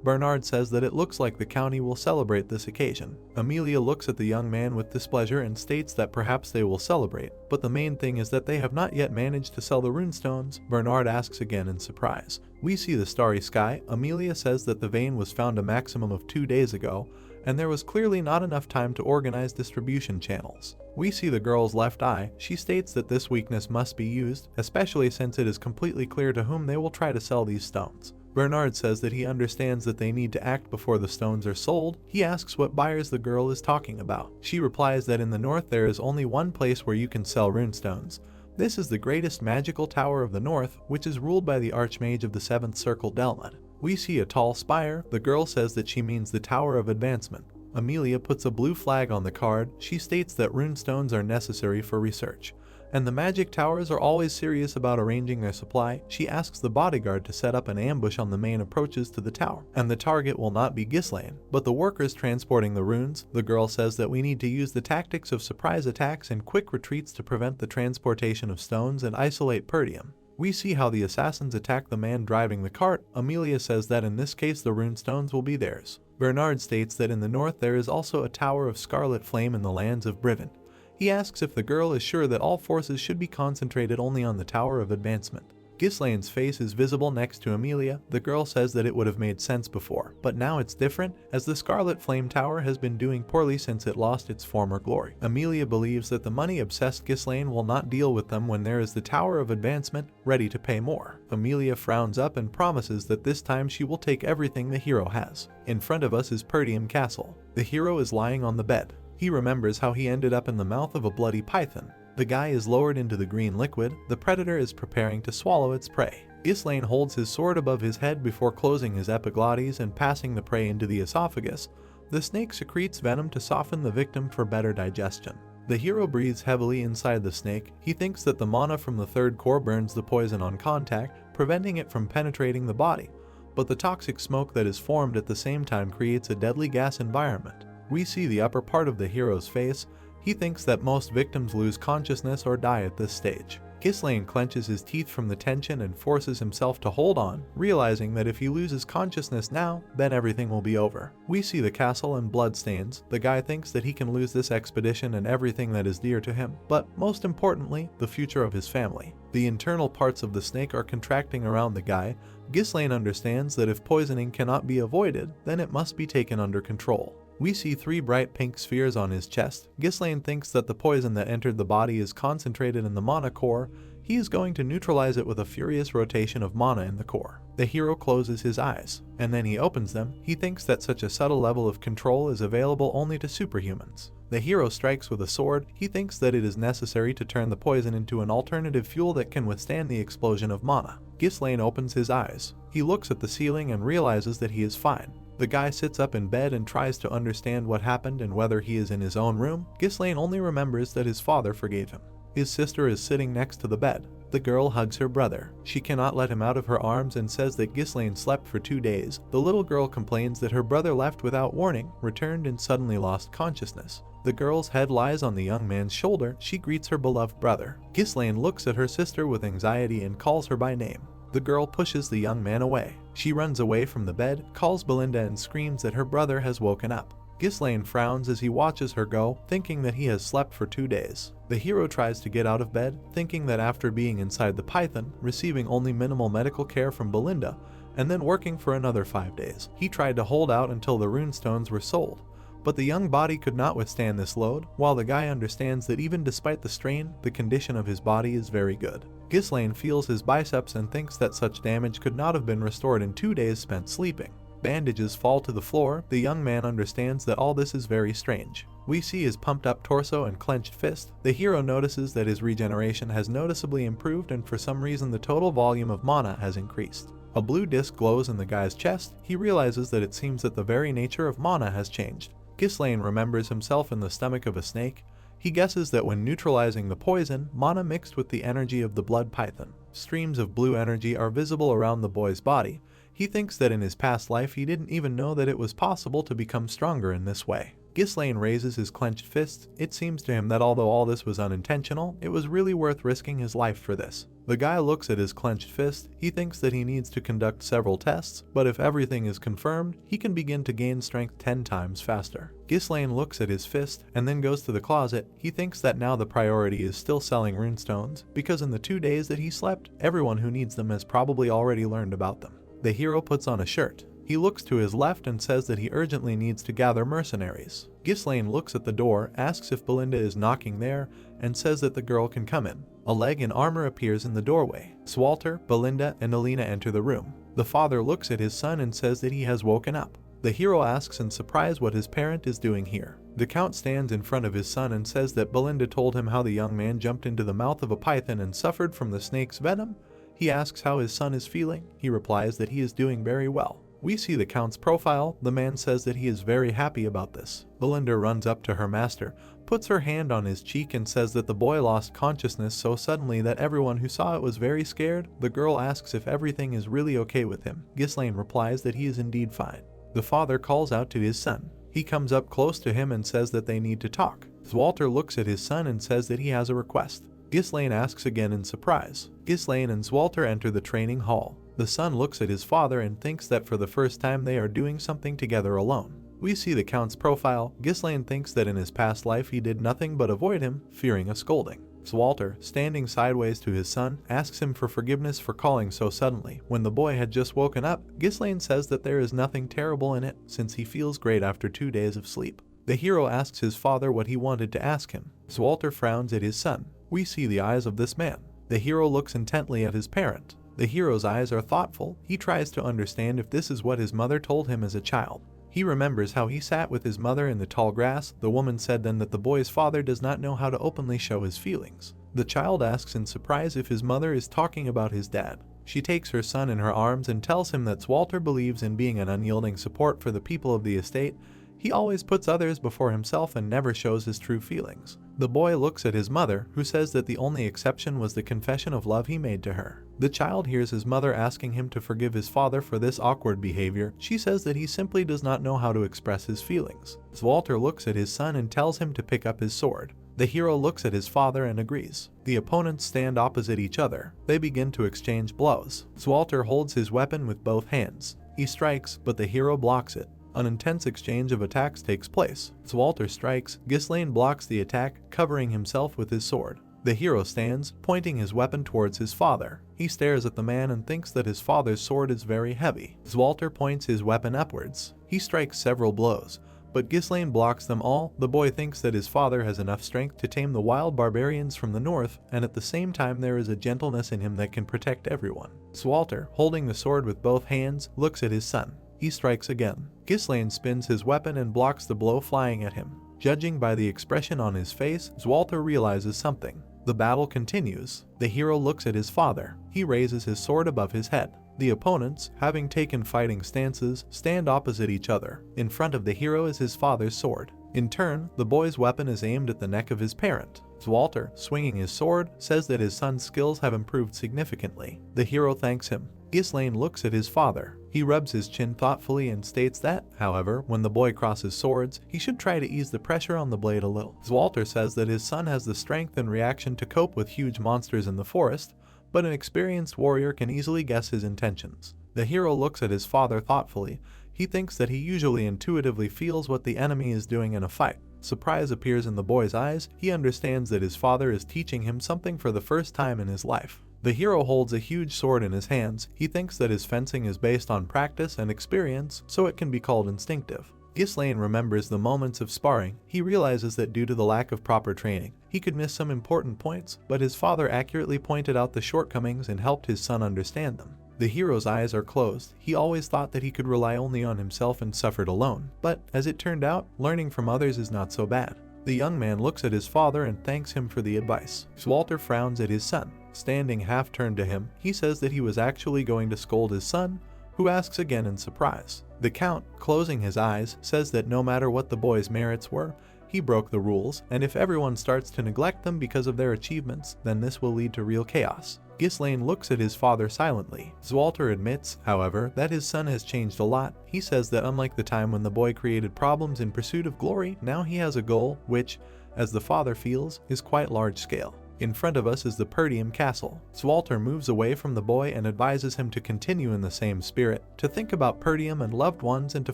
Bernard says that it looks like the county will celebrate this occasion. Amelia looks at the young man with displeasure and states that perhaps they will celebrate, but the main thing is that they have not yet managed to sell the runestones. Bernard asks again in surprise. We see the starry sky. Amelia says that the vein was found a maximum of 2 days ago, and there was clearly not enough time to organize distribution channels. We see the girl's left eye. She states that this weakness must be used, especially since it is completely clear to whom they will try to sell these stones. Bernard says that he understands that they need to act before the stones are sold. He asks what buyers the girl is talking about. She replies that in the north there is only one place where you can sell runestones. This is the greatest magical tower of the north, which is ruled by the Archmage of the 7th Circle Delmud. We see a tall spire. The girl says that she means the Tower of Advancement. Amelia puts a blue flag on the card. She states that runestones are necessary for research, and the magic towers are always serious about arranging their supply. She asks the bodyguard to set up an ambush on the main approaches to the tower, and the target will not be Ghislaine, but the workers transporting the runes. The girl says that we need to use the tactics of surprise attacks and quick retreats to prevent the transportation of stones and isolate Pertium. We see how the assassins attack the man driving the cart. Amelia says that in this case the runestones will be theirs. Bernard states that in the north there is also a tower of scarlet flame in the lands of Brivant. He asks if the girl is sure that all forces should be concentrated only on the Tower of Advancement. Ghislaine's face is visible next to Amelia. The girl says that it would have made sense before, but now it's different, as the Scarlet Flame Tower has been doing poorly since it lost its former glory. Amelia believes that the money-obsessed Ghislaine will not deal with them when there is the Tower of Advancement, ready to pay more. Amelia frowns up and promises that this time she will take everything the hero has. In front of us is Pertium Castle. The hero is lying on the bed. He remembers how he ended up in the mouth of a bloody python. The guy is lowered into the green liquid. The predator is preparing to swallow its prey. Ghislaine holds his sword above his head before closing his epiglottis and passing the prey into the esophagus. The snake secretes venom to soften the victim for better digestion. The hero breathes heavily inside the snake. He thinks that the mana from the third core burns the poison on contact, preventing it from penetrating the body, but the toxic smoke that is formed at the same time creates a deadly gas environment. We see the upper part of the hero's face. He thinks that most victims lose consciousness or die at this stage. Ghislaine clenches his teeth from the tension and forces himself to hold on, realizing that if he loses consciousness now, then everything will be over. We see the castle and bloodstains. The guy thinks that he can lose this expedition and everything that is dear to him, but most importantly, the future of his family. The internal parts of the snake are contracting around the guy. Ghislaine understands that if poisoning cannot be avoided, then it must be taken under control. We see 3 bright pink spheres on his chest. Ghislaine thinks that the poison that entered the body is concentrated in the mana core. He is going to neutralize it with a furious rotation of mana in the core. The hero closes his eyes, and then he opens them. He thinks that such a subtle level of control is available only to superhumans. The hero strikes with a sword. He thinks that it is necessary to turn the poison into an alternative fuel that can withstand the explosion of mana. Ghislaine opens his eyes. He looks at the ceiling and realizes that he is fine. The guy sits up in bed and tries to understand what happened and whether he is in his own room. Ghislaine only remembers that his father forgave him. His sister is sitting next to the bed. The girl hugs her brother. She cannot let him out of her arms and says that Ghislaine slept for 2 days. The little girl complains that her brother left without warning, returned and suddenly lost consciousness. The girl's head lies on the young man's shoulder. She greets her beloved brother. Ghislaine looks at her sister with anxiety and calls her by name. The girl pushes the young man away. She runs away from the bed, calls Belinda and screams that her brother has woken up. Ghislaine frowns as he watches her go, thinking that he has slept for 2 days. The hero tries to get out of bed, thinking that after being inside the python, receiving only minimal medical care from Belinda, and then working for another 5 days, he tried to hold out until the runestones were sold. But the young body could not withstand this load, while the guy understands that even despite the strain, the condition of his body is very good. Ghislaine feels his biceps and thinks that such damage could not have been restored in 2 days spent sleeping. Bandages fall to the floor. The young man understands that all this is very strange. We see his pumped up torso and clenched fist. The hero notices that his regeneration has noticeably improved and for some reason the total volume of mana has increased. A blue disc glows in the guy's chest. He realizes that it seems that the very nature of mana has changed. Ghislaine remembers himself in the stomach of a snake. He guesses that when neutralizing the poison, mana mixed with the energy of the blood python. Streams of blue energy are visible around the boy's body. He thinks that in his past life he didn't even know that it was possible to become stronger in this way. Ghislaine raises his clenched fists. It seems to him that although all this was unintentional, it was really worth risking his life for this. The guy looks at his clenched fist. He thinks that he needs to conduct several tests, but if everything is confirmed, he can begin to gain strength 10 times faster. Ghislaine looks at his fist and then goes to the closet. He thinks that now the priority is still selling runestones, because in the 2 days that he slept, everyone who needs them has probably already learned about them. The hero puts on a shirt. He looks to his left and says that he urgently needs to gather mercenaries. Ghislaine looks at the door, asks if Belinda is knocking there, and says that the girl can come in. A leg in armor appears in the doorway. Swalter, Belinda, and Alina enter the room. The father looks at his son and says that he has woken up. The hero asks in surprise what his parent is doing here. The count stands in front of his son and says that Belinda told him how the young man jumped into the mouth of a python and suffered from the snake's venom. He asks how his son is feeling. He replies that he is doing very well. We see the count's profile. The man says that he is very happy about this. Belinda runs up to her master, puts her hand on his cheek and says that the boy lost consciousness so suddenly that everyone who saw it was very scared. The girl asks if everything is really okay with him. Ghislaine replies that he is indeed fine. The father calls out to his son. He comes up close to him and says that they need to talk. Swalter looks at his son and says that he has a request. Ghislaine asks again in surprise. Ghislaine and Swalter enter the training hall. The son looks at his father and thinks that for the first time they are doing something together alone. We see the count's profile. Ghislaine thinks that in his past life he did nothing but avoid him, fearing a scolding. Swalter, standing sideways to his son, asks him for forgiveness for calling so suddenly. When the boy had just woken up, Ghislaine says that there is nothing terrible in it, since he feels great after 2 days of sleep. The hero asks his father what he wanted to ask him. Swalter frowns at his son. We see the eyes of this man. The hero looks intently at his parent. The hero's eyes are thoughtful. He tries to understand if this is what his mother told him as a child. He remembers how he sat with his mother in the tall grass. The woman said then that the boy's father does not know how to openly show his feelings. The child asks in surprise if his mother is talking about his dad. She takes her son in her arms and tells him that Swalter believes in being an unyielding support for the people of the estate. He always puts others before himself and never shows his true feelings. The boy looks at his mother, who says that the only exception was the confession of love he made to her. The child hears his mother asking him to forgive his father for this awkward behavior. She says that he simply does not know how to express his feelings. Swalter looks at his son and tells him to pick up his sword. The hero looks at his father and agrees. The opponents stand opposite each other. They begin to exchange blows. Swalter holds his weapon with both hands. He strikes, but the hero blocks it. An intense exchange of attacks takes place. Swalter strikes. Ghislaine blocks the attack, covering himself with his sword. The hero stands, pointing his weapon towards his father. He stares at the man and thinks that his father's sword is very heavy. Swalter points his weapon upwards. He strikes several blows, but Ghislaine blocks them all. The boy thinks that his father has enough strength to tame the wild barbarians from the north, and at the same time there is a gentleness in him that can protect everyone. Zwalter, holding the sword with both hands, looks at his son. He strikes again. Ghislaine spins his weapon and blocks the blow flying at him. Judging by the expression on his face, Zwalter realizes something. The battle continues. The hero looks at his father. He raises his sword above his head. The opponents, having taken fighting stances, stand opposite each other. In front of the hero is his father's sword. In turn, the boy's weapon is aimed at the neck of his parent. Zwalter, swinging his sword, says that his son's skills have improved significantly. The hero thanks him. Ghislaine looks at his father. He rubs his chin thoughtfully and states that, however, when the boy crosses swords, he should try to ease the pressure on the blade a little. Zwalter says that his son has the strength and reaction to cope with huge monsters in the forest, but an experienced warrior can easily guess his intentions. The hero looks at his father thoughtfully. He thinks that he usually intuitively feels what the enemy is doing in a fight. Surprise appears in the boy's eyes. He understands that his father is teaching him something for the first time in his life. The hero holds a huge sword in his hands. He thinks that his fencing is based on practice and experience, so it can be called instinctive. Ghislaine remembers the moments of sparring. He realizes that due to the lack of proper training, he could miss some important points, but his father accurately pointed out the shortcomings and helped his son understand them. The hero's eyes are closed. He always thought that he could rely only on himself and suffered alone, but as it turned out, learning from others is not so bad. The young man looks at his father and thanks him for the advice. Zwalter frowns at his son. Standing half-turned to him, he says that he was actually going to scold his son, who asks again in surprise. The Count, closing his eyes, says that no matter what the boy's merits were, he broke the rules, and if everyone starts to neglect them because of their achievements, then this will lead to real chaos. Ghislaine looks at his father silently. Zwalter admits, however, that his son has changed a lot. He says that unlike the time when the boy created problems in pursuit of glory, now he has a goal which, as the father feels, is quite large scale. In front of us is the Pertium castle. Zwalter moves away from the boy and advises him to continue in the same spirit, to think about Pertium and loved ones and to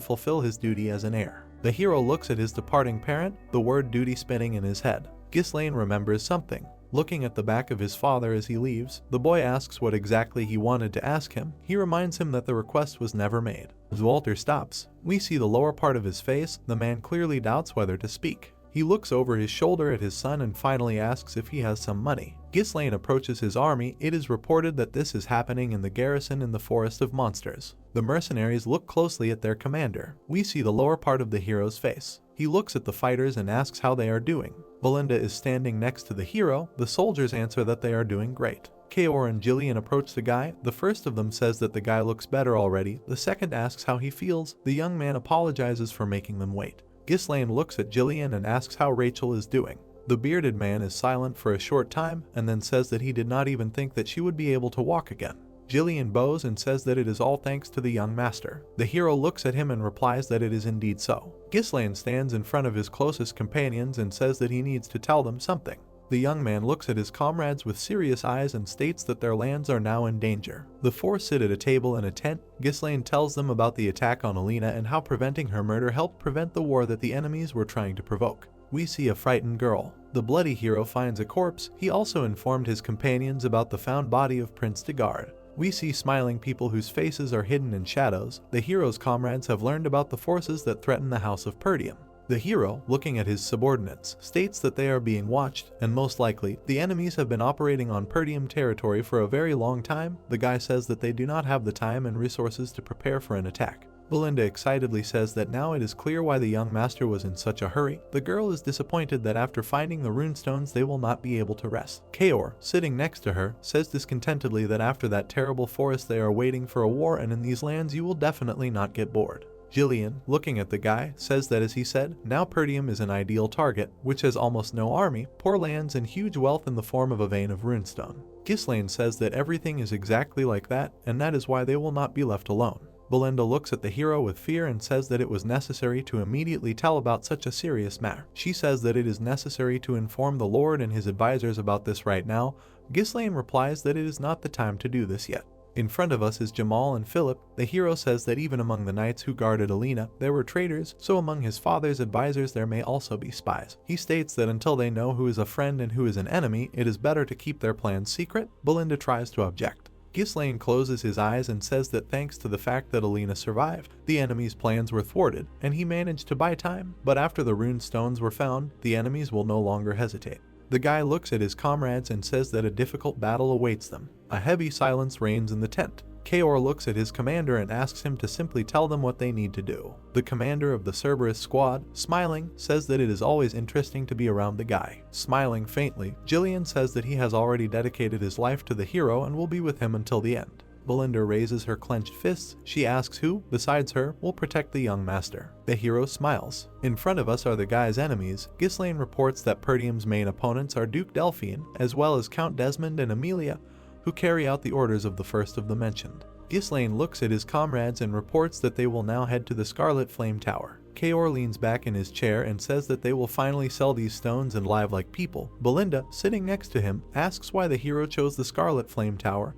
fulfill his duty as an heir. The hero looks at his departing parent, the word duty spinning in his head. Ghislaine remembers something. Looking at the back of his father as he leaves, the boy asks what exactly he wanted to ask him. He reminds him that the request was never made. Zwalter stops. We see the lower part of his face. The man clearly doubts whether to speak. He looks over his shoulder at his son and finally asks if he has some money. Ghislaine approaches his army. It is reported that this is happening in the garrison in the Forest of Monsters. The mercenaries look closely at their commander. We see the lower part of the hero's face. He looks at the fighters and asks how they are doing. Belinda is standing next to the hero. The soldiers answer that they are doing great. Kaor and Jillian approach the guy. The first of them says that the guy looks better already. The second asks how he feels. The young man apologizes for making them wait. Ghislaine looks at Jillian and asks how Rachel is doing. The bearded man is silent for a short time and then says that he did not even think that she would be able to walk again. Jillian bows and says that it is all thanks to the young master. The hero looks at him and replies that it is indeed so. Ghislaine stands in front of his closest companions and says that he needs to tell them something. The young man looks at his comrades with serious eyes and states that their lands are now in danger. The four sit at a table in a tent. Ghislaine tells them about the attack on Alina and how preventing her murder helped prevent the war that the enemies were trying to provoke. We see a frightened girl. The bloody hero finds a corpse. He also informed his companions about the found body of Prince Degard. We see smiling people whose faces are hidden in shadows. The hero's comrades have learned about the forces that threaten the house of Pertium. The hero, looking at his subordinates, states that they are being watched, and most likely, the enemies have been operating on Pertium territory for a very long time. The guy says that they do not have the time and resources to prepare for an attack. Belinda excitedly says that now it is clear why the young master was in such a hurry. The girl is disappointed that after finding the runestones they will not be able to rest. Kaor, sitting next to her, says discontentedly that after that terrible forest they are waiting for a war, and in these lands you will definitely not get bored. Jillian, looking at the guy, says that as he said, now Pertium is an ideal target, which has almost no army, poor lands, and huge wealth in the form of a vein of runestone. Ghislaine says that everything is exactly like that, and that is why they will not be left alone. Belinda looks at the hero with fear and says that it was necessary to immediately tell about such a serious matter. She says that it is necessary to inform the Lord and his advisors about this right now. Ghislaine replies that it is not the time to do this yet. In front of us is Jamal and Philip. The hero says that even among the knights who guarded Alina, there were traitors, so among his father's advisors there may also be spies. He states that until they know who is a friend and who is an enemy, it is better to keep their plans secret. Belinda tries to object. Ghislaine closes his eyes and says that thanks to the fact that Alina survived, the enemy's plans were thwarted, and he managed to buy time, but after the rune stones were found, the enemies will no longer hesitate. The guy looks at his comrades and says that a difficult battle awaits them. A heavy silence reigns in the tent. Kaor looks at his commander and asks him to simply tell them what they need to do. The commander of the Cerberus squad, smiling, says that it is always interesting to be around the guy. Smiling faintly, Jillian says that he has already dedicated his life to the hero and will be with him until the end. Belinda raises her clenched fists. She asks who, besides her, will protect the young master. The hero smiles. In front of us are the guy's enemies. Ghislaine reports that Pertium's main opponents are Duke Delphine, as well as Count Desmond and Amelia, who carry out the orders of the first of the mentioned. Ghislaine looks at his comrades and reports that they will now head to the Scarlet Flame Tower. Kaor leans back in his chair and says that they will finally sell these stones and live like people. Belinda, sitting next to him, asks why the hero chose the Scarlet Flame Tower,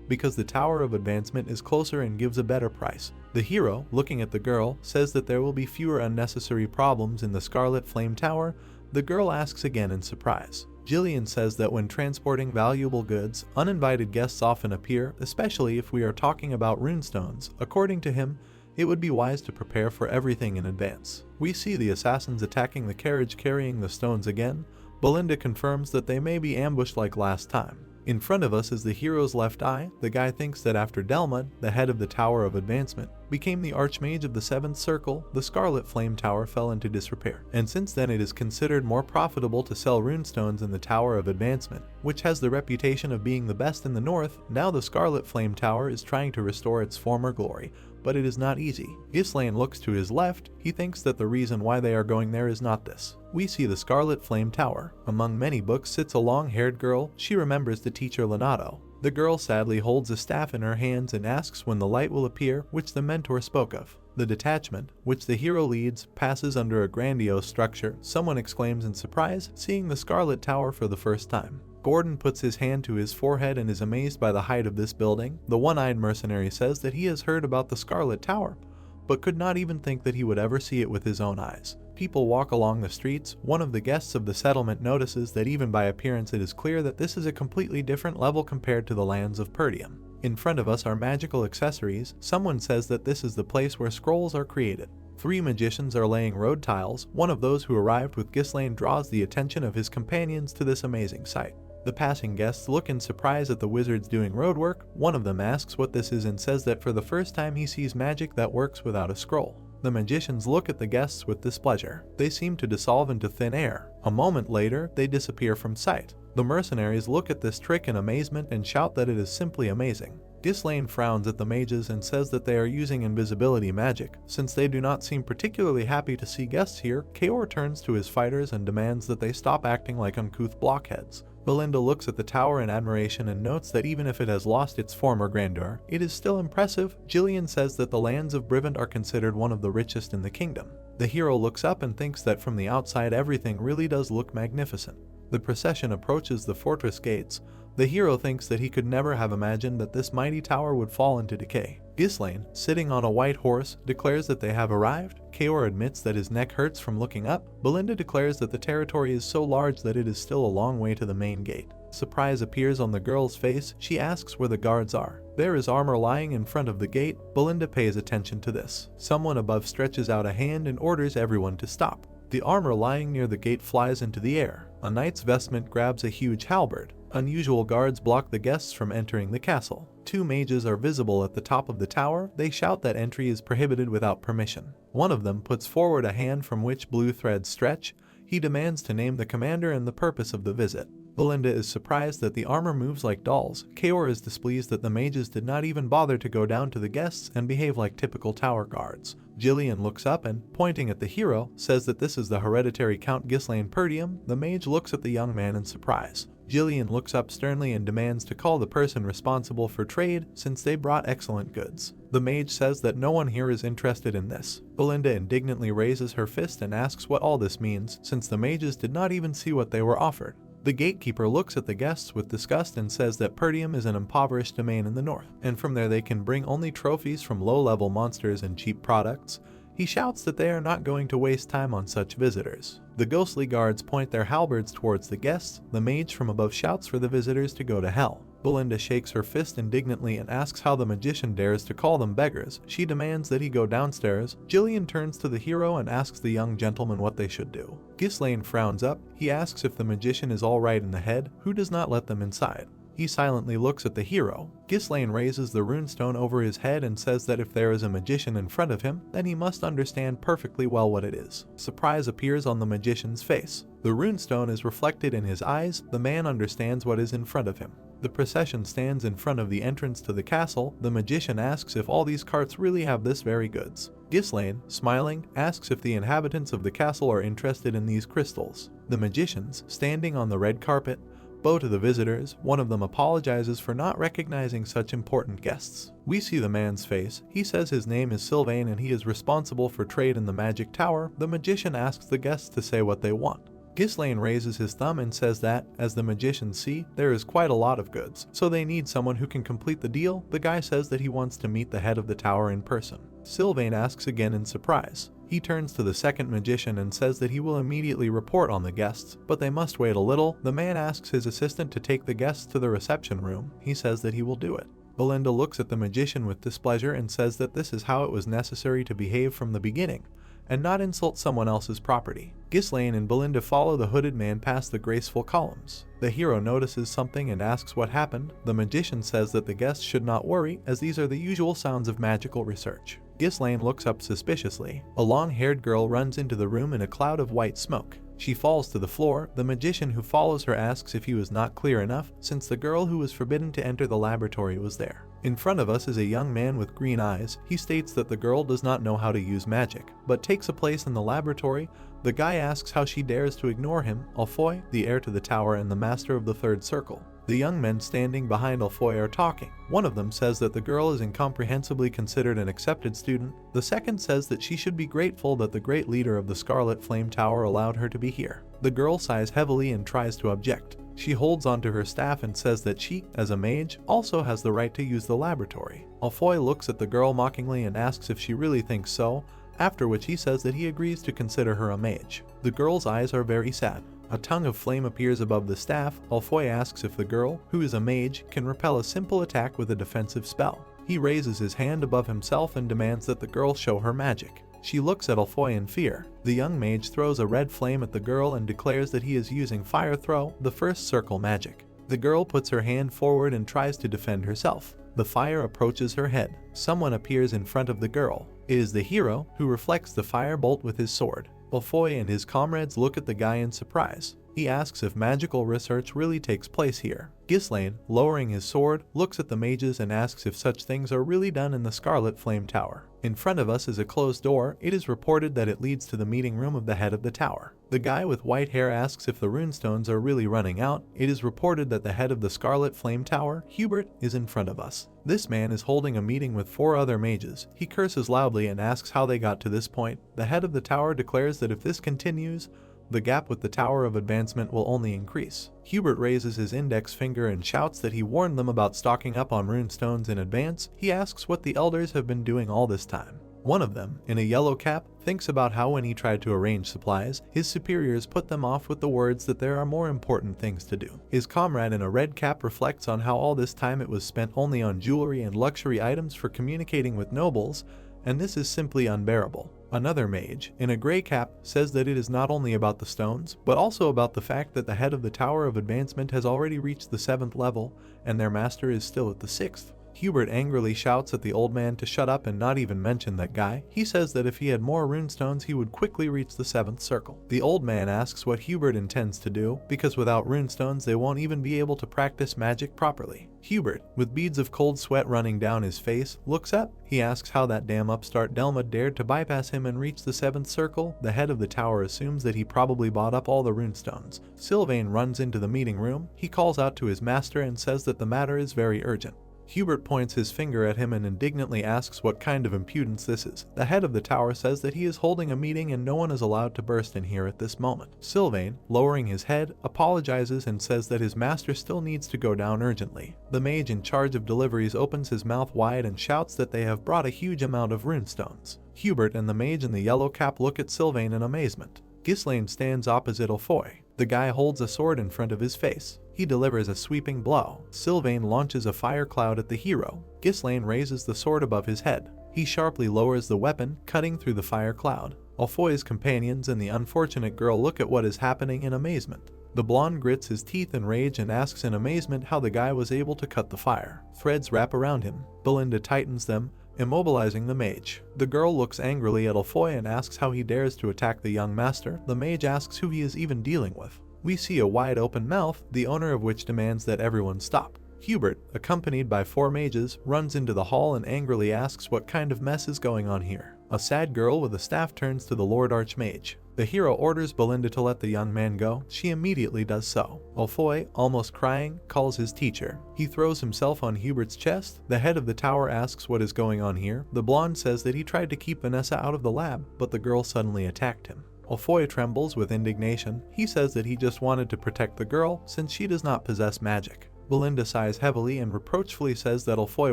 because the Tower of Advancement is closer and gives a better price. The hero, looking at the girl, says that there will be fewer unnecessary problems in the Scarlet Flame Tower. The girl asks again in surprise. Jillian says that when transporting valuable goods, uninvited guests often appear, especially if we are talking about runestones. According to him, it would be wise to prepare for everything in advance. We see the assassins attacking the carriage carrying the stones again. Belinda confirms that they may be ambushed like last time. In front of us is the hero's left eye. The guy thinks that after Delmud, the head of the Tower of Advancement, became the Archmage of the Seventh Circle, the Scarlet Flame Tower fell into disrepair, and since then it is considered more profitable to sell runestones in the Tower of Advancement, which has the reputation of being the best in the north. Now the Scarlet Flame Tower is trying to restore its former glory, but it is not easy. Ghislaine looks to his left. He thinks that the reason why they are going there is not this. We see the Scarlet Flame Tower. Among many books sits a long-haired girl. She remembers the teacher Lenato. The girl sadly holds a staff in her hands and asks when the light will appear, which the mentor spoke of. The detachment, which the hero leads, passes under a grandiose structure. Someone exclaims in surprise, seeing the Scarlet Tower for the first time. Gordon puts his hand to his forehead and is amazed by the height of this building. The one-eyed mercenary says that he has heard about the Scarlet Tower, but could not even think that he would ever see it with his own eyes. People walk along the streets. One of the guests of the settlement notices that even by appearance it is clear that this is a completely different level compared to the lands of Pertium. In front of us are magical accessories. Someone says that this is the place where scrolls are created. 3 magicians are laying road tiles. One of those who arrived with Ghislaine draws the attention of his companions to this amazing sight. The passing guests look in surprise at the wizards doing roadwork. One of them asks what this is and says that for the first time he sees magic that works without a scroll. The magicians look at the guests with displeasure. They seem to dissolve into thin air. A moment later, they disappear from sight. The mercenaries look at this trick in amazement and shout that it is simply amazing. Ghislaine frowns at the mages and says that they are using invisibility magic. Since they do not seem particularly happy to see guests here, Kaor turns to his fighters and demands that they stop acting like uncouth blockheads. Belinda looks at the tower in admiration and notes that even if it has lost its former grandeur, it is still impressive. Jillian says that the lands of Brivant are considered one of the richest in the kingdom. The hero looks up and thinks that from the outside everything really does look magnificent. The procession approaches the fortress gates. The hero thinks that he could never have imagined that this mighty tower would fall into decay. Ghislaine, sitting on a white horse, declares that they have arrived. Kaor admits that his neck hurts from looking up. Belinda declares that the territory is so large that it is still a long way to the main gate. Surprise appears on the girl's face. She asks where the guards are. There is armor lying in front of the gate. Belinda pays attention to this. Someone above stretches out a hand and orders everyone to stop. The armor lying near the gate flies into the air. A knight's vestment grabs a huge halberd. Unusual guards block the guests from entering the castle. 2 mages are visible at the top of the tower. They shout that entry is prohibited without permission. One of them puts forward a hand from which blue threads stretch. He demands to name the commander and the purpose of the visit. Belinda is surprised that the armor moves like dolls. Kaor is displeased that the mages did not even bother to go down to the guests and behave like typical tower guards. Jillian looks up and, pointing at the hero, says that this is the hereditary Count Ghislaine Pertium. The mage looks at the young man in surprise. Jillian looks up sternly and demands to call the person responsible for trade, since they brought excellent goods. The mage says that no one here is interested in this. Belinda indignantly raises her fist and asks what all this means, since the mages did not even see what they were offered. The gatekeeper looks at the guests with disgust and says that Pertium is an impoverished domain in the north, and from there they can bring only trophies from low-level monsters and cheap products. He shouts that they are not going to waste time on such visitors. The ghostly guards point their halberds towards the guests. The mage from above shouts for the visitors to go to hell. Belinda shakes her fist indignantly and asks how the magician dares to call them beggars. She demands that he go downstairs. Jillian turns to the hero and asks the young gentleman what they should do. Ghislaine frowns up. He asks if the magician is all right in the head, who does not let them inside. He silently looks at the hero. Ghislaine raises the runestone over his head and says that if there is a magician in front of him, then he must understand perfectly well what it is. Surprise appears on the magician's face. The runestone is reflected in his eyes. The man understands what is in front of him. The procession stands in front of the entrance to the castle. The magician asks if all these carts really have this very goods. Ghislaine, smiling, asks if the inhabitants of the castle are interested in these crystals. The magicians, standing on the red carpet, bow to the visitors. One of them apologizes for not recognizing such important guests. We see the man's face. He says his name is Sylvain and he is responsible for trade in the magic tower. The magician asks the guests to say what they want. Ghislaine raises his thumb and says that, as the magicians see, there is quite a lot of goods, so they need someone who can complete the deal. The guy says that he wants to meet the head of the tower in person. Sylvain asks again in surprise. He turns to the second magician and says that he will immediately report on the guests, but they must wait a little. The man asks his assistant to take the guests to the reception room. He says that he will do it. Belinda looks at the magician with displeasure and says that this is how it was necessary to behave from the beginning, and not insult someone else's property. Ghislaine and Belinda follow the hooded man past the graceful columns. The hero notices something and asks what happened. The magician says that the guests should not worry, as these are the usual sounds of magical research. Ghislaine looks up suspiciously. A long-haired girl runs into the room in a cloud of white smoke. She falls to the floor. The magician who follows her asks if he was not clear enough, since the girl who was forbidden to enter the laboratory was there. In front of us is a young man with green eyes. He states that the girl does not know how to use magic, but takes a place in the laboratory. The guy asks how she dares to ignore him. Alfoy, the heir to the tower and the master of the third circle. The young men standing behind Alfoy are talking. One of them says that the girl is incomprehensibly considered an accepted student. The second says that she should be grateful that the great leader of the Scarlet Flame Tower allowed her to be here. The girl sighs heavily and tries to object. She holds onto her staff and says that she, as a mage, also has the right to use the laboratory. Alfoy looks at the girl mockingly and asks if she really thinks so, after which he says that he agrees to consider her a mage. The girl's eyes are very sad. A tongue of flame appears above the staff. Alfoy asks if the girl, who is a mage, can repel a simple attack with a defensive spell. He raises his hand above himself and demands that the girl show her magic. She looks at Alfoy in fear. The young mage throws a red flame at the girl and declares that he is using Fire Throw, the first circle magic. The girl puts her hand forward and tries to defend herself. The fire approaches her head. Someone appears in front of the girl. It is the hero, who reflects the fire bolt with his sword. Alfoy and his comrades look at the guy in surprise. He asks if magical research really takes place here. Ghislaine, lowering his sword, looks at the mages and asks if such things are really done in the Scarlet Flame Tower. In front of us is a closed door. It is reported that it leads to the meeting room of the head of the tower. The guy with white hair asks if the runestones are really running out. It is reported that the head of the Scarlet Flame Tower, Hubert, is in front of us. This man is holding a meeting with 4 other mages. He curses loudly and asks how they got to this point. The head of the tower declares that if this continues, the gap with the Tower of Advancement will only increase. Hubert raises his index finger and shouts that he warned them about stocking up on runestones in advance. He asks what the elders have been doing all this time. One of them, in a yellow cap, thinks about how when he tried to arrange supplies, his superiors put them off with the words that there are more important things to do. His comrade in a red cap reflects on how all this time it was spent only on jewelry and luxury items for communicating with nobles, and this is simply unbearable. Another mage, in a gray cap, says that it is not only about the stones, but also about the fact that the head of the Tower of Advancement has already reached the 7th level, and their master is still at the 6th. Hubert angrily shouts at the old man to shut up and not even mention that guy. He says that if he had more runestones he would quickly reach the 7th circle. The old man asks what Hubert intends to do, because without runestones they won't even be able to practice magic properly. Hubert, with beads of cold sweat running down his face, looks up. He asks how that damn upstart Delma dared to bypass him and reach the 7th circle. The head of the tower assumes that he probably bought up all the runestones. Sylvain runs into the meeting room. He calls out to his master and says that the matter is very urgent. Hubert points his finger at him and indignantly asks what kind of impudence this is. The head of the tower says that he is holding a meeting and no one is allowed to burst in here at this moment. Sylvain, lowering his head, apologizes and says that his master still needs to go down urgently. The mage in charge of deliveries opens his mouth wide and shouts that they have brought a huge amount of runestones. Hubert and the mage in the yellow cap look at Sylvain in amazement. Ghislaine stands opposite Alfoy. The guy holds a sword in front of his face. He delivers a sweeping blow. Sylvain launches a fire cloud at the hero. Ghislaine raises the sword above his head. He sharply lowers the weapon, cutting through the fire cloud. Alfoy's companions and the unfortunate girl look at what is happening in amazement. The blonde grits his teeth in rage and asks in amazement how the guy was able to cut the fire. Threads wrap around him. Belinda tightens them, immobilizing the mage. The girl looks angrily at Alfoy and asks how he dares to attack the young master. The mage asks who he is even dealing with. We see a wide open mouth, the owner of which demands that everyone stop. Hubert, accompanied by 4 mages, runs into the hall and angrily asks what kind of mess is going on here. A sad girl with a staff turns to the Lord Archmage. The hero orders Belinda to let the young man go. She immediately does so. Alfoy, almost crying, calls his teacher. He throws himself on Hubert's chest. The head of the tower asks what is going on here. The blonde says that he tried to keep Vanessa out of the lab, but the girl suddenly attacked him. Alfoy trembles with indignation. He says that he just wanted to protect the girl since she does not possess magic. Belinda sighs heavily and reproachfully says that Alfoy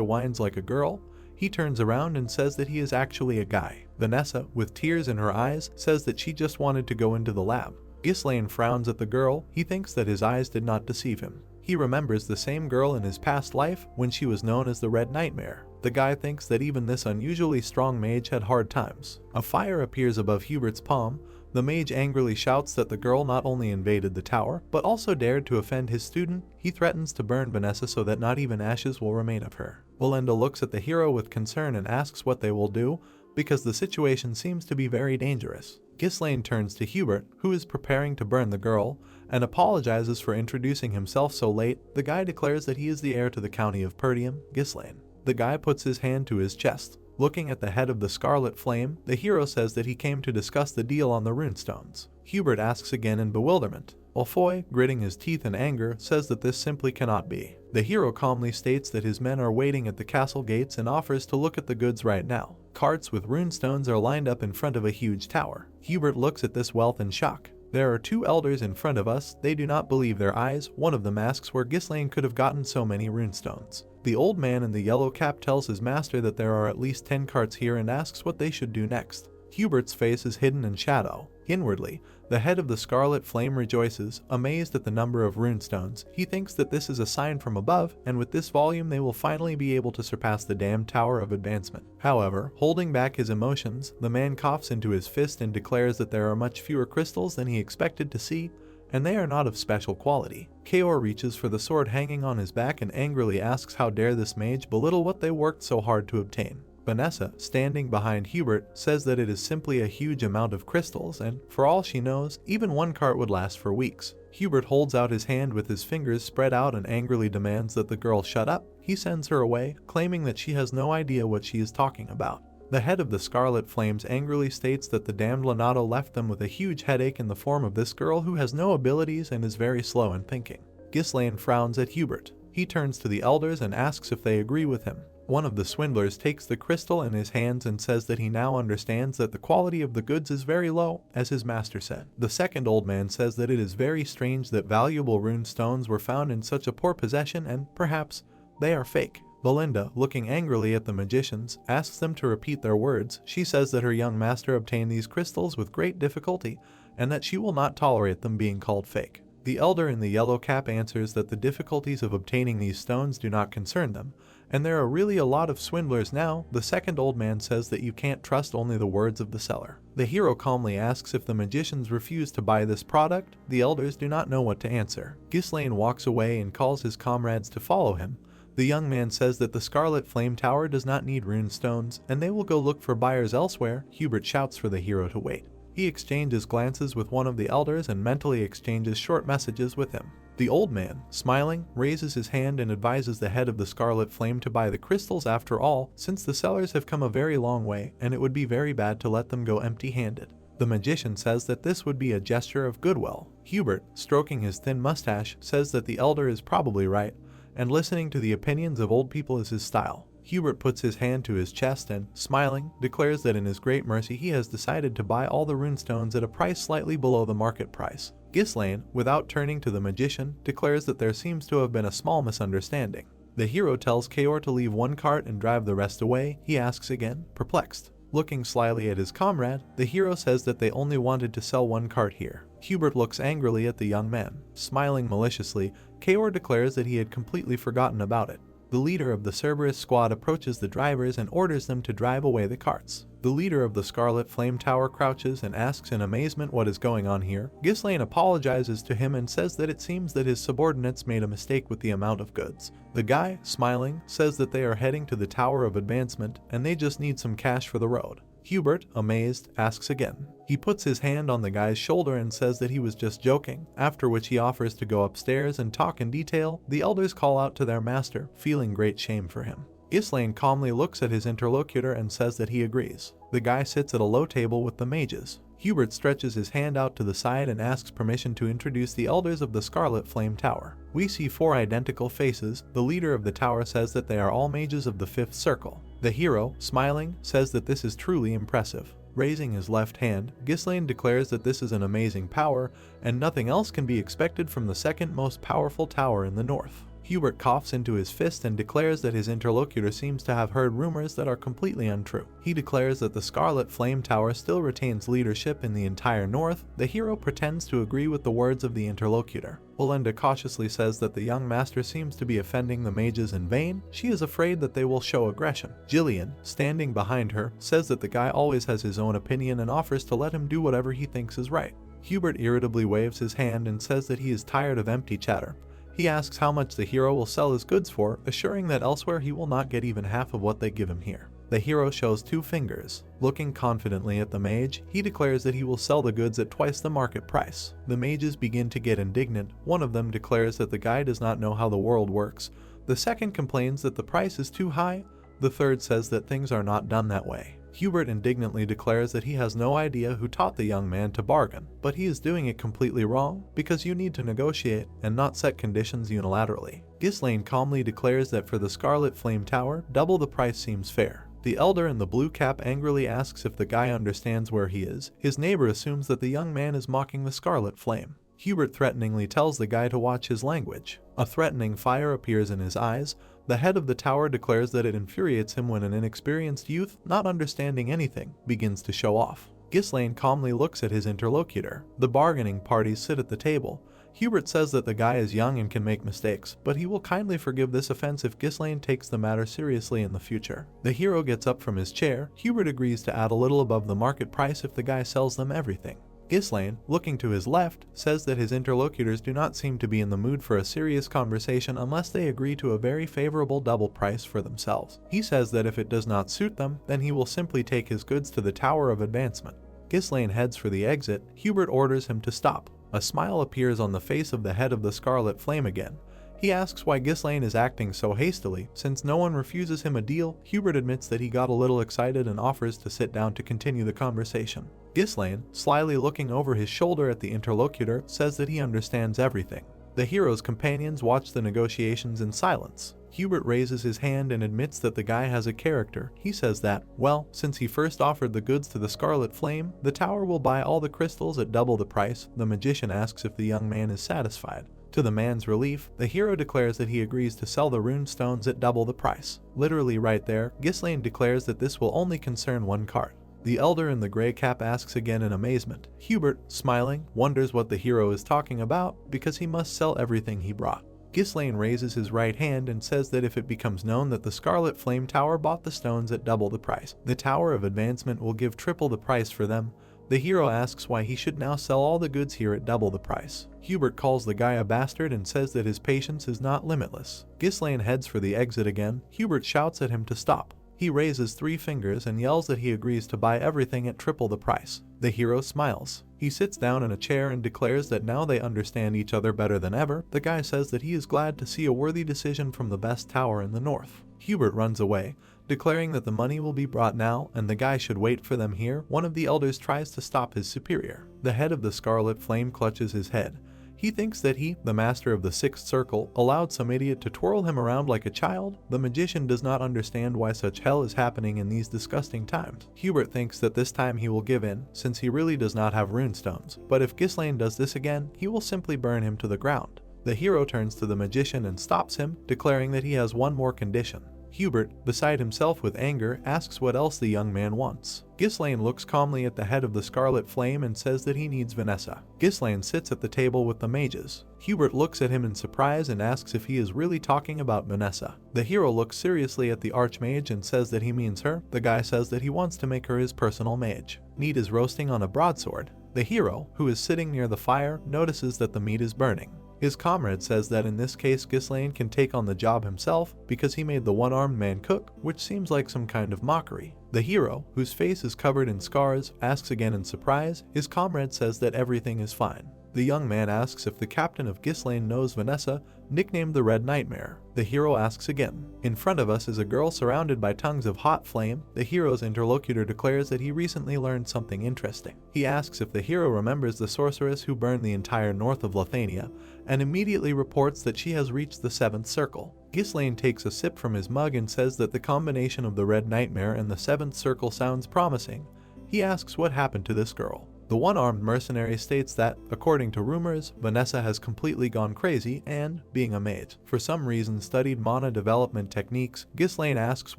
whines like a girl. He turns around and says that he is actually a guy. Vanessa, with tears in her eyes, says that she just wanted to go into the lab. Ghislaine frowns at the girl. He thinks that his eyes did not deceive him. He remembers the same girl in his past life when she was known as the Red Nightmare. The guy thinks that even this unusually strong mage had hard times. A fire appears above Hubert's palm. The mage angrily shouts that the girl not only invaded the tower, but also dared to offend his student. He threatens to burn Vanessa so that not even ashes will remain of her. Belinda looks at the hero with concern and asks what they will do, because the situation seems to be very dangerous. Ghislaine turns to Hubert, who is preparing to burn the girl, and apologizes for introducing himself so late. The guy declares that he is the heir to the county of Pertium. Ghislaine. The guy puts his hand to his chest. Looking at the head of the Scarlet Flame, the hero says that he came to discuss the deal on the runestones. Hubert asks again in bewilderment. Alfoy, gritting his teeth in anger, says that this simply cannot be. The hero calmly states that his men are waiting at the castle gates and offers to look at the goods right now. Carts with runestones are lined up in front of a huge tower. Hubert looks at this wealth in shock. There are 2 elders in front of us. They do not believe their eyes. One of them asks where Ghislaine could have gotten so many runestones. The old man in the yellow cap tells his master that there are at least 10 carts here and asks what they should do next. Hubert's face is hidden in shadow. Inwardly, the head of the Scarlet Flame rejoices, amazed at the number of runestones. He thinks that this is a sign from above, and with this volume they will finally be able to surpass the damned Tower of Advancement. However, holding back his emotions, the man coughs into his fist and declares that there are much fewer crystals than he expected to see, and they are not of special quality. Kaor reaches for the sword hanging on his back and angrily asks how dare this mage belittle what they worked so hard to obtain. Vanessa, standing behind Hubert, says that it is simply a huge amount of crystals and, for all she knows, even 1 cart would last for weeks. Hubert holds out his hand with his fingers spread out and angrily demands that the girl shut up. He sends her away, claiming that she has no idea what she is talking about. The head of the Scarlet Flames angrily states that the damned Lenato left them with a huge headache in the form of this girl who has no abilities and is very slow in thinking. Ghislaine frowns at Hubert. He turns to the elders and asks if they agree with him. One of the swindlers takes the crystal in his hands and says that he now understands that the quality of the goods is very low, as his master said. The second old man says that it is very strange that valuable rune stones were found in such a poor possession and, perhaps, they are fake. Belinda, looking angrily at the magicians, asks them to repeat their words. She says that her young master obtained these crystals with great difficulty, and that she will not tolerate them being called fake. The elder in the yellow cap answers that the difficulties of obtaining these stones do not concern them, and there are really a lot of swindlers now. The second old man says that you can't trust only the words of the seller. The hero calmly asks if the magicians refuse to buy this product. The elders do not know what to answer. Ghislaine walks away and calls his comrades to follow him. The young man says that the Scarlet Flame Tower does not need rune stones, and they will go look for buyers elsewhere. Hubert shouts for the hero to wait. He exchanges glances with one of the elders and mentally exchanges short messages with him. The old man, smiling, raises his hand and advises the head of the Scarlet Flame to buy the crystals after all, since the sellers have come a very long way and it would be very bad to let them go empty-handed. The magician says that this would be a gesture of goodwill. Hubert, stroking his thin mustache, says that the elder is probably right, and listening to the opinions of old people is his style. Hubert puts his hand to his chest and, smiling, declares that in his great mercy he has decided to buy all the runestones at a price slightly below the market price. Ghislaine, without turning to the magician, declares that there seems to have been a small misunderstanding. The hero tells Kaor to leave 1 cart and drive the rest away. He asks again, perplexed. Looking slyly at his comrade, the hero says that they only wanted to sell 1 cart here. Hubert looks angrily at the young man. Smiling maliciously, Kaor declares that he had completely forgotten about it. The leader of the Cerberus squad approaches the drivers and orders them to drive away the carts. The leader of the Scarlet Flame Tower crouches and asks in amazement what is going on here. Ghislaine apologizes to him and says that it seems that his subordinates made a mistake with the amount of goods. The guy, smiling, says that they are heading to the Tower of Advancement and they just need some cash for the road. Hubert, amazed, asks again. He puts his hand on the guy's shoulder and says that he was just joking, after which he offers to go upstairs and talk in detail. The elders call out to their master, feeling great shame for him. Ghislaine calmly looks at his interlocutor and says that he agrees. The guy sits at a low table with the mages. Hubert stretches his hand out to the side and asks permission to introduce the elders of the Scarlet Flame Tower. We see 4 identical faces. The leader of the tower says that they are all mages of the 5th circle. The hero, smiling, says that this is truly impressive. Raising his left hand, Ghislaine declares that this is an amazing power, and nothing else can be expected from the 2nd most powerful tower in the north. Hubert coughs into his fist and declares that his interlocutor seems to have heard rumors that are completely untrue. He declares that the Scarlet Flame Tower still retains leadership in the entire north. The hero pretends to agree with the words of the interlocutor. Belinda cautiously says that the young master seems to be offending the mages in vain. She is afraid that they will show aggression. Jillian, standing behind her, says that the guy always has his own opinion and offers to let him do whatever he thinks is right. Hubert irritably waves his hand and says that he is tired of empty chatter. He asks how much the hero will sell his goods for, assuring that elsewhere he will not get even half of what they give him here. The hero shows 2 fingers. Looking confidently at the mage, he declares that he will sell the goods at twice the market price. The mages begin to get indignant. One of them declares that the guy does not know how the world works. The second complains that the price is too high. The third says that things are not done that way. Hubert indignantly declares that he has no idea who taught the young man to bargain, but he is doing it completely wrong because you need to negotiate and not set conditions unilaterally. Ghislaine calmly declares that for the Scarlet Flame Tower, double the price seems fair. The elder in the blue cap angrily asks if the guy understands where he is. His neighbor assumes that the young man is mocking the Scarlet Flame. Hubert threateningly tells the guy to watch his language. A threatening fire appears in his eyes. The head of the tower declares that it infuriates him when an inexperienced youth, not understanding anything, begins to show off. Ghislaine calmly looks at his interlocutor. The bargaining parties sit at the table. Hubert says that the guy is young and can make mistakes, but he will kindly forgive this offense if Ghislaine takes the matter seriously in the future. The hero gets up from his chair. Hubert agrees to add a little above the market price if the guy sells them everything. Ghislaine, looking to his left, says that his interlocutors do not seem to be in the mood for a serious conversation unless they agree to a very favorable double price for themselves. He says that if it does not suit them, then he will simply take his goods to the Tower of Advancement. Ghislaine heads for the exit. Hubert orders him to stop. A smile appears on the face of the head of the Scarlet Flame again. He asks why Ghislaine is acting so hastily. Since no one refuses him a deal, Hubert admits that he got a little excited and offers to sit down to continue the conversation. Ghislaine, slyly looking over his shoulder at the interlocutor, says that he understands everything. The hero's companions watch the negotiations in silence. Hubert raises his hand and admits that the guy has a character. He says that, well, since he first offered the goods to the Scarlet Flame, the tower will buy all the crystals at double the price. The magician asks if the young man is satisfied. To the man's relief, the hero declares that he agrees to sell the rune stones at double the price. Literally right there, Ghislaine declares that this will only concern one cart. The elder in the gray cap asks again in amazement. Hubert, smiling, wonders what the hero is talking about because he must sell everything he brought. Ghislaine raises his right hand and says that if it becomes known that the Scarlet Flame Tower bought the stones at double the price, the Tower of Advancement will give triple the price for them. The hero asks why he should now sell all the goods here at double the price. Hubert calls the guy a bastard and says that his patience is not limitless. Ghislaine heads for the exit again. Hubert shouts at him to stop. He raises 3 fingers and yells that he agrees to buy everything at triple the price. The hero smiles. He sits down in a chair and declares that now they understand each other better than ever. The guy says that he is glad to see a worthy decision from the best tower in the north. Hubert runs away, declaring that the money will be brought now and the guy should wait for them here. One of the elders tries to stop his superior. The head of the Scarlet Flame clutches his head. He thinks that he, the master of the 6th circle, allowed some idiot to twirl him around like a child. The magician does not understand why such hell is happening in these disgusting times. Hubert thinks that this time he will give in, since he really does not have runestones. But if Ghislaine does this again, he will simply burn him to the ground. The hero turns to the magician and stops him, declaring that he has one more condition. Hubert, beside himself with anger, asks what else the young man wants. Ghislaine looks calmly at the head of the Scarlet Flame and says that he needs Vanessa. Ghislaine sits at the table with the mages. Hubert looks at him in surprise and asks if he is really talking about Vanessa. The hero looks seriously at the Archmage and says that he means her. The guy says that he wants to make her his personal mage. Meat is roasting on a broadsword. The hero, who is sitting near the fire, notices that the meat is burning. His comrade says that in this case Ghislaine can take on the job himself because he made the one-armed man cook, which seems like some kind of mockery. The hero, whose face is covered in scars, asks again in surprise. His comrade says that everything is fine. The young man asks if the captain of Ghislaine knows Vanessa, nicknamed the Red Nightmare. The hero asks again. In front of us is a girl surrounded by tongues of hot flame. The hero's interlocutor declares that he recently learned something interesting. He asks if the hero remembers the sorceress who burned the entire north of Lithania, and immediately reports that she has reached the 7th circle. Ghislaine takes a sip from his mug and says that the combination of the Red Nightmare and the 7th circle sounds promising. He asks what happened to this girl. The one-armed mercenary states that, according to rumors, Vanessa has completely gone crazy and, being a mage, for some reason studied mana development techniques. Ghislaine asks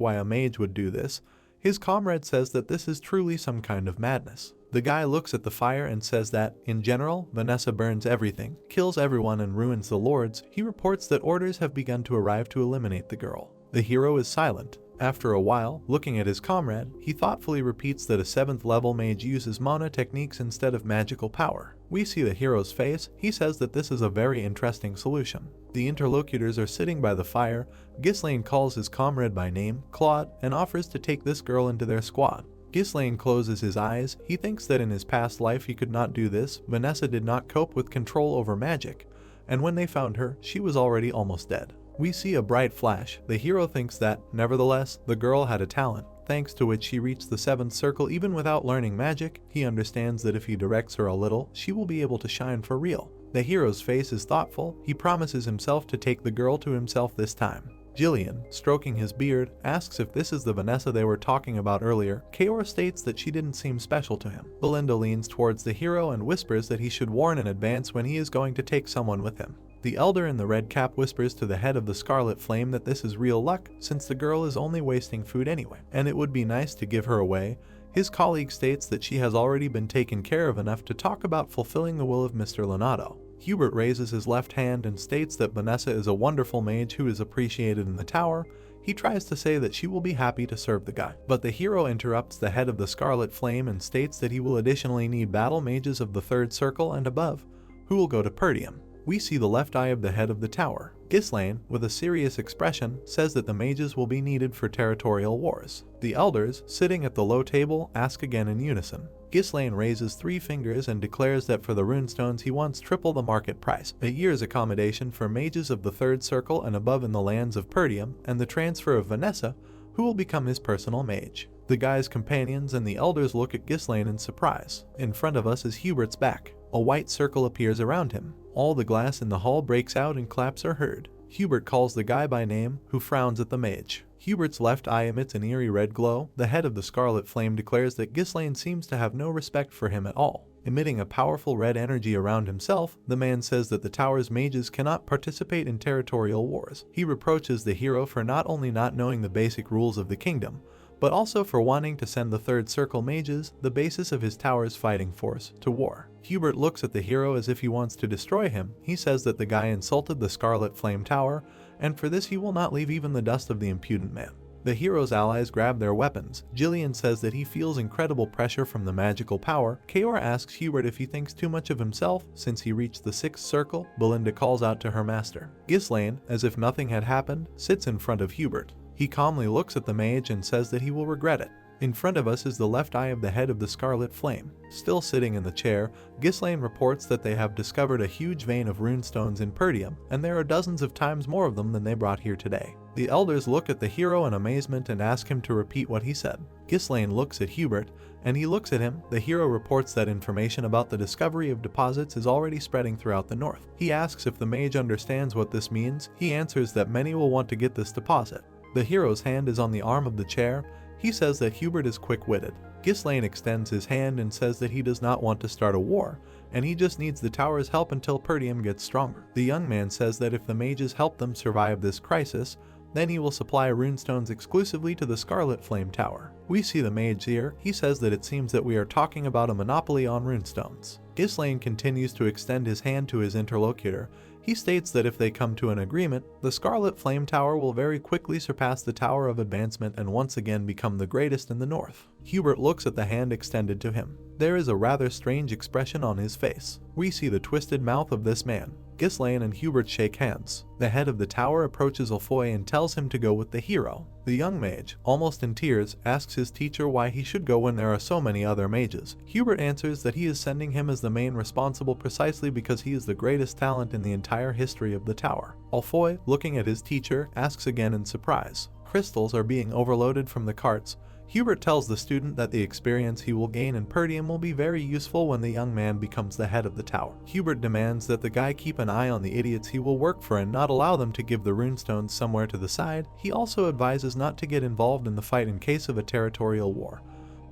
why a mage would do this. His comrade says that this is truly some kind of madness. The guy looks at the fire and says that, in general, Vanessa burns everything, kills everyone and ruins the lords. He reports that orders have begun to arrive to eliminate the girl. The hero is silent. After a while, looking at his comrade, he thoughtfully repeats that a 7th level mage uses mana techniques instead of magical power. We see the hero's face. He says that this is a very interesting solution. The interlocutors are sitting by the fire. Ghislaine calls his comrade by name, Claude, and offers to take this girl into their squad. Ghislaine closes his eyes. He thinks that in his past life he could not do this. Vanessa did not cope with control over magic, and when they found her, she was already almost dead. We see a bright flash. The hero thinks that, nevertheless, the girl had a talent, thanks to which she reached the 7th circle even without learning magic. He understands that if he directs her a little, she will be able to shine for real. The hero's face is thoughtful. He promises himself to take the girl to himself this time. Jillian, stroking his beard, asks if this is the Vanessa they were talking about earlier. Kaor states that she didn't seem special to him. Belinda leans towards the hero and whispers that he should warn in advance when he is going to take someone with him. The elder in the red cap whispers to the head of the Scarlet Flame that this is real luck, since the girl is only wasting food anyway, and it would be nice to give her away. His colleague states that she has already been taken care of enough to talk about fulfilling the will of Mr. Lenato. Hubert raises his left hand and states that Vanessa is a wonderful mage who is appreciated in the tower. He tries to say that she will be happy to serve the guy, but the hero interrupts the head of the Scarlet Flame and states that he will additionally need battle mages of the 3rd circle and above, who will go to Pertium. We see the left eye of the head of the tower. Ghislaine, with a serious expression, says that the mages will be needed for territorial wars. The elders, sitting at the low table, ask again in unison. Ghislaine raises 3 fingers and declares that for the runestones he wants triple the market price, a year's accommodation for mages of the 3rd circle and above in the lands of Pertium, and the transfer of Vanessa, who will become his personal mage. The guy's companions and the elders look at Ghislaine in surprise. In front of us is Hubert's back. A white circle appears around him. All the glass in the hall breaks out and claps are heard. Hubert calls the guy by name, who frowns at the mage. Hubert's left eye emits an eerie red glow. The head of the Scarlet Flame declares that Ghislaine seems to have no respect for him at all. Emitting a powerful red energy around himself, the man says that the tower's mages cannot participate in territorial wars. He reproaches the hero for not only not knowing the basic rules of the kingdom, but also for wanting to send the 3rd circle mages, the basis of his tower's fighting force, to war. Hubert looks at the hero as if he wants to destroy him. He says that the guy insulted the Scarlet Flame Tower, and for this he will not leave even the dust of the impudent man. The hero's allies grab their weapons. Jillian says that he feels incredible pressure from the magical power. Kaor asks Hubert if he thinks too much of himself since he reached the 6th circle. Belinda calls out to her master. Ghislaine, as if nothing had happened, sits in front of Hubert. He calmly looks at the mage and says that he will regret it. In front of us is the left eye of the head of the Scarlet Flame. Still sitting in the chair, Ghislaine reports that they have discovered a huge vein of runestones in Pertium, and there are dozens of times more of them than they brought here today. The elders look at the hero in amazement and ask him to repeat what he said. Ghislaine looks at Hubert, and he looks at him. The hero reports that information about the discovery of deposits is already spreading throughout the north. He asks if the mage understands what this means. He answers that many will want to get this deposit. The hero's hand is on the arm of the chair. He says that Hubert is quick-witted. Ghislaine extends his hand and says that he does not want to start a war, and he just needs the tower's help until Pertium gets stronger. The young man says that if the mages help them survive this crisis, Then he will supply runestones exclusively to the Scarlet Flame Tower. We see the mage here. He says that it seems that we are talking about a monopoly on runestones. Ghislaine continues to extend his hand to his interlocutor. He states that if they come to an agreement, the Scarlet Flame Tower will very quickly surpass the Tower of Advancement and once again become the greatest in the north. Hubert looks at the hand extended to him. There is a rather strange expression on his face. We see the twisted mouth of this man. Ghislaine and Hubert shake hands. The head of the tower approaches Ulfoy and tells him to go with the hero. The young mage, almost in tears, asks his teacher why he should go when there are so many other mages. Hubert answers that he is sending him as the main responsible precisely because he is the greatest talent in the entire history of the tower. Ulfoy, looking at his teacher, asks again in surprise. Crystals are being overloaded from the carts. Hubert tells the student that the experience he will gain in Pertium will be very useful when the young man becomes the head of the tower. Hubert demands that the guy keep an eye on the idiots he will work for and not allow them to give the runestones somewhere to the side. He also advises not to get involved in the fight in case of a territorial war,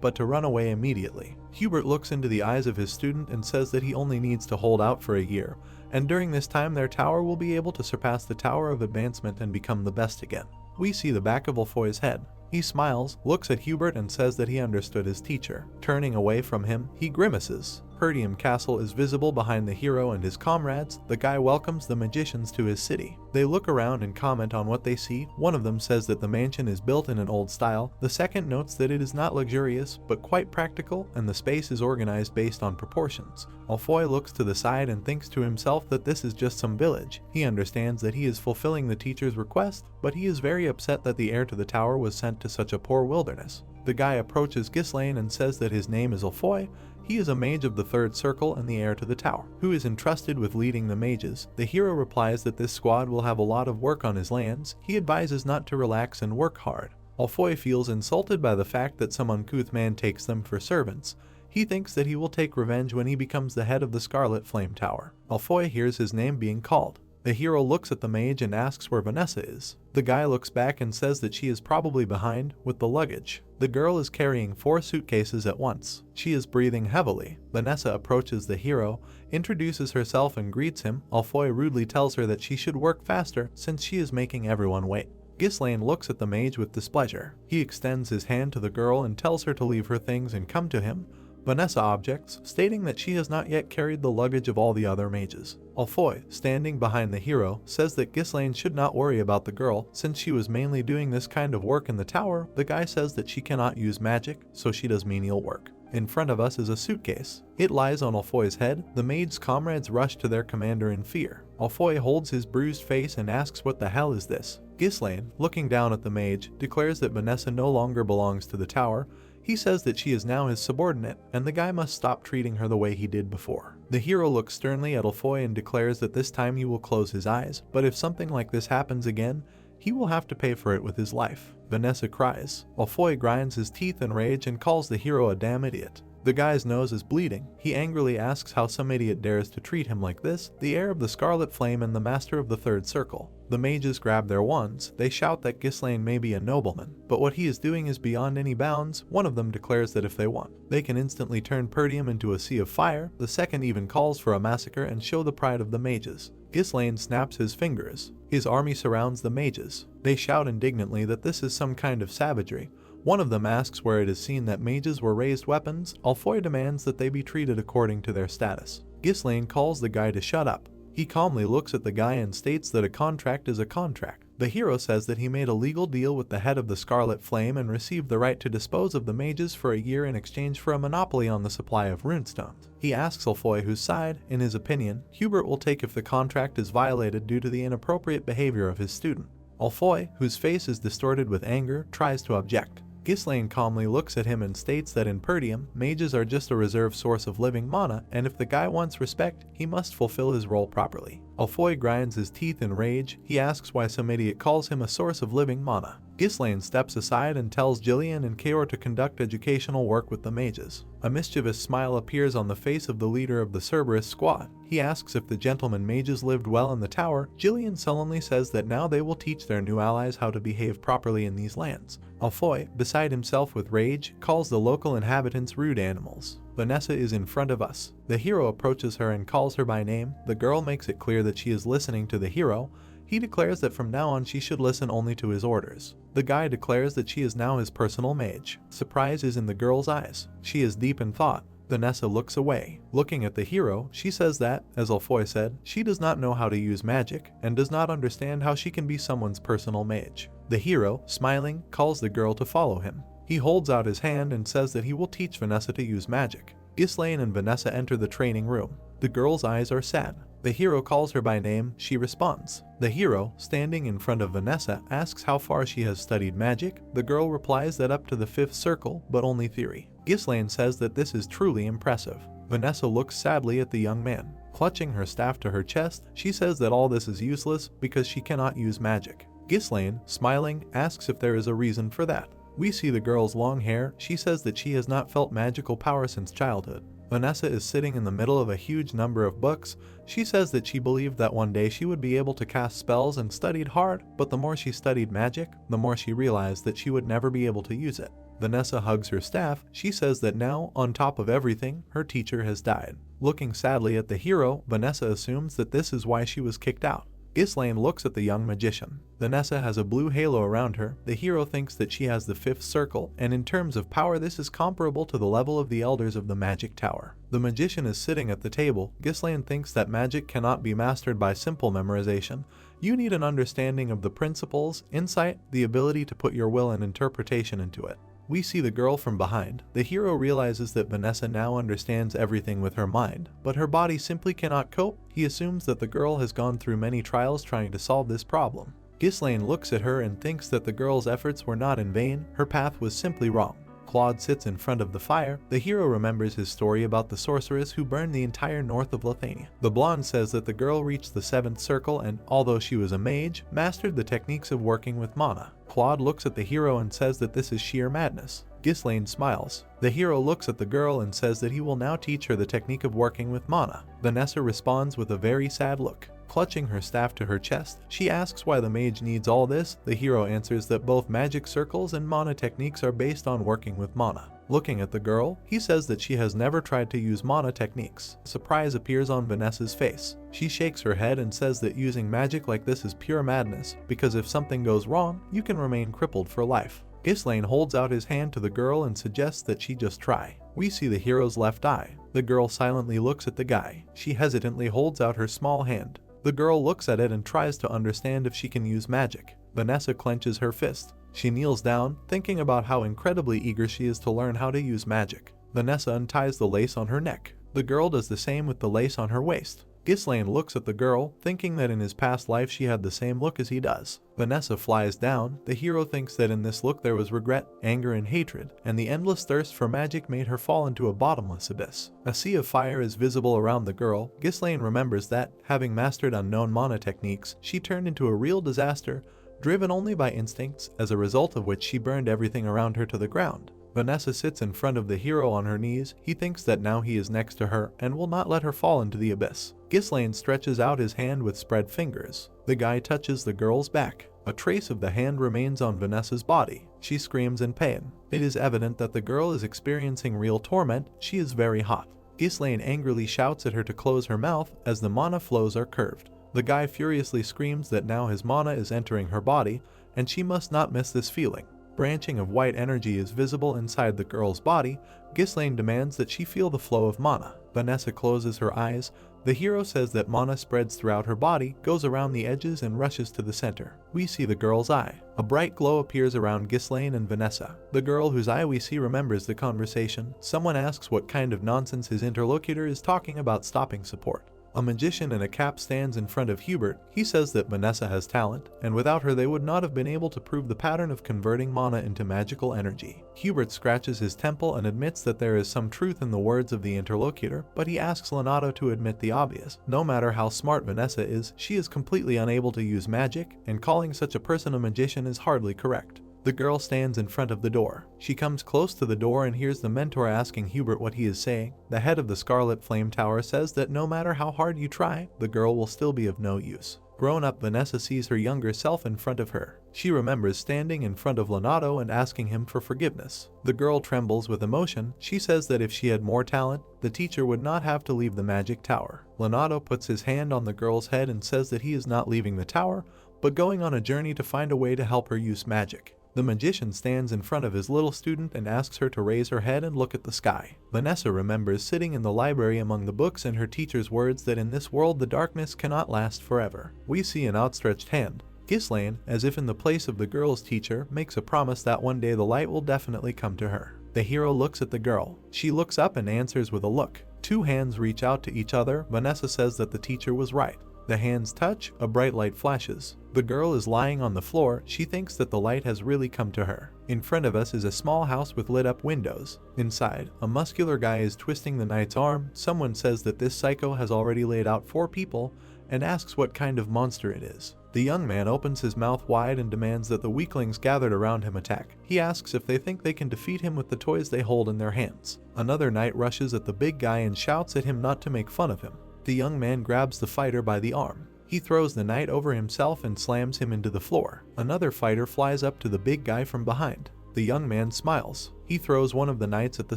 but to run away immediately. Hubert looks into the eyes of his student and says that he only needs to hold out for a year, and during this time their tower will be able to surpass the Tower of Advancement and become the best again. We see the back of Ulfoy's head. He smiles, looks at Hubert and says that he understood his teacher. Turning away from him, he grimaces. Pertium Castle is visible behind the hero and his comrades. The guy welcomes the magicians to his city. They look around and comment on what they see. One of them says that the mansion is built in an old style. The second notes that it is not luxurious, but quite practical, and the space is organized based on proportions. Ulfoy looks to the side and thinks to himself that this is just some village. He understands that he is fulfilling the teacher's request, but he is very upset that the heir to the tower was sent to such a poor wilderness. The guy approaches Ghislaine and says that his name is Ulfoy. He is a mage of the third circle and the heir to the tower, who is entrusted with leading the mages. The hero replies that this squad will have a lot of work on his lands. He advises not to relax and work hard. Ulfoy feels insulted by the fact that some uncouth man takes them for servants. He thinks that he will take revenge when he becomes the head of the Scarlet Flame Tower. Ulfoy hears his name being called. The hero looks at the mage and asks where Vanessa is. The guy looks back and says that she is probably behind with the luggage. The girl is carrying 4 suitcases at once. She is breathing heavily. Vanessa approaches the hero, introduces herself and greets him. Ulfoy rudely tells her that she should work faster since she is making everyone wait. Ghislaine looks at the mage with displeasure. He extends his hand to the girl and tells her to leave her things and come to him. Vanessa objects, stating that she has not yet carried the luggage of all the other mages. Ulfoy, standing behind the hero, says that Ghislaine should not worry about the girl since she was mainly doing this kind of work in the tower. The guy says that she cannot use magic, so she does menial work. In front of us is a suitcase. It lies on Ulfoy's head. The mage's comrades rush to their commander in fear. Ulfoy holds his bruised face and asks what the hell is this. Ghislaine, looking down at the mage, declares that Vanessa no longer belongs to the tower. He says that she is now his subordinate, and the guy must stop treating her the way he did before. The hero looks sternly at Ulfoy and declares that this time he will close his eyes, but if something like this happens again, he will have to pay for it with his life. Vanessa cries. Ulfoy grinds his teeth in rage and calls the hero a damn idiot. The guy's nose is bleeding. He angrily asks how some idiot dares to treat him like this, the heir of the Scarlet Flame and the master of the third circle. The mages grab their wands. They shout that Ghislaine may be a nobleman, but what he is doing is beyond any bounds. One of them declares that if they want, they can instantly turn Pertium into a sea of fire. The second even calls for a massacre and show the pride of the mages. Ghislaine snaps his fingers. His army surrounds the mages. They shout indignantly that this is some kind of savagery. One of them asks where it is seen that mages were raised weapons. Ulfoy demands that they be treated according to their status. Ghislaine calls the guy to shut up. He calmly looks at the guy and states that a contract is a contract. The hero says that he made a legal deal with the head of the Scarlet Flame and received the right to dispose of the mages for a year in exchange for a monopoly on the supply of runestones. He asks Ulfoy whose side, in his opinion, Hubert will take if the contract is violated due to the inappropriate behavior of his student. Ulfoy, whose face is distorted with anger, tries to object. Ghislaine calmly looks at him and states that in Pertium, mages are just a reserved source of living mana, and if the guy wants respect, he must fulfill his role properly. Ulfoy grinds his teeth in rage. He asks why some idiot calls him a source of living mana. Ghislaine steps aside and tells Jillian and Kaor to conduct educational work with the mages. A mischievous smile appears on the face of the leader of the Cerberus squad. He asks if the gentleman mages lived well in the tower. Jillian sullenly says that now they will teach their new allies how to behave properly in these lands. Ulfoy, beside himself with rage, calls the local inhabitants rude animals. Vanessa is in front of us. The hero approaches her and calls her by name. The girl makes it clear that she is listening to the hero. He declares that from now on she should listen only to his orders. The guy declares that she is now his personal mage. Surprise is in the girl's eyes. She is deep in thought. Vanessa looks away. Looking at the hero, she says that, as Alfoy said, she does not know how to use magic and does not understand how she can be someone's personal mage. The hero, smiling, calls the girl to follow him. He holds out his hand and says that he will teach Vanessa to use magic. Ghislaine and Vanessa enter the training room. The girl's eyes are sad. The hero calls her by name. She responds. The hero, standing in front of Vanessa, asks how far she has studied magic. The girl replies that up to the 5th circle, but only theory. Ghislaine says that this is truly impressive. Vanessa looks sadly at the young man. Clutching her staff to her chest, she says that all this is useless because she cannot use magic. Ghislaine, smiling, asks if there is a reason for that. We see the girl's long hair. She says that she has not felt magical power since childhood. Vanessa is sitting in the middle of a huge number of books. She says that she believed that one day she would be able to cast spells and studied hard, but the more she studied magic, the more she realized that she would never be able to use it. Vanessa hugs her staff. She says that now, on top of everything, her teacher has died. Looking sadly at the hero, Vanessa assumes that this is why she was kicked out. Ghislaine looks at the young magician. Vanessa has a blue halo around her. The hero thinks that she has the 5th circle, and in terms of power this is comparable to the level of the elders of the magic tower. The magician is sitting at the table. Ghislaine thinks that magic cannot be mastered by simple memorization. You need an understanding of the principles, insight, the ability to put your will and interpretation into it. We see the girl from behind. The hero realizes that Vanessa now understands everything with her mind, but her body simply cannot cope. He assumes that the girl has gone through many trials trying to solve this problem. Ghislaine looks at her and thinks that the girl's efforts were not in vain. Her path was simply wrong. Claude sits in front of the fire. The hero remembers his story about the sorceress who burned the entire north of Lithania. The blonde says that the girl reached the 7th circle and, although she was a mage, mastered the techniques of working with mana. Claude looks at the hero and says that this is sheer madness. Ghislaine smiles. The hero looks at the girl and says that he will now teach her the technique of working with mana. Vanessa responds with a very sad look. Clutching her staff to her chest, she asks why the mage needs all this. The hero answers that both magic circles and mana techniques are based on working with mana. Looking at the girl, he says that she has never tried to use mana techniques. Surprise appears on Vanessa's face. She shakes her head and says that using magic like this is pure madness, because if something goes wrong, you can remain crippled for life. Ghislaine holds out his hand to the girl and suggests that she just try. We see the hero's left eye. The girl silently looks at the guy. She hesitantly holds out her small hand. The girl looks at it and tries to understand if she can use magic. Vanessa clenches her fist. She kneels down, thinking about how incredibly eager she is to learn how to use magic. Vanessa unties the lace on her neck. The girl does the same with the lace on her waist. Ghislaine looks at the girl, thinking that in his past life she had the same look as he does. Vanessa flies down. The hero thinks that in this look there was regret, anger, and hatred, and the endless thirst for magic made her fall into a bottomless abyss. A sea of fire is visible around the girl. Ghislaine remembers that, having mastered unknown mana techniques, she turned into a real disaster, driven only by instincts, as a result of which she burned everything around her to the ground. Vanessa sits in front of the hero on her knees. He thinks that now he is next to her and will not let her fall into the abyss. Ghislaine stretches out his hand with spread fingers. The guy touches the girl's back. A trace of the hand remains on Vanessa's body. She screams in pain. It is evident that the girl is experiencing real torment. She is very hot. Ghislaine angrily shouts at her to close her mouth as the mana flows are curved. The guy furiously screams that now his mana is entering her body and she must not miss this feeling. Branching of white energy is visible inside the girl's body. Ghislaine demands that she feel the flow of mana. Vanessa closes her eyes. The hero says that mana spreads throughout her body, goes around the edges and rushes to the center. We see the girl's eye. A bright glow appears around Ghislaine and Vanessa. The girl whose eye we see remembers the conversation. Someone asks what kind of nonsense his interlocutor is talking about stopping support. A magician in a cap stands in front of Hubert. He says that Vanessa has talent, and without her they would not have been able to prove the pattern of converting mana into magical energy. Hubert scratches his temple and admits that there is some truth in the words of the interlocutor, but he asks Leonardo to admit the obvious. No matter how smart Vanessa is, she is completely unable to use magic, and calling such a person a magician is hardly correct. The girl stands in front of the door. She comes close to the door and hears the mentor asking Hubert what he is saying. The head of the Scarlet Flame Tower says that no matter how hard you try, the girl will still be of no use. Grown-up Vanessa sees her younger self in front of her. She remembers standing in front of Leonardo and asking him for forgiveness. The girl trembles with emotion. She says that if she had more talent, the teacher would not have to leave the magic tower. Leonardo puts his hand on the girl's head and says that he is not leaving the tower, but going on a journey to find a way to help her use magic. The magician stands in front of his little student and asks her to raise her head and look at the sky. Vanessa remembers sitting in the library among the books and her teacher's words that in this world the darkness cannot last forever. We see an outstretched hand. Ghislaine, as if in the place of the girl's teacher, makes a promise that one day the light will definitely come to her. The hero looks at the girl. She looks up and answers with a look. Two hands reach out to each other. Vanessa says that the teacher was right. The hands touch, a bright light flashes. The girl is lying on the floor. She thinks that the light has really come to her. In front of us is a small house with lit up windows. Inside, a muscular guy is twisting the knight's arm. Someone says that this psycho has already laid out 4 people and asks what kind of monster it is. The young man opens his mouth wide and demands that the weaklings gathered around him attack. He asks if they think they can defeat him with the toys they hold in their hands. Another knight rushes at the big guy and shouts at him not to make fun of him. The young man grabs the fighter by the arm. He throws the knight over himself and slams him into the floor. Another fighter flies up to the big guy from behind. The young man smiles. He throws one of the knights at the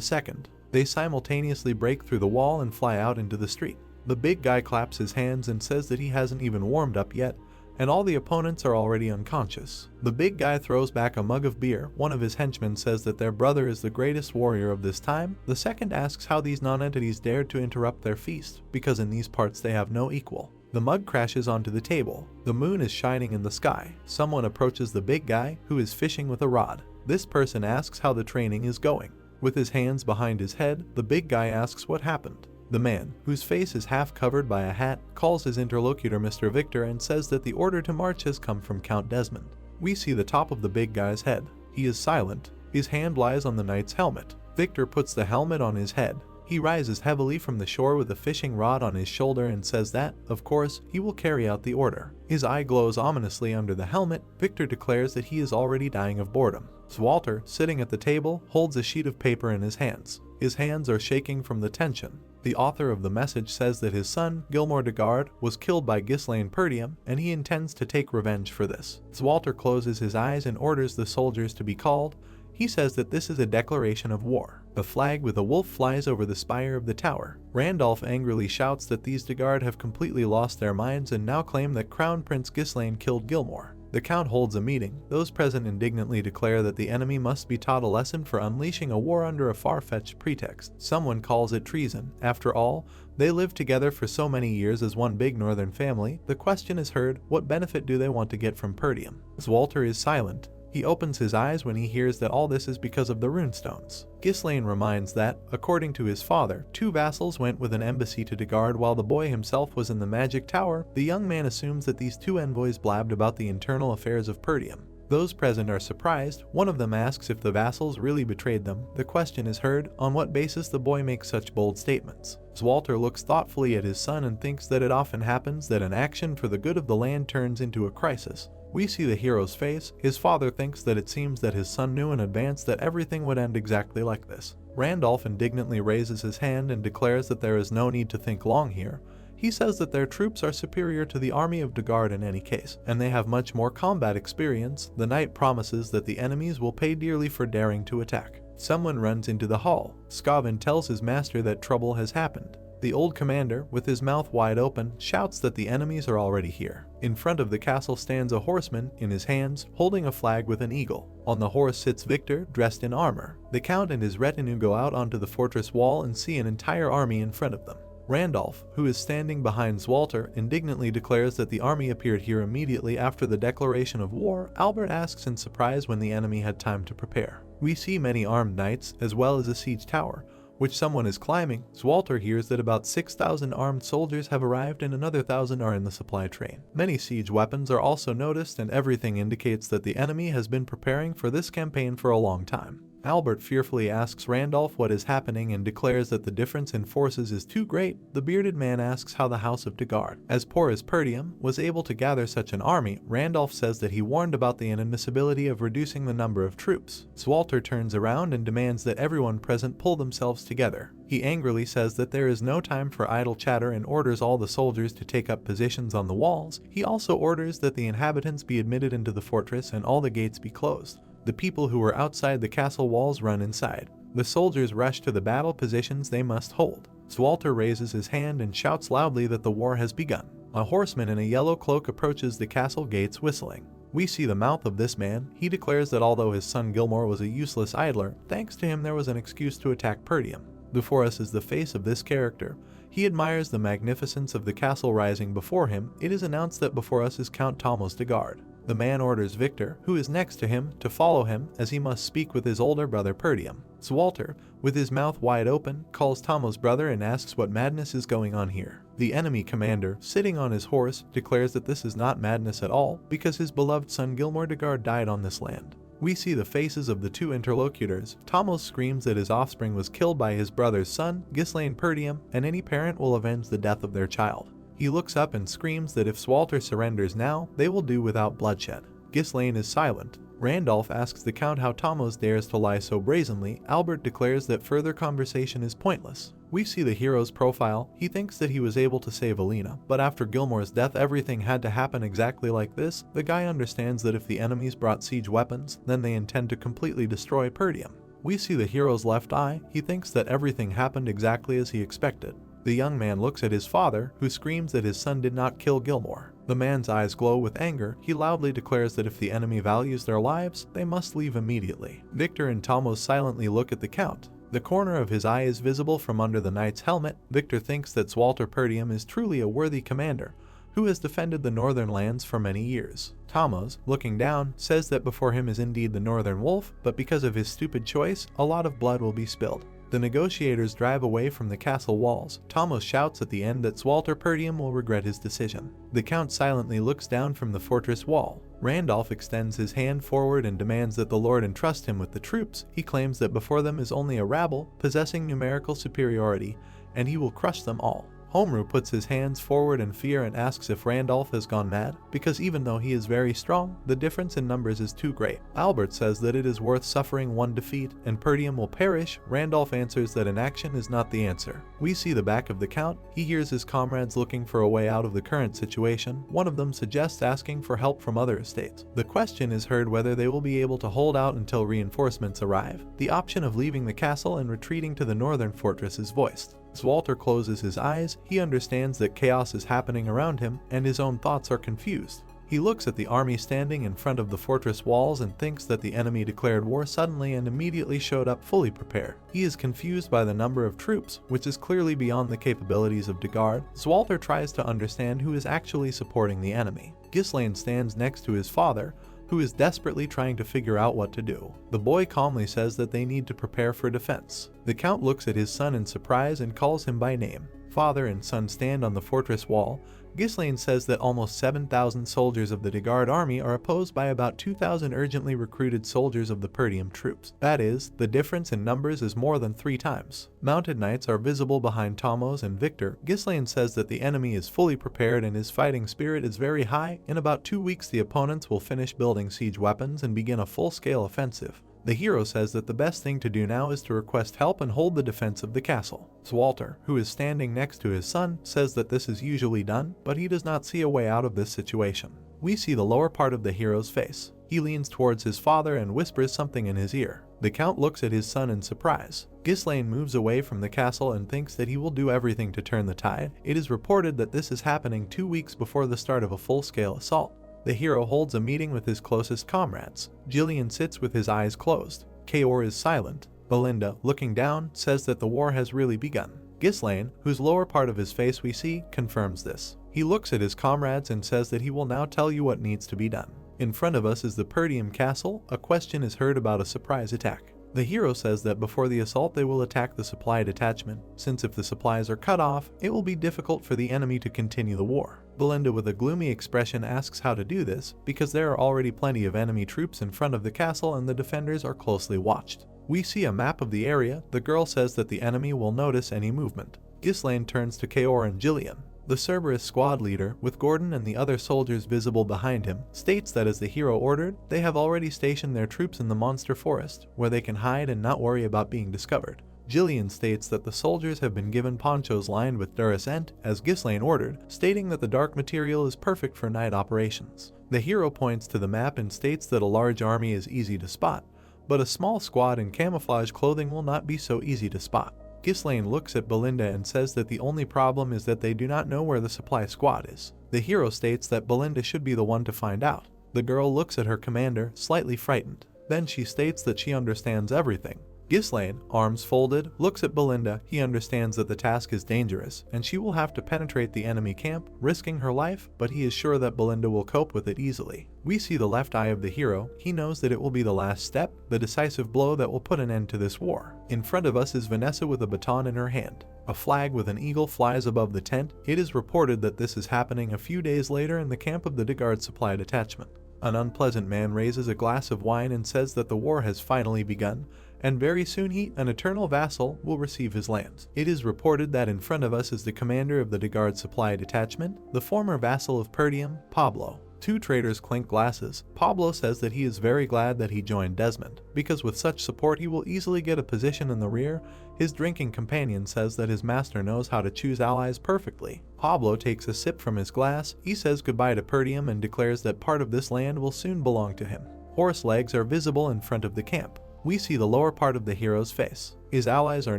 second. They simultaneously break through the wall and fly out into the street. The big guy claps his hands and says that he hasn't even warmed up yet, and all the opponents are already unconscious. The big guy throws back a mug of beer. One of his henchmen says that their brother is the greatest warrior of this time. The second asks how these non-entities dared to interrupt their feast, because in these parts they have no equal. The mug crashes onto the table. The moon is shining in the sky. Someone approaches the big guy, who is fishing with a rod. This person asks how the training is going. With his hands behind his head, the big guy asks what happened. The man, whose face is half covered by a hat, calls his interlocutor Mr. Victor and says that the order to march has come from Count Desmond. We see the top of the big guy's head. He is silent. His hand lies on the knight's helmet. Victor puts the helmet on his head. He rises heavily from the shore with a fishing rod on his shoulder and says that, of course, he will carry out the order. His eye glows ominously under the helmet. Victor declares that he is already dying of boredom. Walter, sitting at the table, holds a sheet of paper in his hands. His hands are shaking from the tension. The author of the message says that his son, Gilmore de Garde, was killed by Ghislaine Pertium, and he intends to take revenge for this. Walter closes his eyes and orders the soldiers to be called. He says that this is a declaration of war. A flag with a wolf flies over the spire of the tower. Randolph angrily shouts that these de Garde have completely lost their minds and now claim that Crown Prince Ghislaine killed Gilmore. The Count holds a meeting. Those present indignantly declare that the enemy must be taught a lesson for unleashing a war under a far-fetched pretext. Someone calls it treason. After all, they lived together for so many years as one big northern family. The question is heard, what benefit do they want to get from Pertium? Walter is silent. He opens his eyes when he hears that all this is because of the runestones. Ghislaine reminds that, according to his father, 2 vassals went with an embassy to de Garde while the boy himself was in the magic tower. The young man assumes that these 2 envoys blabbed about the internal affairs of Pertium. Those present are surprised. One of them asks if the vassals really betrayed them. The question is heard, on what basis the boy makes such bold statements. Walter looks thoughtfully at his son and thinks that it often happens that an action for the good of the land turns into a crisis. We see the hero's face. His father thinks that it seems that his son knew in advance that everything would end exactly like this. Randolph indignantly raises his hand and declares that there is no need to think long here. He says that their troops are superior to the army of de Garde in any case, and they have much more combat experience. The knight promises that the enemies will pay dearly for daring to attack. Someone runs into the hall. Scavin tells his master that trouble has happened. The old commander, with his mouth wide open, shouts that the enemies are already here. In front of the castle stands a horseman, in his hands, holding a flag with an eagle. On the horse sits Victor, dressed in armor. The count and his retinue go out onto the fortress wall and see an entire army in front of them. Randolph, who is standing behind Walter, indignantly declares that the army appeared here immediately after the declaration of war. Albert asks in surprise when the enemy had time to prepare. We see many armed knights, as well as a siege tower, which someone is climbing. Walter hears that about 6,000 armed soldiers have arrived and another 1,000 are in the supply train. Many siege weapons are also noticed, and everything indicates that the enemy has been preparing for this campaign for a long time. Albert fearfully asks Randolph what is happening and declares that the difference in forces is too great. The bearded man asks how the House of Degard, as poor as Pertium, was able to gather such an army. Randolph says that he warned about the inadmissibility of reducing the number of troops. Swalter turns around and demands that everyone present pull themselves together. He angrily says that there is no time for idle chatter and orders all the soldiers to take up positions on the walls. He also orders that the inhabitants be admitted into the fortress and all the gates be closed. The people who were outside the castle walls run inside. The soldiers rush to the battle positions they must hold. Swalter raises his hand and shouts loudly that the war has begun. A horseman in a yellow cloak approaches the castle gates whistling. We see the mouth of this man. He declares that although his son Gilmore was a useless idler, thanks to him there was an excuse to attack Pertium. Before us is the face of this character. He admires the magnificence of the castle rising before him. It is announced that before us is Count Thomas de Gard. The man orders Victor, who is next to him, to follow him, as he must speak with his older brother Pertium. Swalter, with his mouth wide open, calls Tomo's brother and asks what madness is going on here. The enemy commander, sitting on his horse, declares that this is not madness at all, because his beloved son Gilmore de Gard died on this land. We see the faces of the two interlocutors. Tomos screams that his offspring was killed by his brother's son, Ghislaine Pertium, and any parent will avenge the death of their child. He looks up and screams that if Swalter surrenders now, they will do without bloodshed. Ghislaine is silent. Randolph asks the Count how Tomos dares to lie so brazenly. Albert declares that further conversation is pointless. We see the hero's profile. He thinks that he was able to save Alina, but after Gilmore's death everything had to happen exactly like this. The guy understands that if the enemies brought siege weapons, then they intend to completely destroy Pertium. We see the hero's left eye. He thinks that everything happened exactly as he expected. The young man looks at his father, who screams that his son did not kill Gilmore. The man's eyes glow with anger. He loudly declares that if the enemy values their lives, they must leave immediately. Victor and Tomos silently look at the Count. The corner of his eye is visible from under the knight's helmet. Victor thinks that Swalter Pertium is truly a worthy commander, who has defended the northern lands for many years. Tomos, looking down, says that before him is indeed the northern wolf, but because of his stupid choice, a lot of blood will be spilled. The negotiators drive away from the castle walls. Tomos shouts at the end that Swalter Pertium will regret his decision. The Count silently looks down from the fortress wall. Randolph extends his hand forward and demands that the Lord entrust him with the troops. He claims that before them is only a rabble, possessing numerical superiority, and he will crush them all. Homru puts his hands forward in fear and asks if Randolph has gone mad, because even though he is very strong, the difference in numbers is too great. Albert says that it is worth suffering one defeat, and Pertium will perish. Randolph answers that inaction is not the answer. We see the back of the Count. He hears his comrades looking for a way out of the current situation. One of them suggests asking for help from other estates. The question is heard whether they will be able to hold out until reinforcements arrive. The option of leaving the castle and retreating to the northern fortress is voiced. Swalter closes his eyes. He understands that chaos is happening around him, and his own thoughts are confused. He looks at the army standing in front of the fortress walls and thinks that the enemy declared war suddenly and immediately showed up fully prepared. He is confused by the number of troops, which is clearly beyond the capabilities of de Gard. Swalter tries to understand who is actually supporting the enemy. Ghislaine stands next to his father, who is desperately trying to figure out what to do. The boy calmly says that they need to prepare for defense. The Count looks at his son in surprise and calls him by name. Father and son stand on the fortress wall. Ghislaine says that almost 7,000 soldiers of the de Gard army are opposed by about 2,000 urgently recruited soldiers of the Pertium troops. That is, the difference in numbers is more than 3 times. Mounted knights are visible behind Tomos and Victor. Ghislaine says that the enemy is fully prepared and his fighting spirit is very high. In about 2 weeks the opponents will finish building siege weapons and begin a full-scale offensive. The hero says that the best thing to do now is to request help and hold the defense of the castle. Swalter, who is standing next to his son, says that this is usually done, but he does not see a way out of this situation. We see the lower part of the hero's face. He leans towards his father and whispers something in his ear. The Count looks at his son in surprise. Ghislaine moves away from the castle and thinks that he will do everything to turn the tide. It is reported that this is happening 2 weeks before the start of a full-scale assault. The hero holds a meeting with his closest comrades. Jillian sits with his eyes closed. Kaor is silent. Belinda, looking down, says that the war has really begun. Ghislaine, whose lower part of his face we see, confirms this. He looks at his comrades and says that he will now tell you what needs to be done. In front of us is the Pertium castle. A question is heard about a surprise attack. The hero says that before the assault they will attack the supply detachment, since if the supplies are cut off, it will be difficult for the enemy to continue the war. Belinda with a gloomy expression asks how to do this, because there are already plenty of enemy troops in front of the castle and the defenders are closely watched. We see a map of the area. The girl says that the enemy will notice any movement. Ghislaine turns to Kaor and Jillian. The Cerberus squad leader, with Gordon and the other soldiers visible behind him, states that as the hero ordered, they have already stationed their troops in the monster forest, where they can hide and not worry about being discovered. Jillian states that the soldiers have been given ponchos lined with Duracent, as Ghislaine ordered, stating that the dark material is perfect for night operations. The hero points to the map and states that a large army is easy to spot, but a small squad in camouflage clothing will not be so easy to spot. Ghislaine looks at Belinda and says that the only problem is that they do not know where the supply squad is. The hero states that Belinda should be the one to find out. The girl looks at her commander, slightly frightened. Then she states that she understands everything. Ghislaine, arms folded, looks at Belinda. He understands that the task is dangerous, and she will have to penetrate the enemy camp, risking her life, but he is sure that Belinda will cope with it easily. We see the left eye of the hero. He knows that it will be the last step, the decisive blow that will put an end to this war. In front of us is Vanessa with a baton in her hand. A flag with an eagle flies above the tent. It is reported that this is happening a few days later in the camp of the Degard Supply Detachment. An unpleasant man raises a glass of wine and says that the war has finally begun, and very soon he, an eternal vassal, will receive his lands. It is reported that in front of us is the commander of the Degard Supply Detachment, the former vassal of Pertium, Pablo. Two traders clink glasses. Pablo says that he is very glad that he joined Desmond, because with such support he will easily get a position in the rear. His drinking companion says that his master knows how to choose allies perfectly. Pablo takes a sip from his glass. He says goodbye to Pertium and declares that part of this land will soon belong to him. Horse legs are visible in front of the camp. We see the lower part of the hero's face. His allies are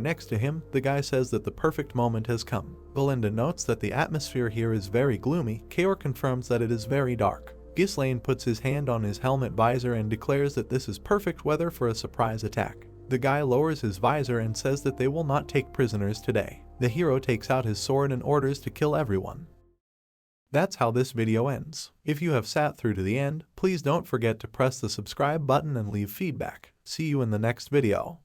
next to him. The guy says that the perfect moment has come. Belinda notes that the atmosphere here is very gloomy. Kaor confirms that it is very dark. Ghislaine puts his hand on his helmet visor and declares that this is perfect weather for a surprise attack. The guy lowers his visor and says that they will not take prisoners today. The hero takes out his sword and orders to kill everyone. That's how this video ends. If you have sat through to the end, please don't forget to press the subscribe button and leave feedback. See you in the next video.